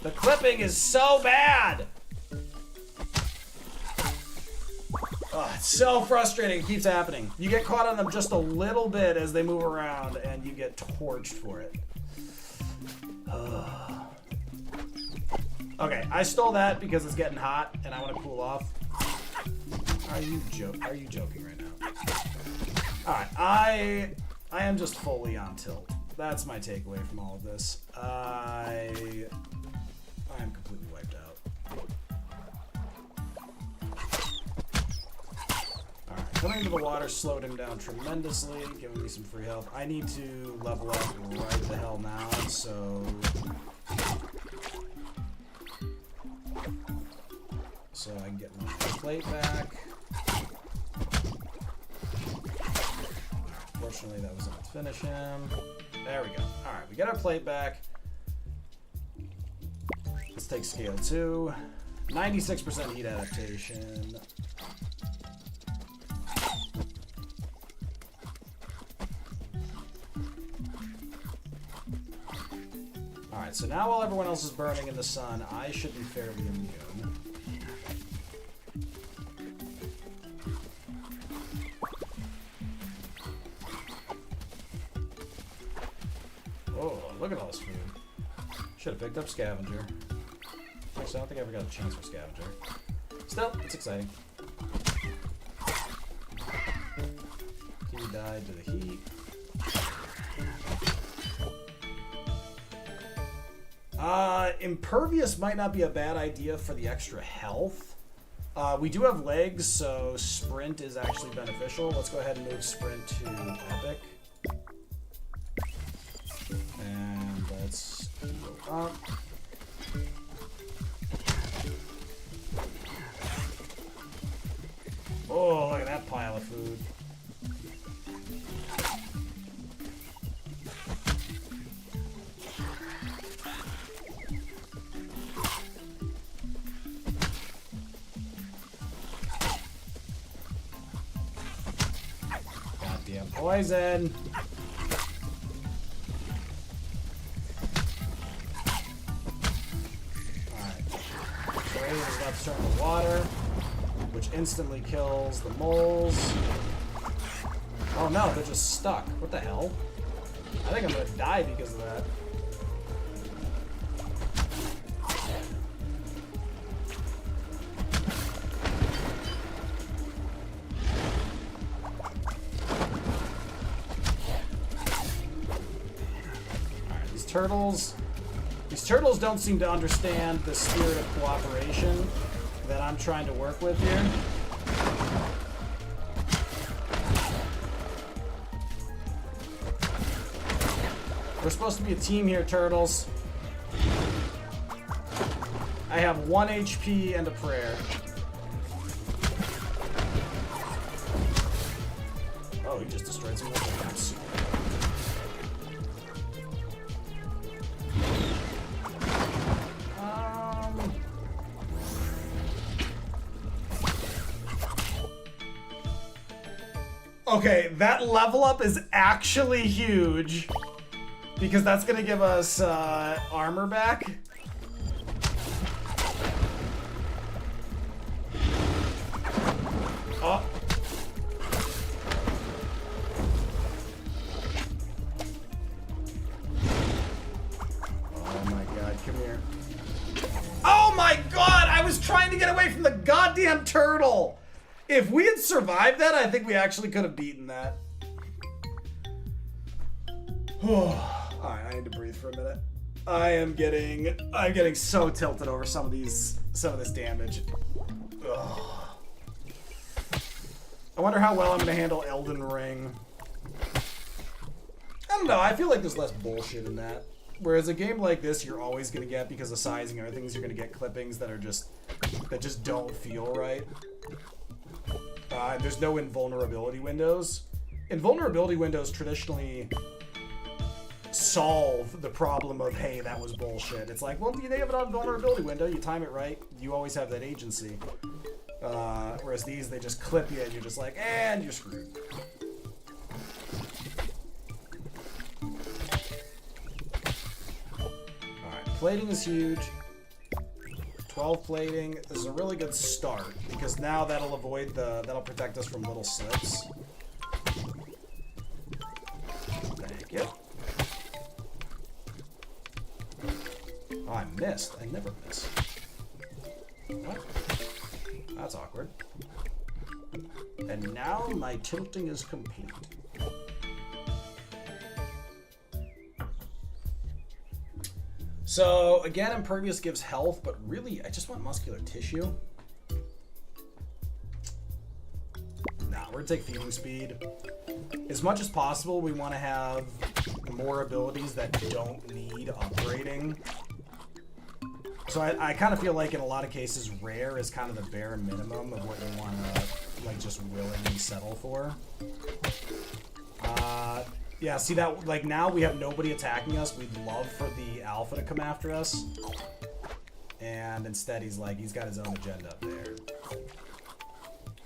The clipping is so bad! Oh, it's so frustrating, it keeps happening. You get caught on them just a little bit as they move around, and you get torched for it. Okay, I stole that because it's getting hot, and I want to cool off. Are you joking right now? Alright, I am just fully on tilt. That's my takeaway from all of this. I am completely wiped out. Alright, coming into the water slowed him down tremendously, giving me some free health. I need to level up right the hell now, so I can get my plate back. Fortunately, that was enough to finish him. There we go. Alright, we get our plate back. Let's take scale 2. 96% heat adaptation. Alright, so now while everyone else is burning in the sun, I should be fairly immune. Oh, look at all this food. Should have picked up Scavenger. Actually, I don't think I ever got a chance for Scavenger. Still, it's exciting. He died to the heat. Impervious might not be a bad idea for the extra health. We do have legs, so sprint is actually beneficial. Let's go ahead and move sprint to epic. And let's go up. Oh, look at that pile of food. Goddamn poison. Alright. Is about to turn to water, which instantly kills the moles. Oh no, they're just stuck. What the hell? I think I'm gonna die because of that. Alright, these turtles don't seem to understand the spirit of cooperation that I'm trying to work with here. We're supposed to be a team here, turtles. I have 1 HP and a prayer. Oh, he just destroyed some weapons. Okay, that level up is actually huge because that's gonna give us armor back. Oh. Oh my god, come here. Oh my god, I was trying to get away from the goddamn turtle. If we had survived that, I think we actually could have beaten that. Alright, I need to breathe for a minute. I'm getting so tilted over some of this damage. Ugh. I wonder how well I'm gonna handle Elden Ring. I don't know, I feel like there's less bullshit in that. Whereas a game like this, you're always gonna get, because of sizing and other things, you're gonna get clippings that just don't feel right. There's no invulnerability windows. Invulnerability windows traditionally solve the problem of, hey, that was bullshit. It's like, well, they have an invulnerability window, you time it right, you always have that agency. Whereas these, they just clip you and you're just like, and you're screwed. Alright, plating is huge. 12 plating is a really good start because now that'll protect us from little slips. Thank you. Oh, I missed. I never miss. What? That's awkward. And now my tilting is complete. So, again, Impervious gives health, but really, I just want muscular tissue. Nah, we're gonna take feeding speed. As much as possible, we want to have more abilities that don't need upgrading. So I kind of feel like in a lot of cases, rare is kind of the bare minimum of what you want to, like, just willingly settle for. Yeah, see that, like, now we have nobody attacking us. We'd love for the alpha to come after us. And instead he's like, he's got his own agenda up there.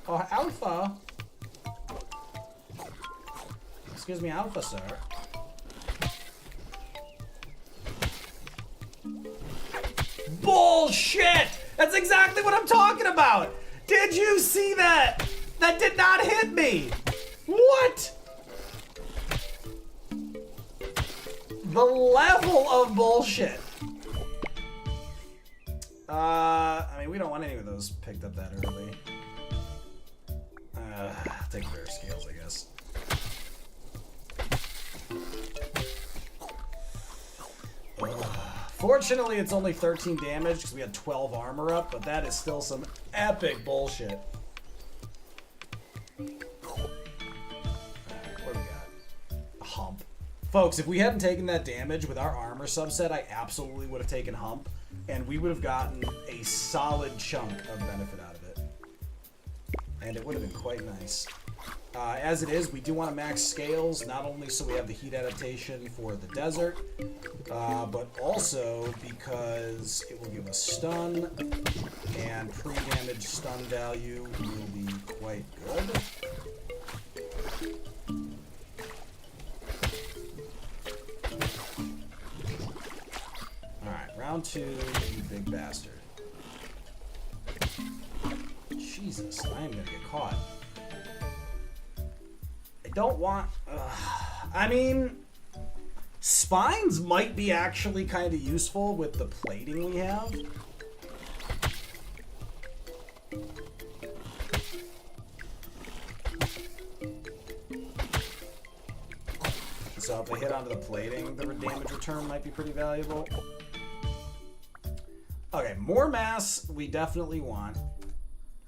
Oh, alpha? Excuse me, alpha, sir. Bullshit! That's exactly what I'm talking about! Did you see that? That did not hit me! What? The level of bullshit. I mean, we don't want any of those picked up that early. Take rare scales, I guess. Fortunately, it's only 13 damage because we had 12 armor up, but that is still some epic bullshit. What do we got? A hump. Folks, if we hadn't taken that damage with our armor subset, I absolutely would have taken hump, and we would have gotten a solid chunk of benefit out of it. And it would have been quite nice. As it is, we do want to max scales, not only so we have the heat adaptation for the desert, but also because it will give us stun, and pre-damage stun value will be quite good. Alright, round 2, you big bastard. Jesus, I am gonna get caught. I don't want... I mean... Spines might be actually kind of useful with the plating we have. So if I hit onto the plating, the damage return might be pretty valuable. Okay, more mass we definitely want,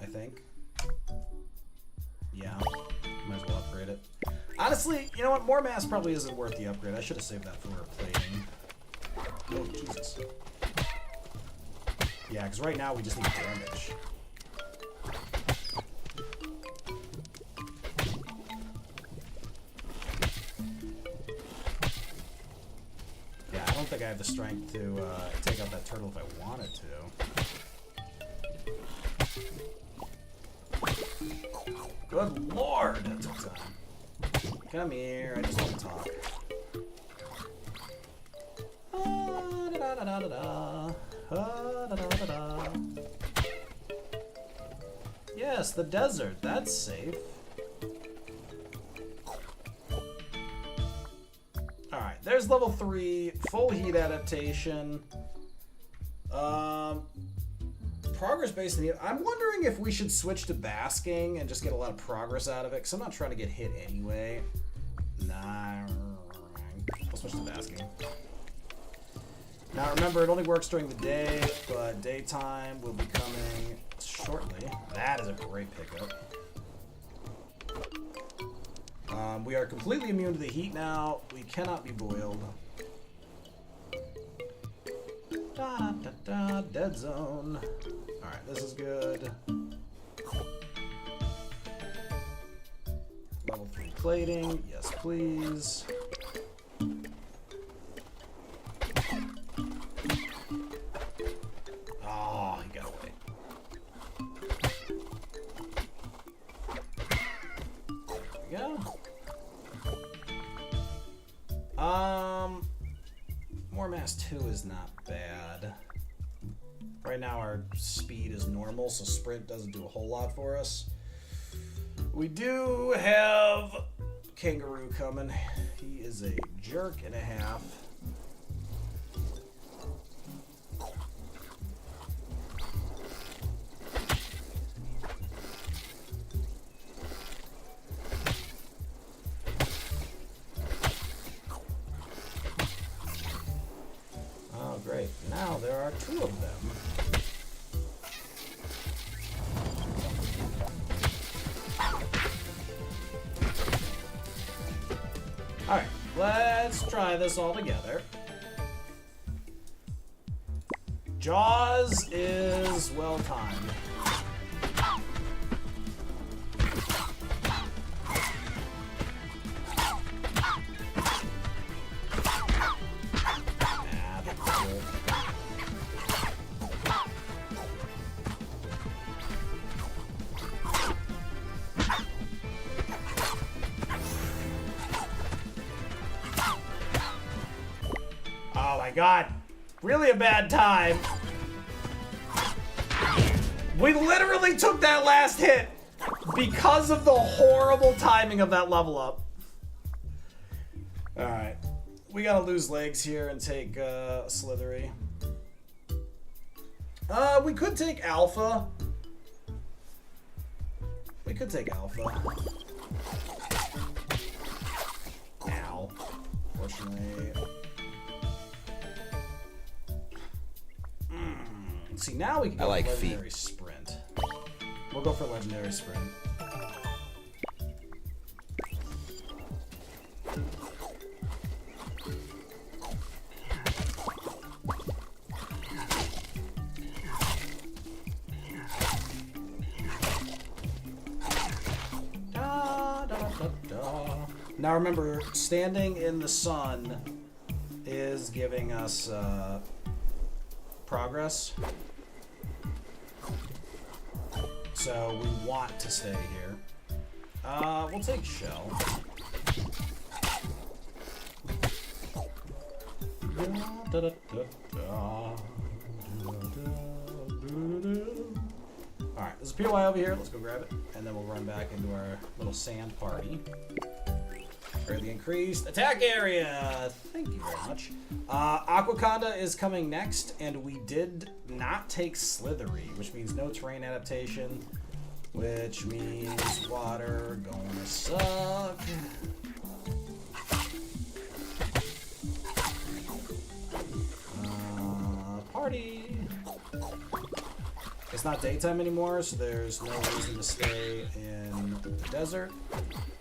I think. Yeah, might as well upgrade it. Honestly, you know what? More mass probably isn't worth the upgrade. I should have saved that for plating. Oh, Jesus. Yeah, because right now we just need damage. Yeah, I don't think I have the strength to take out that turtle if I wanted to. Good lord, that took time. Come here, I just want to talk. Yes, the desert, that's safe. Alright, there's level 3, full heat adaptation. Progress based in the... I'm wondering if we should switch to basking and just get a lot of progress out of it, because I'm not trying to get hit anyway. Nah. I'll switch to basking. Now remember, it only works during the day, but daytime will be coming shortly. That is a great pickup. We are completely immune to the heat now. We cannot be boiled. Da, da, da, dead zone. Alright, this is good. Level 3 plating. Yes, please. Oh, he got away. There we go. More mass 2 is not bad. Right now our speed is normal, so sprint doesn't do a whole lot for us. We do have Kangaroo coming. He is a jerk and a half. Oh, great. Now there are 2 of them. Alright, let's try this all together. Jaws is well timed. Oh my god. Really a bad time. We literally took that last hit because of the horrible timing of that level up. Alright. We gotta lose legs here and take Slithery. We could take Alpha. We could take Alpha. Ow. Fortunately. See, now we can go
like
for
feet.
legendary sprint. We'll go for legendary sprint. Now remember, standing in the sun is giving us progress. So we want to stay here. We'll take shell. Alright, there's a POI over here. Let's go grab it. And then we'll run back into our little sand party. Greatly increased attack area. Thank you very much. Aquaconda is coming next, and we did not take Slithery, which means no terrain adaptation, which means water gonna suck. Party. It's not daytime anymore, so there's no reason to stay in the desert.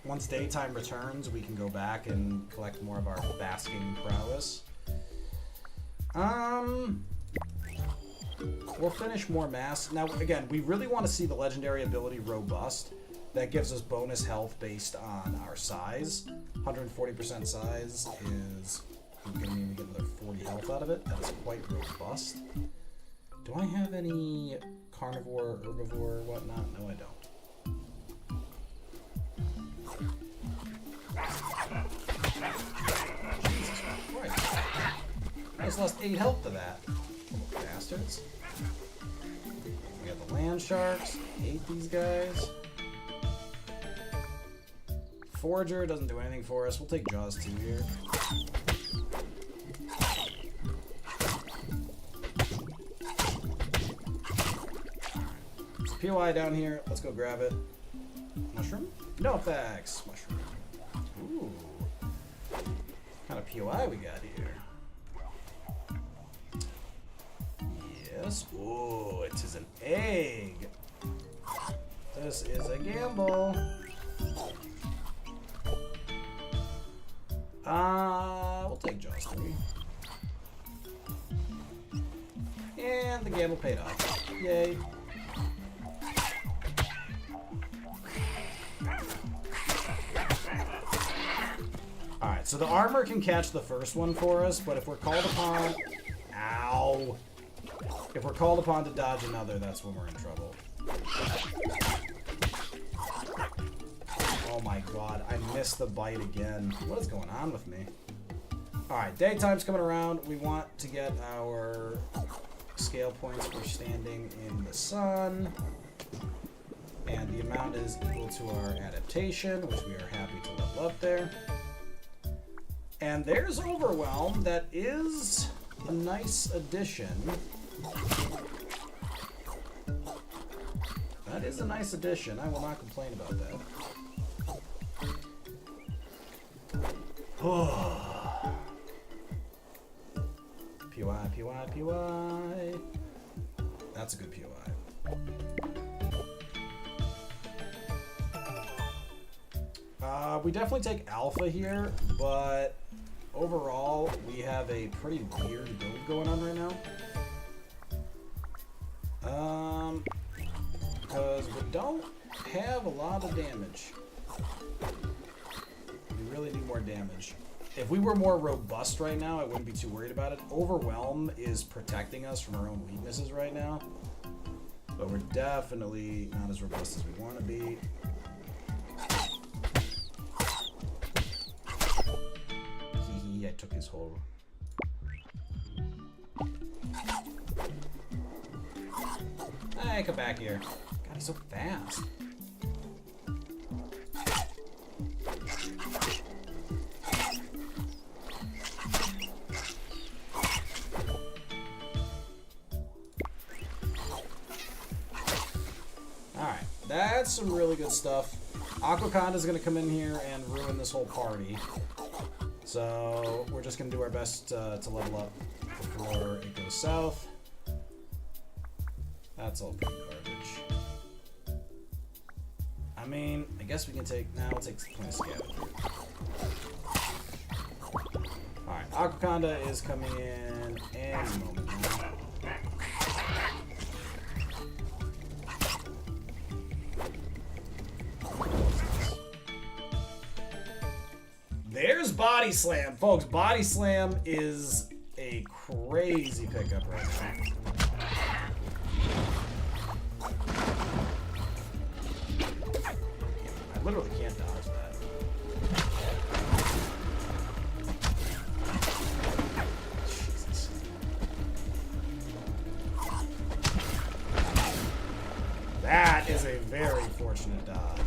Once daytime returns, we can go back and collect more of our basking prowess. We'll finish more mass. Now, again, we really want to see the legendary ability Robust. That gives us bonus health based on our size. 140% size is going to mean we get another 40 health out of it. That is quite robust. Do I have any carnivore, herbivore, or whatnot? No, I don't. Jesus Christ. I just lost 8 health to that. Little bastards. We got the land sharks. Hate these guys. Forager doesn't do anything for us. We'll take Jaws 2 here. There's a POI down here. Let's go grab it. Mushroom? No effects. Mushroom. Ooh. What kind of POI we got here? Yes. Ooh, it is an egg. This is a gamble. We'll take Jaws 3. And the gamble paid off. Yay. Alright, so the armor can catch the first one for us, but if we're called upon... Ow! If we're called upon to dodge another, that's when we're in trouble. Oh my god, I missed the bite again. What is going on with me? Alright, daytime's coming around. We want to get our scale points for standing in the sun. And the amount is equal to our adaptation, which we are happy to level up there. And there's Overwhelm. That is a nice addition. That is a nice addition. I will not complain about that. Oh. POI, POI, POI. That's a good POI. We definitely take Alpha here, but overall, we have a pretty weird build going on right now. Because we don't have a lot of damage. We really need more damage. If we were more robust right now, I wouldn't be too worried about it. Overwhelm is protecting us from our own weaknesses right now. But we're definitely not as robust as we want to be. Hee, I took his whole... Hey, come back here. God, he's so fast. Alright, that's some really good stuff. Aquaconda's gonna come in here and ruin this whole party. So, we're just gonna do our best to level up before it goes south. That's all pretty garbage. I mean, I guess we can take... Now we'll take plenty of scavenger. Alright, Aquaconda is coming in any moment now. There's Body Slam. Folks, Body Slam is a crazy pickup right now. I literally can't dodge that. Jesus. That is a very fortunate dodge.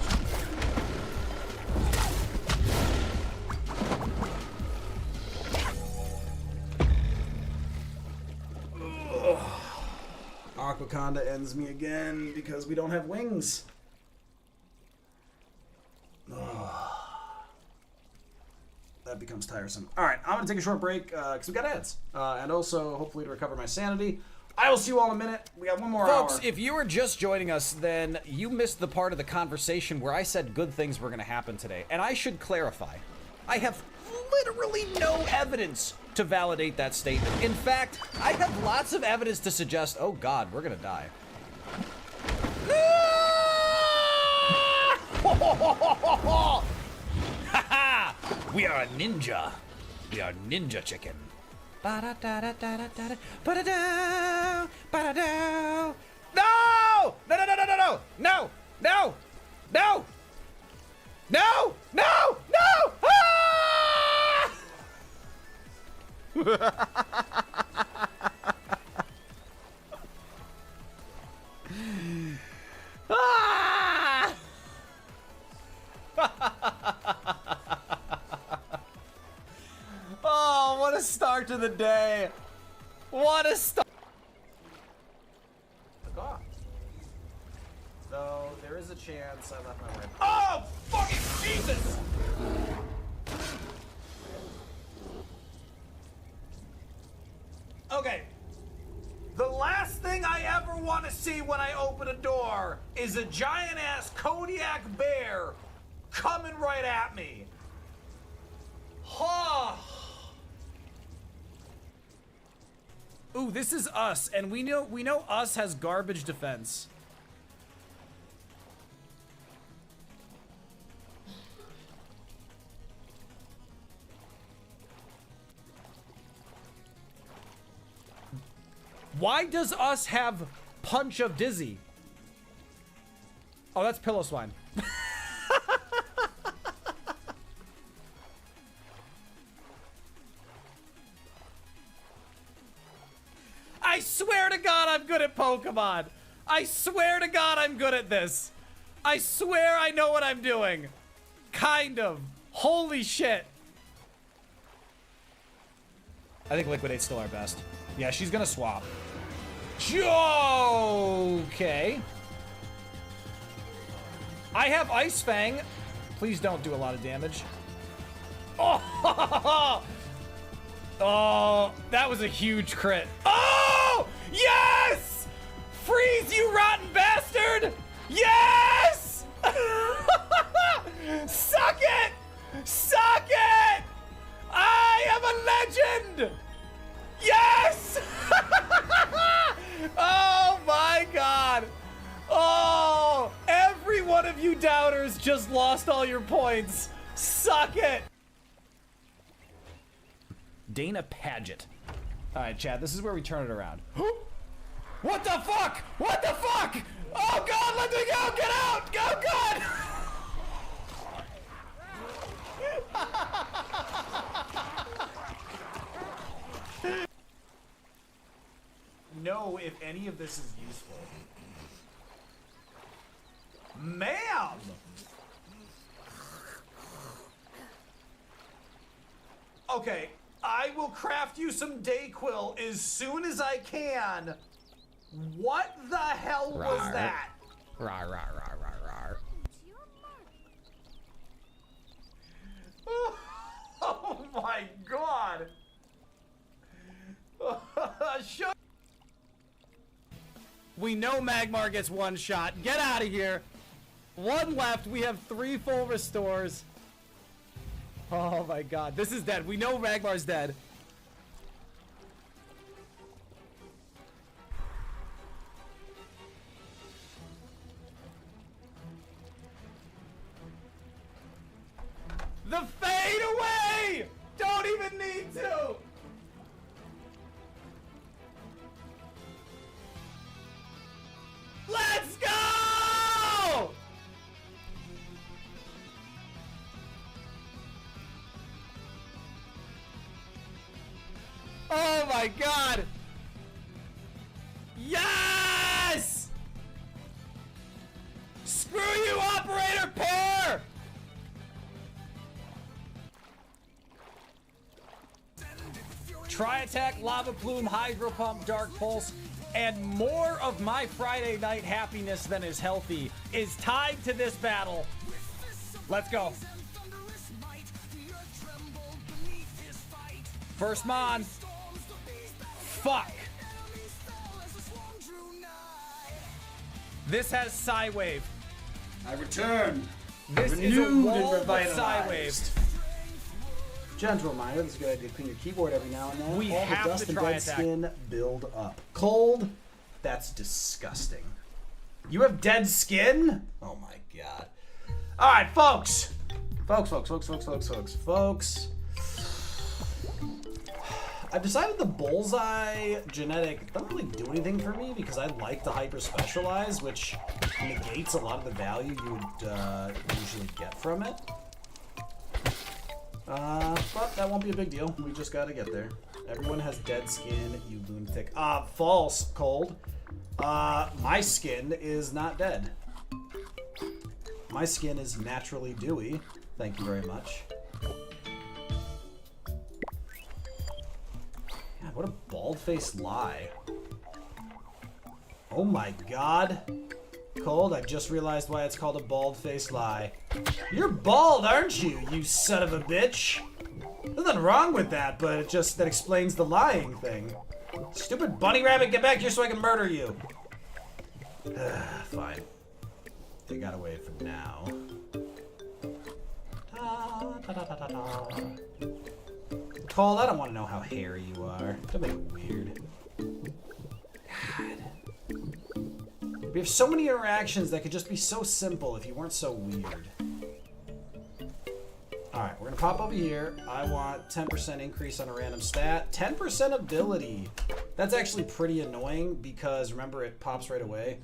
Aquaconda ends me again because we don't have wings. That becomes tiresome. Alright, I'm going to take a short break because we got ads. And also, hopefully, to recover my sanity. I will see you all in a minute. We got one more hour.
Folks, if you were just joining us, then you missed the part of the conversation where I said good things were going to happen today. And I should clarify, I have literally no evidence to validate that statement. In fact, I have lots of evidence to suggest, oh God, we're going to die. We are a ninja. We are ninja chicken. Ba-da-da-da-da-da-da. Ba-da-da. Ba-da-da. No! No, no, no, no, no, no! No! No! No! No! No! No! Ah! Oh, what a start to the day. What a start.
So, there is a chance I left my way.
Oh, fucking Jesus! Okay. The last thing I ever want to see when I open a door is a giant-ass Kodiak bear coming right at me. Ha! Ooh, this is us, and we know us has garbage defense. Why does us have Punch of Dizzy? Oh, that's Pillow Swine. I swear to God I'm good at Pokemon. I swear to God I'm good at this. I swear I know what I'm doing. Kind of. Holy shit. I think Liquidate's still our best. Yeah, she's gonna swap. Okay. I have Ice Fang. Please don't do a lot of damage. Oh, oh, that was a huge crit. Oh, yes! Freeze, you rotten bastard! Yes! Suck it! Suck it! I am a legend! Yes! Oh my God! Oh, every one of you doubters just lost all your points. Suck it! Dana Paget. All right, Chad, this is where we turn it around. What the fuck? What the fuck? Oh God, let me go! Get out! Go, God! Know if any of this is useful. Ma'am! Okay, I will craft you some Dayquil as soon as I can. What the hell was that? Rawr, rawr, rawr, rawr, rawr. Oh my God! Shut. We know Magmar gets one shot. Get out of here. One left. We have 3 full restores. Oh my god. This is dead. We know Magmar's dead. The fade away! Don't even need to! Let's go! Oh my god! Yes! Screw you, operator pair! Tri-attack, lava plume, hydro pump, dark pulse, and more of my Friday night happiness than is healthy is tied to this battle. Let's go. First Mon. Fuck. This has Psywave.
I return.
This is a
Renewed
wall
and
with
revitalized.
Psywave.
Gentle reminder, this is a good idea to clean your keyboard every now and then.
We
All
have
the dust
to
and
try
dead
attack.
skin build up. Cold? That's disgusting. You have dead skin? Oh my god. Alright, folks. Folks. I've decided the bullseye genetic doesn't really do anything for me because I like the hyper specialize, which negates a lot of the value you would usually get from it. But that won't be a big deal. We just gotta get there. Everyone has dead skin, you lunatic. False, Cold. My skin is not dead. My skin is naturally dewy. Thank you very much. God, what a bald-faced lie. Oh my god. Cold, I just realized why it's called a bald-faced lie. You're bald, aren't you, you son of a bitch? Nothing wrong with that, but it just, that explains the lying thing. Stupid bunny rabbit, get back here so I can murder you. Fine. They got away for now. Cold, I don't want to know how hairy you are. Don't make it weird. God. We have so many interactions that could just be so simple if you weren't so weird. Alright, we're gonna pop over here. I want 10% increase on a random stat. 10% ability. That's actually pretty annoying because remember it pops right away.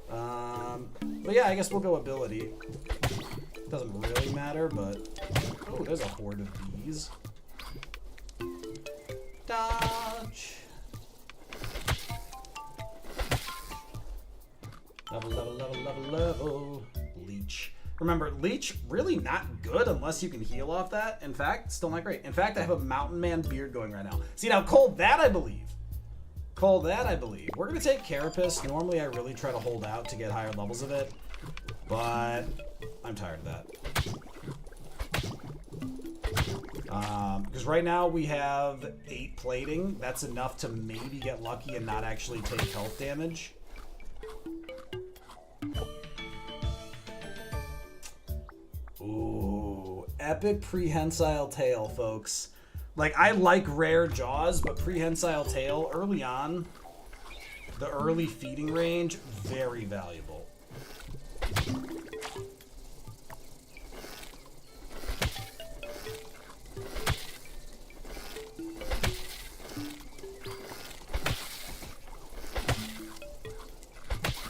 But yeah, I guess we'll go ability. Doesn't really matter, but... Oh, there's a horde of bees. Dodge. Level. Leech. Remember, Leech, really not good unless you can heal off that. In fact, still not great. In fact, I have a Mountain Man beard going right now. See, now, Cold, that I believe. Cold, that I believe. We're going to take Carapace. Normally, I really try to hold out to get higher levels of it. But I'm tired of that. Because right now we have 8 plating. That's enough to maybe get lucky and not actually take health damage. Ooh, epic prehensile tail, folks. Like, I like rare jaws, but prehensile tail early on, the early feeding range, very valuable.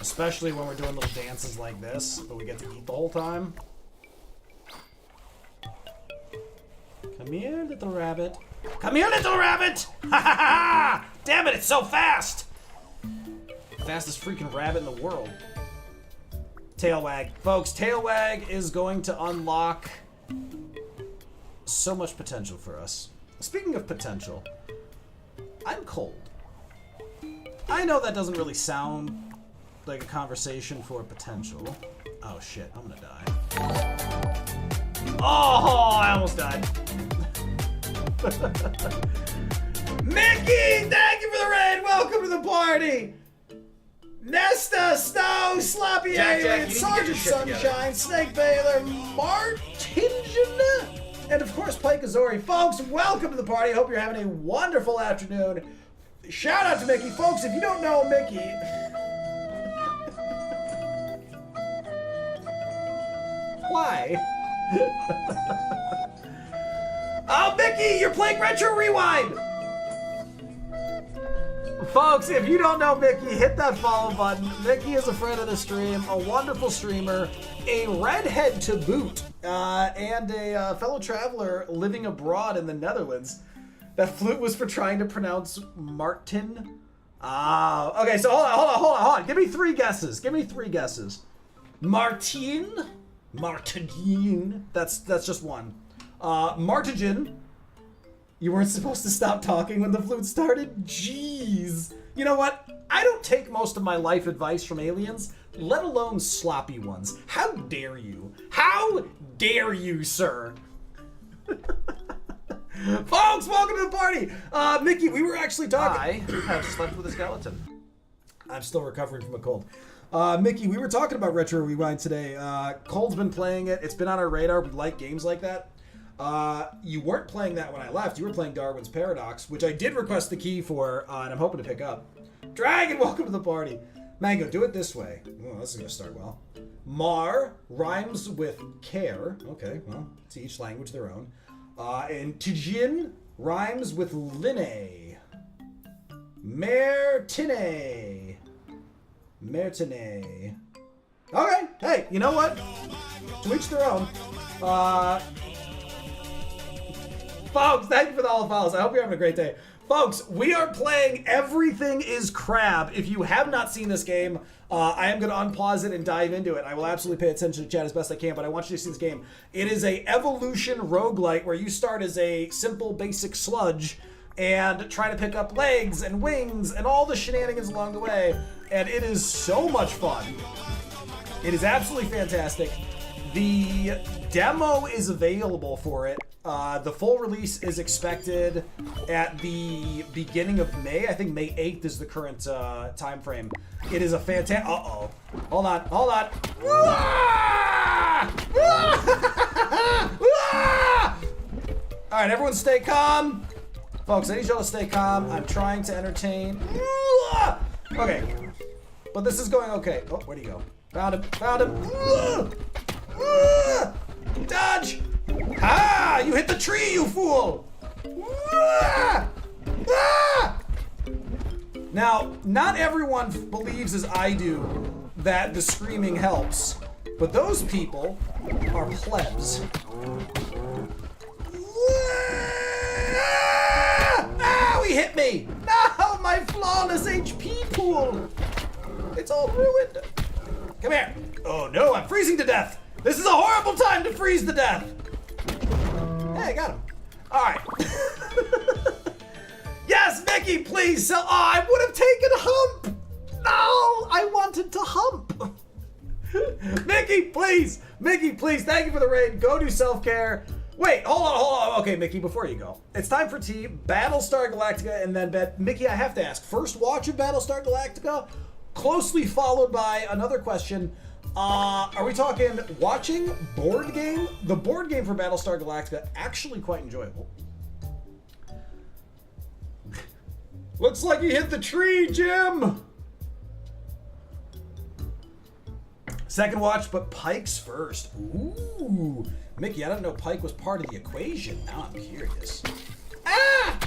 Especially when we're doing little dances like this, but we get to eat the whole time. Come here, little rabbit. Come here, little rabbit! Ha ha ha! Damn it, it's so fast! Fastest freaking rabbit in the world. Tail wag. Folks, tail wag is going to unlock so much potential for us. Speaking of potential, I'm cold. I know that doesn't really sound like a conversation for potential. Oh shit, I'm gonna die. Oh, I almost died. Mickey, thank you for the raid. Welcome to the party. Nesta, Snow, Sloppy
Jack,
Alien,
you need to get
Sergeant
your shit together.
Sunshine, Snake Baylor, Martingen, and of course Pike Azori. Folks, welcome to the party. I hope you're having a wonderful afternoon. Shout out to Mickey. Folks, if you don't know Mickey... Why? Oh, Mickey, you're playing Retro Rewind! Folks, if you don't know Mickey, hit that follow button. Mickey is a friend of the stream, a wonderful streamer, a redhead to boot, and a fellow traveler living abroad in the Netherlands. That flute was for trying to pronounce Martin. Ah, okay, so hold on. Give me three guesses. Martin? Martin. That's just one. Martigen. You weren't supposed to stop talking when the flute started? Jeez. You know what? I don't take most of my life advice from aliens, let alone sloppy ones. How dare you? How dare you, sir? Folks, welcome to the party! Mickey, we were actually talking... I have slept with a skeleton. I'm still recovering from a cold. Mickey, we were talking about Retro Rewind today. Cole's been playing it. It's been on our radar. We like games like that. You weren't playing that when I left. You were playing Darwin's Paradox, which I did request the key for, and I'm hoping to pick up. Dragon, welcome to the party. Mango, do it this way. Oh, this is going to start well. Mar rhymes with care. Okay, well, to each language their own. And Tijin rhymes with Linne. Mertine. Okay, hey, you know what? To each their own. Folks, thank you for all the follows. I hope you're having a great day. Folks, we are playing Everything is Crab. If you have not seen this game, I am going to unpause it and dive into it. I will absolutely pay attention to chat as best I can, but I want you to see this game. It is a evolution roguelike where you start as a simple, basic sludge and try to pick up legs and wings and all the shenanigans along the way. And it is so much fun. It is absolutely fantastic. The demo is available for it. The full release is expected at the beginning of May. I think May 8th is the current time frame. It is a fantastic... Uh-oh. Hold on. All right, everyone stay calm. Folks, I need y'all to stay calm. I'm trying to entertain. Okay. But this is going okay. Oh, where'd he go? Found him. Dodge! Ah! You hit the tree, you fool! Now, not everyone believes as I do that the screaming helps, but those people are plebs. Ah! He hit me! No! My flawless HP pool! It's all ruined. Come here. Oh no, I'm freezing to death! This is a horrible time to freeze to death! Hey, I got him. Alright. Yes, Mickey, please! Oh, I would have taken Hump! No! I wanted to hump! Mickey, please! Mickey, please, thank you for the raid. Go do self-care. Wait, hold on. Okay, Mickey, before you go. It's time for tea, Battlestar Galactica, and then bed. Mickey, I have to ask. First watch of Battlestar Galactica, closely followed by another question. Are we talking watching, board game? The board game for Battlestar Galactica, actually quite enjoyable. Looks like you hit the tree, Jim! Second watch, but Pike's first. Ooh. Mickey, I didn't know Pike was part of the equation. Now I'm curious. Ah!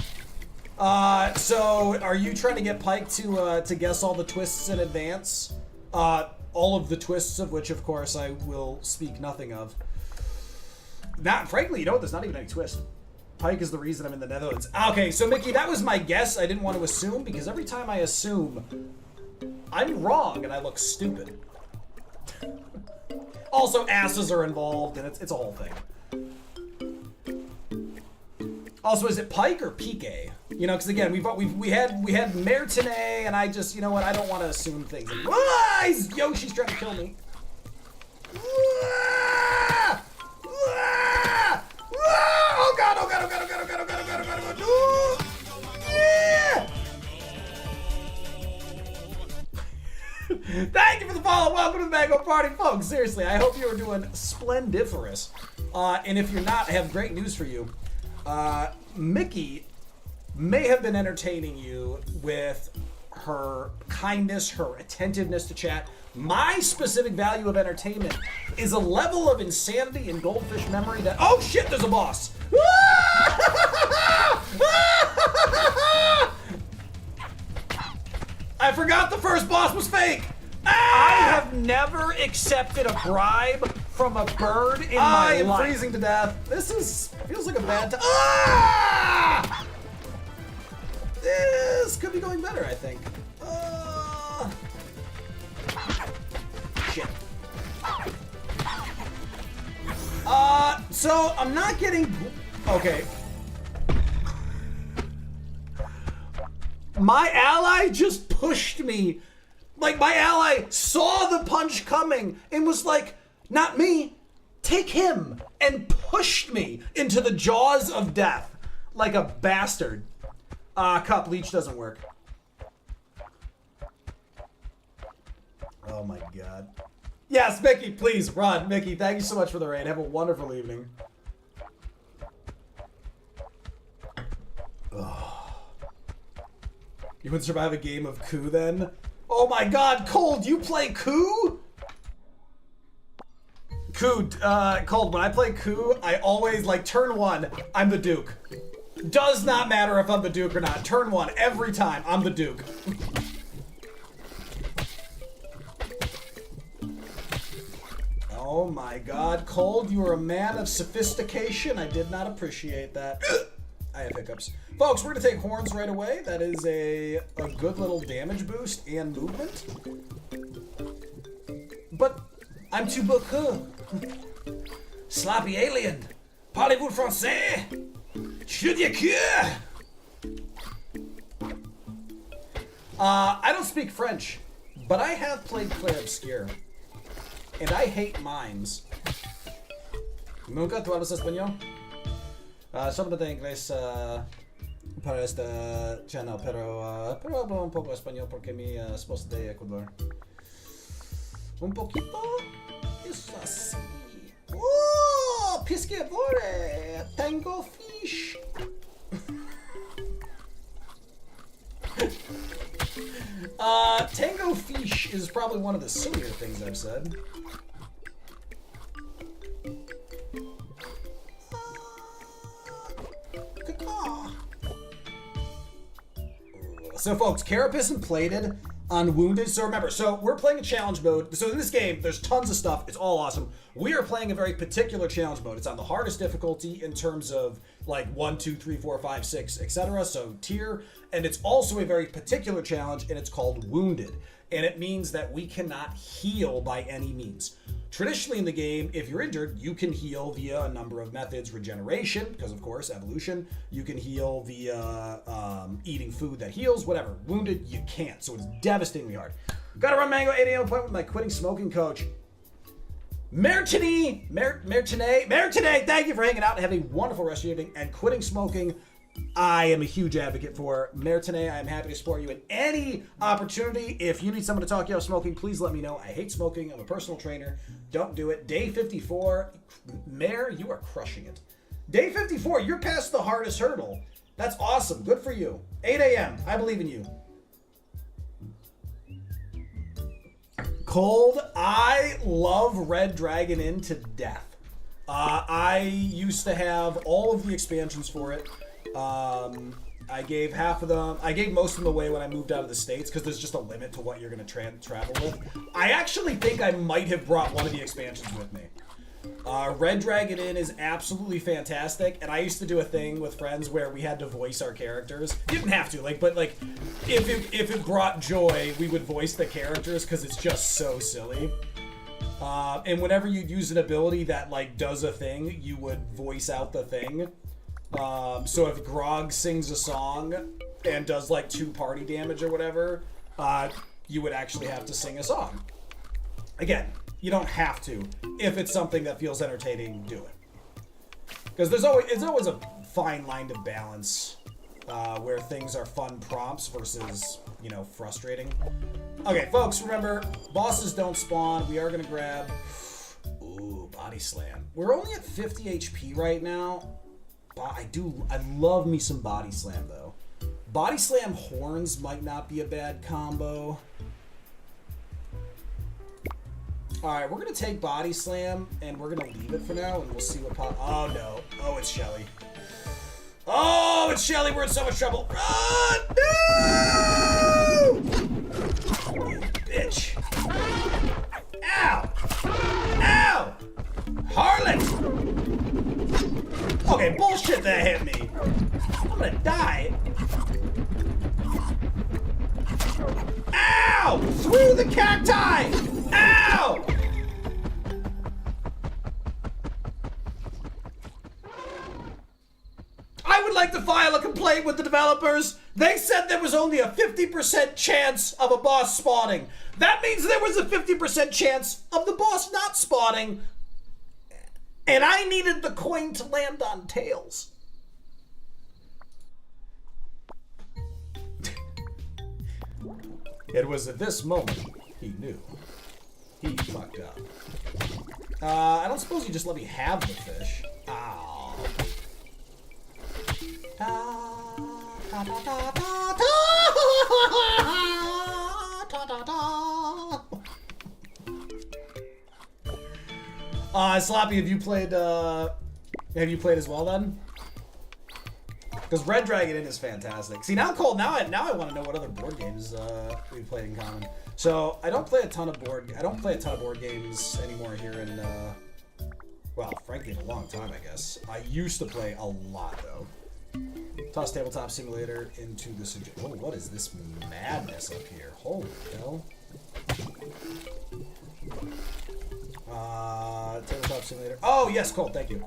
So are you trying to get Pike to guess all the twists in advance? All of the twists of which, of course, I will speak nothing of. Frankly, you know what? There's not even any twist. Pike is the reason I'm in the Netherlands. Okay, so Mickey, that was my guess. I didn't want to assume, because every time I assume, I'm wrong and I look stupid. Also, asses are involved, and it's a whole thing. Also, is it Pike or Pique? You know, because again, we had Mertine, and I just, you know what? I don't want to assume things. Yoshi's trying to kill me. Oh god! Oh god! Oh god! Oh god! Oh god! Oh god! Oh god! Oh god! Oh god! Oh, welcome to the Mango Party, folks. Seriously, I hope you are doing splendiferous. And if you're not, I have great news for you. Mickey may have been entertaining you with her kindness, her attentiveness to chat. My specific value of entertainment is a level of insanity and goldfish memory that... Oh, shit, there's a boss. I forgot the first boss was fake.
I have never accepted a bribe from a bird in my
I am
life.
freezing to death. This feels like a bad time. Ah! This could be going better, I think. Shit. So I'm not getting... Okay. My ally just pushed me. Like, my ally saw the punch coming and was like, not me, take him, and pushed me into the jaws of death like a bastard. Cup leech doesn't work. Oh my god. Yes, Mickey, please run. Mickey, thank you so much for the raid. Have a wonderful evening. Oh. You would survive a game of coup then? Oh my god, Cold, you play coup? Coup, Cold, when I play coup, I always, like, turn one, I'm the Duke. Does not matter if I'm the Duke or not. Turn one, every time, I'm the Duke. Oh my god, Cold, you are a man of sophistication. I did not appreciate that. I have hiccups. Folks, we're gonna take horns right away. That is a good little damage boost and movement. But I'm too beaucoup. Sloppy alien. Parlez-vous français? Je dis que... I don't speak French, but I have played CRABS. And I hate mimes. Nunca tú hablas español? Solamente inglés para este channel, pero hablo un poco español porque mi esposa de Ecuador. Un poquito. Es así. ¡Oh! Pescadores! Tango fish! Tango fish is probably one of the sillier things I've said. So folks, Carapace and Plated on Wounded. So remember, so we're playing a challenge mode. So in this game, there's tons of stuff. It's all awesome. We are playing a very particular challenge mode. It's on the hardest difficulty in terms of like 1, 2, 3, 4, 5, 6, etc. So tier. And it's also a very particular challenge, and it's called Wounded. And it means that we cannot heal by any means. Traditionally in the game, if you're injured, you can heal via a number of methods. Regeneration, because of course, evolution. You can heal via eating food that heals, whatever. Wounded, you can't, so it's devastatingly hard. Gotta run Mango 8 a.m. appointment with my quitting smoking coach. Mertine, thank you for hanging out and have a wonderful rest of your evening. And quitting smoking, I am a huge advocate for. Mertine, I am happy to support you in any opportunity. If you need someone to talk you out of smoking, please let me know. I hate smoking. I'm a personal trainer. Don't do it. Day 54, Mare, you are crushing it. Day 54, you're past the hardest hurdle. That's awesome. Good for you. 8 a.m. I believe in you. Cold, I love Red Dragon Inn to death. I used to have all of the expansions for it. I gave half of them. I gave most of them away when I moved out of the States because there's just a limit to what you're going to travel with. I actually think I might have brought one of the expansions with me. Red Dragon Inn is absolutely fantastic, and I used to do a thing with friends where we had to voice our characters. You didn't have to, but if it brought joy, we would voice the characters because it's just so silly. And whenever you'd use an ability that does a thing, you would voice out the thing. So if Grog sings a song and does 2 party damage or whatever, you would actually have to sing a song. Again, you don't have to. If it's something that feels entertaining, do it. Because it's always a fine line to balance where things are fun prompts versus, you know, frustrating. Okay, folks, remember, bosses don't spawn. We are going to grab... Ooh, Body Slam. We're only at 50 HP right now. I love me some Body Slam, though. Body Slam Horns might not be a bad combo. Alright, we're going to take Body Slam, and we're going to leave it for now, and we'll see what pop... Oh, no. Oh, it's Shelly. Oh, it's Shelly. We're in so much trouble. Run! No! You bitch. Ow! Ow! Harlot! Okay, bullshit that hit me. I'm gonna die. Ow! Through the cacti! Ow! I would like to file a complaint with the developers. They said there was only a 50% chance of a boss spawning. That means there was a 50% chance of the boss not spawning. And I needed the coin to land on Tails. It was at this moment he knew. He fucked up. I don't suppose you just let me have the fish. Ow. Sloppy, have you played as well then? Because Red Dragon Inn is fantastic. See, now Cole, now I want to know what other board games we played in common. So I don't play a ton of board games anymore here in well, frankly, in a long time, I guess. I used to play a lot though. Toss Tabletop Simulator into the oh, what is this madness up here? Holy hell. Tabletop Simulator. Oh, yes, Colt, thank you.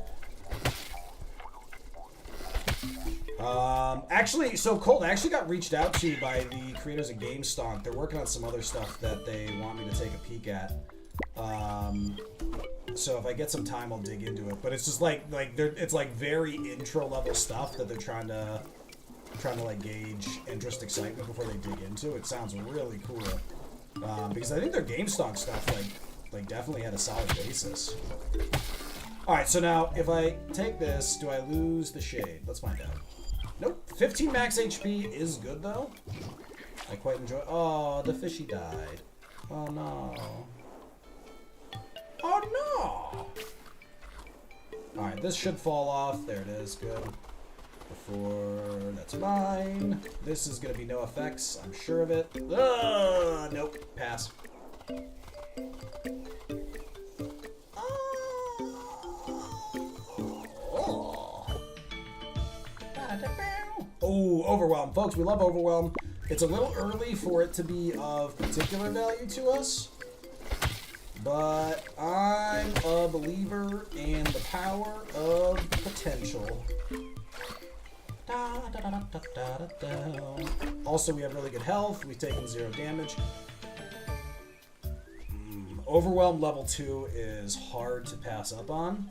Actually, so Colt, I actually got reached out to by the creators of GameStonk. They're working on some other stuff that they want me to take a peek at. So if I get some time, I'll dig into it. But it's just it's like very intro level stuff that they're trying to like gauge interest, excitement before they dig into. It sounds really cool. Because I think their GameStonk stuff like definitely had a solid basis. All right, so now if I take this, do I lose the shade? Let's find out. Nope. 15 max HP is good though. I quite enjoy. Oh, the fishy died. Oh no. Oh no! Alright, this should fall off. There it is. Good. Before... That's mine. This is going to be no effects. I'm sure of it. Nope. Pass. Oh, Overwhelm. Folks, we love Overwhelm. It's a little early for it to be of particular value to us. But I'm a believer in the power of potential. Also, we have really good health. We've taken 0 damage. Overwhelm level 2 is hard to pass up on,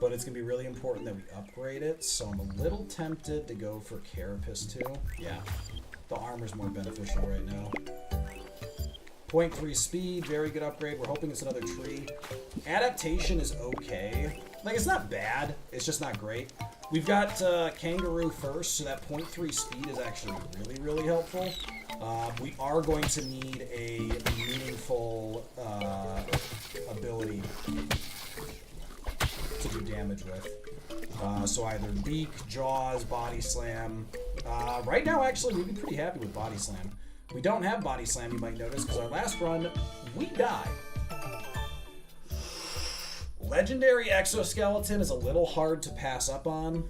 but it's going to be really important that we upgrade it. So I'm a little tempted to go for Carapace 2. Yeah, the armor's more beneficial right now. 0.3 speed, very good upgrade. We're hoping it's another tree. Adaptation is okay. Like, it's not bad. It's just not great. We've got Kangaroo first, so that 0.3 speed is actually really, really helpful. We are going to need a meaningful ability to do damage with. So either Beak, Jaws, Body Slam. Right now, actually, we'd be pretty happy with Body Slam. We don't have Body Slam, you might notice, because our last run, we died. Legendary Exoskeleton is a little hard to pass up on.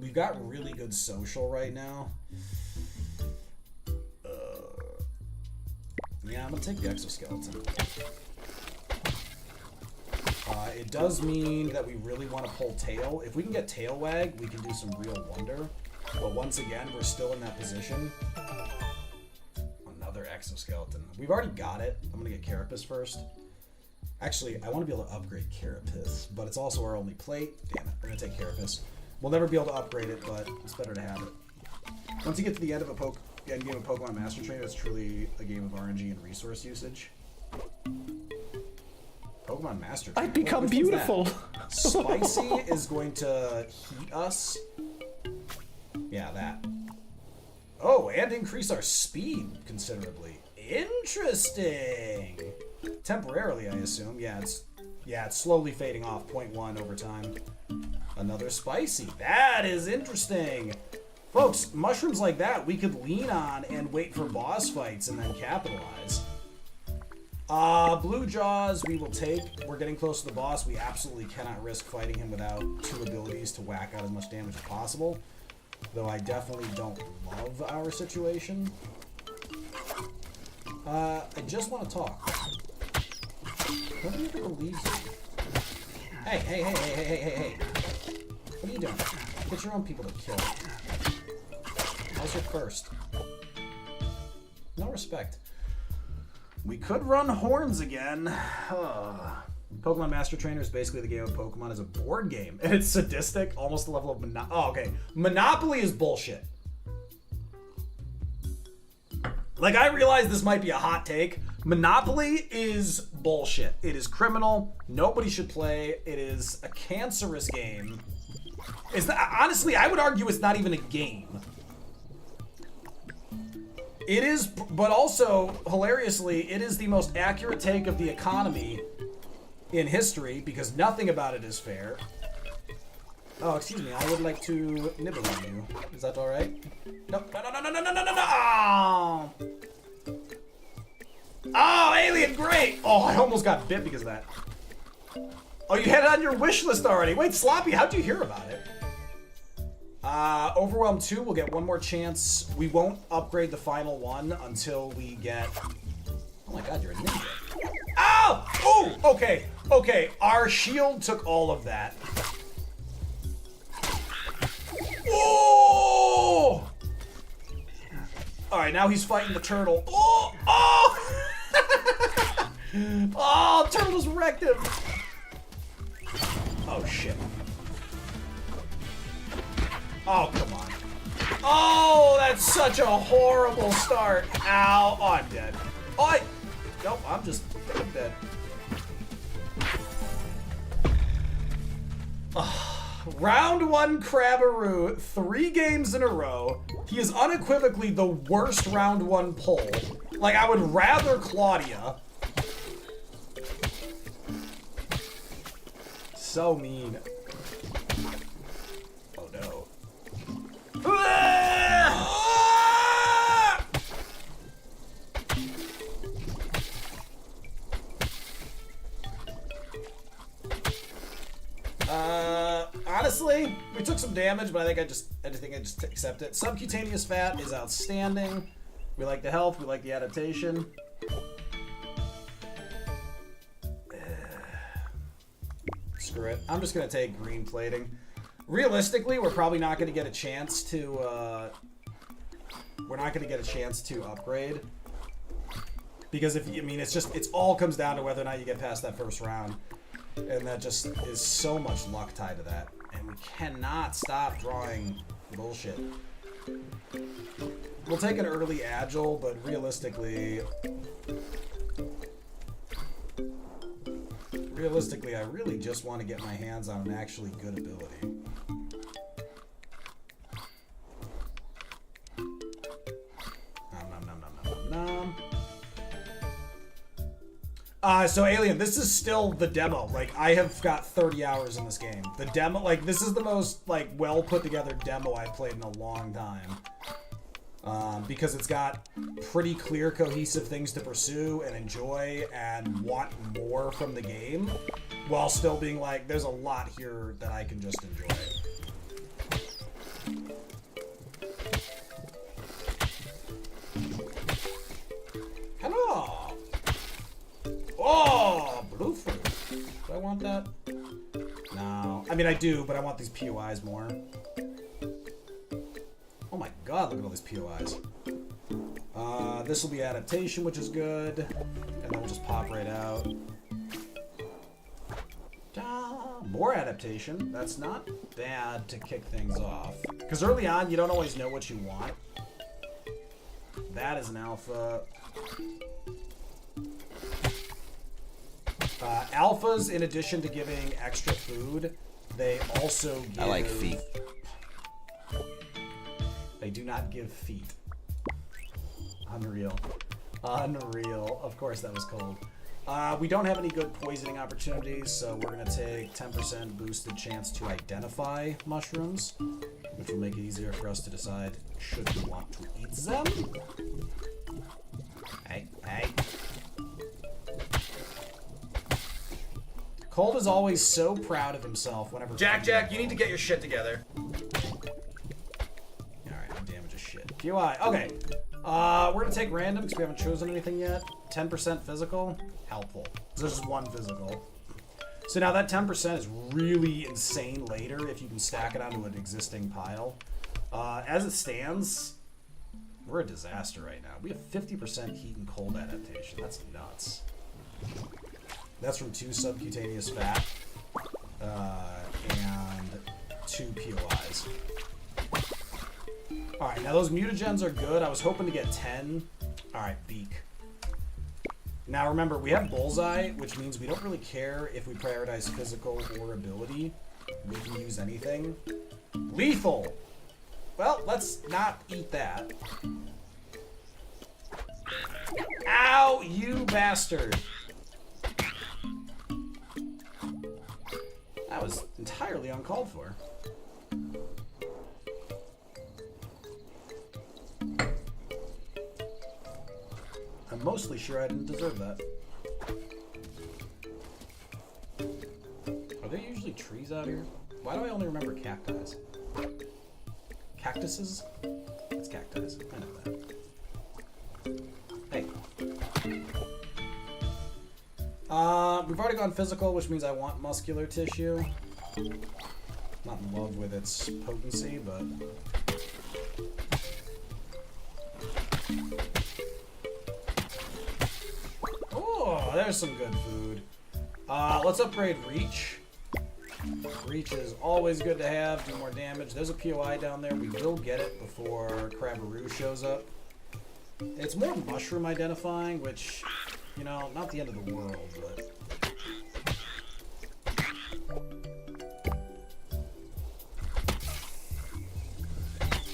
We've got really good social right now. Yeah, I'm going to take the Exoskeleton. It does mean that we really want to pull Tail. If we can get Tail Wag, we can do some real wonder. But once again, we're still in that position. Another Exoskeleton. We've already got it. I'm going to get Carapace first. Actually, I want to be able to upgrade Carapace, but it's also our only plate. Damn it, we're going to take Carapace. We'll never be able to upgrade it, but it's better to have it. Once you get to the end of end game of Pokemon Master Trainer, it's truly a game of RNG and resource usage. Pokemon Master Trainer.
I've become
Which one's
beautiful.
that? Spicy is going to heat us. Yeah, that. Oh, and increase our speed considerably. Interesting. Temporarily, I assume. Yeah, it's slowly fading off. 0.1 over time. Another spicy. That is interesting. Folks, mushrooms like that we could lean on and wait for boss fights and then capitalize. Blue Jaws we will take. We're getting close to the boss. We absolutely cannot risk fighting him without 2 abilities to whack out as much damage as possible. Though I definitely don't love our situation. I just want to talk. Nobody ever believes me. Hey. What are you doing? Get your own people to kill. How's your first? No respect. We could run horns again. Pokemon Master Trainer is basically the game of Pokemon as a board game. And it's sadistic, almost the level of okay. Monopoly is bullshit. Like, I realize this might be a hot take. Monopoly is bullshit. It is criminal. Nobody should play. It is a cancerous game. Honestly, I would argue it's not even a game. It is, but also, hilariously, it is the most accurate take of the economy in history, because nothing about it is fair. Oh, excuse me, I would like to nibble on you. Is that alright? No. Oh, alien, great! Oh, I almost got bit because of that. Oh, you had it on your wish list already. Wait, Sloppy, how'd you hear about it? Overwhelm 2, we'll get one more chance. We won't upgrade the final one until we get... Oh my god, you're a ninja. Ow! Oh! Okay, our shield took all of that. Oh! Alright, now he's fighting the turtle. Oh! Oh, turtle just wrecked him. Oh, shit. Oh, come on. Oh, that's such a horrible start. Ow. Oh, I'm dead. Oh, nope, I'm dead. Round 1 Crabbaroo, 3 games in a row. He is unequivocally the worst round 1 pull. Like, I would rather Claudia. So mean. Oh no. Honestly, we took some damage, but I think I just accept it. Subcutaneous fat is outstanding. We like the health, we like the adaptation. Screw it. I'm just gonna take green plating. Realistically, we're probably not gonna get a chance to upgrade. Because it all comes down to whether or not you get past that first round. And that just is so much luck tied to that. And we cannot stop drawing bullshit. We'll take an early agile, but realistically, I really just want to get my hands on an actually good ability. Nom. So Alien, this is still the demo. Like, I have got 30 hours in this game. The demo, like, this is the most, like, well put together demo I've played in a long time. Because it's got pretty clear, cohesive things to pursue and enjoy and want more from the game, while still being like, there's a lot here that I can just enjoy. Hello! Oh, blue fruit. Do I want that? No. I mean, I do, but I want these POIs more. Oh my god, look at all these POIs. This will be adaptation, which is good. And then we'll just pop right out. Boar adaptation. That's not bad to kick things off. Because early on, you don't always know what you want. That is an alpha. Alphas, in addition to giving extra food, they also give...
I like feet.
They do not give feet. Unreal. Unreal. Of course that was cold. We don't have any good poisoning opportunities, so we're going to take 10% boosted chance to identify mushrooms, which will make it easier for us to decide should we want to eat them. Hey, hey. Cold is always so proud of himself whenever...
Jack, you need to get your shit together.
Alright, I'm damage as shit. QI. Okay. We're gonna take random because we haven't chosen anything yet. 10% physical. Helpful. There's just one physical. So now that 10% is really insane later if you can stack it onto an existing pile. As it stands, we're a disaster right now. We have 50% heat and cold adaptation. That's nuts. That's from 2 subcutaneous fat and 2 POIs. Alright, now those mutagens are good. I was hoping to get 10. Alright, beak. Now remember, we have bullseye, which means we don't really care if we prioritize physical or ability. We can use anything. Lethal! Well, let's not eat that. Ow, you bastard! That was entirely uncalled for. I'm mostly sure I didn't deserve that. Are there usually trees out here? Why do I only remember cacti? Cactuses? It's cacti. I know that. Hey. We've already gone physical, which means I want muscular tissue. Not in love with its potency, but... Oh, there's some good food. Let's upgrade Reach. Reach is always good to have, do more damage. There's a POI down there. We will get it before Crabbaroo shows up. It's more mushroom identifying, which, you know, not the end of the world, but...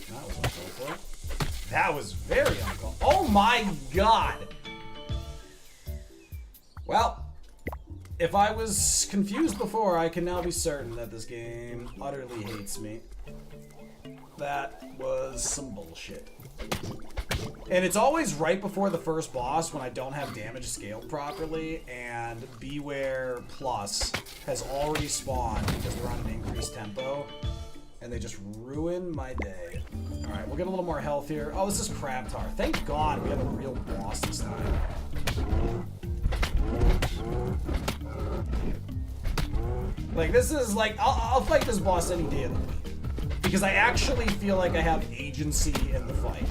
That was uncalled for. That was very uncalled. Oh my god! Well, if I was confused before, I can now be certain that this game utterly hates me. That was some bullshit. And it's always right before the first boss when I don't have damage scaled properly, and Beware Plus has already spawned because they're on an increased tempo, and they just ruin my day. Alright, we'll get a little more health here. Oh, this is Crab Tar. Thank God we have a real boss this time. Like, this is like, I'll fight this boss any day of the week. Because I actually feel like I have agency in the fight.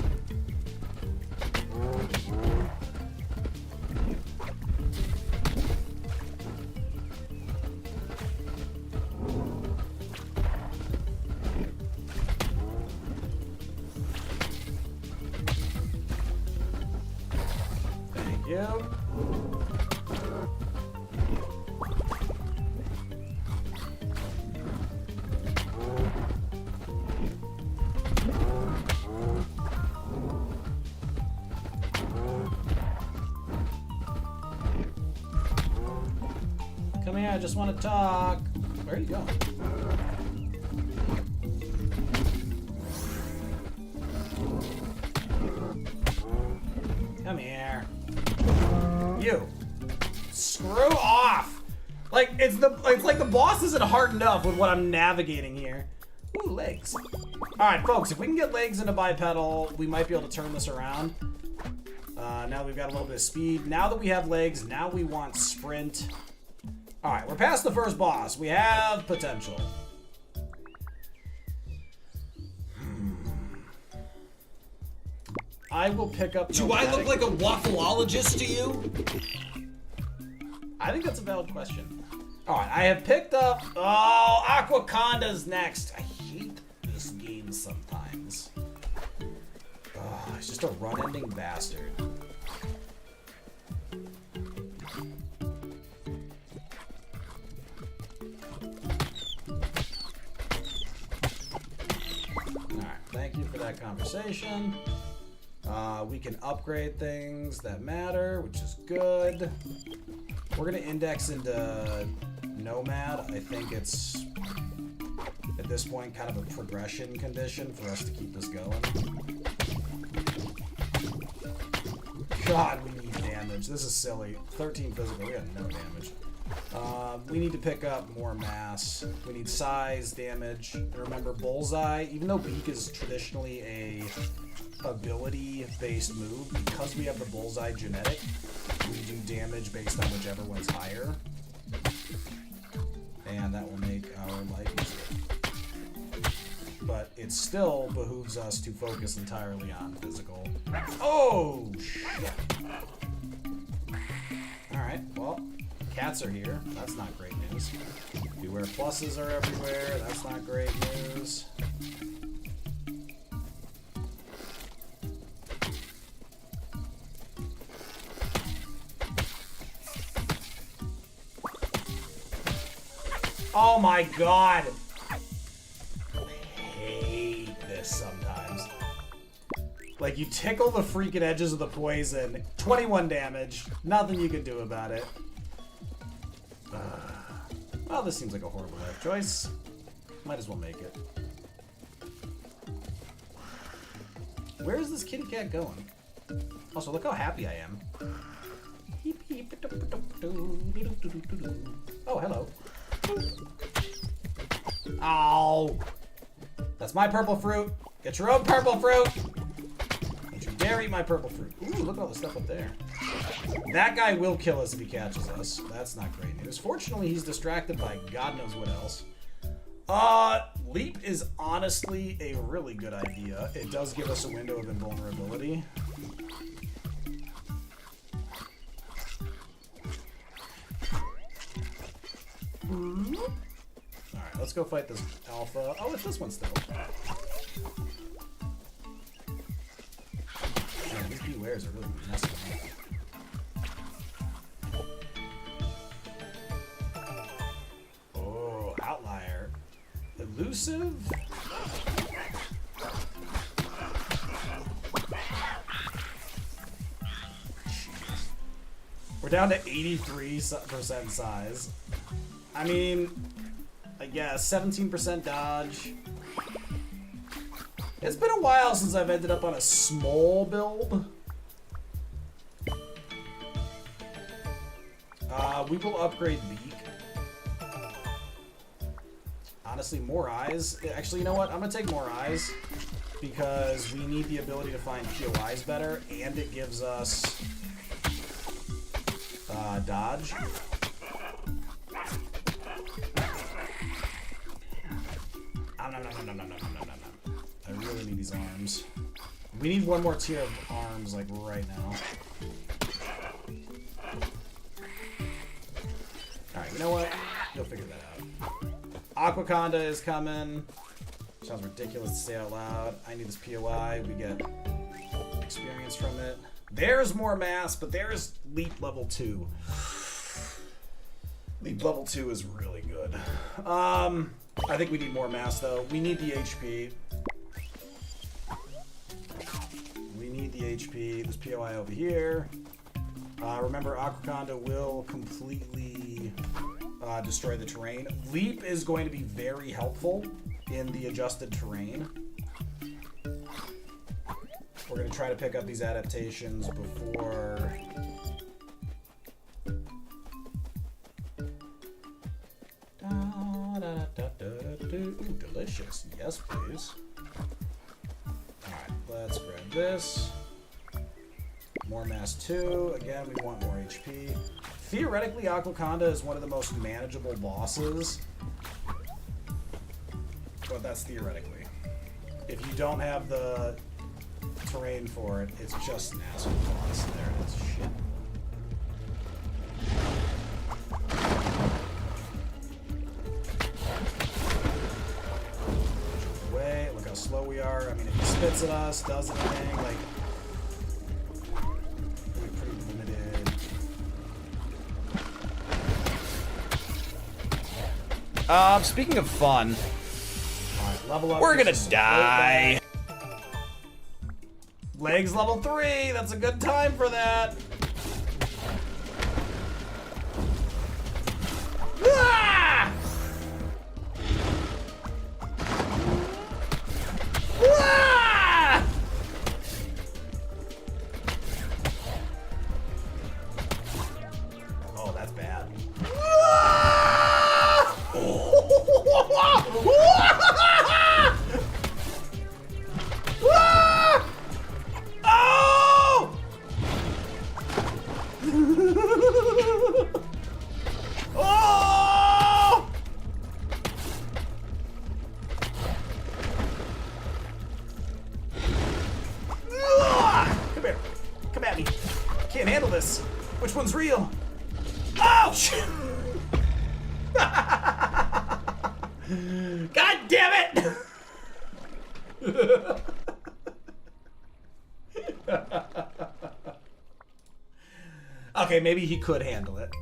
Thank you. Come here, I just want to talk. Where are you going? Come here. You. Screw off! Like, it's like the boss isn't hard enough with what I'm navigating here. Ooh, legs. Alright, folks, if we can get legs into bipedal, we might be able to turn this around. Now we've got a little bit of speed. Now that we have legs, now we want sprint. Alright, we're past the first boss. We have potential. I will pick up...
Do I look like a waffleologist to you?
I think that's a valid question. Alright, I have picked up... Oh, Aquaconda's next. I hate this game sometimes. Oh, he's just a run-ending bastard. Alright, thank you for that conversation. We can upgrade things that matter, which is good. We're gonna index into Nomad. I think it's, at this point, kind of a progression condition for us to keep this going. God, we need damage. This is silly. 13 physical, we got no damage. We need to pick up more mass. We need size, damage, and remember Bullseye, even though Beak is traditionally a ability-based move, because we have the Bullseye genetic, we do damage based on whichever one's higher. And that will make our life easier. But it still behooves us to focus entirely on physical. Oh, shit. Alright, well, cats are here. That's not great news. Beware pluses are everywhere. That's not great news. Oh my god! I hate this sometimes. Like, you tickle the freaking edges of the poison, 21 damage, nothing you can do about it. Well, this seems like a horrible life choice. Might as well make it. Where is this kitty cat going? Also, look how happy I am. Oh, hello. Ow! That's my purple fruit. Get your own purple fruit. Don't you dare eat my purple fruit. Ooh, look at all the stuff up there. That guy will kill us if he catches us. That's not great news. Fortunately, he's distracted by God knows what else. Leap is honestly a really good idea. It does give us a window of invulnerability. Alright, let's go fight this alpha. Oh, it's this one still. Man, these bewares are really messing up. Oh, outlier. Elusive? We're down to 83% size. I mean, I guess 17% dodge. It's been a while since I've ended up on a small build. We will upgrade Beak. Honestly, more eyes. Actually, you know what? I'm gonna take more eyes because we need the ability to find POIs better, and it gives us dodge. No. I really need these arms. We need one more tier of arms, like, right now. Alright, you know what? You'll figure that out. Aquaconda is coming. Sounds ridiculous to say out loud. I need this POI. We get experience from it. There's more mass, but there's Leap level 2. Leap level 2 is really good. I think we need more mass, though. We need the HP. We need the HP. There's POI over here. Remember, Aquaconda will completely destroy the terrain. Leap is going to be very helpful in the adjusted terrain. We're going to try to pick up these adaptations before... Ooh, delicious. Yes, please. Alright, let's grab this. More mass 2. Again, we want more HP. Theoretically, Aquaconda is one of the most manageable bosses. But that's theoretically. If you don't have the terrain for it, it's just an asshole boss. There it is. Shit. slow we are. I mean, if he spits at us, does anything, like, we're pretty limited.
Speaking of fun,
All right, level up.
we're gonna
Just
die.
Legs level 3. That's a good time for that. Ah! Ah! Oh, that's bad. Ah! Ah! Oh! Oh! Ah! Come here. Come at me. Can't handle this. Which one's real? Oh, shit! God damn it! Okay, maybe he could handle it.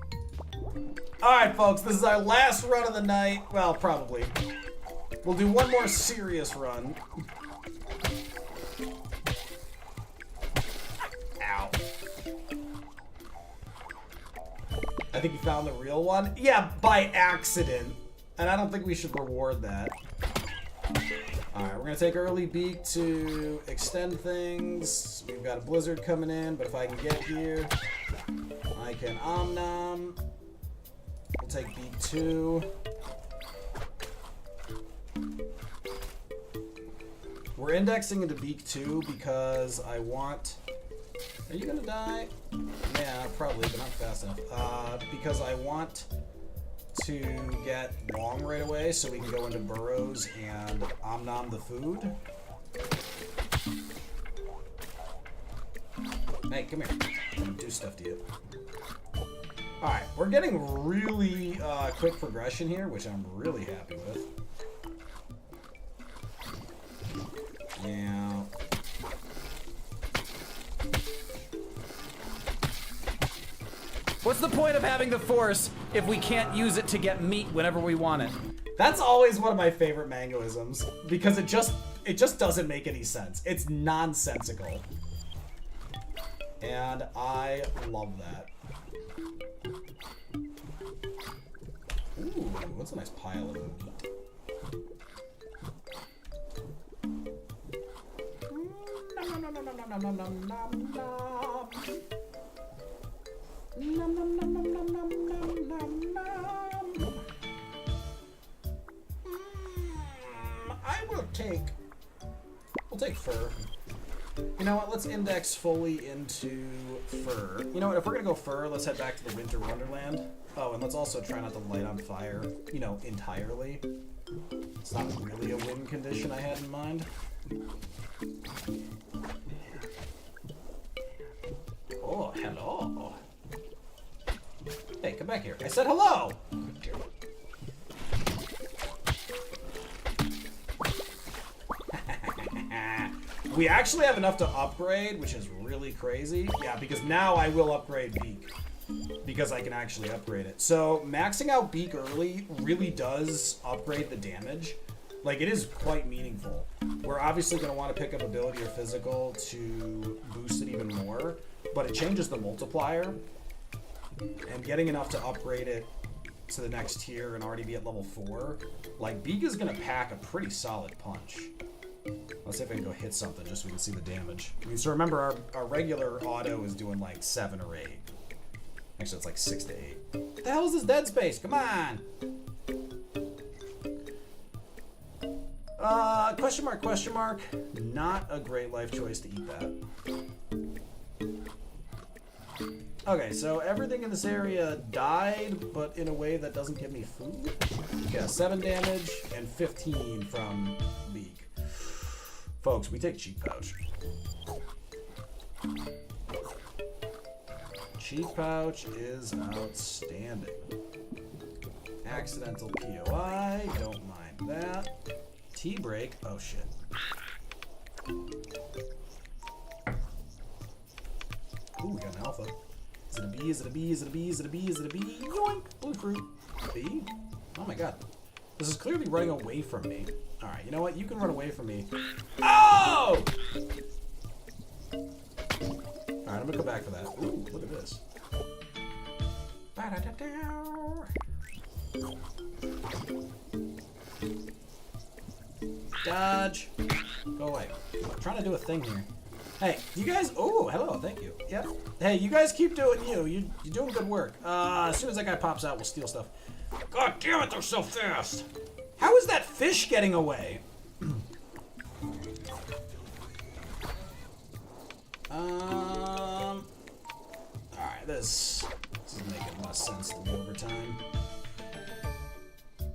Alright, folks, this is our last run of the night. Well, probably. We'll do one more serious run. Ow. I think you found the real one? Yeah, by accident. And I don't think we should reward that. Alright, we're gonna take early beak to extend things. We've got a blizzard coming in, but if I can get here, I can omnom. We'll take beak 2. We're indexing into beak 2 because I want... Are you gonna die? Yeah, probably, but not fast enough. Because I want to get long right away so we can go into burrows and omnom the food. Hey, come here. I'm gonna do stuff to you. Alright, we're getting really quick progression here, which I'm really happy with. Yeah.
What's the point of having the Force if we can't use it to get meat whenever we want it?
That's always one of my favorite mangoisms because it just doesn't make any sense. It's nonsensical. And I love that. Ooh, what's a nice pile of meat? Nom, nom, nom, nom, nom, nom, nom, nom, nom, nom. Nom, nom, nom, nom, nom, nom, nom, nom, nom. We'll take fur. You know what, let's index fully into fur. You know what, if we're gonna go fur, let's head back to the Winter Wonderland. Oh, and let's also try not to light on fire, you know, entirely. It's not really a win condition I had in mind. Oh, hello. Hey, come back here. I said hello! We actually have enough to upgrade, which is really crazy. Yeah, because now I will upgrade Beak. Because I can actually upgrade it. So, maxing out Beak early really does upgrade the damage. Like, it is quite meaningful. We're obviously going to want to pick up ability or physical to boost it even more. But it changes the multiplier. And getting enough to upgrade it to the next tier and already be at level 4. Like, Beak is going to pack a pretty solid punch. Let's see if I can go hit something just so we can see the damage. I mean, so remember, our regular auto is doing like 7 or 8. Actually, it's like 6 to 8. What the hell is this dead space? Come on! Question mark, question mark. Not a great life choice to eat that. Okay, so everything in this area died, but in a way that doesn't give me food. Yeah, 7 damage and 15 from Beak. Folks, we take Cheek Pouch. Cheek Pouch is outstanding. Accidental POI, don't mind that. Tea break, oh shit. bee? Is it a bee? Is it a bee? Is it a bee? Is it a bee? Yoink! Blue fruit. Bee? Oh my god. This is clearly running away from me. Alright, you know what? You can run away from me. Oh! Alright, I'm gonna come back for that. Ooh, look at this. Dodge. Go away. I'm trying to do a thing here. Hey, you guys. Oh, hello. Thank you. Yep. Hey, you guys keep doing you. You're doing good work. As soon as that guy pops out, we'll steal stuff. God damn it, they're so fast. How is that fish getting away? Alright, this is making less sense than the overtime.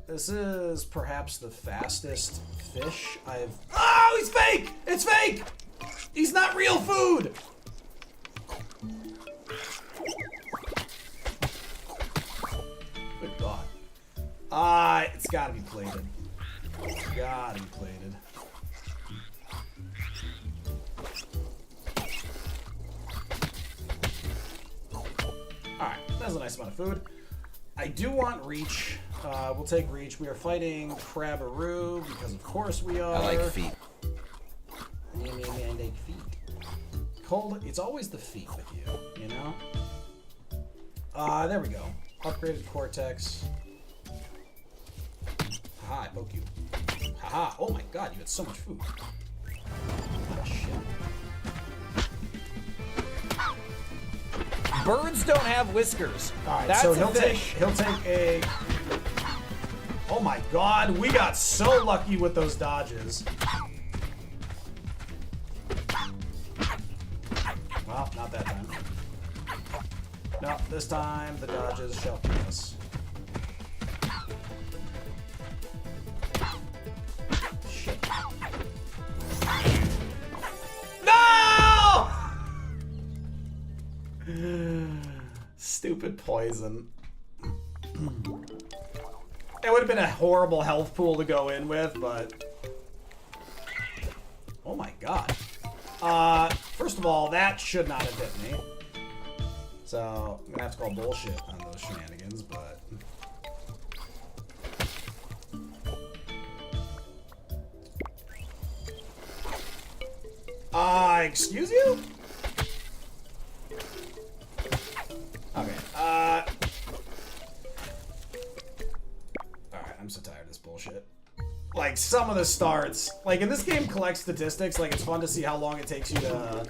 This is perhaps the fastest fish I've... Oh, he's fake! It's fake! He's not real food! Good God. It's gotta be plated. It's gotta be plated. Alright, that's a nice amount of food. I do want reach. We'll take reach. We are fighting Crabbaroo because of course we are.
I like feet.
I like feet. Cold, it's always the feet with you, you know? There we go. Upgraded Cortex. Haha, I poke you. Haha, oh my god, you had so much food. Oh shit.
Birds don't have whiskers.
Alright,
That's
so
a
he'll take a... Oh my god, we got so lucky with those dodges. Well, not that time. No, this time the dodges shall kill us. Shit. No! Stupid poison. It would have been a horrible health pool to go in with, but... Oh my god. First of all, that should not have hit me. So, I'm gonna have to call bullshit on those shenanigans, but... Excuse you? Okay, alright, I'm so tired of this bullshit. Like, some of the starts, like, in this game collects statistics, like, it's fun to see how long it takes you to,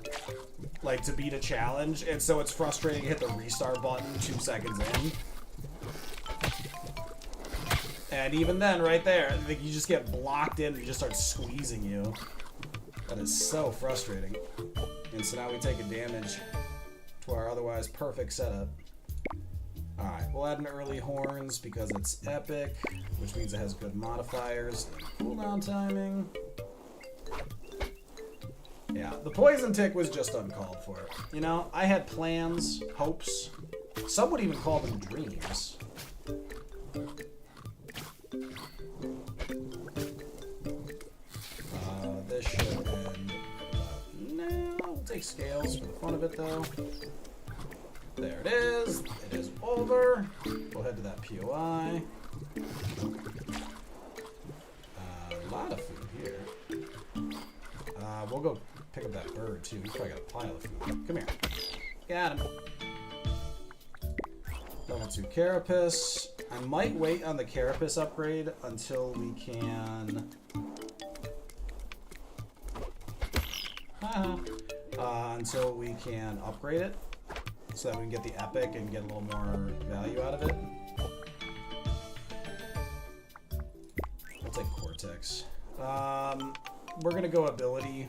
like, to beat a challenge, and so it's frustrating to hit the restart button 2 seconds in. And even then, right there, like, you just get blocked in and it just starts squeezing you. That is so frustrating. And so now we take a damage to our otherwise perfect setup. Alright, we'll add an early horns because it's epic, which means it has good modifiers. Cooldown timing. Yeah, the poison tick was just uncalled for. You know, I had plans, hopes. Some would even call them dreams. This should end now. We'll take scales for the fun of it, though. There it is. It is over. We'll head to that POI. A lot of food here. We'll go pick up that bird, too. We probably got a pile of food. Come here. Got him. Level 2 Carapace. I might wait on the Carapace upgrade until we can... until we can upgrade it. So that we can get the epic and get a little more value out of it. I'll take Cortex. We're gonna go ability.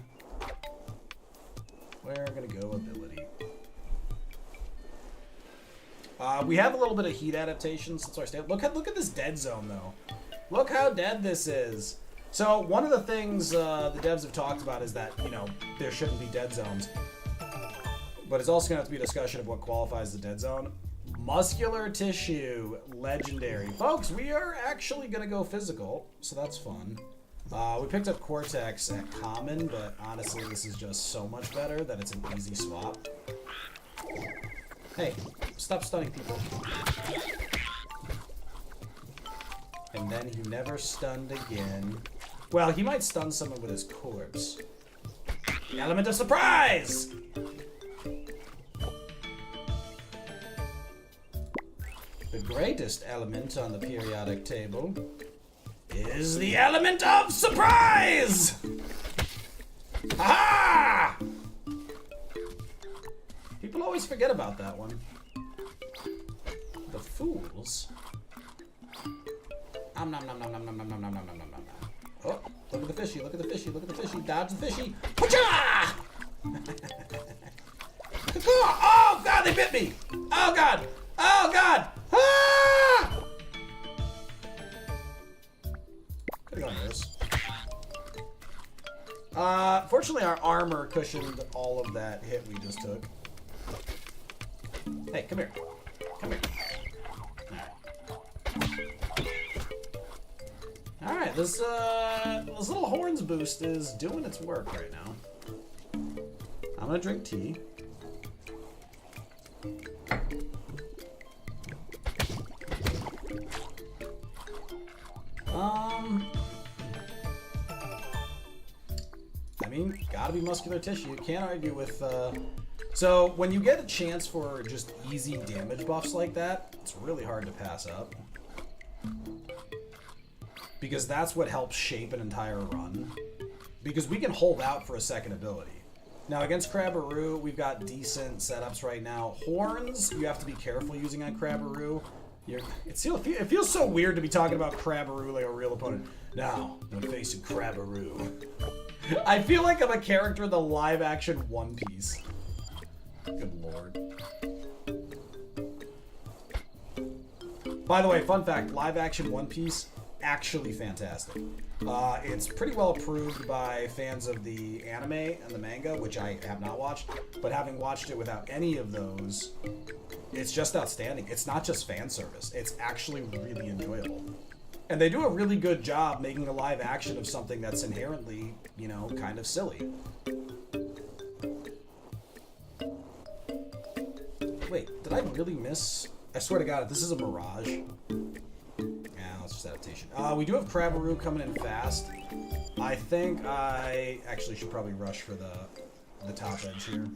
We're gonna go ability. We have a little bit of heat adaptation since our state. Look at this dead zone though. Look how dead this is. So one of the things the devs have talked about is that, you know, there shouldn't be dead zones. But it's also going to have to be a discussion of what qualifies the dead zone. Muscular tissue, legendary. Folks, we are actually going to go physical, so that's fun. We picked up Cortex at common, but honestly, this is just so much better that it's an easy swap. Hey, stop stunning people. And then he never stunned again. Well, he might stun someone with his corpse. The element of surprise! The greatest element on the periodic table is the element of surprise! Ha! People always forget about that one. The fools. Nom nom nom nom nom nom nom nom nom nom nom nom nom. Oh, look at the fishy, look at the fishy, look at the fishy. Dodge the fishy. Hoo-cha! Oh god, they bit me! Oh god! Oh god! Ah! Could've gone worse. Fortunately our armor cushioned all of that hit we just took. Hey, come here. Come here. Alright, this little horns boost is doing its work right now. I'm gonna drink tea. I mean, gotta be muscular tissue. You can't argue with, So, when you get a chance for just easy damage buffs like that, it's really hard to pass up. Because that's what helps shape an entire run. Because we can hold out for a second ability. Now, against Crabbaroo, we've got decent setups right now. Horns, you have to be careful using on Crabbaroo. It feels so weird to be talking about Crabbaroo like a real opponent. Now, when facing Crabbaroo. I feel like I'm a character in the live-action One Piece. Good lord. By the way, fun fact, live-action One Piece, actually fantastic. It's pretty well approved by fans of the anime and the manga, which I have not watched, but having watched it without any of those, it's just outstanding. It's not just fan service, it's actually really enjoyable. And they do a really good job making a live action of something that's inherently, you know, kind of silly. Wait, did I really miss? I swear to God, this is a mirage. Yeah, let's just adaptation. We do have Crabbaroo coming in fast. I think I actually should probably rush for the top edge here.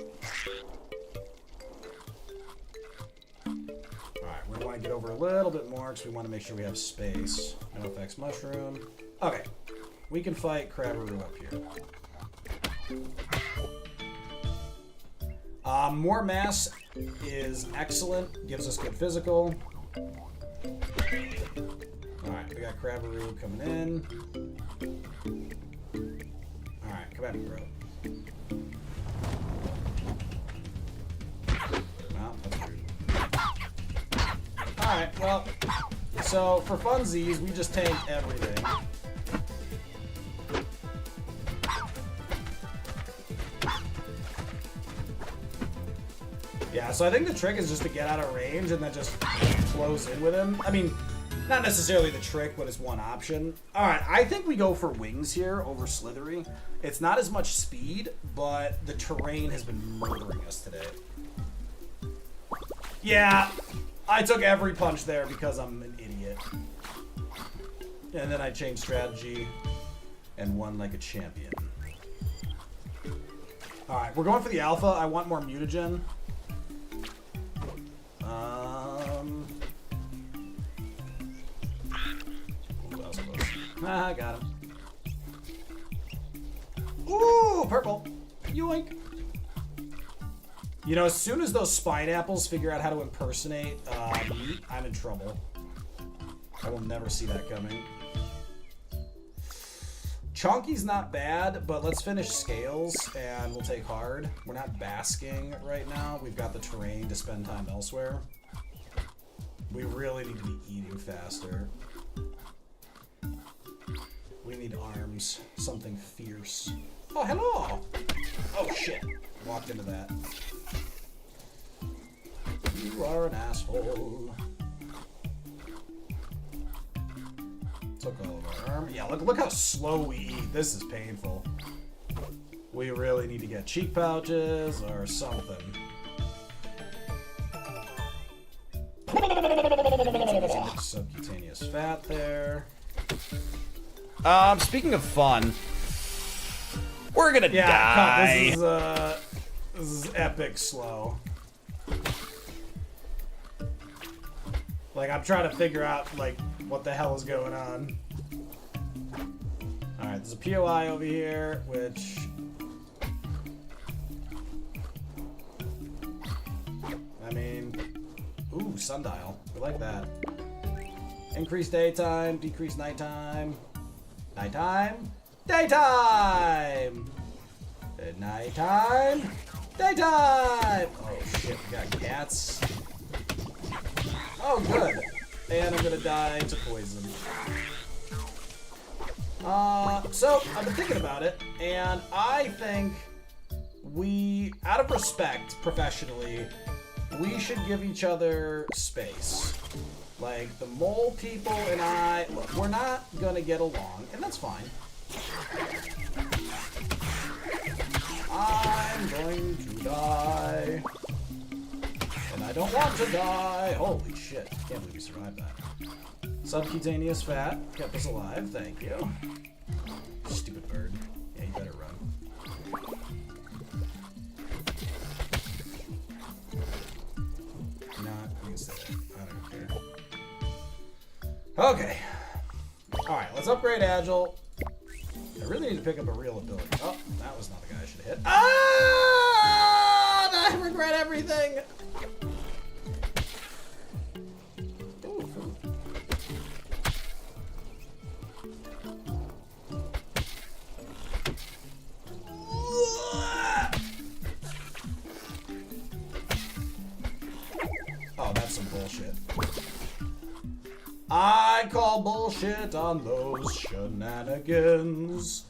Alright, we want to get over a little bit more because we want to make sure we have space. No effects mushroom. Okay, we can fight Crabbaroo up here. More mass is excellent, gives us good physical. Alright, we got Crabbaroo coming in. Alright, come at me, bro. Well, that's rude. Alright, well, so for funsies, we just tank everything. Yeah, so I think the trick is just to get out of range and then just close in with him. I mean, not necessarily the trick, but it's one option. Alright, I think we go for wings here over Slithery. It's not as much speed, but the terrain has been murdering us today. Yeah, I took every punch there because I'm an idiot. And then I changed strategy and won like a champion. Alright, we're going for the alpha. I want more mutagen. I got him. Ooh, purple. Yoink. You know, as soon as those spine apples figure out how to impersonate meat, I'm in trouble. I will never see that coming. Chonky's not bad, but let's finish Scales and we'll take hard. We're not basking right now. We've got the terrain to spend time elsewhere. We really need to be eating faster. We need arms. Something fierce. Oh, hello! Oh, shit. Walked into that. You are an asshole. Took all of our armor. Yeah, look how slow we eat. This is painful. We really need to get cheek pouches or something. subcutaneous fat there. Speaking of fun,
We're gonna die.
Cut, this is epic slow. Like, I'm trying to figure out, like, what the hell is going on. Alright, there's a POI over here, which... I mean... Ooh, sundial. We like that. Increase daytime, decrease nighttime. Nighttime. Daytime! Nighttime. Daytime! Oh shit, we got cats. Oh good. And I'm gonna die to poison. So, I've been thinking about it, and I think we, out of respect, professionally, we should give each other space. Like, the mole people and I, look, we're not gonna get along, and that's fine. I'm going to die. And I don't want to die. Holy shit, can't believe we survived that. Subcutaneous fat, kept us alive, thank you. Stupid bird. Yeah, you better run. Not, you can stay there. I don't care. Okay. Alright, let's upgrade Agile. I really need to pick up a real ability. Oh, that was not the guy I should have hit. Ah! I regret everything! Ooh, food. Oh, that's some bullshit. I call bullshit on those shenanigans.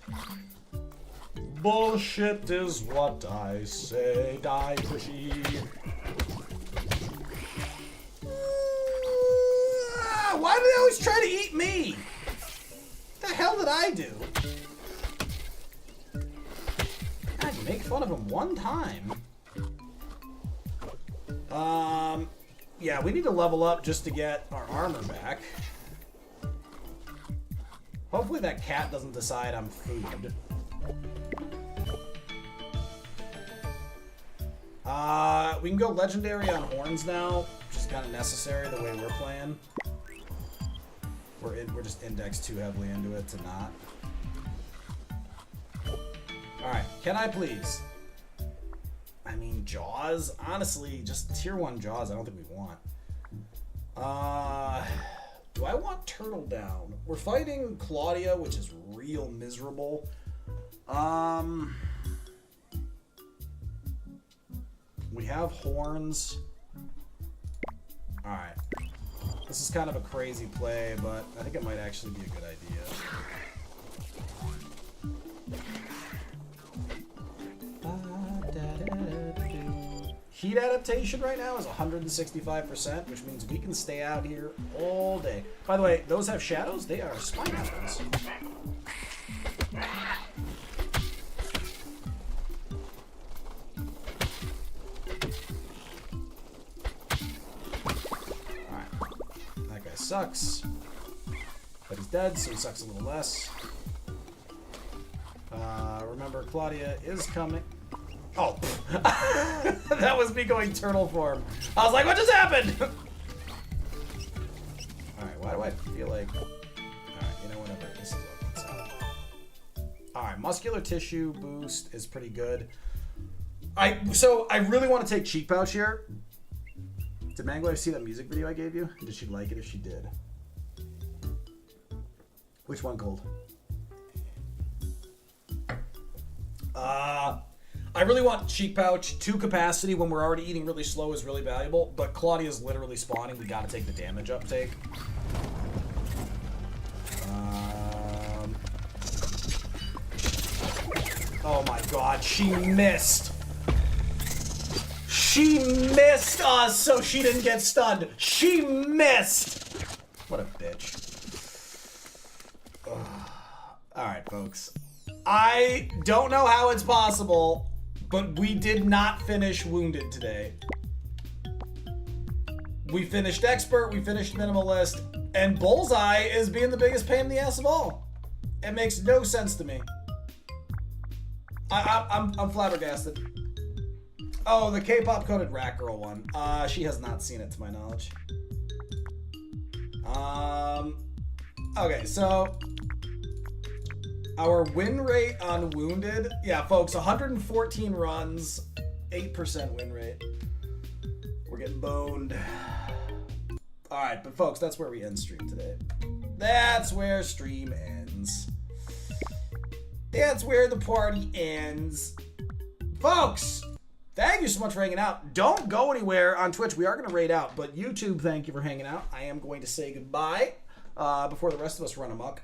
Bullshit is what I say. Die pushy. Why do they always try to eat me? What the hell did I do? God, you make fun of him one time. Yeah, we need to level up just to get our armor back. Hopefully that cat doesn't decide I'm food. We can go legendary on horns now, which is kind of necessary the way we're playing. We're just indexed too heavily into it to not. Alright, can I please? I mean, Jaws? Honestly, just tier 1 Jaws I don't think we want. Do I want Turtle down? We're fighting Claudia, which is real miserable. We have horns. Alright. This is kind of a crazy play, but I think it might actually be a good idea. Heat adaptation right now is 165%, which means we can stay out here all day. By the way, those have shadows. They are spine apples. Alright. That guy sucks. But he's dead, so he sucks a little less. Remember, Claudia is coming. Oh, that was me going turtle form. I was like, what just happened? Alright, why do I feel like... Alright, you know, whatever. This is what's up. Alright, muscular tissue boost is pretty good. So, I really want to take cheek pouch here. Did Mango see that music video I gave you? Did she like it if she did? Which one, Gold? I really want cheek pouch. 2 capacity when we're already eating really slow is really valuable, but Claudia's literally spawning. We gotta take the damage uptake. Oh my god, she missed. She missed us so she didn't get stunned. She missed. What a bitch. Alright, folks. I don't know how it's possible, but we did not finish Wounded today. We finished Expert, we finished Minimalist. And Bullseye is being the biggest pain in the ass of all. It makes no sense to me. I'm flabbergasted. Oh, the K-pop coded rat girl one. She has not seen it to my knowledge. Okay, so our win rate on Wounded, yeah, folks, 114 runs, 8% win rate. We're getting boned. All right, but folks, that's where we end stream today. That's where stream ends. That's where the party ends. Folks, thank you so much for hanging out. Don't go anywhere on Twitch. We are going to raid out, but YouTube, thank you for hanging out. I am going to say goodbye before the rest of us run amok.